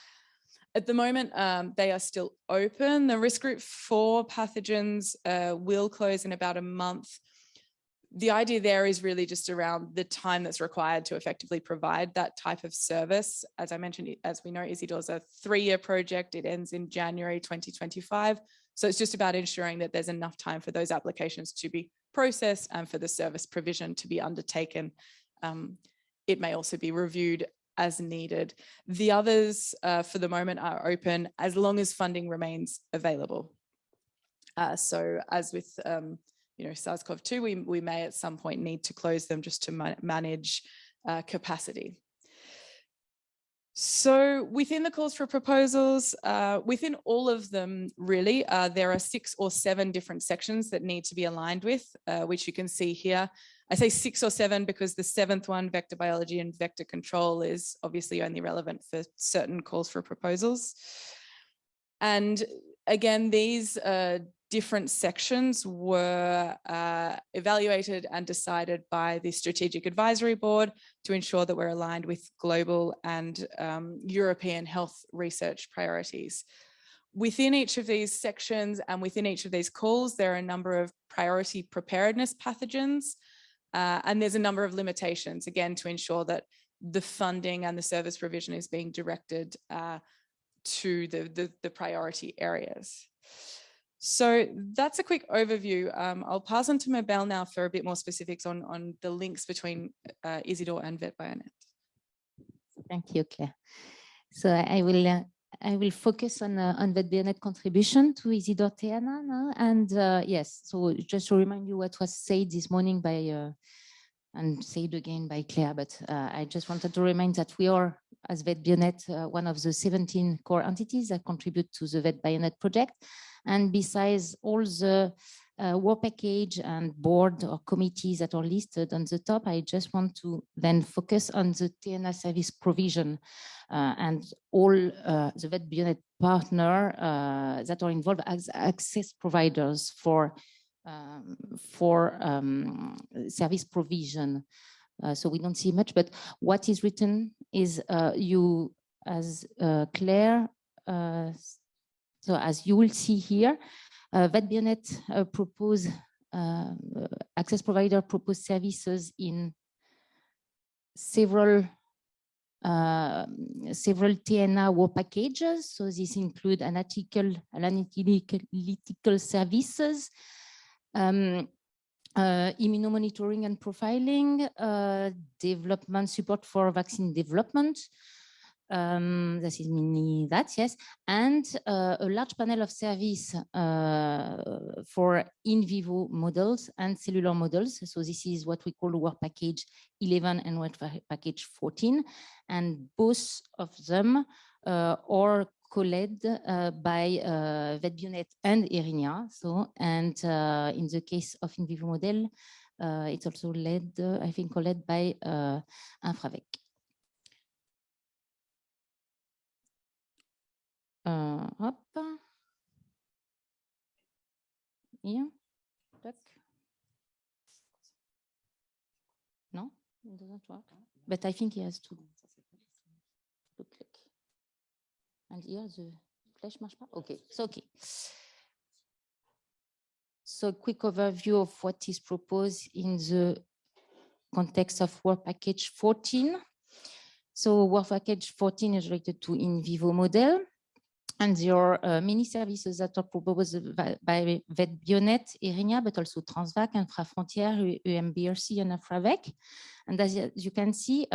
At the moment, they are still open. The risk group 4 pathogens will close in about a month. The idea there is really just around the time that's required to effectively provide that type of service. As I mentioned, as we know, Isidor is a 3-year project. It ends in January 2025. So it's just about ensuring that there's enough time for those applications to be processed and for the service provision to be undertaken. It may also be reviewed as needed. The others for the moment are open as long as funding remains available. So as with SARS-CoV-2, we may at some point need to close them just to manage capacity. So within the calls for proposals, within all of them, really, there are 6 or 7 different sections that need to be aligned with, which you can see here. I say 6 or 7 because the 7th one, vector biology and vector control, is obviously only relevant for certain calls for proposals. And again, these different sections were evaluated and decided by the Strategic Advisory Board to ensure that we're aligned with global and European health research priorities. Within each of these sections and within each of these calls, there are a number of priority preparedness pathogens, and there's a number of limitations, again, to ensure that the funding and the service provision is being directed to the priority areas. So that's a quick overview. I'll pass on to Mabel now for a bit more specifics on the links between Isidor and VetBioNet. Thank you, Claire. So I will focus on VetBioNet contribution to Isidor Teana now. And yes, so just to remind you what was said this morning by, and said again by Claire, but I just wanted to remind that we are, as VetBioNet, one of the 17 core entities that contribute to the VetBioNet project. And besides all the work package and board or committees that are listed on the top, I just want to then focus on the TNA service provision and all the VetBioNet partner that are involved as access providers for service provision. So we don't see much, but what is written is you, as Claire, so as you will see here, VetBioNet propose access provider propose services in several TNA work packages. So this include analytical services, immunomonitoring and profiling, development support for vaccine development. This is mainly that, yes, and a large panel of service for in vivo models and cellular models. So this is what we call work package 11 and work package 14, and both of them are co-led by VetBioNet and Erinia. So, and in the case of in vivo model, it's also led, I think, co-led by Infravec. Hop. Yeah. Duck. No, it doesn't work. But I think he has to click. And here the flash marche pas. Okay, so okay. So quick overview of what is proposed in the context of work package 14. So work package 14 is related to in vivo model. And there are many services that are proposed by VetBioNet, Erinia, but also Transvac, Infrafrontières, UMBRC, and Infravec. And as you can see,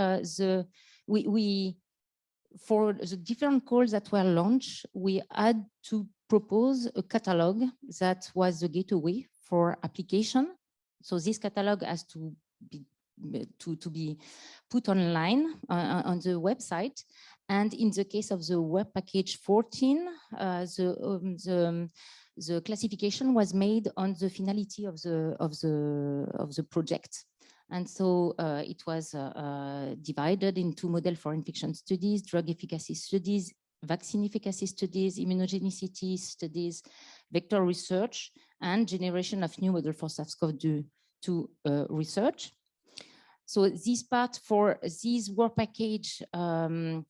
for the different calls that were launched, we had to propose a catalog that was the gateway for application. So this catalog has to be put online on the website. And in the case of the web package 14, the the classification was made on the finality of the project. And so it was divided into model for infection studies, drug efficacy studies, vaccine efficacy studies, immunogenicity studies, vector research, and generation of new model for SARS-CoV-2 research. So this part for this work package, the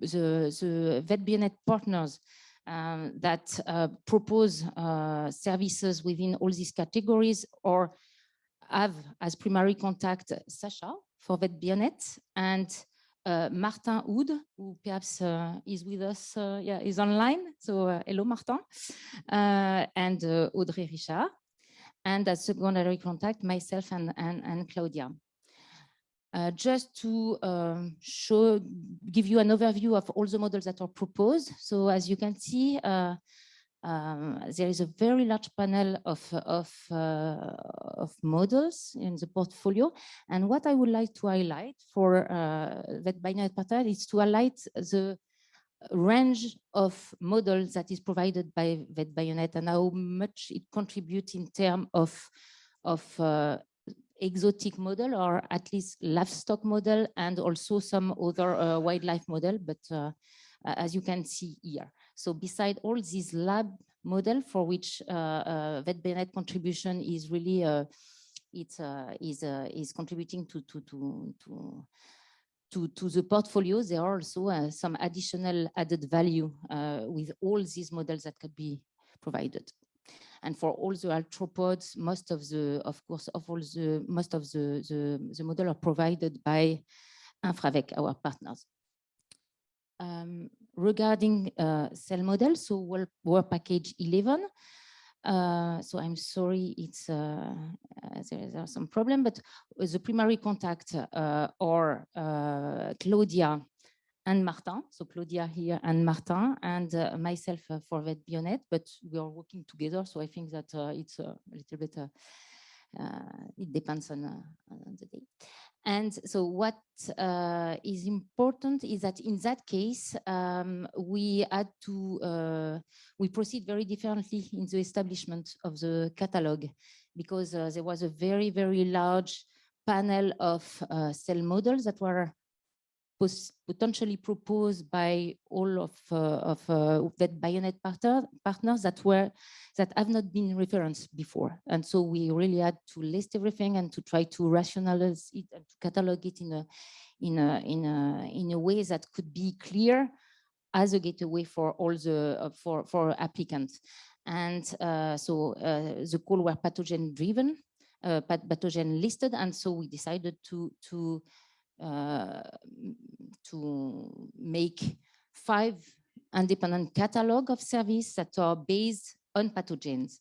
VetBioNet partners that propose services within all these categories or have as primary contact Sasha for VetBioNet and Martin Houd, who perhaps is with us, is online. So hello, Martin. And Audrey Richard. And as secondary contact, myself and Claudia. Just to give you an overview of all the models that are proposed. So as you can see, there is a very large panel of models in the portfolio. And what I would like to highlight for VetBioNet partner is to highlight the range of models that is provided by VetBioNet and how much it contributes in terms of exotic model, or at least livestock model, and also some other wildlife model, but as you can see here. So beside all these lab model for which VetBioNet contribution is really is contributing to the portfolio, there are also some additional added value with all these models that could be provided. And for all the arthropods, most of the model are provided by Infravec, our partners. Regarding cell models, so work package 11. So I'm sorry, it's there are some problem, but the primary contact are Claudia and Martin. So Claudia here and Martin, and myself for VetBioNet, but we are working together. So I think that it's a little bit, it depends on the day. And so what is important is that in that case, we had to, we proceed very differently in the establishment of the catalog, because there was a very, very large panel of cell models that were potentially proposed by all of VetBioNet partners that have not been referenced before. And so we really had to list everything and to try to rationalize it and to catalog it in a way that could be clear as a gateway for all the for applicants. And so the call were pathogen driven, pathogen listed, and so we decided to make 5 independent catalog of service that are based on pathogens.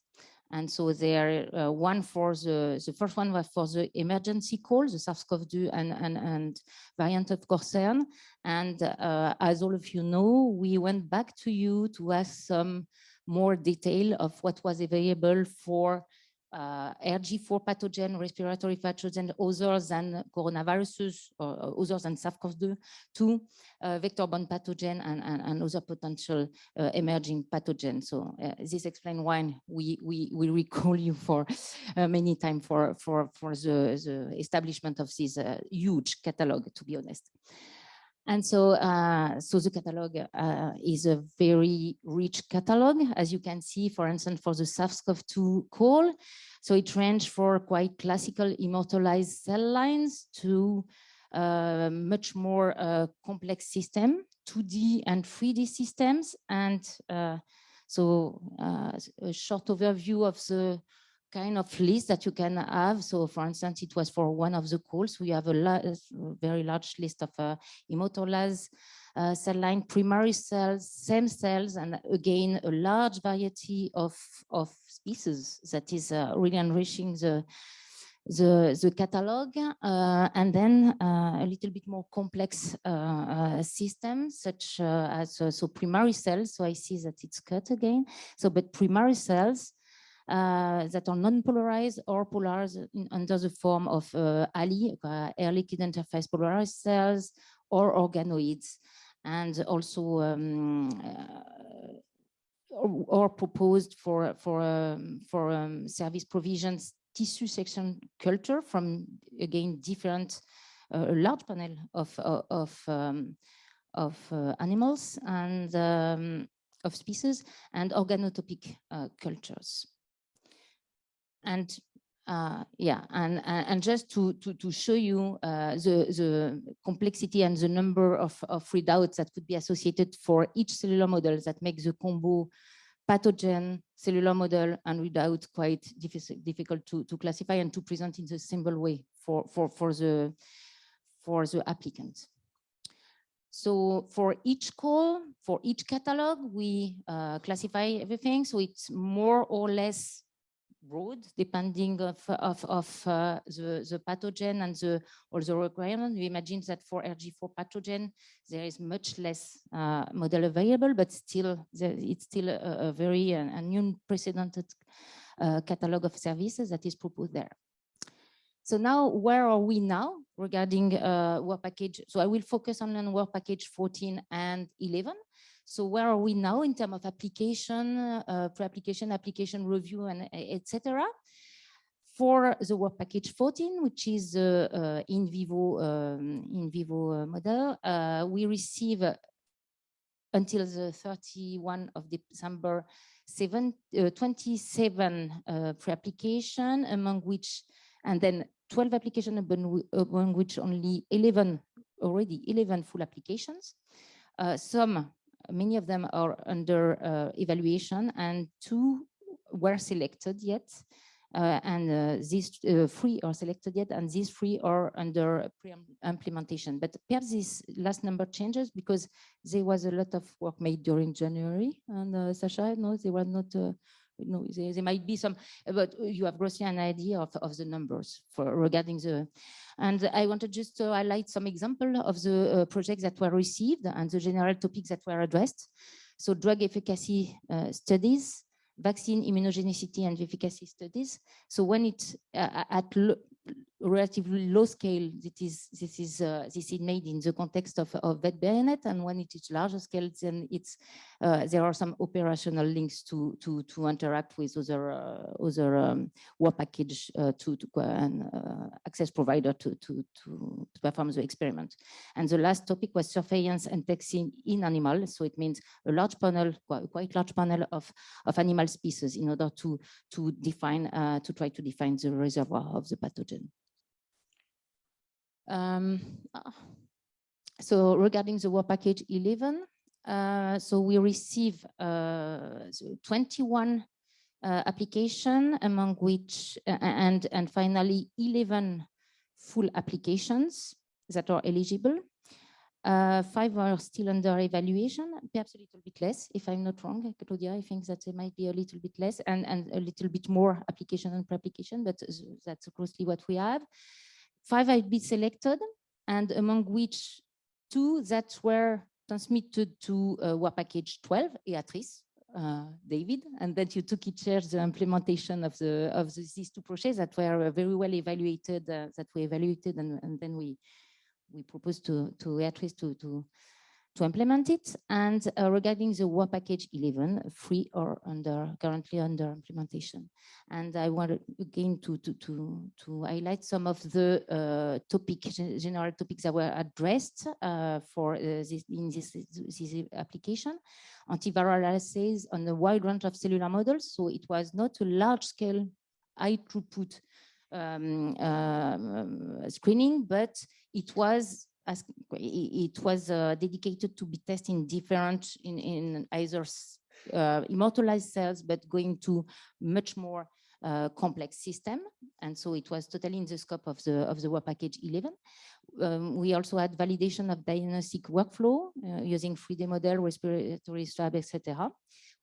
And so there one for the first one was for the emergency call, the SARS-CoV-2 and variant of concern. And as all of you know, we went back to you to ask some more detail of what was available for RG4 pathogen, respiratory pathogen, other than coronaviruses, or other than SARS-CoV-2, vector-borne pathogen, and other potential emerging pathogens. So this explains why we recall you for many times for the establishment of this huge catalog, to be honest. And so, so the catalog is a very rich catalog, as you can see, for instance, for the SARS-CoV-2 call. So it ranges for quite classical immortalized cell lines to much more complex system, 2D and 3D systems. And so a short overview of the kind of list that you can have. So for instance, it was for one of the calls. We have a very large list of immortalized cell line, primary cells, stem cells, and again, a large variety of species that is really enriching the catalog. And then a little bit more complex systems, such as so primary cells. So I see that it's cut again. So, but primary cells that are non-polarized or polarized under the form of ALI, air liquid interface polarized cells, or organoids, and also or proposed for service provisions tissue section culture from, again, different a large panel of animals and of species, and organotopic cultures. And yeah, and just to show you the complexity and the number of readouts that could be associated for each cellular model that makes the combo pathogen, cellular model, and readout quite difficult to classify and to present in the simple way for the applicant. So for each call, for each catalog, we classify everything. So it's more or less broad, depending of the pathogen and all the requirements. We imagine that for RG4 pathogen, there is much less model available, but still, it's still a very unprecedented catalog of services that is proposed there. So now, where are we now regarding work package? So I will focus on work package 14 and 11. So where are we now in terms of application, pre-application, application review, and etc. For the work package 14, which is in vivo model, we receive until the 31 of December 27 pre-application, among which, and then 12 applications, among which only 11 full applications. Many of them are under evaluation, and 2 were selected yet. These 3 are selected yet, and these 3 are under pre-implementation. But perhaps this last number changes because there was a lot of work made during January. And Sasha, no, they were not. No, there might be some, but you have grossly an idea of the numbers regarding the. And I wanted just to highlight some example of the projects that were received and the general topics that were addressed. So drug efficacy studies, vaccine immunogenicity and efficacy studies. So when it's at relatively low scale, this is made in the context of VetBioNet, and when it is larger scale, then it's there are some operational links to interact with other work package and access provider to perform the experiment. And the last topic was surveillance and testing in animals. So it means a large panel, quite large panel of animal species in order to try to define the reservoir of the pathogen. So regarding the work package 11, so we receive 21 application, among which and finally 11 full applications that are eligible. 5 are still under evaluation, perhaps a little bit less, if I'm not wrong, Claudia. I think that there might be a little bit less and a little bit more application and pre-application, but that's closely what we have. 5 have been selected, and among which 2 that were transmitted to work package 12, Beatrice, David, and that you took in charge the implementation of these 2 projects that were very well evaluated, and then we proposed to Beatrice to implement it. And regarding the work package 11, 3 are currently under implementation. And I want again to highlight some of the general topics that were addressed for this application. Antiviral assays on a wide range of cellular models. So it was not a large scale, high throughput screening, but it was dedicated to be tested in different, in either immortalized cells, but going to much more complex system. And so it was totally in the scope of the work package 11. We also had validation of diagnostic workflow using 3D model, respiratory swab, etc.,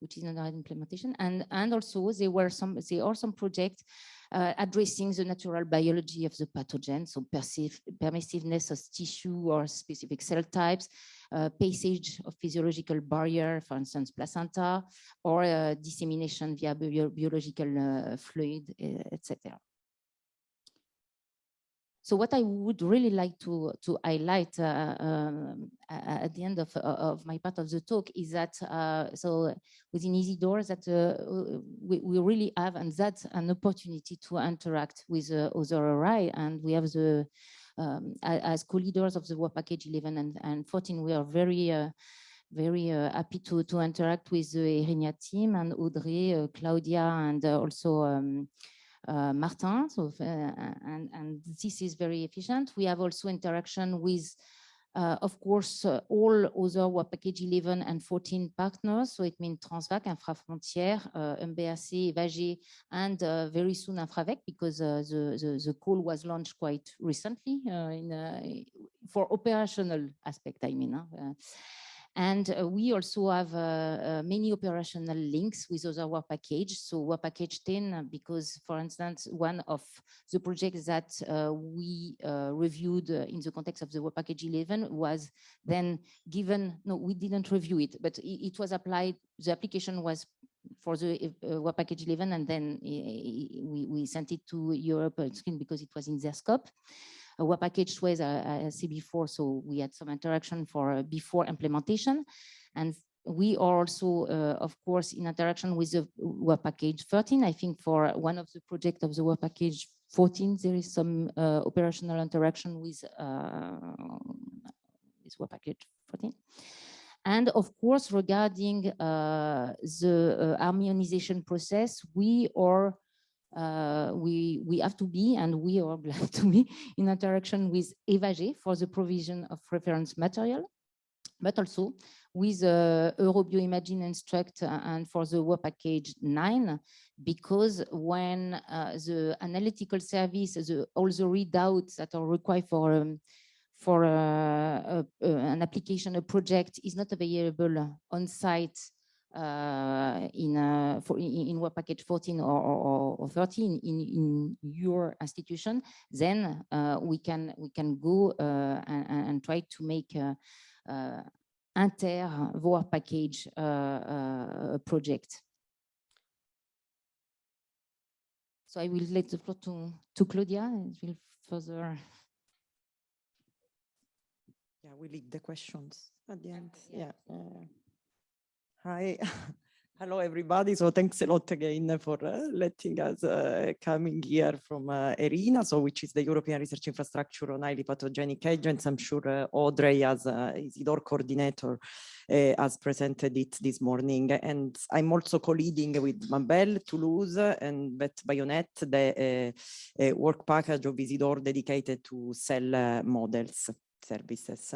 which is under implementation. And also there are some projects addressing the natural biology of the pathogen, so permissiveness of tissue or specific cell types, passage of physiological barrier, for instance, placenta, or dissemination via biological fluid, etc. So what I would really like to highlight at the end of my part of the talk is that so within Isidore that we really have, and that's an opportunity to interact with other RI, and we have the as co-leaders of the work package 11 and 14, we are very happy to interact with the Erinia team and Audrey, Claudia, and also Martin. So, and this is very efficient. We have also interaction with, of course, all other work package 11 and 14 partners. So it means Transvac, Infrafrontières, MBAC, Evagé, and very soon Infravec, because the call was launched quite recently for operational aspect, I mean. And we also have many operational links with other work package. So work package 10, because for instance, one of the projects that we reviewed in the context of the work package 11 was then given, no, we didn't review it, but it was applied, the application was for the work package 11, and then we sent it to Europe because it was in their scope. Work package 12, I said before, so we had some interaction for before implementation. And we are also, of course, in interaction with the work package 13. I think for one of the projects of the work package 14, there is some operational interaction with work package 14. And of course, regarding the harmonization process, we are we have to be, and we are glad to be, in interaction with Evagé for the provision of reference material, but also with EuroBioImagine Instruct and for the work package 9, because when the analytical service, all the readouts that are required for an application, a project is not available on site in work package 14 or 13 in your institution, then we can go and try to make inter work package project. So I will let the floor to Claudia, and will further. Yeah, we leave the questions at the end. Yeah. Hi, hello everybody. So thanks a lot again for letting us coming here from ERINA, so which is the European Research Infrastructure on Highly Pathogenic Agents. I'm sure Audrey, as Isidore coordinator, has presented it this morning. And I'm also co-leading with Mabel, Toulouse, and VetBioNet, the work package of Isidore dedicated to cell models services.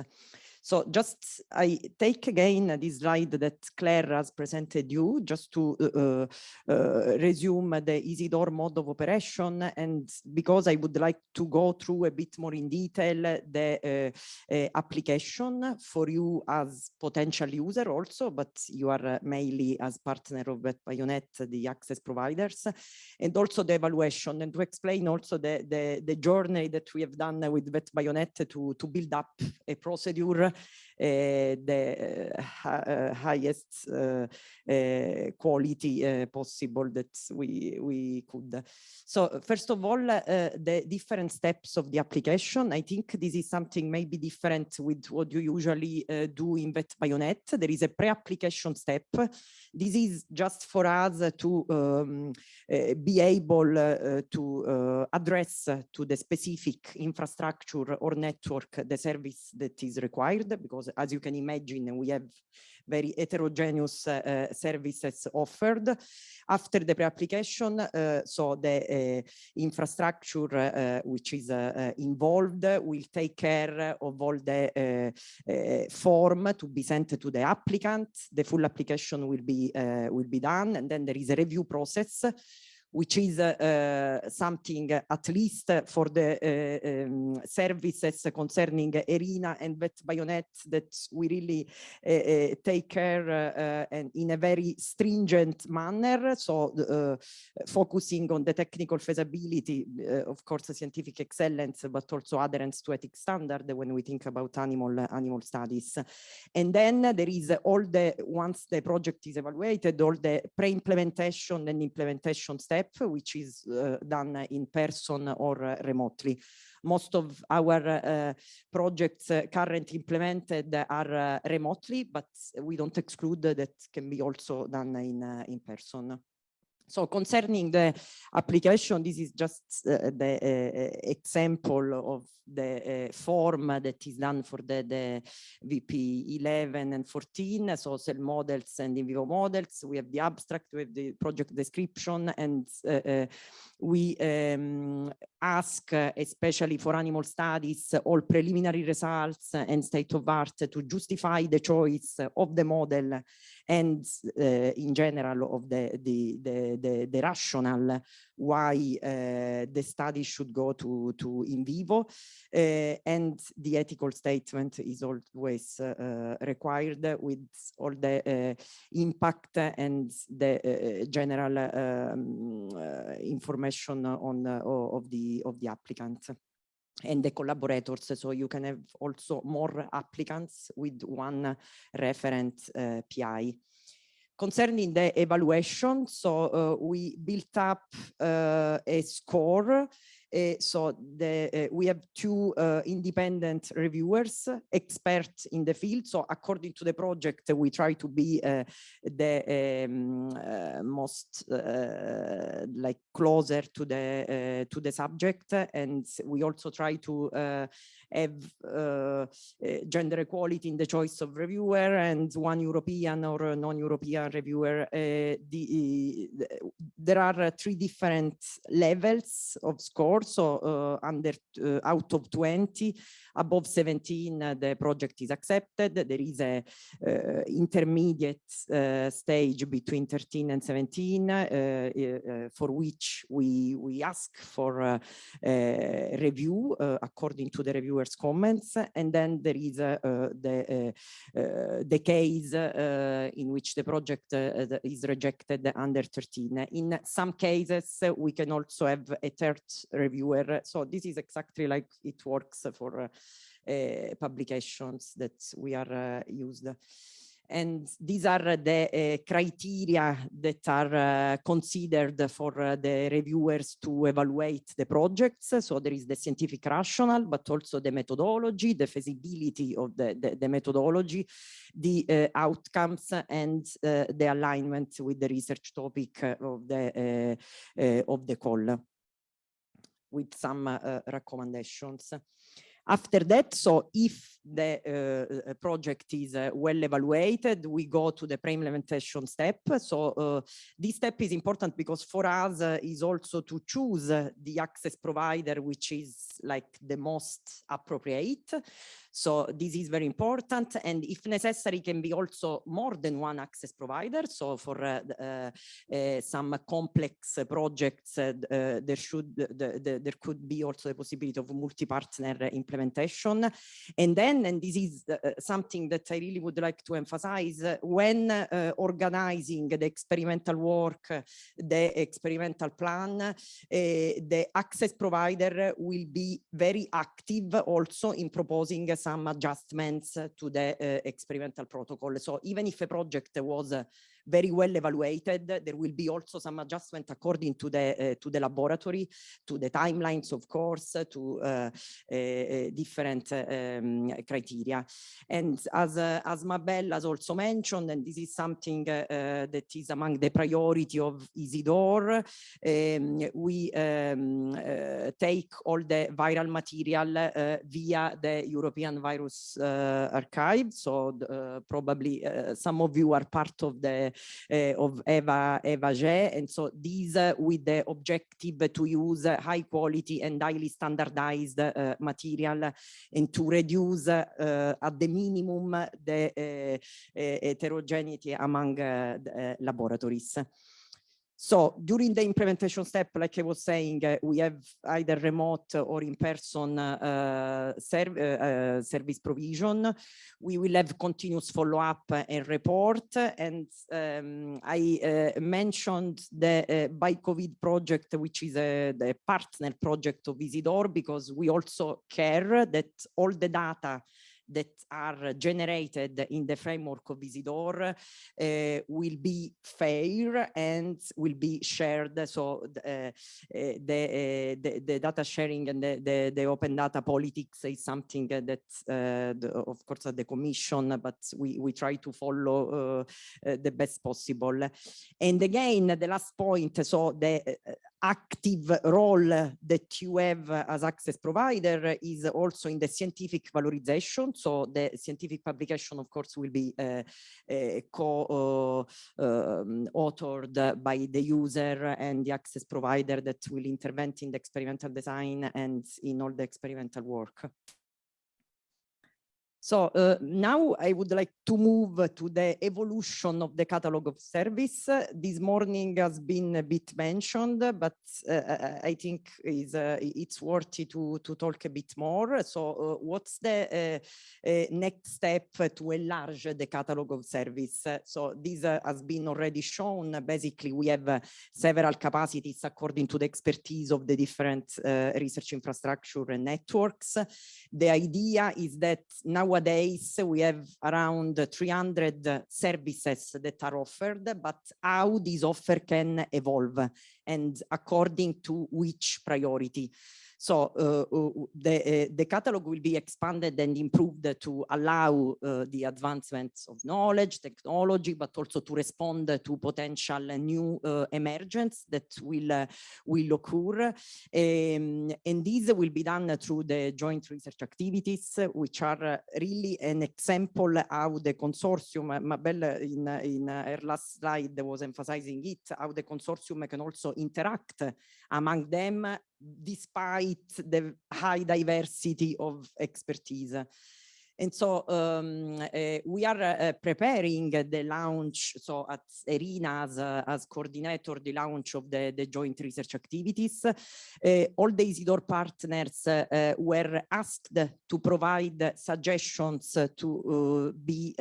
So just I take again this slide that Claire has presented you, just to resume the Isidore mode of operation, and because I would like to go through a bit more in detail the application for you as potential user also, but you are mainly as partner of VetBioNet, the access providers, and also the evaluation, and to explain also the journey that we have done with VetBioNet to build up a procedure the highest quality possible that we could. So first of all, the different steps of the application. I think this is something maybe different with what you usually do in VetBioNet. There is a pre-application step. This is just for us to be able to address to the specific infrastructure or network the service that is required, because as you can imagine, we have very heterogeneous services offered. After the pre-application, so the infrastructure which is involved will take care of all the form to be sent to the applicant. The full application will be done, and then there is a review process, which is something at least for the services concerning ERINA and VetBioNet that we really take care and in a very stringent manner. So focusing on the technical feasibility, of course, scientific excellence, but also adherence to ethics standard when we think about animal studies. And then there is all the, once the project is evaluated, all the pre-implementation and implementation steps. step, which is done in person or remotely. Most of our projects currently implemented are remotely, but we don't exclude that can be also done in person. So concerning the application, this is just the example of the form that is done for the VP 11 and 14. So cell models and in vivo models. We have the abstract, we have the project description, and we ask, especially for animal studies, all preliminary results and state of art to justify the choice of the model and in general of the rationale why the study should go to in vivo, and the ethical statement is always required with all the impact and the general information on of the applicant and the collaborators, so you can have also more applicants with one referent PI. Concerning the evaluation, so we built up a score. So we have two independent reviewers, experts in the field. So according to the project, we try to be the most like closer to the subject, and we also try to have gender equality in the choice of reviewer and one European or non-European reviewer. There are 3 different levels of score. So under out of 20, above 17, the project is accepted. There is a intermediate stage between 13 and 17, for which we ask for review according to the reviewer's comments, and then there is the case in which the project is rejected under 13. In some cases, we can also have a third reviewer. So this is exactly like it works for publications that we are used. And these are the criteria that are considered for the reviewers to evaluate the projects. So there is the scientific rationale, but also the methodology, the feasibility of the methodology, the outcomes, and the alignment with the research topic of the call, with some recommendations. After that, so if the project is well evaluated, we go to the pre-implementation step. So this step is important because for us is also to choose the access provider, which is like the most appropriate. So this is very important, and if necessary, can be also more than one access provider. So for some complex projects, there could be also the possibility of multi-partner implementation. And then, and this is something that I really would like to emphasize, when organizing the experimental work, the experimental plan, the access provider will be very active also in proposing some adjustments to the experimental protocol. So even if a project was very well evaluated, there will be also some adjustment according to the laboratory, to the timelines, of course, to different criteria. And as Mabel has also mentioned, and this is something that is among the priority of Isidore, we take all the viral material via the European Virus Archive. So probably some of you are part of the of EVA-G, and so these with the objective to use high quality and highly standardized material, and to reduce at the minimum the heterogeneity among laboratories. So during the implementation step, like I was saying, we have either remote or in-person service provision. We will have continuous follow-up and report. And I mentioned the BioCovid project, which is the partner project of Isidore, because we also care that all the data that are generated in the framework of Isidore will be fair and will be shared. So the data sharing and the open data politics is something that, of course, at the Commission, but we try to follow the best possible. And again, the last point, so the active role that you have as access provider is also in the scientific valorization. So the scientific publication, of course, will be co-authored by the user and the access provider that will intervene in the experimental design and in all the experimental work. So now I would like to move to the evolution of the catalog of service. This morning has been a bit mentioned, but I think it's worthy to talk a bit more. So what's the next step to enlarge the catalog of service? So this has been already shown. Basically, we have several capacities according to the expertise of the different research infrastructure and networks. The idea is that nowadays we have around 300 services that are offered, but how this offer can evolve and according to which priority. So the catalog will be expanded and improved to allow the advancements of knowledge, technology, but also to respond to potential new emergence that will occur. And this will be done through the joint research activities, which are really an example how the consortium, Mabel in her last slide was emphasizing it, how the consortium can also interact among them despite the high diversity of expertise. And so we are preparing the launch, so at ERINA as coordinator, the launch of the joint research activities. All the Isidore partners were asked to provide suggestions to be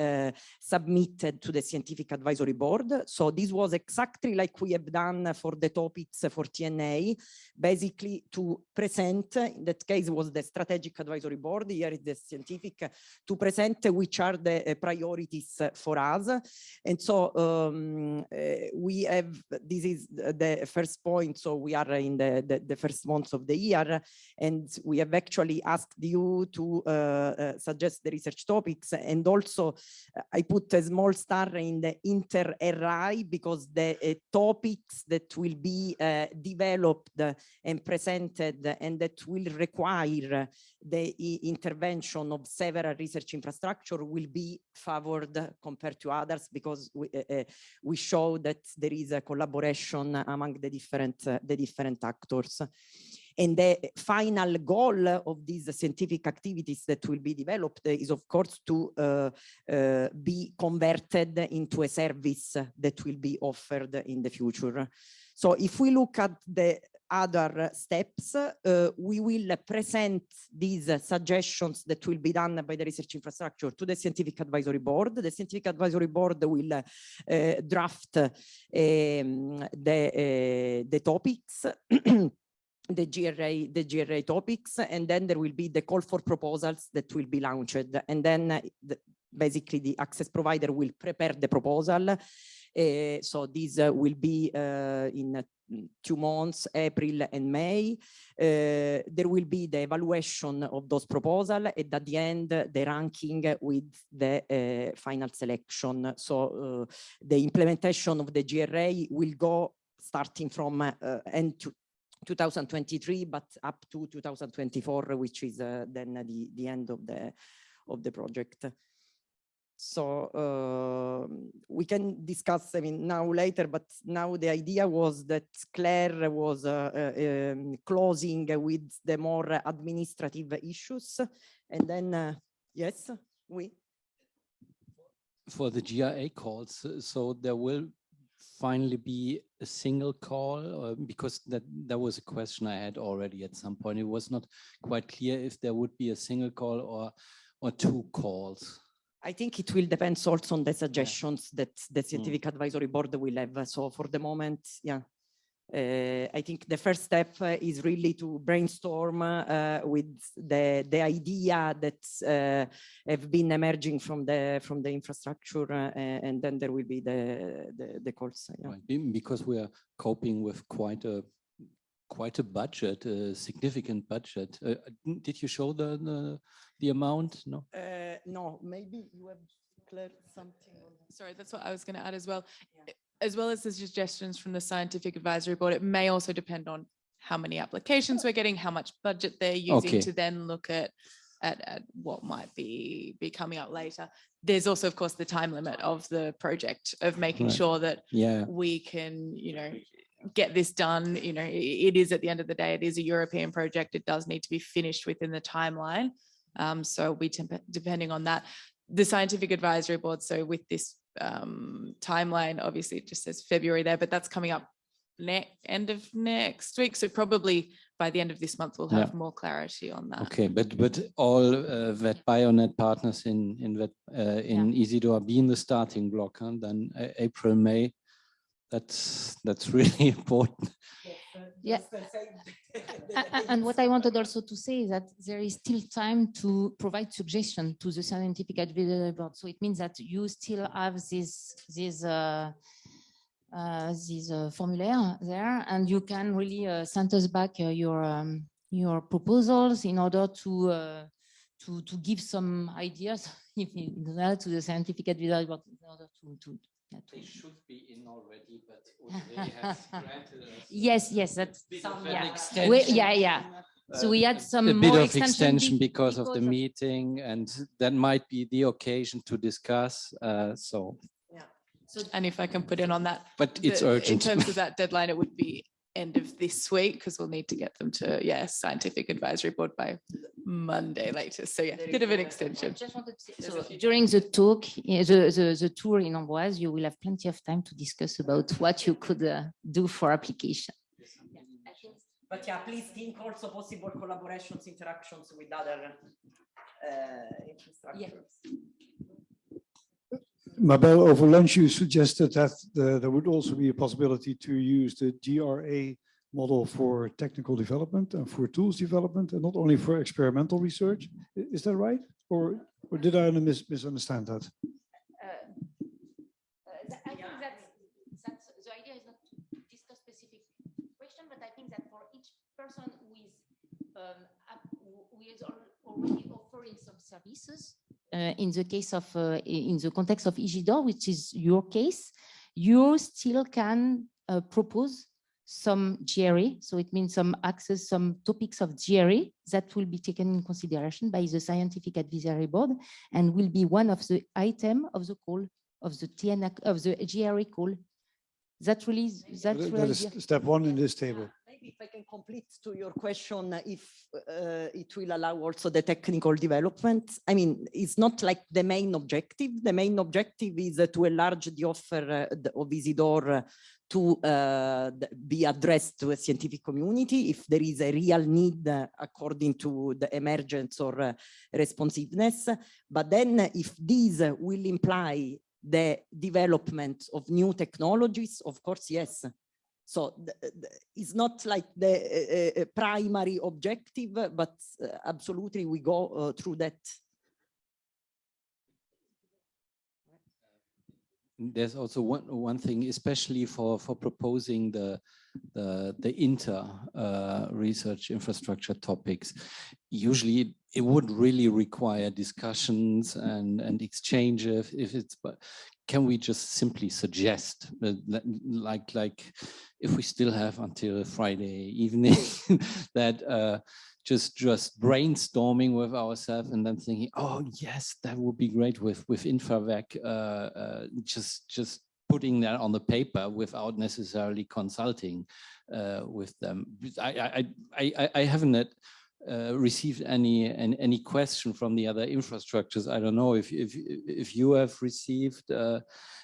submitted to the Scientific Advisory Board. So this was exactly like we have done for the topics for TNA, basically to present, in that case was the Strategic Advisory Board, here is the Scientific, to present which are the priorities for us. And so we have, this is the first point, so we are in the first months of the year, and we have actually asked you to suggest the research topics, and also I put a small star in the inter-RI because the topics that will be developed and presented and that will require the intervention of several research infrastructure will be favored compared to others, because we show that there is a collaboration among the different actors. And the final goal of these scientific activities that will be developed is, of course, to be converted into a service that will be offered in the future. So if we look at the other steps, we will present these suggestions that will be done by the research infrastructure to the Scientific Advisory Board. The Scientific Advisory Board will draft the topics, the GRA topics, and then there will be the call for proposals that will be launched. And then basically the access provider will prepare the proposal. So this will be in 2 months, April and May. There will be the evaluation of those proposals, and at the end, the ranking with the final selection. So the implementation of the GRA will go starting from end 2023, but up to 2024, which is then the end of the project. So we can discuss, I mean, now later, but now the idea was that Claire was closing with the more administrative issues. And then, yes, we. For the GRA calls, so there will finally be a single call, because that was a question I had already at some point. It was not quite clear if there would be a single call or 2 calls. I think it will depend also on the suggestions that the Scientific Advisory Board will have. So for the moment, yeah, I think the first step is really to brainstorm with the idea that have been emerging from the infrastructure, and then there will be the calls. Yeah. Right. Because we are coping with quite a budget, a significant budget. Did you show the amount? No. No, maybe you have declared something on that. Sorry, that's what I was going to add as well. Yeah. As well as the suggestions from the Scientific Advisory Board, it may also depend on how many applications we're getting, how much budget they're using to then look at what might be coming up later. There's also, of course, the time limit of the project of making sure that we can, get this done. It is, at the end of the day, it is a European project. It does need to be finished within the timeline. So we depending on that. The Scientific Advisory Board, so with this timeline, obviously it just says February there, but that's coming up end of next week. So probably by the end of this month, we'll have more clarity on that. Okay, but all VetBioNet partners in Isidore be in the starting block, and then April, May. That's really important. Yeah. And what I wanted also to say is that there is still time to provide suggestion to the Scientific Advisory Board. So it means that you still have this formulaire there, and you can really send us back your proposals in order to give some ideas to the Scientific Advisory Board in order to they should be in already, but Audrey has granted us. Yes, that's some yeah. So we had some a bit more of extension because of the meeting, and that might be the occasion to discuss. So, and if I can put in on that, but it's urgent. In terms of that deadline, it would be end of this week because we'll need to get them to Scientific Advisory Board by Monday latest. So bit of an extension. Just wanted to say, so during the talk, the tour in Amboise, you will have plenty of time to discuss about what you could do for application. But please think also possible collaborations, interactions with other infrastructures. Mabel, over lunch, you suggested that there would also be a possibility to use the GRA model for technical development and for tools development, and not only for experimental research. Is that right? Or did I misunderstand that? I think that the idea is not to discuss specific question, but I think that for each person who is already offering some services, in the case of in the context of Isidore, which is your case, you still can propose some GRA. So it means some access, some topics of GRA that will be taken in consideration by the Scientific Advisory Board and will be one of the items of the call of the TN of the GRA call. That is step one in this table. Maybe if I can complete to your question, if it will allow also the technical development. I mean, it's not like the main objective. The main objective is to enlarge the offer of Isidore to be addressed to a scientific community if there is a real need according to the emergence or responsiveness. But then if these will imply the development of new technologies, of course, yes. So it's not like the primary objective, but absolutely we go through that. There's also one thing, especially for proposing the inter research infrastructure topics. Usually it would really require discussions and exchange if it's, but can we just simply suggest like if we still have until Friday evening that just brainstorming with ourselves and then thinking, oh yes, that would be great with InfraVec, just putting that on the paper without necessarily consulting with them. I haven't received any question from the other infrastructures. I don't know if you have received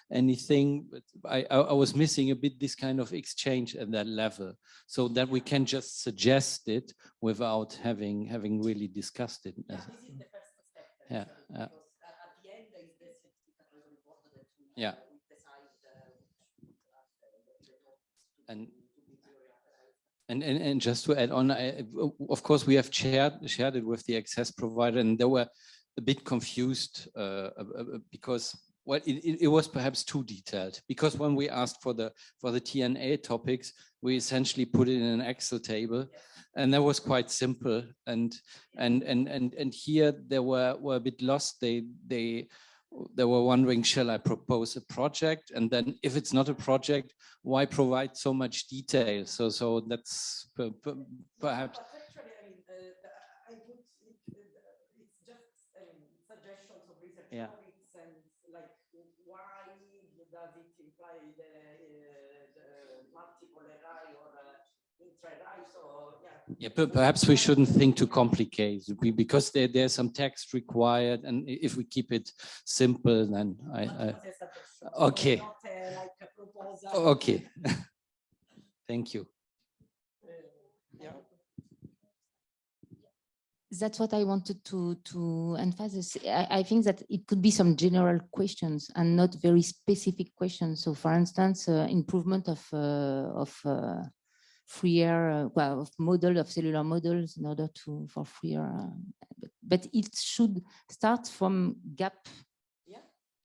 anything, but I was missing a bit this kind of exchange at that level, so that we can just suggest it without having really discussed it. Yeah, this is the first step. Yeah. At the end, there is the scientific advisory board that we decide. And And just to add on, of course, we have shared it with the access provider, and they were a bit confused because, well, it was perhaps too detailed. Because when we asked for the TNA topics, we essentially put it in an Excel table, and that was quite simple. And here they were a bit lost. They were wondering, shall I propose a project? And then if it's not a project, why provide so much detail? So that's perhaps. Actually, I mean, I would, it's just suggestions of research topics and like why does it imply the multiple array or intra-array? So yeah, but perhaps we shouldn't think too complicated because there's some text required, and if we keep it simple, then okay. Okay. Thank you. That's what I wanted to emphasize. I think that it could be some general questions and not very specific questions. So, for instance, improvement of freer, well, of model of cellular models in order for freer. But it should start from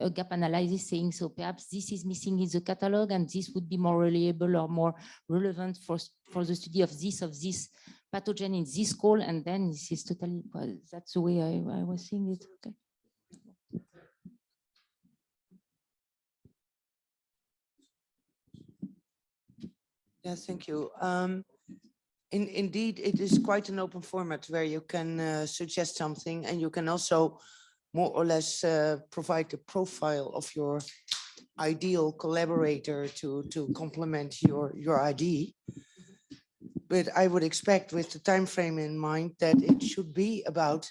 a gap analysis, saying so perhaps this is missing in the catalog, and this would be more reliable or more relevant for the study of this pathogen in this call, and then this is totally, well, that's the way I was seeing it. Okay. Yes, thank you. Indeed, it is quite an open format where you can suggest something, and you can also more or less provide a profile of your ideal collaborator to complement your ID. But I would expect, with the time frame in mind, that it should be about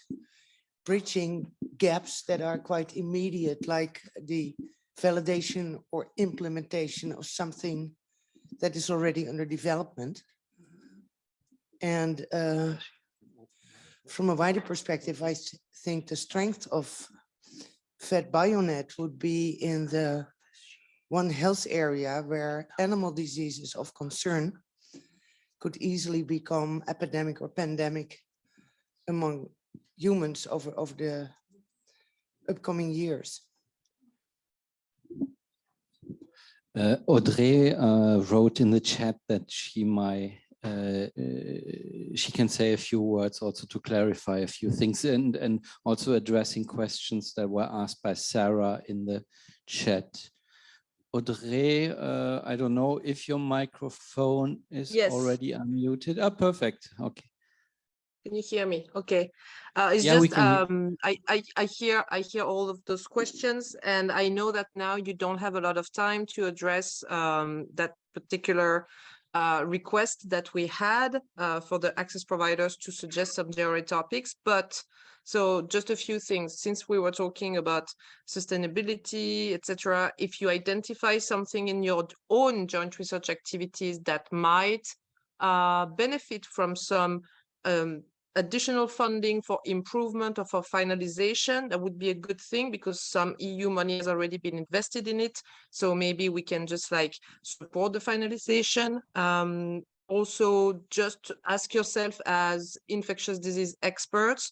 bridging gaps that are quite immediate, like the validation or implementation of something that is already under development. And from a wider perspective, I think the strength of VetBioNet would be in the One Health area, where animal diseases of concern could easily become epidemic or pandemic among humans over the upcoming years. Audrey wrote in the chat that she can say a few words also to clarify a few things, and also addressing questions that were asked by Sarah in the chat. Audrey, I don't know if your microphone is already unmuted. Oh, perfect. Okay. Can you hear me? Okay. It's yeah, just I hear all of those questions, and I know that now you don't have a lot of time to address that particular request that we had for the access providers to suggest some general topics. But so just a few things, since we were talking about sustainability, etc. If you identify something in your own joint research activities that might benefit from some additional funding for improvement or for finalization, that would be a good thing, because some EU money has already been invested in it. So maybe we can just like support the finalization. Also, just ask yourself as infectious disease experts,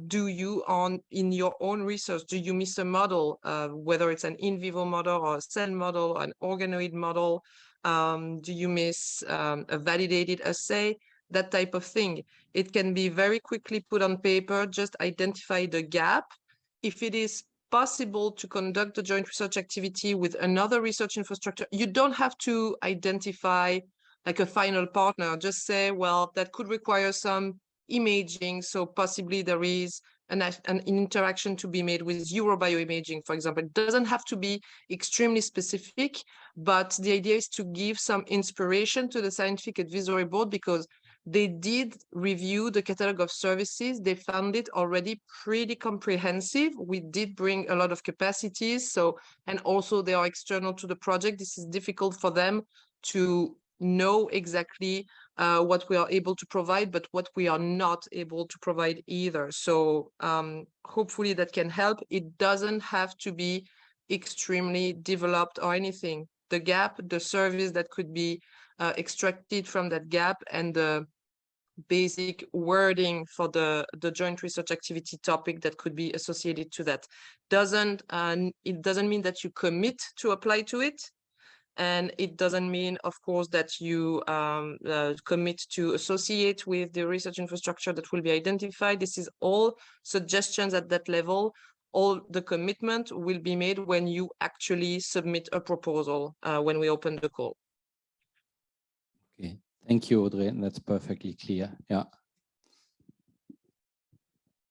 do you in your own research, do you miss a model, whether it's an in vivo model or a cell model or an organoid model? Do you miss a validated assay? That type of thing. It can be very quickly put on paper, just identify the gap. If it is possible to conduct a joint research activity with another research infrastructure, you don't have to identify like a final partner. Just say, well, that could require some imaging, so possibly there is an interaction to be made with Eurobioimaging, for example. It doesn't have to be extremely specific, but the idea is to give some inspiration to the scientific advisory board, because they did review the catalog of services. They found it already pretty comprehensive. We did bring a lot of capacities, so, and also they are external to the project. This is difficult for them to know exactly what we are able to provide, but what we are not able to provide either. So hopefully that can help. It doesn't have to be extremely developed or anything. The gap, the service that could be extracted from that gap and the basic wording for the joint research activity topic that could be associated to that. It doesn't mean that you commit to apply to it. And it doesn't mean, of course, that you commit to associate with the research infrastructure that will be identified. This is all suggestions at that level. All the commitment will be made when you actually submit a proposal when we open the call. Okay, thank you, Audrey. And that's perfectly clear. Yeah.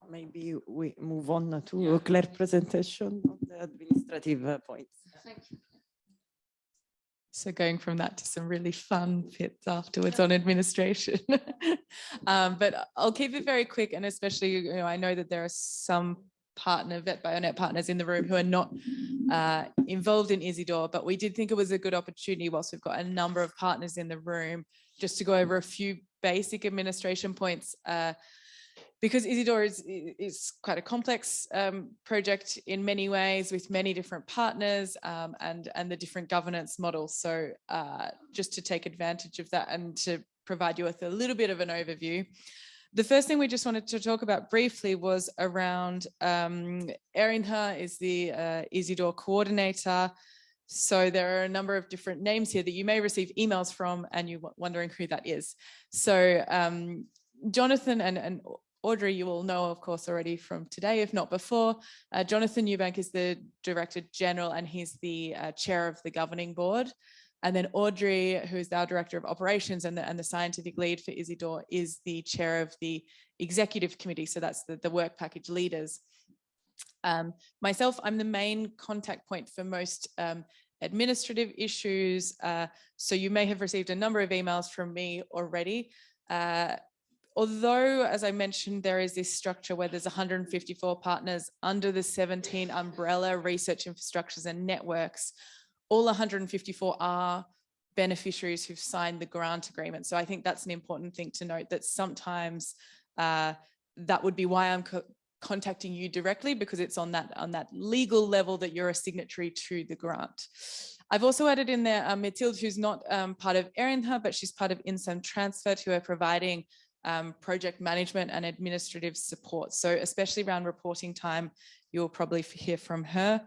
Maybe we move on to Claire's presentation of the administrative points. Thank you. So going from that to some really fun bits afterwards on administration. But I'll keep it very quick, and especially, I know that there are some VetBioNet partners in the room who are not involved in Isidore, but we did think it was a good opportunity, whilst we've got a number of partners in the room, just to go over a few basic administration points. Because Isidore is quite a complex project in many ways, with many different partners and the different governance models. So just to take advantage of that and to provide you with a little bit of an overview. The first thing we just wanted to talk about briefly was around Erinha is the Isidore coordinator. So there are a number of different names here that you may receive emails from, and you're wondering who that is. So Jonathan and Audrey, you will know, of course, already from today, if not before. Jonathan Eubank is the Director General, and he's the chair of the governing board. And then Audrey, who is our Director of Operations and the scientific lead for Isidore, is the chair of the executive committee. So that's the work package leaders. Myself, I'm the main contact point for most administrative issues. So you may have received a number of emails from me already. Although, as I mentioned, there is this structure where there's 154 partners under the 17 umbrella research infrastructures and networks, all 154 are beneficiaries who've signed the grant agreement. So I think that's an important thing to note, that sometimes that would be why I'm contacting you directly, because it's on that legal level that you're a signatory to the grant. I've also added in there Mathilde, who's not part of Erinha, but she's part of INSEM Transfer, who are providing project management and administrative support. So especially around reporting time, you'll probably hear from her.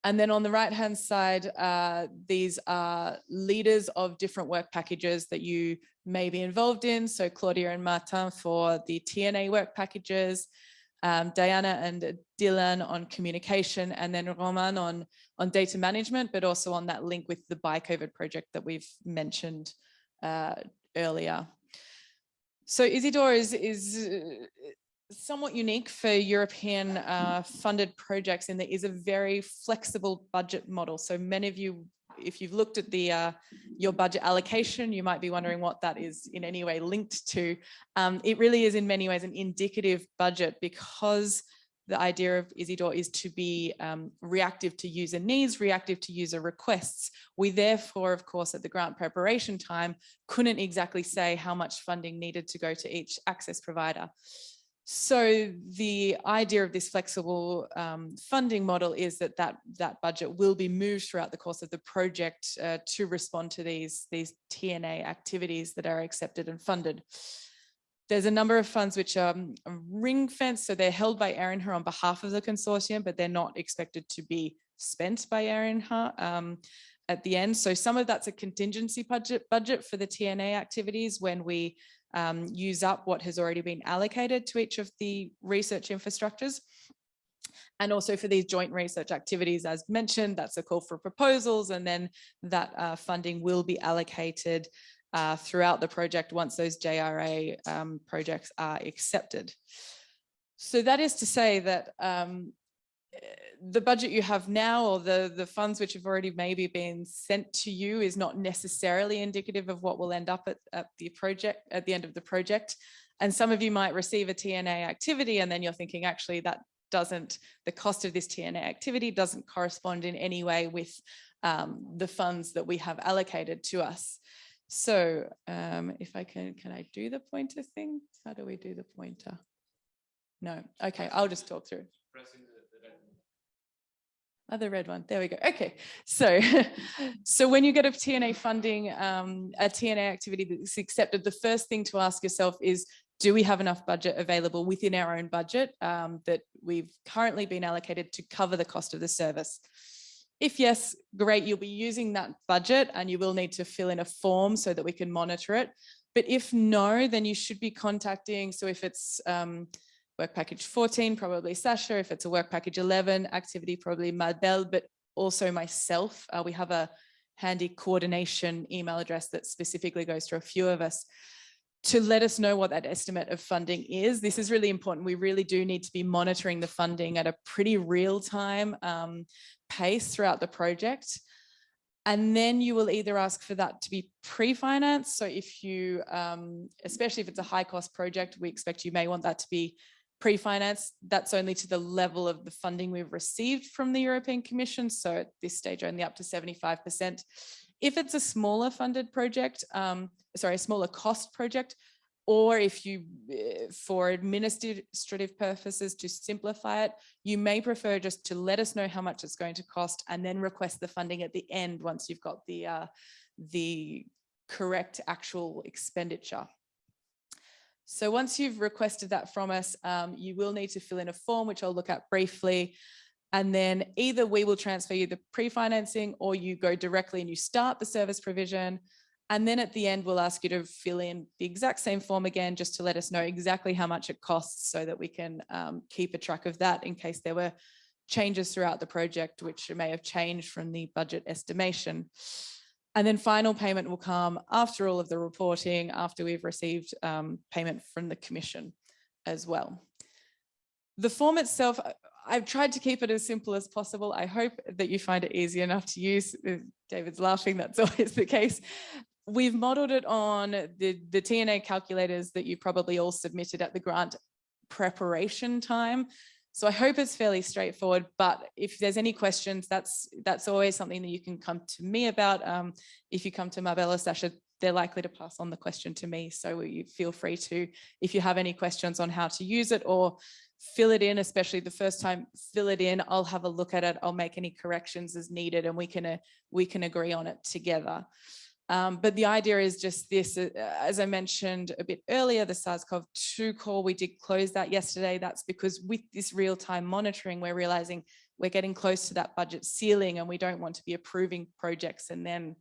And then on the right-hand side, these are leaders of different work packages that you may be involved in. So Claudia and Martin for the TNA work packages, Diana and Dylan on communication, and then Roman on data management, but also on that link with the BioCovid project that we've mentioned earlier. So Isidore is somewhat unique for European funded projects in that it is a very flexible budget model. So many of you, if you've looked at your budget allocation, you might be wondering what that is in any way linked to. It really is in many ways an indicative budget, because the idea of Isidore is to be reactive to user needs, reactive to user requests. We therefore, of course, at the grant preparation time, couldn't exactly say how much funding needed to go to each access provider. So the idea of this flexible funding model is that budget will be moved throughout the course of the project to respond to these TNA activities that are accepted and funded. There's a number of funds which are ring-fenced, so they're held by Erinha on behalf of the consortium, but they're not expected to be spent by Erinha at the end. So some of that's a contingency budget for the TNA activities when we use up what has already been allocated to each of the research infrastructures. And also for these joint research activities, as mentioned, that's a call for proposals, and then that funding will be allocated throughout the project once those JRA projects are accepted. So that is to say that the budget you have now, or the funds which have already maybe been sent to you, is not necessarily indicative of what will end up at the end of the project. And some of you might receive a TNA activity, and then you're thinking, actually, the cost of this TNA activity doesn't correspond in any way with the funds that we have allocated to us. So if I can I do the pointer thing? How do we do the pointer? No, okay, I'll just talk through. Other red one. There we go. Okay. So, so when you get a TNA funding, a TNA activity that's accepted, the first thing to ask yourself is, do we have enough budget available within our own budget that we've currently been allocated to cover the cost of the service? If yes, great, you'll be using that budget and you will need to fill in a form so that we can monitor it. But if no, then you should be contacting, so if it's work package 14, probably Sasha. If it's a work package 11 activity, probably Mabel, but also myself. We have a handy coordination email address that specifically goes to a few of us to let us know what that estimate of funding is. This is really important. We really do need to be monitoring the funding at a pretty real-time pace throughout the project. And then you will either ask for that to be pre-financed. So if you, especially if it's a high-cost project, we expect you may want that to be pre-finance. That's only to the level of the funding we've received from the European Commission. So at this stage, only up to 75%. If it's a smaller funded project, sorry, a smaller cost project, or if you, for administrative purposes to simplify it, you may prefer just to let us know how much it's going to cost and then request the funding at the end once you've got the correct actual expenditure. So once you've requested that from us, you will need to fill in a form, which I'll look at briefly. And then either we will transfer you the pre-financing or you go directly and you start the service provision. And then at the end, we'll ask you to fill in the exact same form again, just to let us know exactly how much it costs so that we can keep a track of that in case there were changes throughout the project, which may have changed from the budget estimation. And then final payment will come after all of the reporting, after we've received payment from the Commission as well. The form itself, I've tried to keep it as simple as possible. I hope that you find it easy enough to use. David's laughing, that's always the case. We've modeled it on the TNA calculators that you probably all submitted at the grant preparation time. So I hope it's fairly straightforward, but if there's any questions, that's always something that you can come to me about. If you come to Mabel or Sasha, they're likely to pass on the question to me. So you feel free to, if you have any questions on how to use it or fill it in, especially the first time, fill it in. I'll have a look at it. I'll make any corrections as needed and we can agree on it together. But the idea is just this, as I mentioned a bit earlier, the SARS-CoV-2 call, we did close that yesterday. That's because with this real-time monitoring, we're realizing we're getting close to that budget ceiling and we don't want to be approving projects and then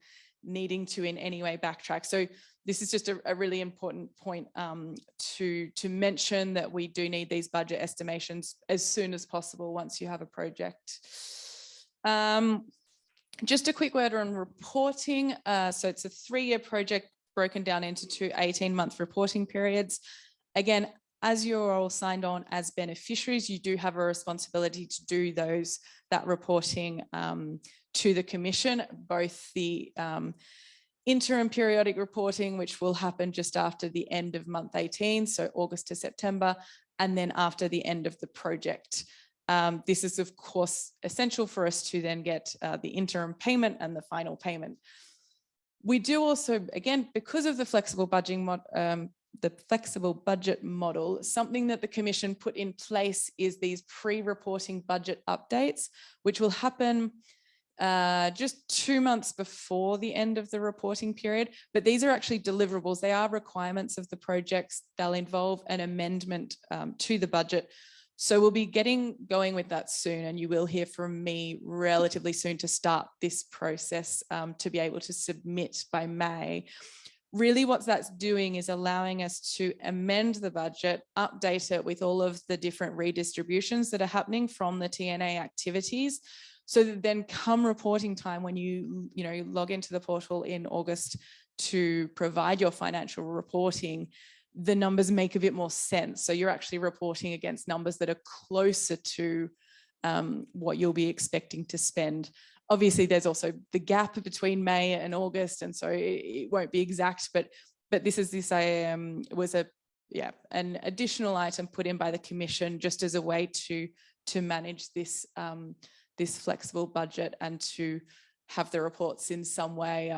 needing to in any way backtrack. So this is just a really important point to mention, that we do need these budget estimations as soon as possible once you have a project. Just a quick word on reporting. So it's a 3-year project broken down into 2 18-month reporting periods. Again, as you're all signed on as beneficiaries, you do have a responsibility to do that reporting to the Commission, both the interim periodic reporting, which will happen just after the end of month 18, so August to September, and then after the end of the project. This is, of course, essential for us to then get the interim payment and the final payment. We do also, again, because of the flexible budget model, something that the Commission put in place is these pre-reporting budget updates, which will happen just 2 months before the end of the reporting period. But these are actually deliverables. They are requirements of the projects. They'll involve an amendment to the budget. So we'll be going with that soon, and you will hear from me relatively soon to start this process to be able to submit by May. Really what that's doing is allowing us to amend the budget, update it with all of the different redistributions that are happening from the TNA activities, so that then come reporting time, when you log into the portal in August to provide your financial reporting, the numbers make a bit more sense. So you're actually reporting against numbers that are closer to what you'll be expecting to spend. Obviously, there's also the gap between May and August, and so it won't be exact, but this was an additional item put in by the Commission just as a way to manage this this flexible budget and to have the reports in some way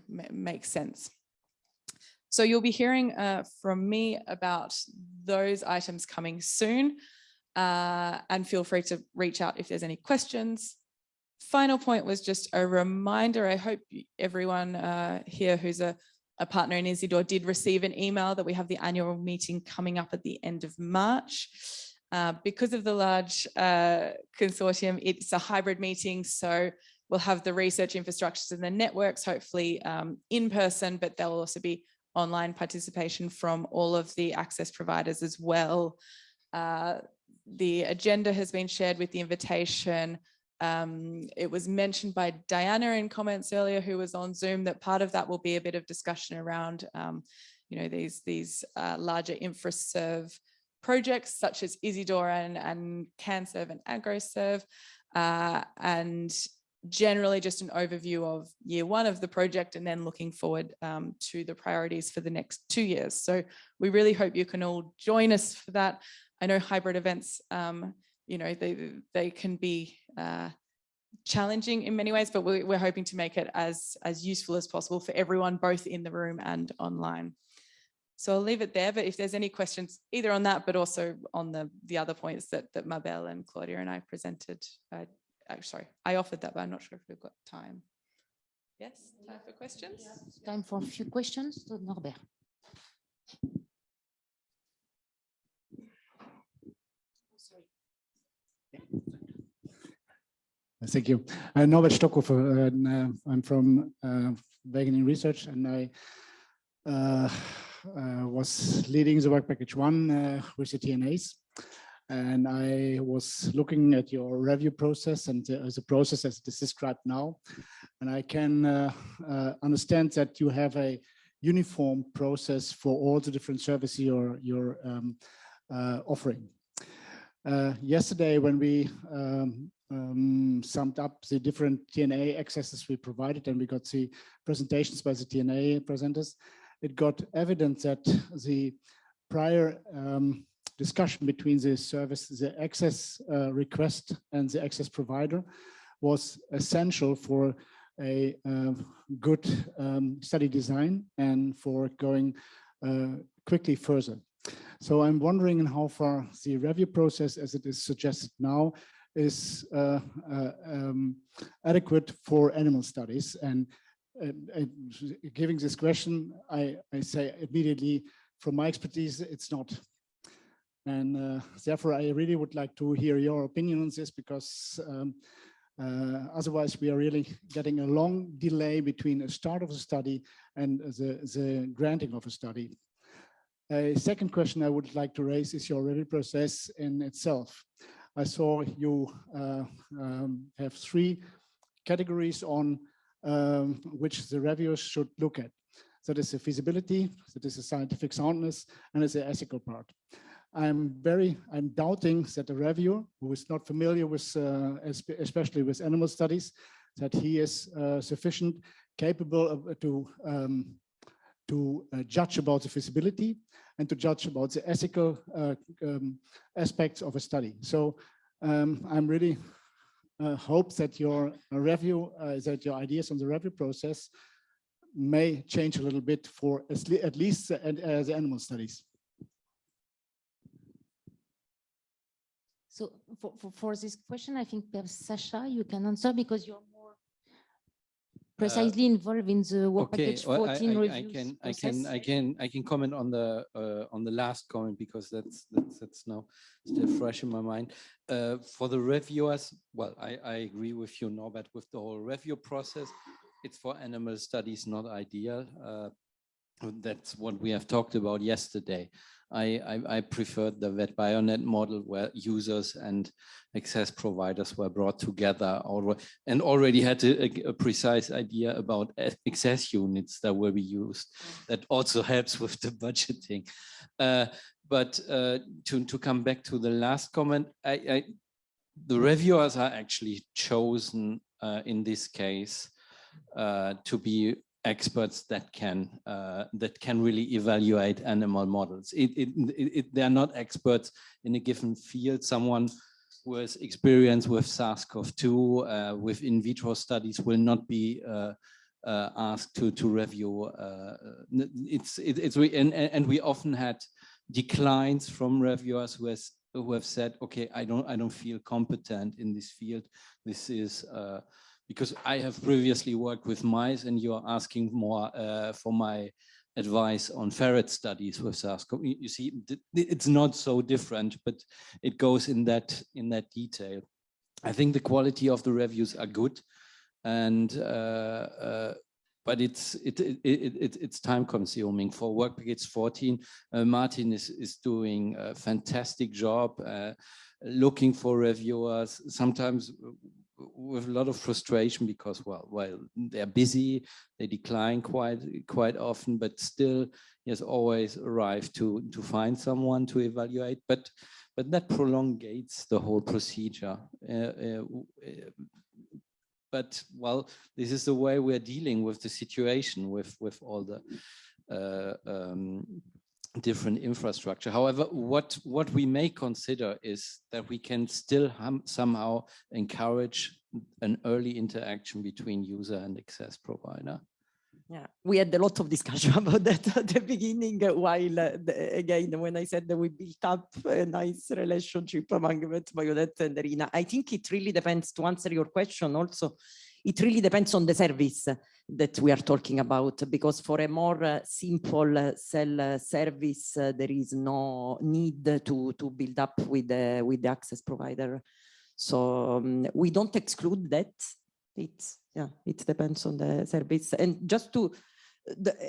make sense. So you'll be hearing from me about those items coming soon. and feel free to reach out if there's any questions. Final point was just a reminder. I hope everyone here who's a partner in Isidore did receive an email that we have the annual meeting coming up at the end of March. Because of the large consortium, it's a hybrid meeting, so we'll have the research infrastructures and the networks hopefully in person, but there will also be online participation from all of the access providers as well. The agenda has been shared with the invitation. It was mentioned by Diana in comments earlier, who was on Zoom, that part of that will be a bit of discussion around, these larger InfraServe projects such as Isidore and CanServe and AgroServe, and generally just an overview of year one of the project and then looking forward to the priorities for the next 2 years. So we really hope you can all join us for that. I know hybrid events, they can be challenging in many ways, but we're hoping to make it as useful as possible for everyone, both in the room and online. So I'll leave it there, but if there's any questions either on that, but also on the other points that Mabel and Claudia and I presented, sorry, I offered that, but I'm not sure if we've got time. Yes, time for questions? Time for a few questions to Norbert. Thank you. Norbert Stockhofer, I'm from Wageningen Research, and I was leading the work package 1 with the TNAs. And I was looking at your review process and the process as it is described now. And I can understand that you have a uniform process for all the different services you're offering. Yesterday, when we summed up the different TNA accesses we provided, and we got the presentations by the TNA presenters, it got evident that the prior discussion between the service, the access request and the access provider was essential for a good study design and for going quickly further. So I'm wondering how far the review process as it is suggested now is adequate for animal studies. And giving this question, I say immediately, from my expertise, it's not. And therefore, I really would like to hear your opinion on this, because otherwise we are really getting a long delay between the start of the study and the granting of a study. A second question I would like to raise is your review process in itself. I saw you have 3 categories on which the reviewers should look at. That is the feasibility, that is the scientific soundness, and it's the ethical part. I'm doubting that the reviewer who is not familiar with, especially with animal studies, that he is sufficient capable of, to judge about the feasibility and to judge about the ethical aspects of a study. So I'm really hope that your review, that your ideas on the review process may change a little bit for at least the animal studies. So for this question, I think perhaps Sasha, you can answer, because you're more precisely involved in the work package 14 reviews. I can comment on the last comment, because that's now still fresh in my mind. For the reviewers, well, I agree with you, Norbert, with the whole review process. It's for animal studies, not ideal. That's what we have talked about yesterday. I preferred the VetBioNet model, where users and access providers were brought together and already had a precise idea about access units that will be used. That also helps with the budgeting. But to come back to the last comment, the reviewers are actually chosen in this case to be experts that can really evaluate animal models. They are not experts in a given field. Someone who has experience with SARS-CoV-2 with in vitro studies will not be asked to review. And we often had declines from reviewers who has who have said, okay, I don't feel competent in this field. This is because I have previously worked with mice, and you're asking more for my advice on ferret studies with SARS-CoV. You see, it's not so different, but it goes in that detail. I think the quality of the reviews are good, and but it's time consuming. For work package 14, Martin is doing a fantastic job looking for reviewers, sometimes with a lot of frustration because, well, they're busy, they decline quite often, but still he has always arrived to find someone to evaluate. But that prolongates the whole procedure. But well, this is the way we're dealing with the situation with all the different infrastructure. However, what we may consider is that we can still somehow encourage an early interaction between user and access provider. Yeah, we had a lot of discussion about that at the beginning, while again, when I said that we built up a nice relationship among VetBioNet and Arena, I think it really depends, to answer your question also, it really depends on the service that we are talking about, because for a more simple cell service, there is no need to build up with the access provider. So we don't exclude that. It depends on the service. And just to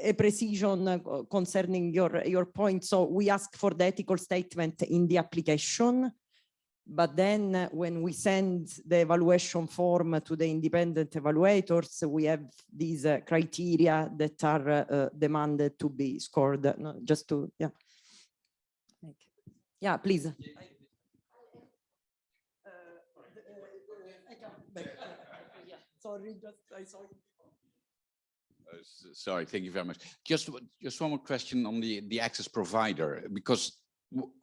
a precision concerning your point, so we ask for the ethical statement in the application, but then when we send the evaluation form to the independent evaluators, we have these criteria that are demanded to be scored. No, just to, yeah, please. Sorry, I saw it. Sorry, thank you very much. Just one more question on the access provider, because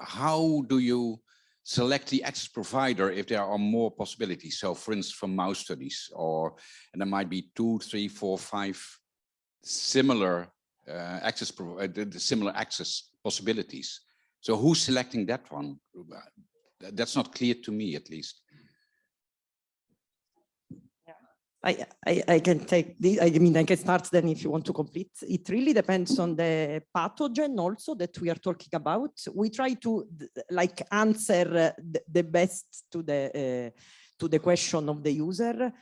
how do you select the access provider if there are more possibilities? So for instance, from mouse studies, and there might be 2, 3, 4, 5 similar similar access possibilities. So who's selecting that one? That's not clear to me, at least. I can take this. I mean, I can start then if you want to complete. It really depends on the pathogen also that we are talking about. We try to like answer the best to the question of the user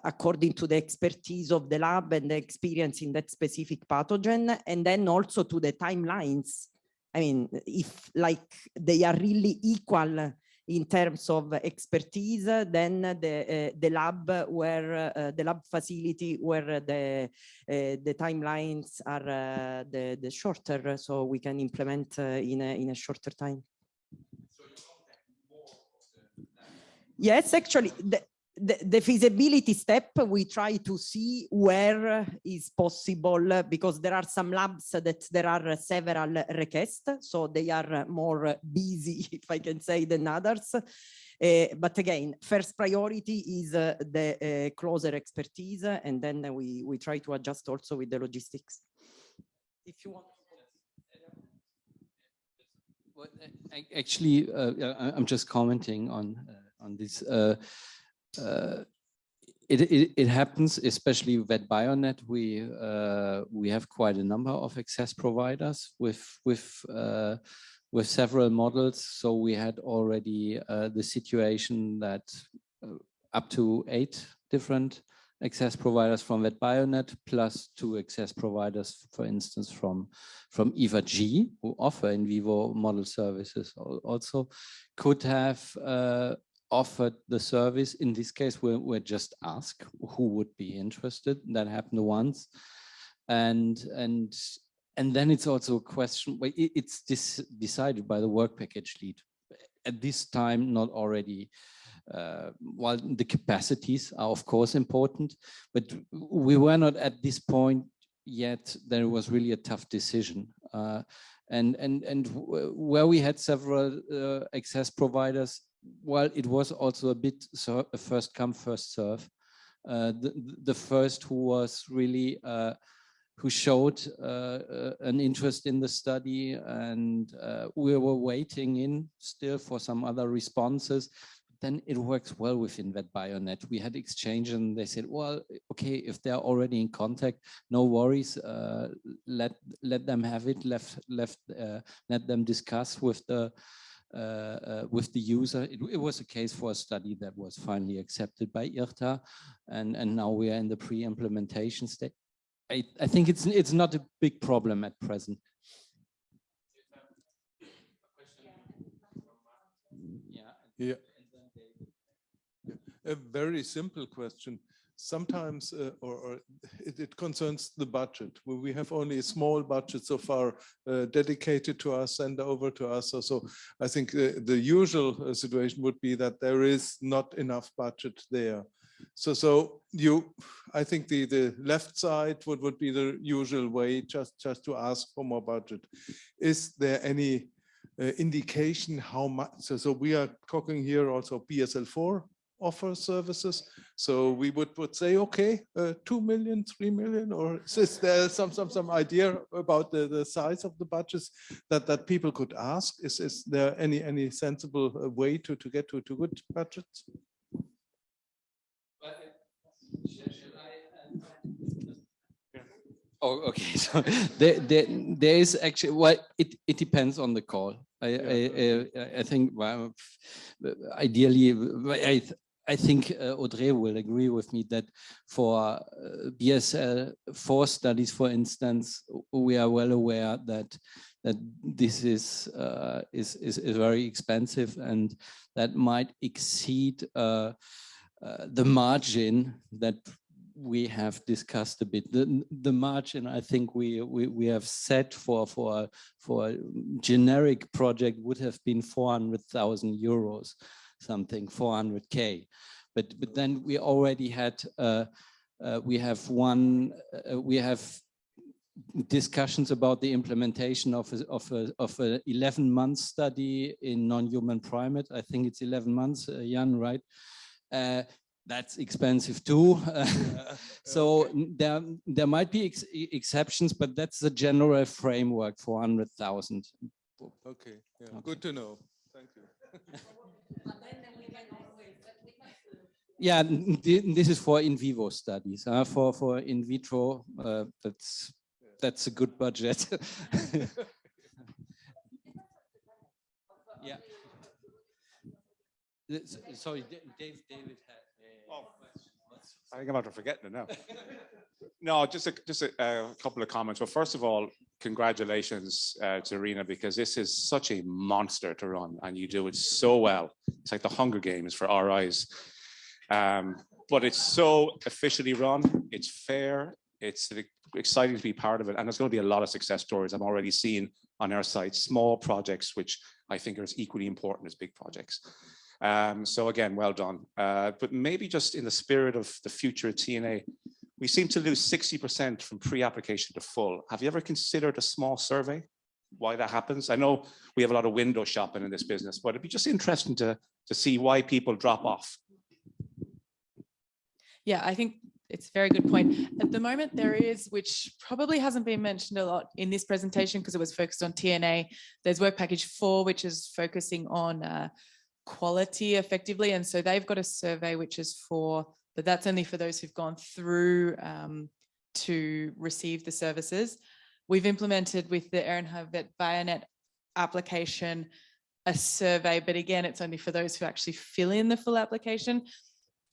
according to the expertise of the lab and the experience in that specific pathogen, and then also to the timelines. I mean, if like they are really equal in terms of expertise, then the lab where the lab facility where the timelines are the shorter, so we can implement in a shorter time. Yes, actually, the feasibility step, we try to see where is possible, because there are some labs that there are several requests, so they are more busy, if I can say, than others. But again, first priority is the closer expertise, and then we try to adjust also with the logistics. If you want. Well, actually, I'm just commenting on this. It happens, especially with VetBioNet. We have quite a number of access providers with several models. So we had already the situation that up to 8 different access providers from VetBioNet, plus 2 access providers, for instance, from EVA-G, who offer in vivo model services, also could have offered the service. In this case, we're just asked who would be interested. That happened once, and then it's also a question. It's decided by the work package lead. At this time, not already. While the capacities are of course important, but we were not at this point yet. There was really a tough decision, and where we had several access providers. Well, it was also a bit first come, first serve. The first who was really who showed an interest in the study, and we were waiting still for some other responses. Then it works well within VetBioNet. We had exchange and they said, well, okay, if they're already in contact, no worries, let them have it, let them discuss with the user. It was a case for a study that was finally accepted by IRTA, and now we are in the pre-implementation stage. I think it's not a big problem at present. Yeah. A very simple question. Sometimes, it concerns the budget. We have only a small budget so far dedicated to us and over to us. So I think the usual situation would be that there is not enough budget there. So I think the left side would be the usual way, just to ask for more budget. Is there any indication how much? So we are talking here also BSL4 offer services. So we would say, okay, 2 million, 3 million, or is there some idea about the size of the budgets that people could ask? Is there any sensible way to get to good budgets? Oh, okay. So there is actually, well, it depends on the call. I think, well, ideally, I think Audrey will agree with me that for BSL4 studies, for instance, we are well aware that this is very expensive, and that might exceed the margin that we have discussed a bit. The margin I think we have set for a generic project would have been 400,000 euros, something 400K. But then we already had we have discussions about the implementation of a 11-month study in non-human primate. I think it's 11 months, Jan, right? That's expensive too. So there might be exceptions, but that's the general framework, 400,000. Okay, yeah, okay. Good to know. Thank you. Yeah, this is for in vivo studies. For in vitro, that's a good budget. Yeah. Sorry, David had. I think I'm about to forget it now. No, just a couple of comments. Well, first of all, congratulations to Rina, because this is such a monster to run, and you do it so well. It's like the Hunger Games for our eyes. But it's so efficiently run. It's fair. It's exciting to be part of it, and there's going to be a lot of success stories I'm already seeing on our site. Small projects, which I think are as equally important as big projects. So again, well done. But maybe just in the spirit of the future of TNA, we seem to lose 60% from pre-application to full. Have you ever considered a small survey? Why that happens? I know we have a lot of window shopping in this business, but it'd be just interesting to see why people drop off. Yeah, I think it's a very good point. At the moment, there is, which probably hasn't been mentioned a lot in this presentation because it was focused on TNA. There's work package 4, which is focusing on quality effectively. And so they've got a survey which is but that's only for those who've gone through to receive the services. We've implemented with the Ehrenhard VetBioNet application a survey, but again, it's only for those who actually fill in the full application.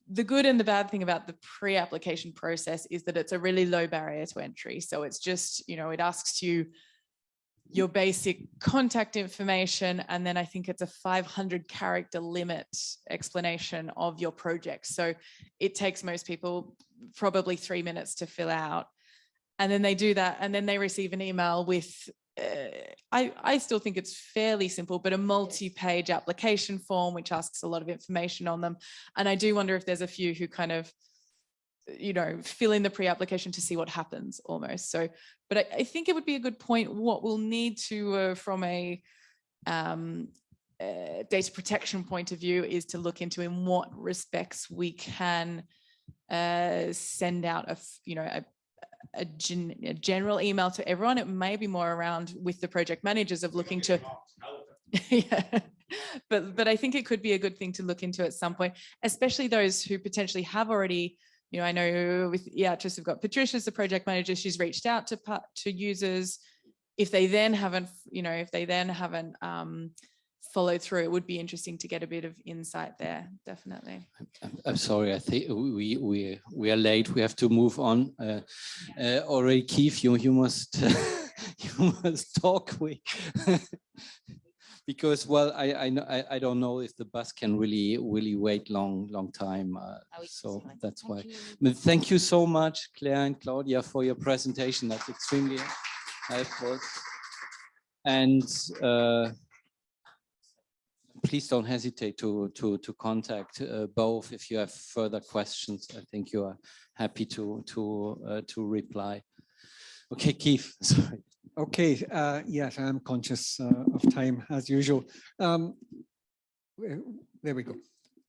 The good and the bad thing about the pre-application process is that it's a really low barrier to entry. So it's just, it asks you your basic contact information, and then I think it's a 500 character limit explanation of your project. So it takes most people probably 3 minutes to fill out. And then they do that, and then they receive an email with, I still think it's fairly simple, but a multi-page application form, which asks a lot of information on them. And I do wonder if there's a few who kind of, fill in the pre-application to see what happens almost. So, but I think it would be a good point. What we'll need to, from a data protection point of view, is to look into in what respects we can send out a general email to everyone. It may be more around with the project managers of looking to, yeah. But I think it could be a good thing to look into at some point, especially those who potentially have already, you know, I know with EATRIS, we've got Patricia as the project manager. She's reached out to users. If they then haven't, you know, followed through, it would be interesting to get a bit of insight there, definitely. I'm sorry, I think we are late. We have to move on. Already, Keith, you must you must talk quick. Because, well, I don't know if the bus can really wait long time. So that's why. But thank you so much, Claire and Claudia, for your presentation. That's extremely helpful. And please don't hesitate to contact both if you have further questions. I think you are happy to reply. Okay, Keith. Sorry. Okay, yes, I'm conscious of time as usual. There we go,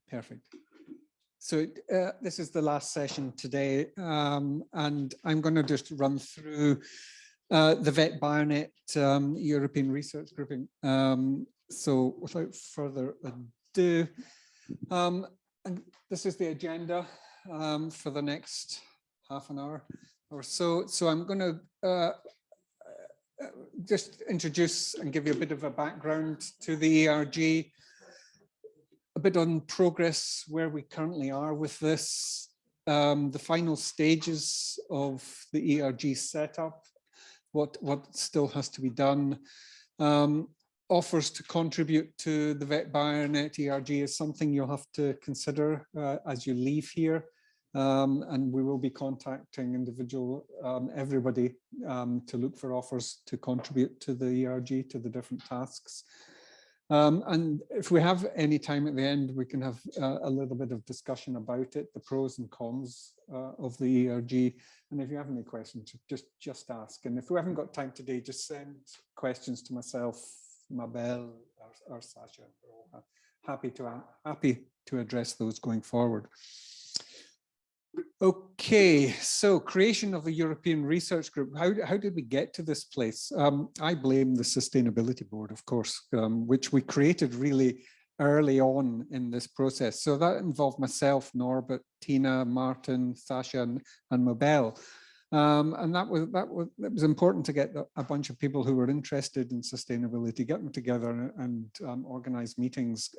perfect. So this is the last session today, and I'm going to just run through the VetBioNet European Research Grouping. So without further ado, and this is the agenda for the next half an hour or so. So I'm going to just introduce and give you a bit of a background to the ERG, a bit on progress, where we currently are with this, the final stages of the ERG setup, what still has to be done. Offers to contribute to the VetBioNet ERG is something you'll have to consider as you leave here. And we will be contacting everybody to look for offers to contribute to the ERG, to the different tasks. And if we have any time at the end, we can have a little bit of discussion about it, the pros and cons of the ERG. And if you have any questions, just ask. And if we haven't got time today, just send questions to myself, Mabel, or Sasha. We're all happy to address those going forward. Okay, so creation of a European Research Group. How did we get to this place? I blame the Sustainability Board, of course, which we created really early on in this process. So that involved myself, Norbert, Tina, Martin, Sasha, and Mabel. And it was important to get a bunch of people who were interested in sustainability, get them together and organize meetings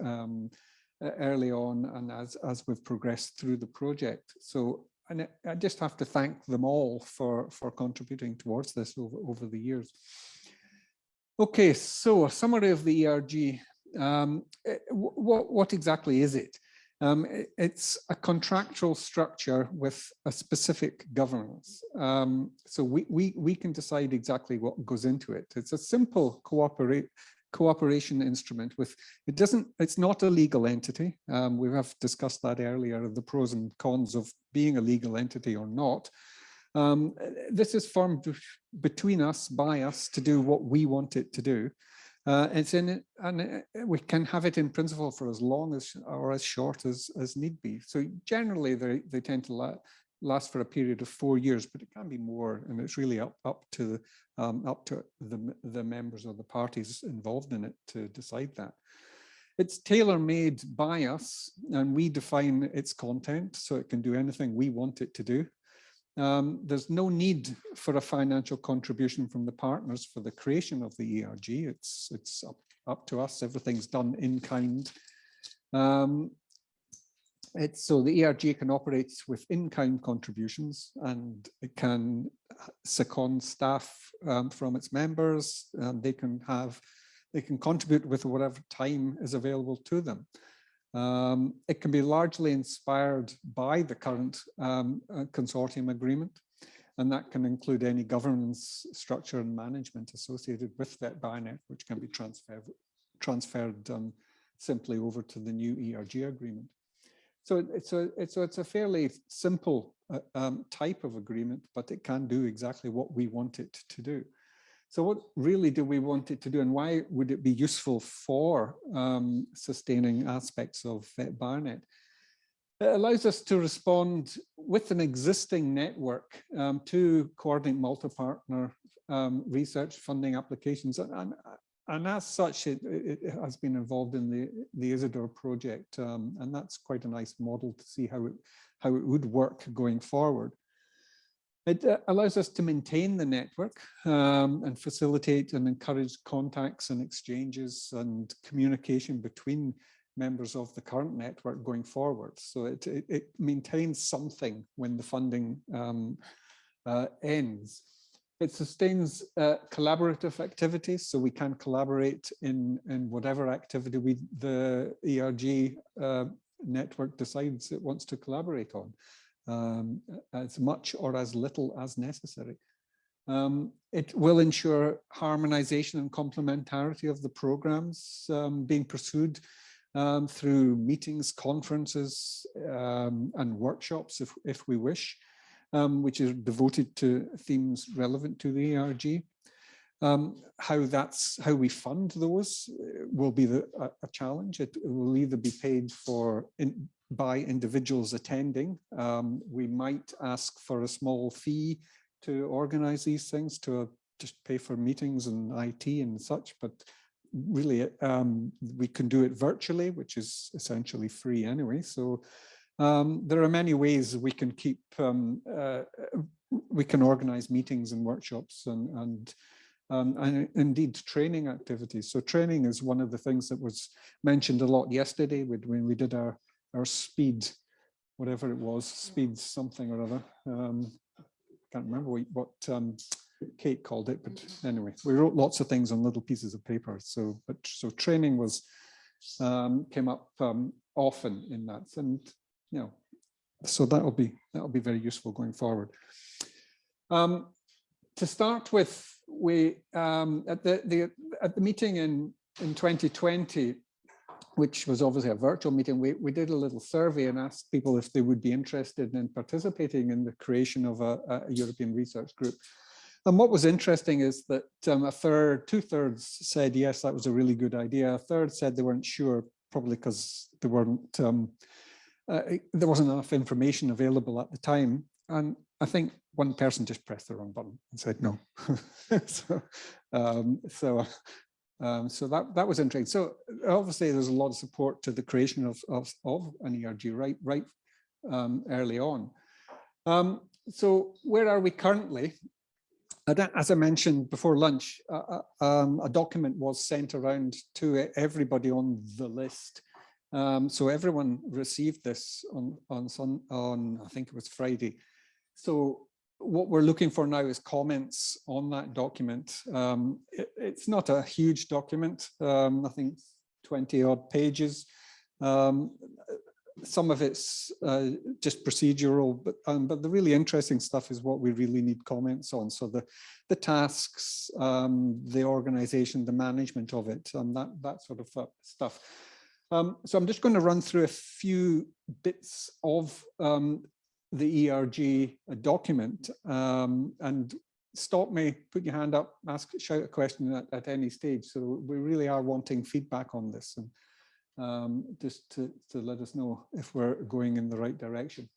early on, and as we've progressed through the project. So, and I just have to thank them all for contributing towards this over the years. Okay, so a summary of the ERG. What exactly is it? It's a contractual structure with a specific governance. So we can decide exactly what goes into it. It's a simple cooperation instrument it's not a legal entity. We have discussed that earlier, the pros and cons of being a legal entity or not. This is formed between us, by us, to do what we want it to do. It's in it, and we can have it in principle for as long as or as short as need be. So generally they tend to last for a period of 4 years, but it can be more, and it's really up to the members or the parties involved in it to decide that. It's tailor-made by us, and we define its content, so it can do anything we want it to do. There's no need for a financial contribution from the partners for the creation of the ERG. It's up to us. Everything's done in kind. So the ERG can operate with in-kind contributions, and it can second staff from its members. They can contribute with whatever time is available to them. It can be largely inspired by the current consortium agreement, and that can include any governance structure and management associated with VetBioNet, which can be transferred simply over to the new ERG agreement. So it's a fairly simple type of agreement, but it can do exactly what we want it to do. So what really do we want it to do, and why would it be useful for sustaining aspects of VetBioNet? It allows us to respond with an existing network to coordinate multi-partner research funding applications. And as such, it has been involved in the Isidore project. And that's quite a nice model to see how it would work going forward. It allows us to maintain the network and facilitate and encourage contacts and exchanges and communication between members of the current network going forward. So it maintains something when the funding ends. It sustains collaborative activities, so we can collaborate in whatever activity the ERG network decides it wants to collaborate on, as much or as little as necessary. It will ensure harmonization and complementarity of the programs being pursued through meetings, conferences, and workshops, if we wish, which is devoted to themes relevant to the ERG. How we fund those will be a challenge. It will either be paid for by individuals attending. We might ask for a small fee to organize these things, to just pay for meetings and IT and such, but really we can do it virtually, which is essentially free anyway. So there are many ways we can keep, we can organize meetings and workshops and indeed training activities. So training is one of the things that was mentioned a lot yesterday when we did our speed, whatever it was, speed something or other. Can't remember what Kate called it, but anyway, we wrote lots of things on little pieces of paper. So training was came up often in that, and you know, so that'll be very useful going forward. To start with, we at the meeting in 2020, which was obviously a virtual meeting, we did a little survey and asked people if they would be interested in participating in the creation of a European research group. And what was interesting is that two-thirds said yes, that was a really good idea. A third said they weren't sure, probably because there wasn't enough information available at the time. And I think one person just pressed the wrong button and said no. So that was interesting. So obviously there's a lot of support to the creation of an ERG right early on. So where are we currently? As I mentioned before lunch, a document was sent around to everybody on the list. So everyone received this on I think it was Friday. So what we're looking for now is comments on that document. It's not a huge document, I think 20 odd pages. Some of it's just procedural, but the really interesting stuff is what we really need comments on. So the tasks, the organization, the management of it, and that sort of stuff. So I'm just going to run through a few bits of the ERG document, and stop me, put your hand up, shout a question at any stage. So we really are wanting feedback on this, and just to let us know if we're going in the right direction.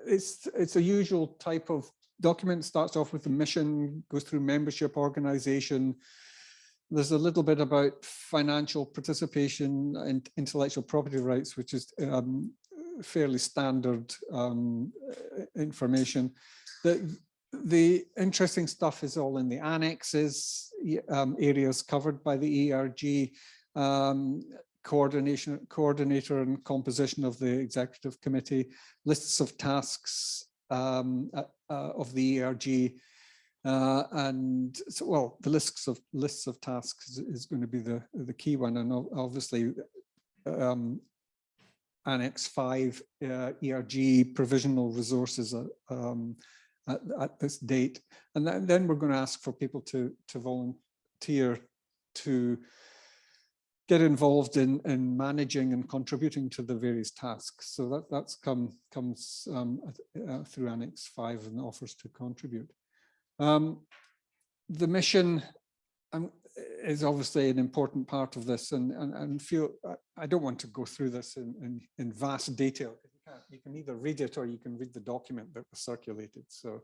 It's a usual type of document. Starts off with the mission, goes through membership, organization. There's a little bit about financial participation and intellectual property rights, which is fairly standard information. The interesting stuff is all in the annexes, areas covered by the ERG, coordinator and composition of the executive committee, lists of tasks of the ERG, and so, well, the lists of tasks is going to be the key one, and obviously Annex 5 ERG provisional resources at this date, and then we're going to ask for people to volunteer to get involved in managing and contributing to the various tasks. So that's comes through Annex 5 and offers to contribute. The mission, is obviously an important part of this, and feel I don't want to go through this in vast detail. You can either read it or you can read the document that was circulated. So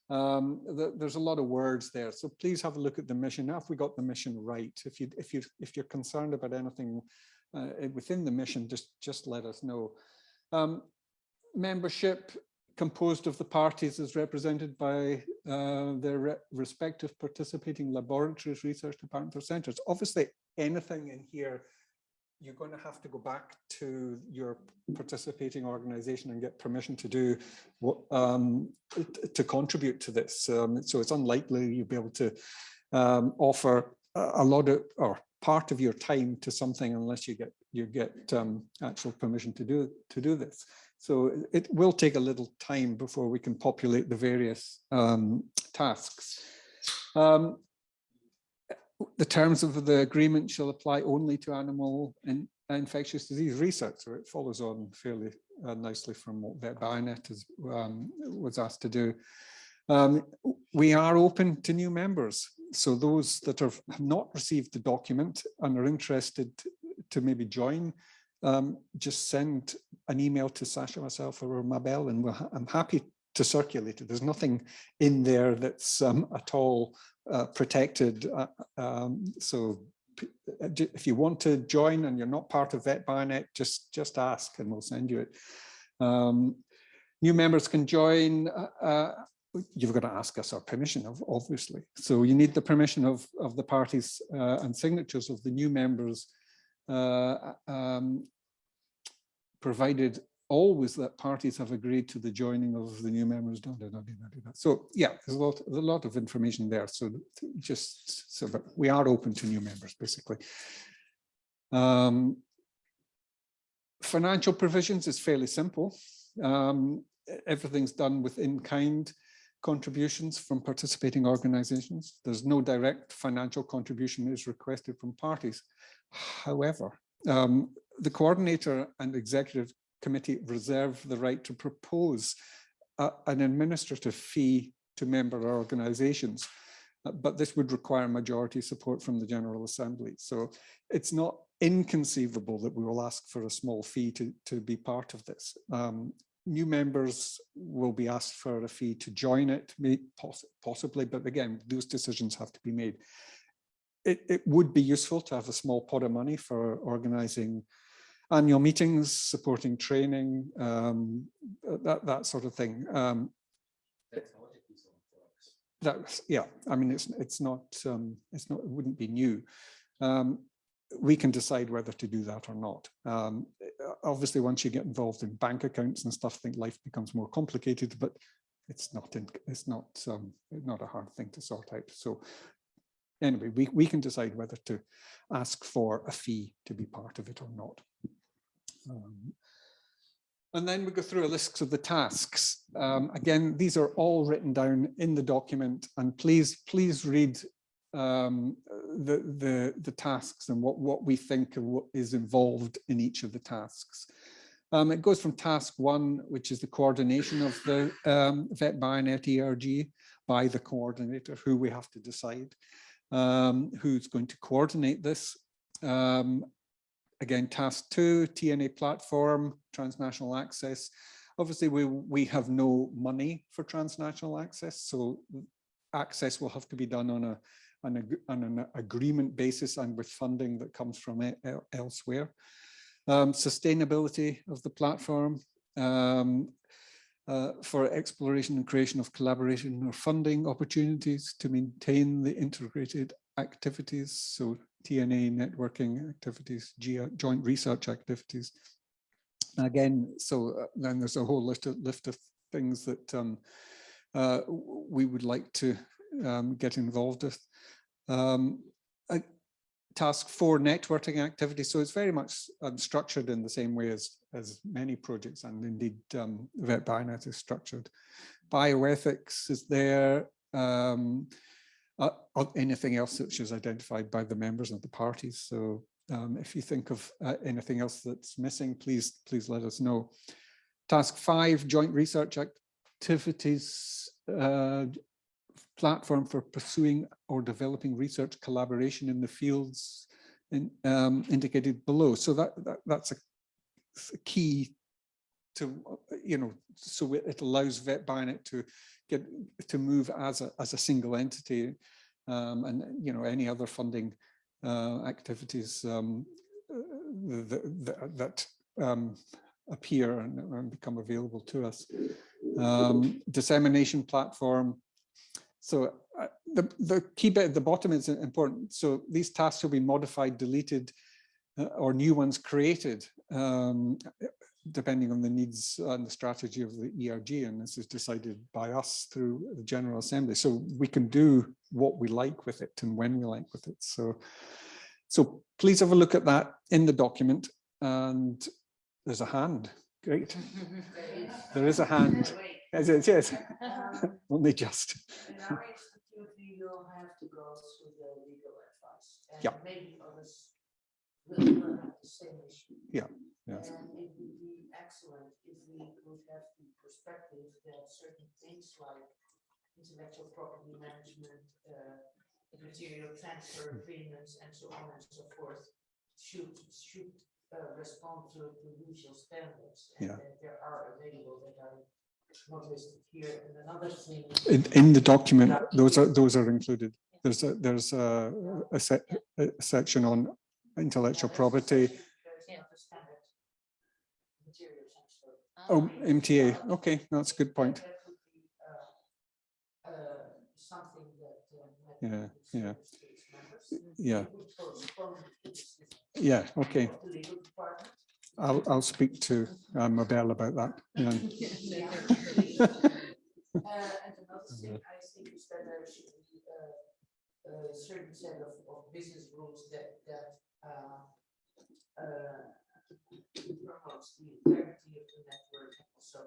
there's a lot of words there. So please have a look at the mission. Have we got the mission right? If you're concerned about anything within the mission, just let us know. Membership composed of the parties is represented by their respective participating laboratories, research departments or centres. Obviously, anything in here, you're going to have to go back to your participating organisation and get permission to do what, to contribute to this. So it's unlikely you'll be able to offer a lot of or part of your time to something unless you get actual permission to do this. So it will take a little time before we can populate the various tasks. The terms of the agreement shall apply only to animal and infectious disease research. So it follows on fairly nicely from what VetBioNet was asked to do. We are open to new members. So those that have not received the document and are interested to maybe join, just send an email to Sasha, myself, or Mabel, and I'm happy to circulate it. There's nothing in there that's at all protected. So if you want to join and you're not part of VetBioNet, just ask and we'll send you it. New members can join. You've got to ask us our permission, obviously. So you need the permission of the parties and signatures of the new members, provided always that parties have agreed to the joining of the new members. So yeah, there's a lot of information there. So but we are open to new members, basically. Financial provisions is fairly simple. Everything's done with in-kind contributions from participating organizations. There's no direct financial contribution is requested from parties. However, the coordinator and executive committee reserve the right to propose an administrative fee to member organizations, but this would require majority support from the General Assembly. So it's not inconceivable that we will ask for a small fee to be part of this. New members will be asked for a fee to join it, possibly, but again, those decisions have to be made. It would be useful to have a small pot of money for organising annual meetings, supporting training, that sort of thing. Yeah, I mean, it wouldn't be new. We can decide whether to do that or not. Obviously, once you get involved in bank accounts and stuff, I think life becomes more complicated, but it's not a hard thing to sort out. So anyway, we can decide whether to ask for a fee to be part of it or not. And then we go through a list of the tasks. Again, these are all written down in the document, and please read the tasks and what we think and what is involved in each of the tasks. It goes from task 1, which is the coordination of the VetBioNet ERG by the coordinator, who we have to decide who's going to coordinate this. Again, task 2, TNA platform, transnational access. Obviously, we have no money for transnational access, so access will have to be done on an agreement basis and with funding that comes from elsewhere. Sustainability of the platform, for exploration and creation of collaboration or funding opportunities to maintain the integrated activities, so TNA networking activities, joint research activities. Again, so then there's a whole list of things that we would like to get involved with. Task 4, networking activities. So it's very much structured in the same way as many projects, and indeed VetBioNet is structured. Bioethics is there. Anything else which is identified by the members of the parties. So if you think of anything else that's missing, please let us know. Task 5, joint research activities platform for pursuing or developing research collaboration in the fields indicated below. So that's a key to, so it allows VetBioNet to move as a single entity, and any other funding activities that appear and become available to us. Dissemination platform. So the key bit at the bottom is important. So these tasks will be modified, deleted, or new ones created, depending on the needs and the strategy of the ERG. And this is decided by us through the General Assembly. So we can do what we like with it and when we like with it. So please have a look at that in the document. And there's a hand. Great. There is a hand. Yes. Only just. In our institute, we will have to go through the legal advice. And yeah. Maybe others will have the same issue. Yeah. Yeah. And it would be excellent if we could have the perspective that certain things like intellectual property management, material transfer agreements, and so on and so forth should respond to usual standards, and that there are available that are not listed here. And another thing in the document, those are included. There's a section on intellectual property. Oh, MTA. Okay, that's a good point. Something that yeah. Okay. I'll speak to Mabel about that. Yeah. And another thing I think is that there should be a certain set of business rules that promotes the integrity of the network and also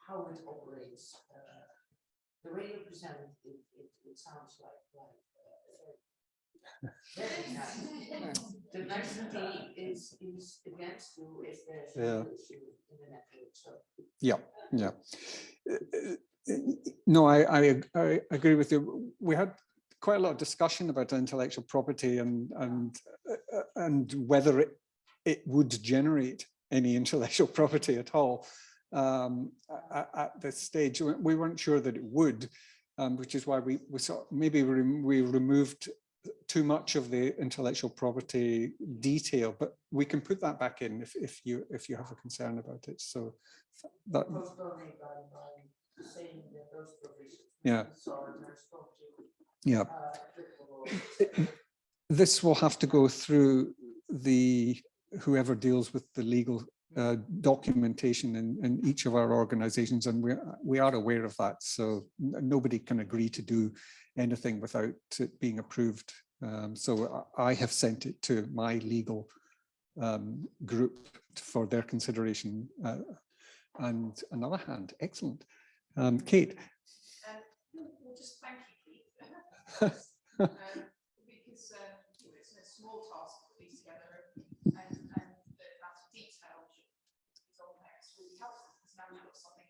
how it operates. The way you present it sounds like very nice. The nicety is against you if there's no issue in the network. So yeah. No, I agree with you. We had quite a lot of discussion about intellectual property and whether it would generate any intellectual property at all at this stage. We weren't sure that it would, which is why we saw maybe we removed too much of the intellectual property detail, but we can put that back in if you have a concern about it. So that saying that those provisions this will have to go through whoever deals with the legal documentation in each of our organizations, and we are aware of that. So nobody can agree to do anything without it being approved. So I have sent it to my legal group for their consideration. And another hand, excellent. Kate. Well, just thank you, Keith. Because it's a small task to put these together, and that detail is on there. It's really helpful because now we've got something.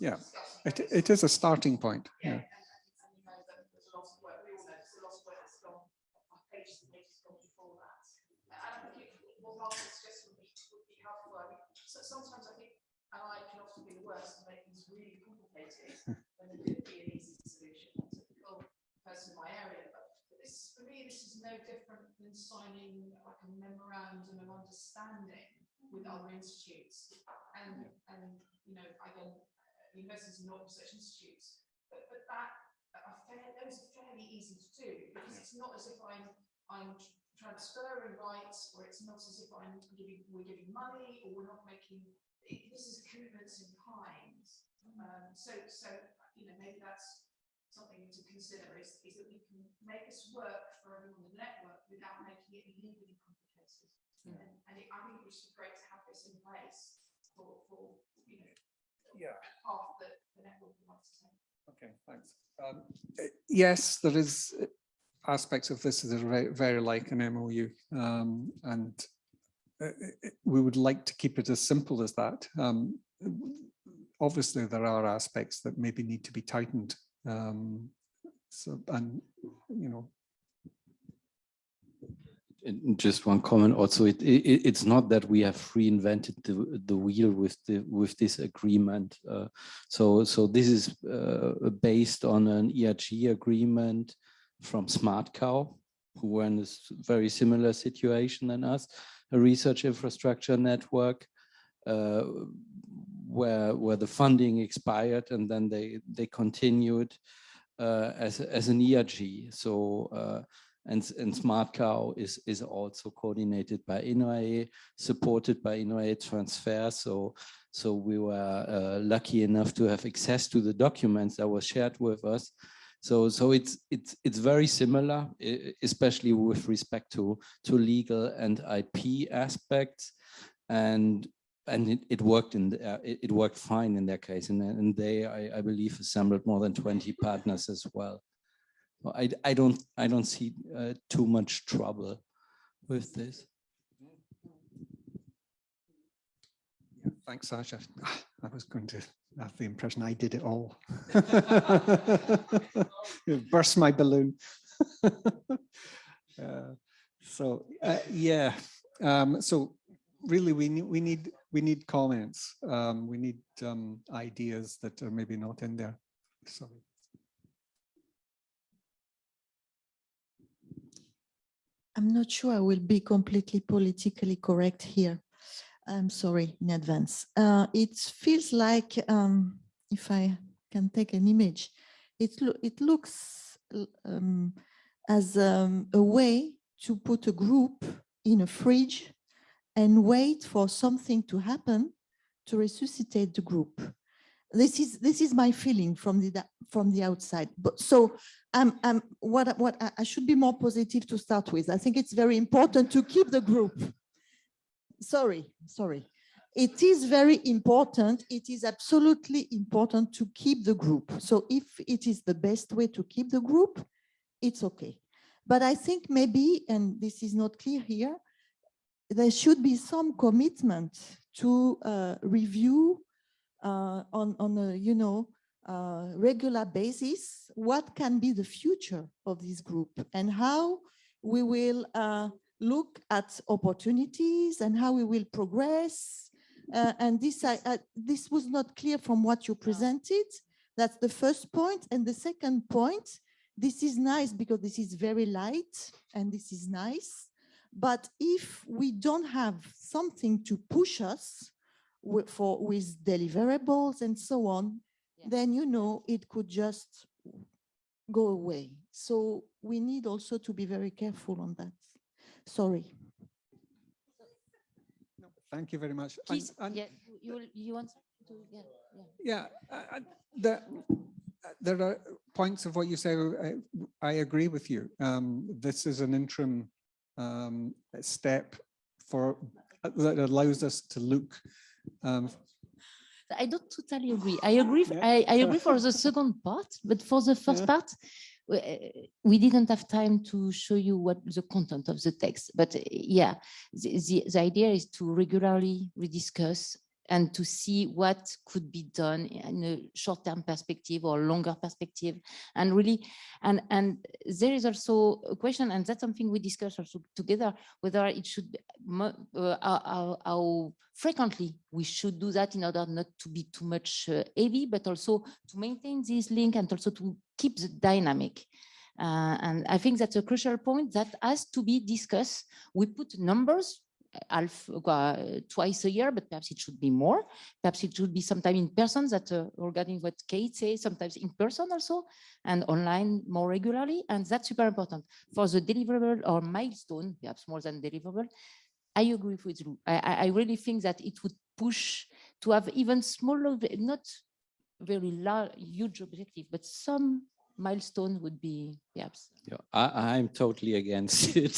Yeah, it is a starting point. Yeah. And you know that there's a lot of work. We all know there's a lot of work that's gone on pages and pages gone before that. And I think what Mark suggested would be helpful. I mean, so sometimes I think, and I can often be the worst and make things really complicated when there could be an easy solution. I'm a typical person in my area, but this, for me, this is no different than signing like a memorandum of understanding with other institutes. And you know, again, universities and not research institutes, but those are fairly easy to do, because it's not as if I'm transferring rights, or it's not as if we're giving money, or we're not making. This is commitments in kind. So you know, maybe that's something to consider is that we can make this work for everyone in the network without making it legally complicated. And I think it would be great to have this in place for you know, path that the network would like to take. Okay, thanks. Yes, there is aspects of this that are very, very like an MOU, and we would like to keep it as simple as that. Obviously, there are aspects that maybe need to be tightened So, and, you know, And just one comment also, it's not that we have reinvented the wheel with this agreement. So this is based on an ERG agreement from SmartCow, who were in a very similar situation than us, a research infrastructure network where the funding expired, and then they continued as an ERG. So and SmartCow is also coordinated by INRAE, supported by INRAE Transfer. So we were lucky enough to have access to the documents that were shared with us. So it's very similar, especially with respect to legal and IP aspects, and it worked it worked fine in their case, and they I believe assembled more than 20 partners as well. I don't see too much trouble with this. Yeah, thanks, Sasha. I was going to have the impression I did it all. It burst my balloon. Yeah. So really, we need comments. We need ideas that are maybe not in there. Sorry. I'm not sure I will be completely politically correct here. I'm sorry in advance. It feels like, if I can take an image, it looks as a way to put a group in a fridge and wait for something to happen to resuscitate the group. This is my feeling from the outside. But so what I should be more positive to start with. I think it's very important to keep the group. Sorry. It is very important. It is absolutely important to keep the group. So if it is the best way to keep the group, it's okay. But I think maybe, and this is not clear here, there should be some commitment to review on a regular basis what can be the future of this group and how we will look at opportunities and how we will progress. And this was not clear from what you presented. That's the first point. And the second point, this is nice because this is very light and this is nice. But if we don't have something to push us with deliverables and so on, then, it could just go away. So we need also to be very careful on that. Sorry. No, thank you very much. Please, you want to? Yeah. There are points of what you say. I agree with you. This is an interim step that allows us to look. I don't totally agree. I agree for the second part, but for the first part, we didn't have time to show you what the content of the text. But yeah, the idea is to regularly rediscuss and to see what could be done in a short-term perspective or longer perspective. And really, and there is also a question, and that's something we discussed also together, whether it should be, how frequently we should do that in order not to be too much heavy, but also to maintain this link and also to keep the dynamic. And I think that's a crucial point that has to be discussed. We put numbers twice a year, but perhaps it should be more. Perhaps it should be sometime in person, that regarding what Kate says, sometimes in person also, and online more regularly. And that's super important. For the deliverable or milestone, perhaps more than deliverable, I agree with you. I really think that it would push to have even smaller, not very large, huge objective, but some milestone would be perhaps. Yeah, I'm totally against it,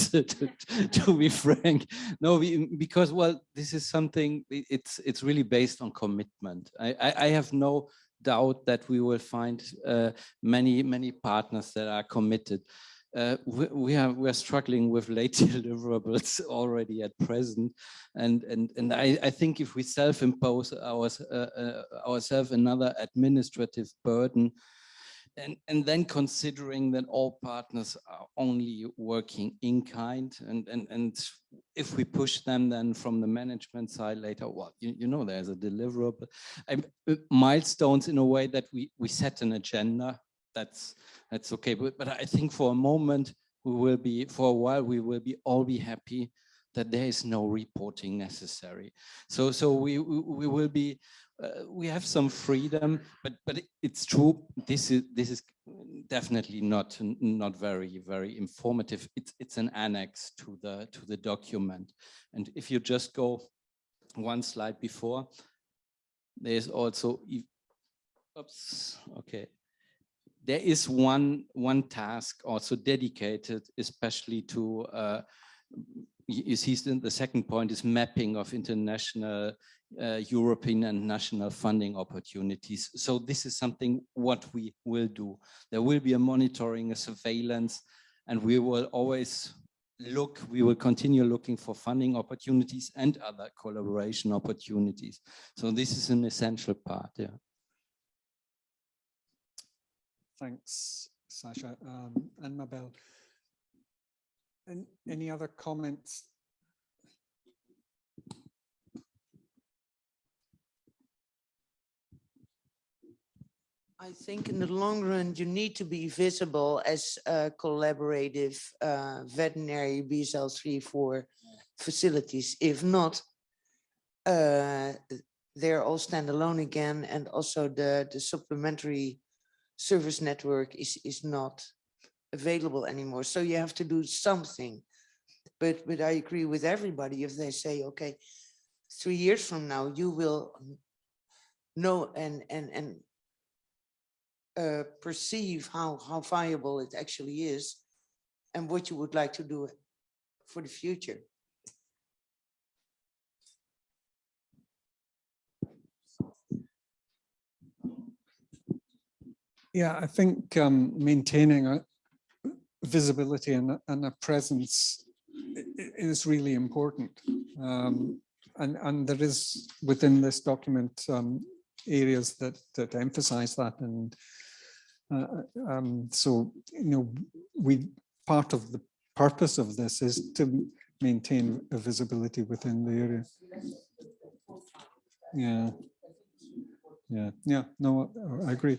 to be frank. No, because, well, this is something, it's really based on commitment. I have no doubt that we will find many partners that are committed. We are struggling with late deliverables already at present, and I think if we self-impose ourselves another administrative burden, and then considering that all partners are only working in kind, and if we push them then from the management side later, well, you know, there's a deliverable, milestones in a way that we set an agenda. That's okay, but I think for a moment for a while we will all be happy that there is no reporting necessary. So we will be. We have some freedom, but it's true. This is definitely not very informative. It's an annex to the document, and if you just go one slide before, there's also. Oops. Okay. There is one task also dedicated, especially to. You see, the second point is mapping of international, European and national funding opportunities. So this is something what we will do. There will be a monitoring, a surveillance, and we will always we will continue looking for funding opportunities and other collaboration opportunities. So this is an essential part, yeah. Thanks, Sasha. And Mabel. Any other comments? I think in the long run, you need to be visible as a collaborative veterinary BSL-3-4 facilities. If not, they're all standalone again, and also the supplementary service network is not available anymore. So you have to do something. But I agree with everybody if they say, okay, 3 years from now, you will know and perceive how viable it actually is and what you would like to do for the future. Yeah, I think maintaining a visibility and a presence is really important. And there is within this document areas that emphasize that. And so, you know, part of the purpose of this is to maintain a visibility within the area. Yeah. No, I agree.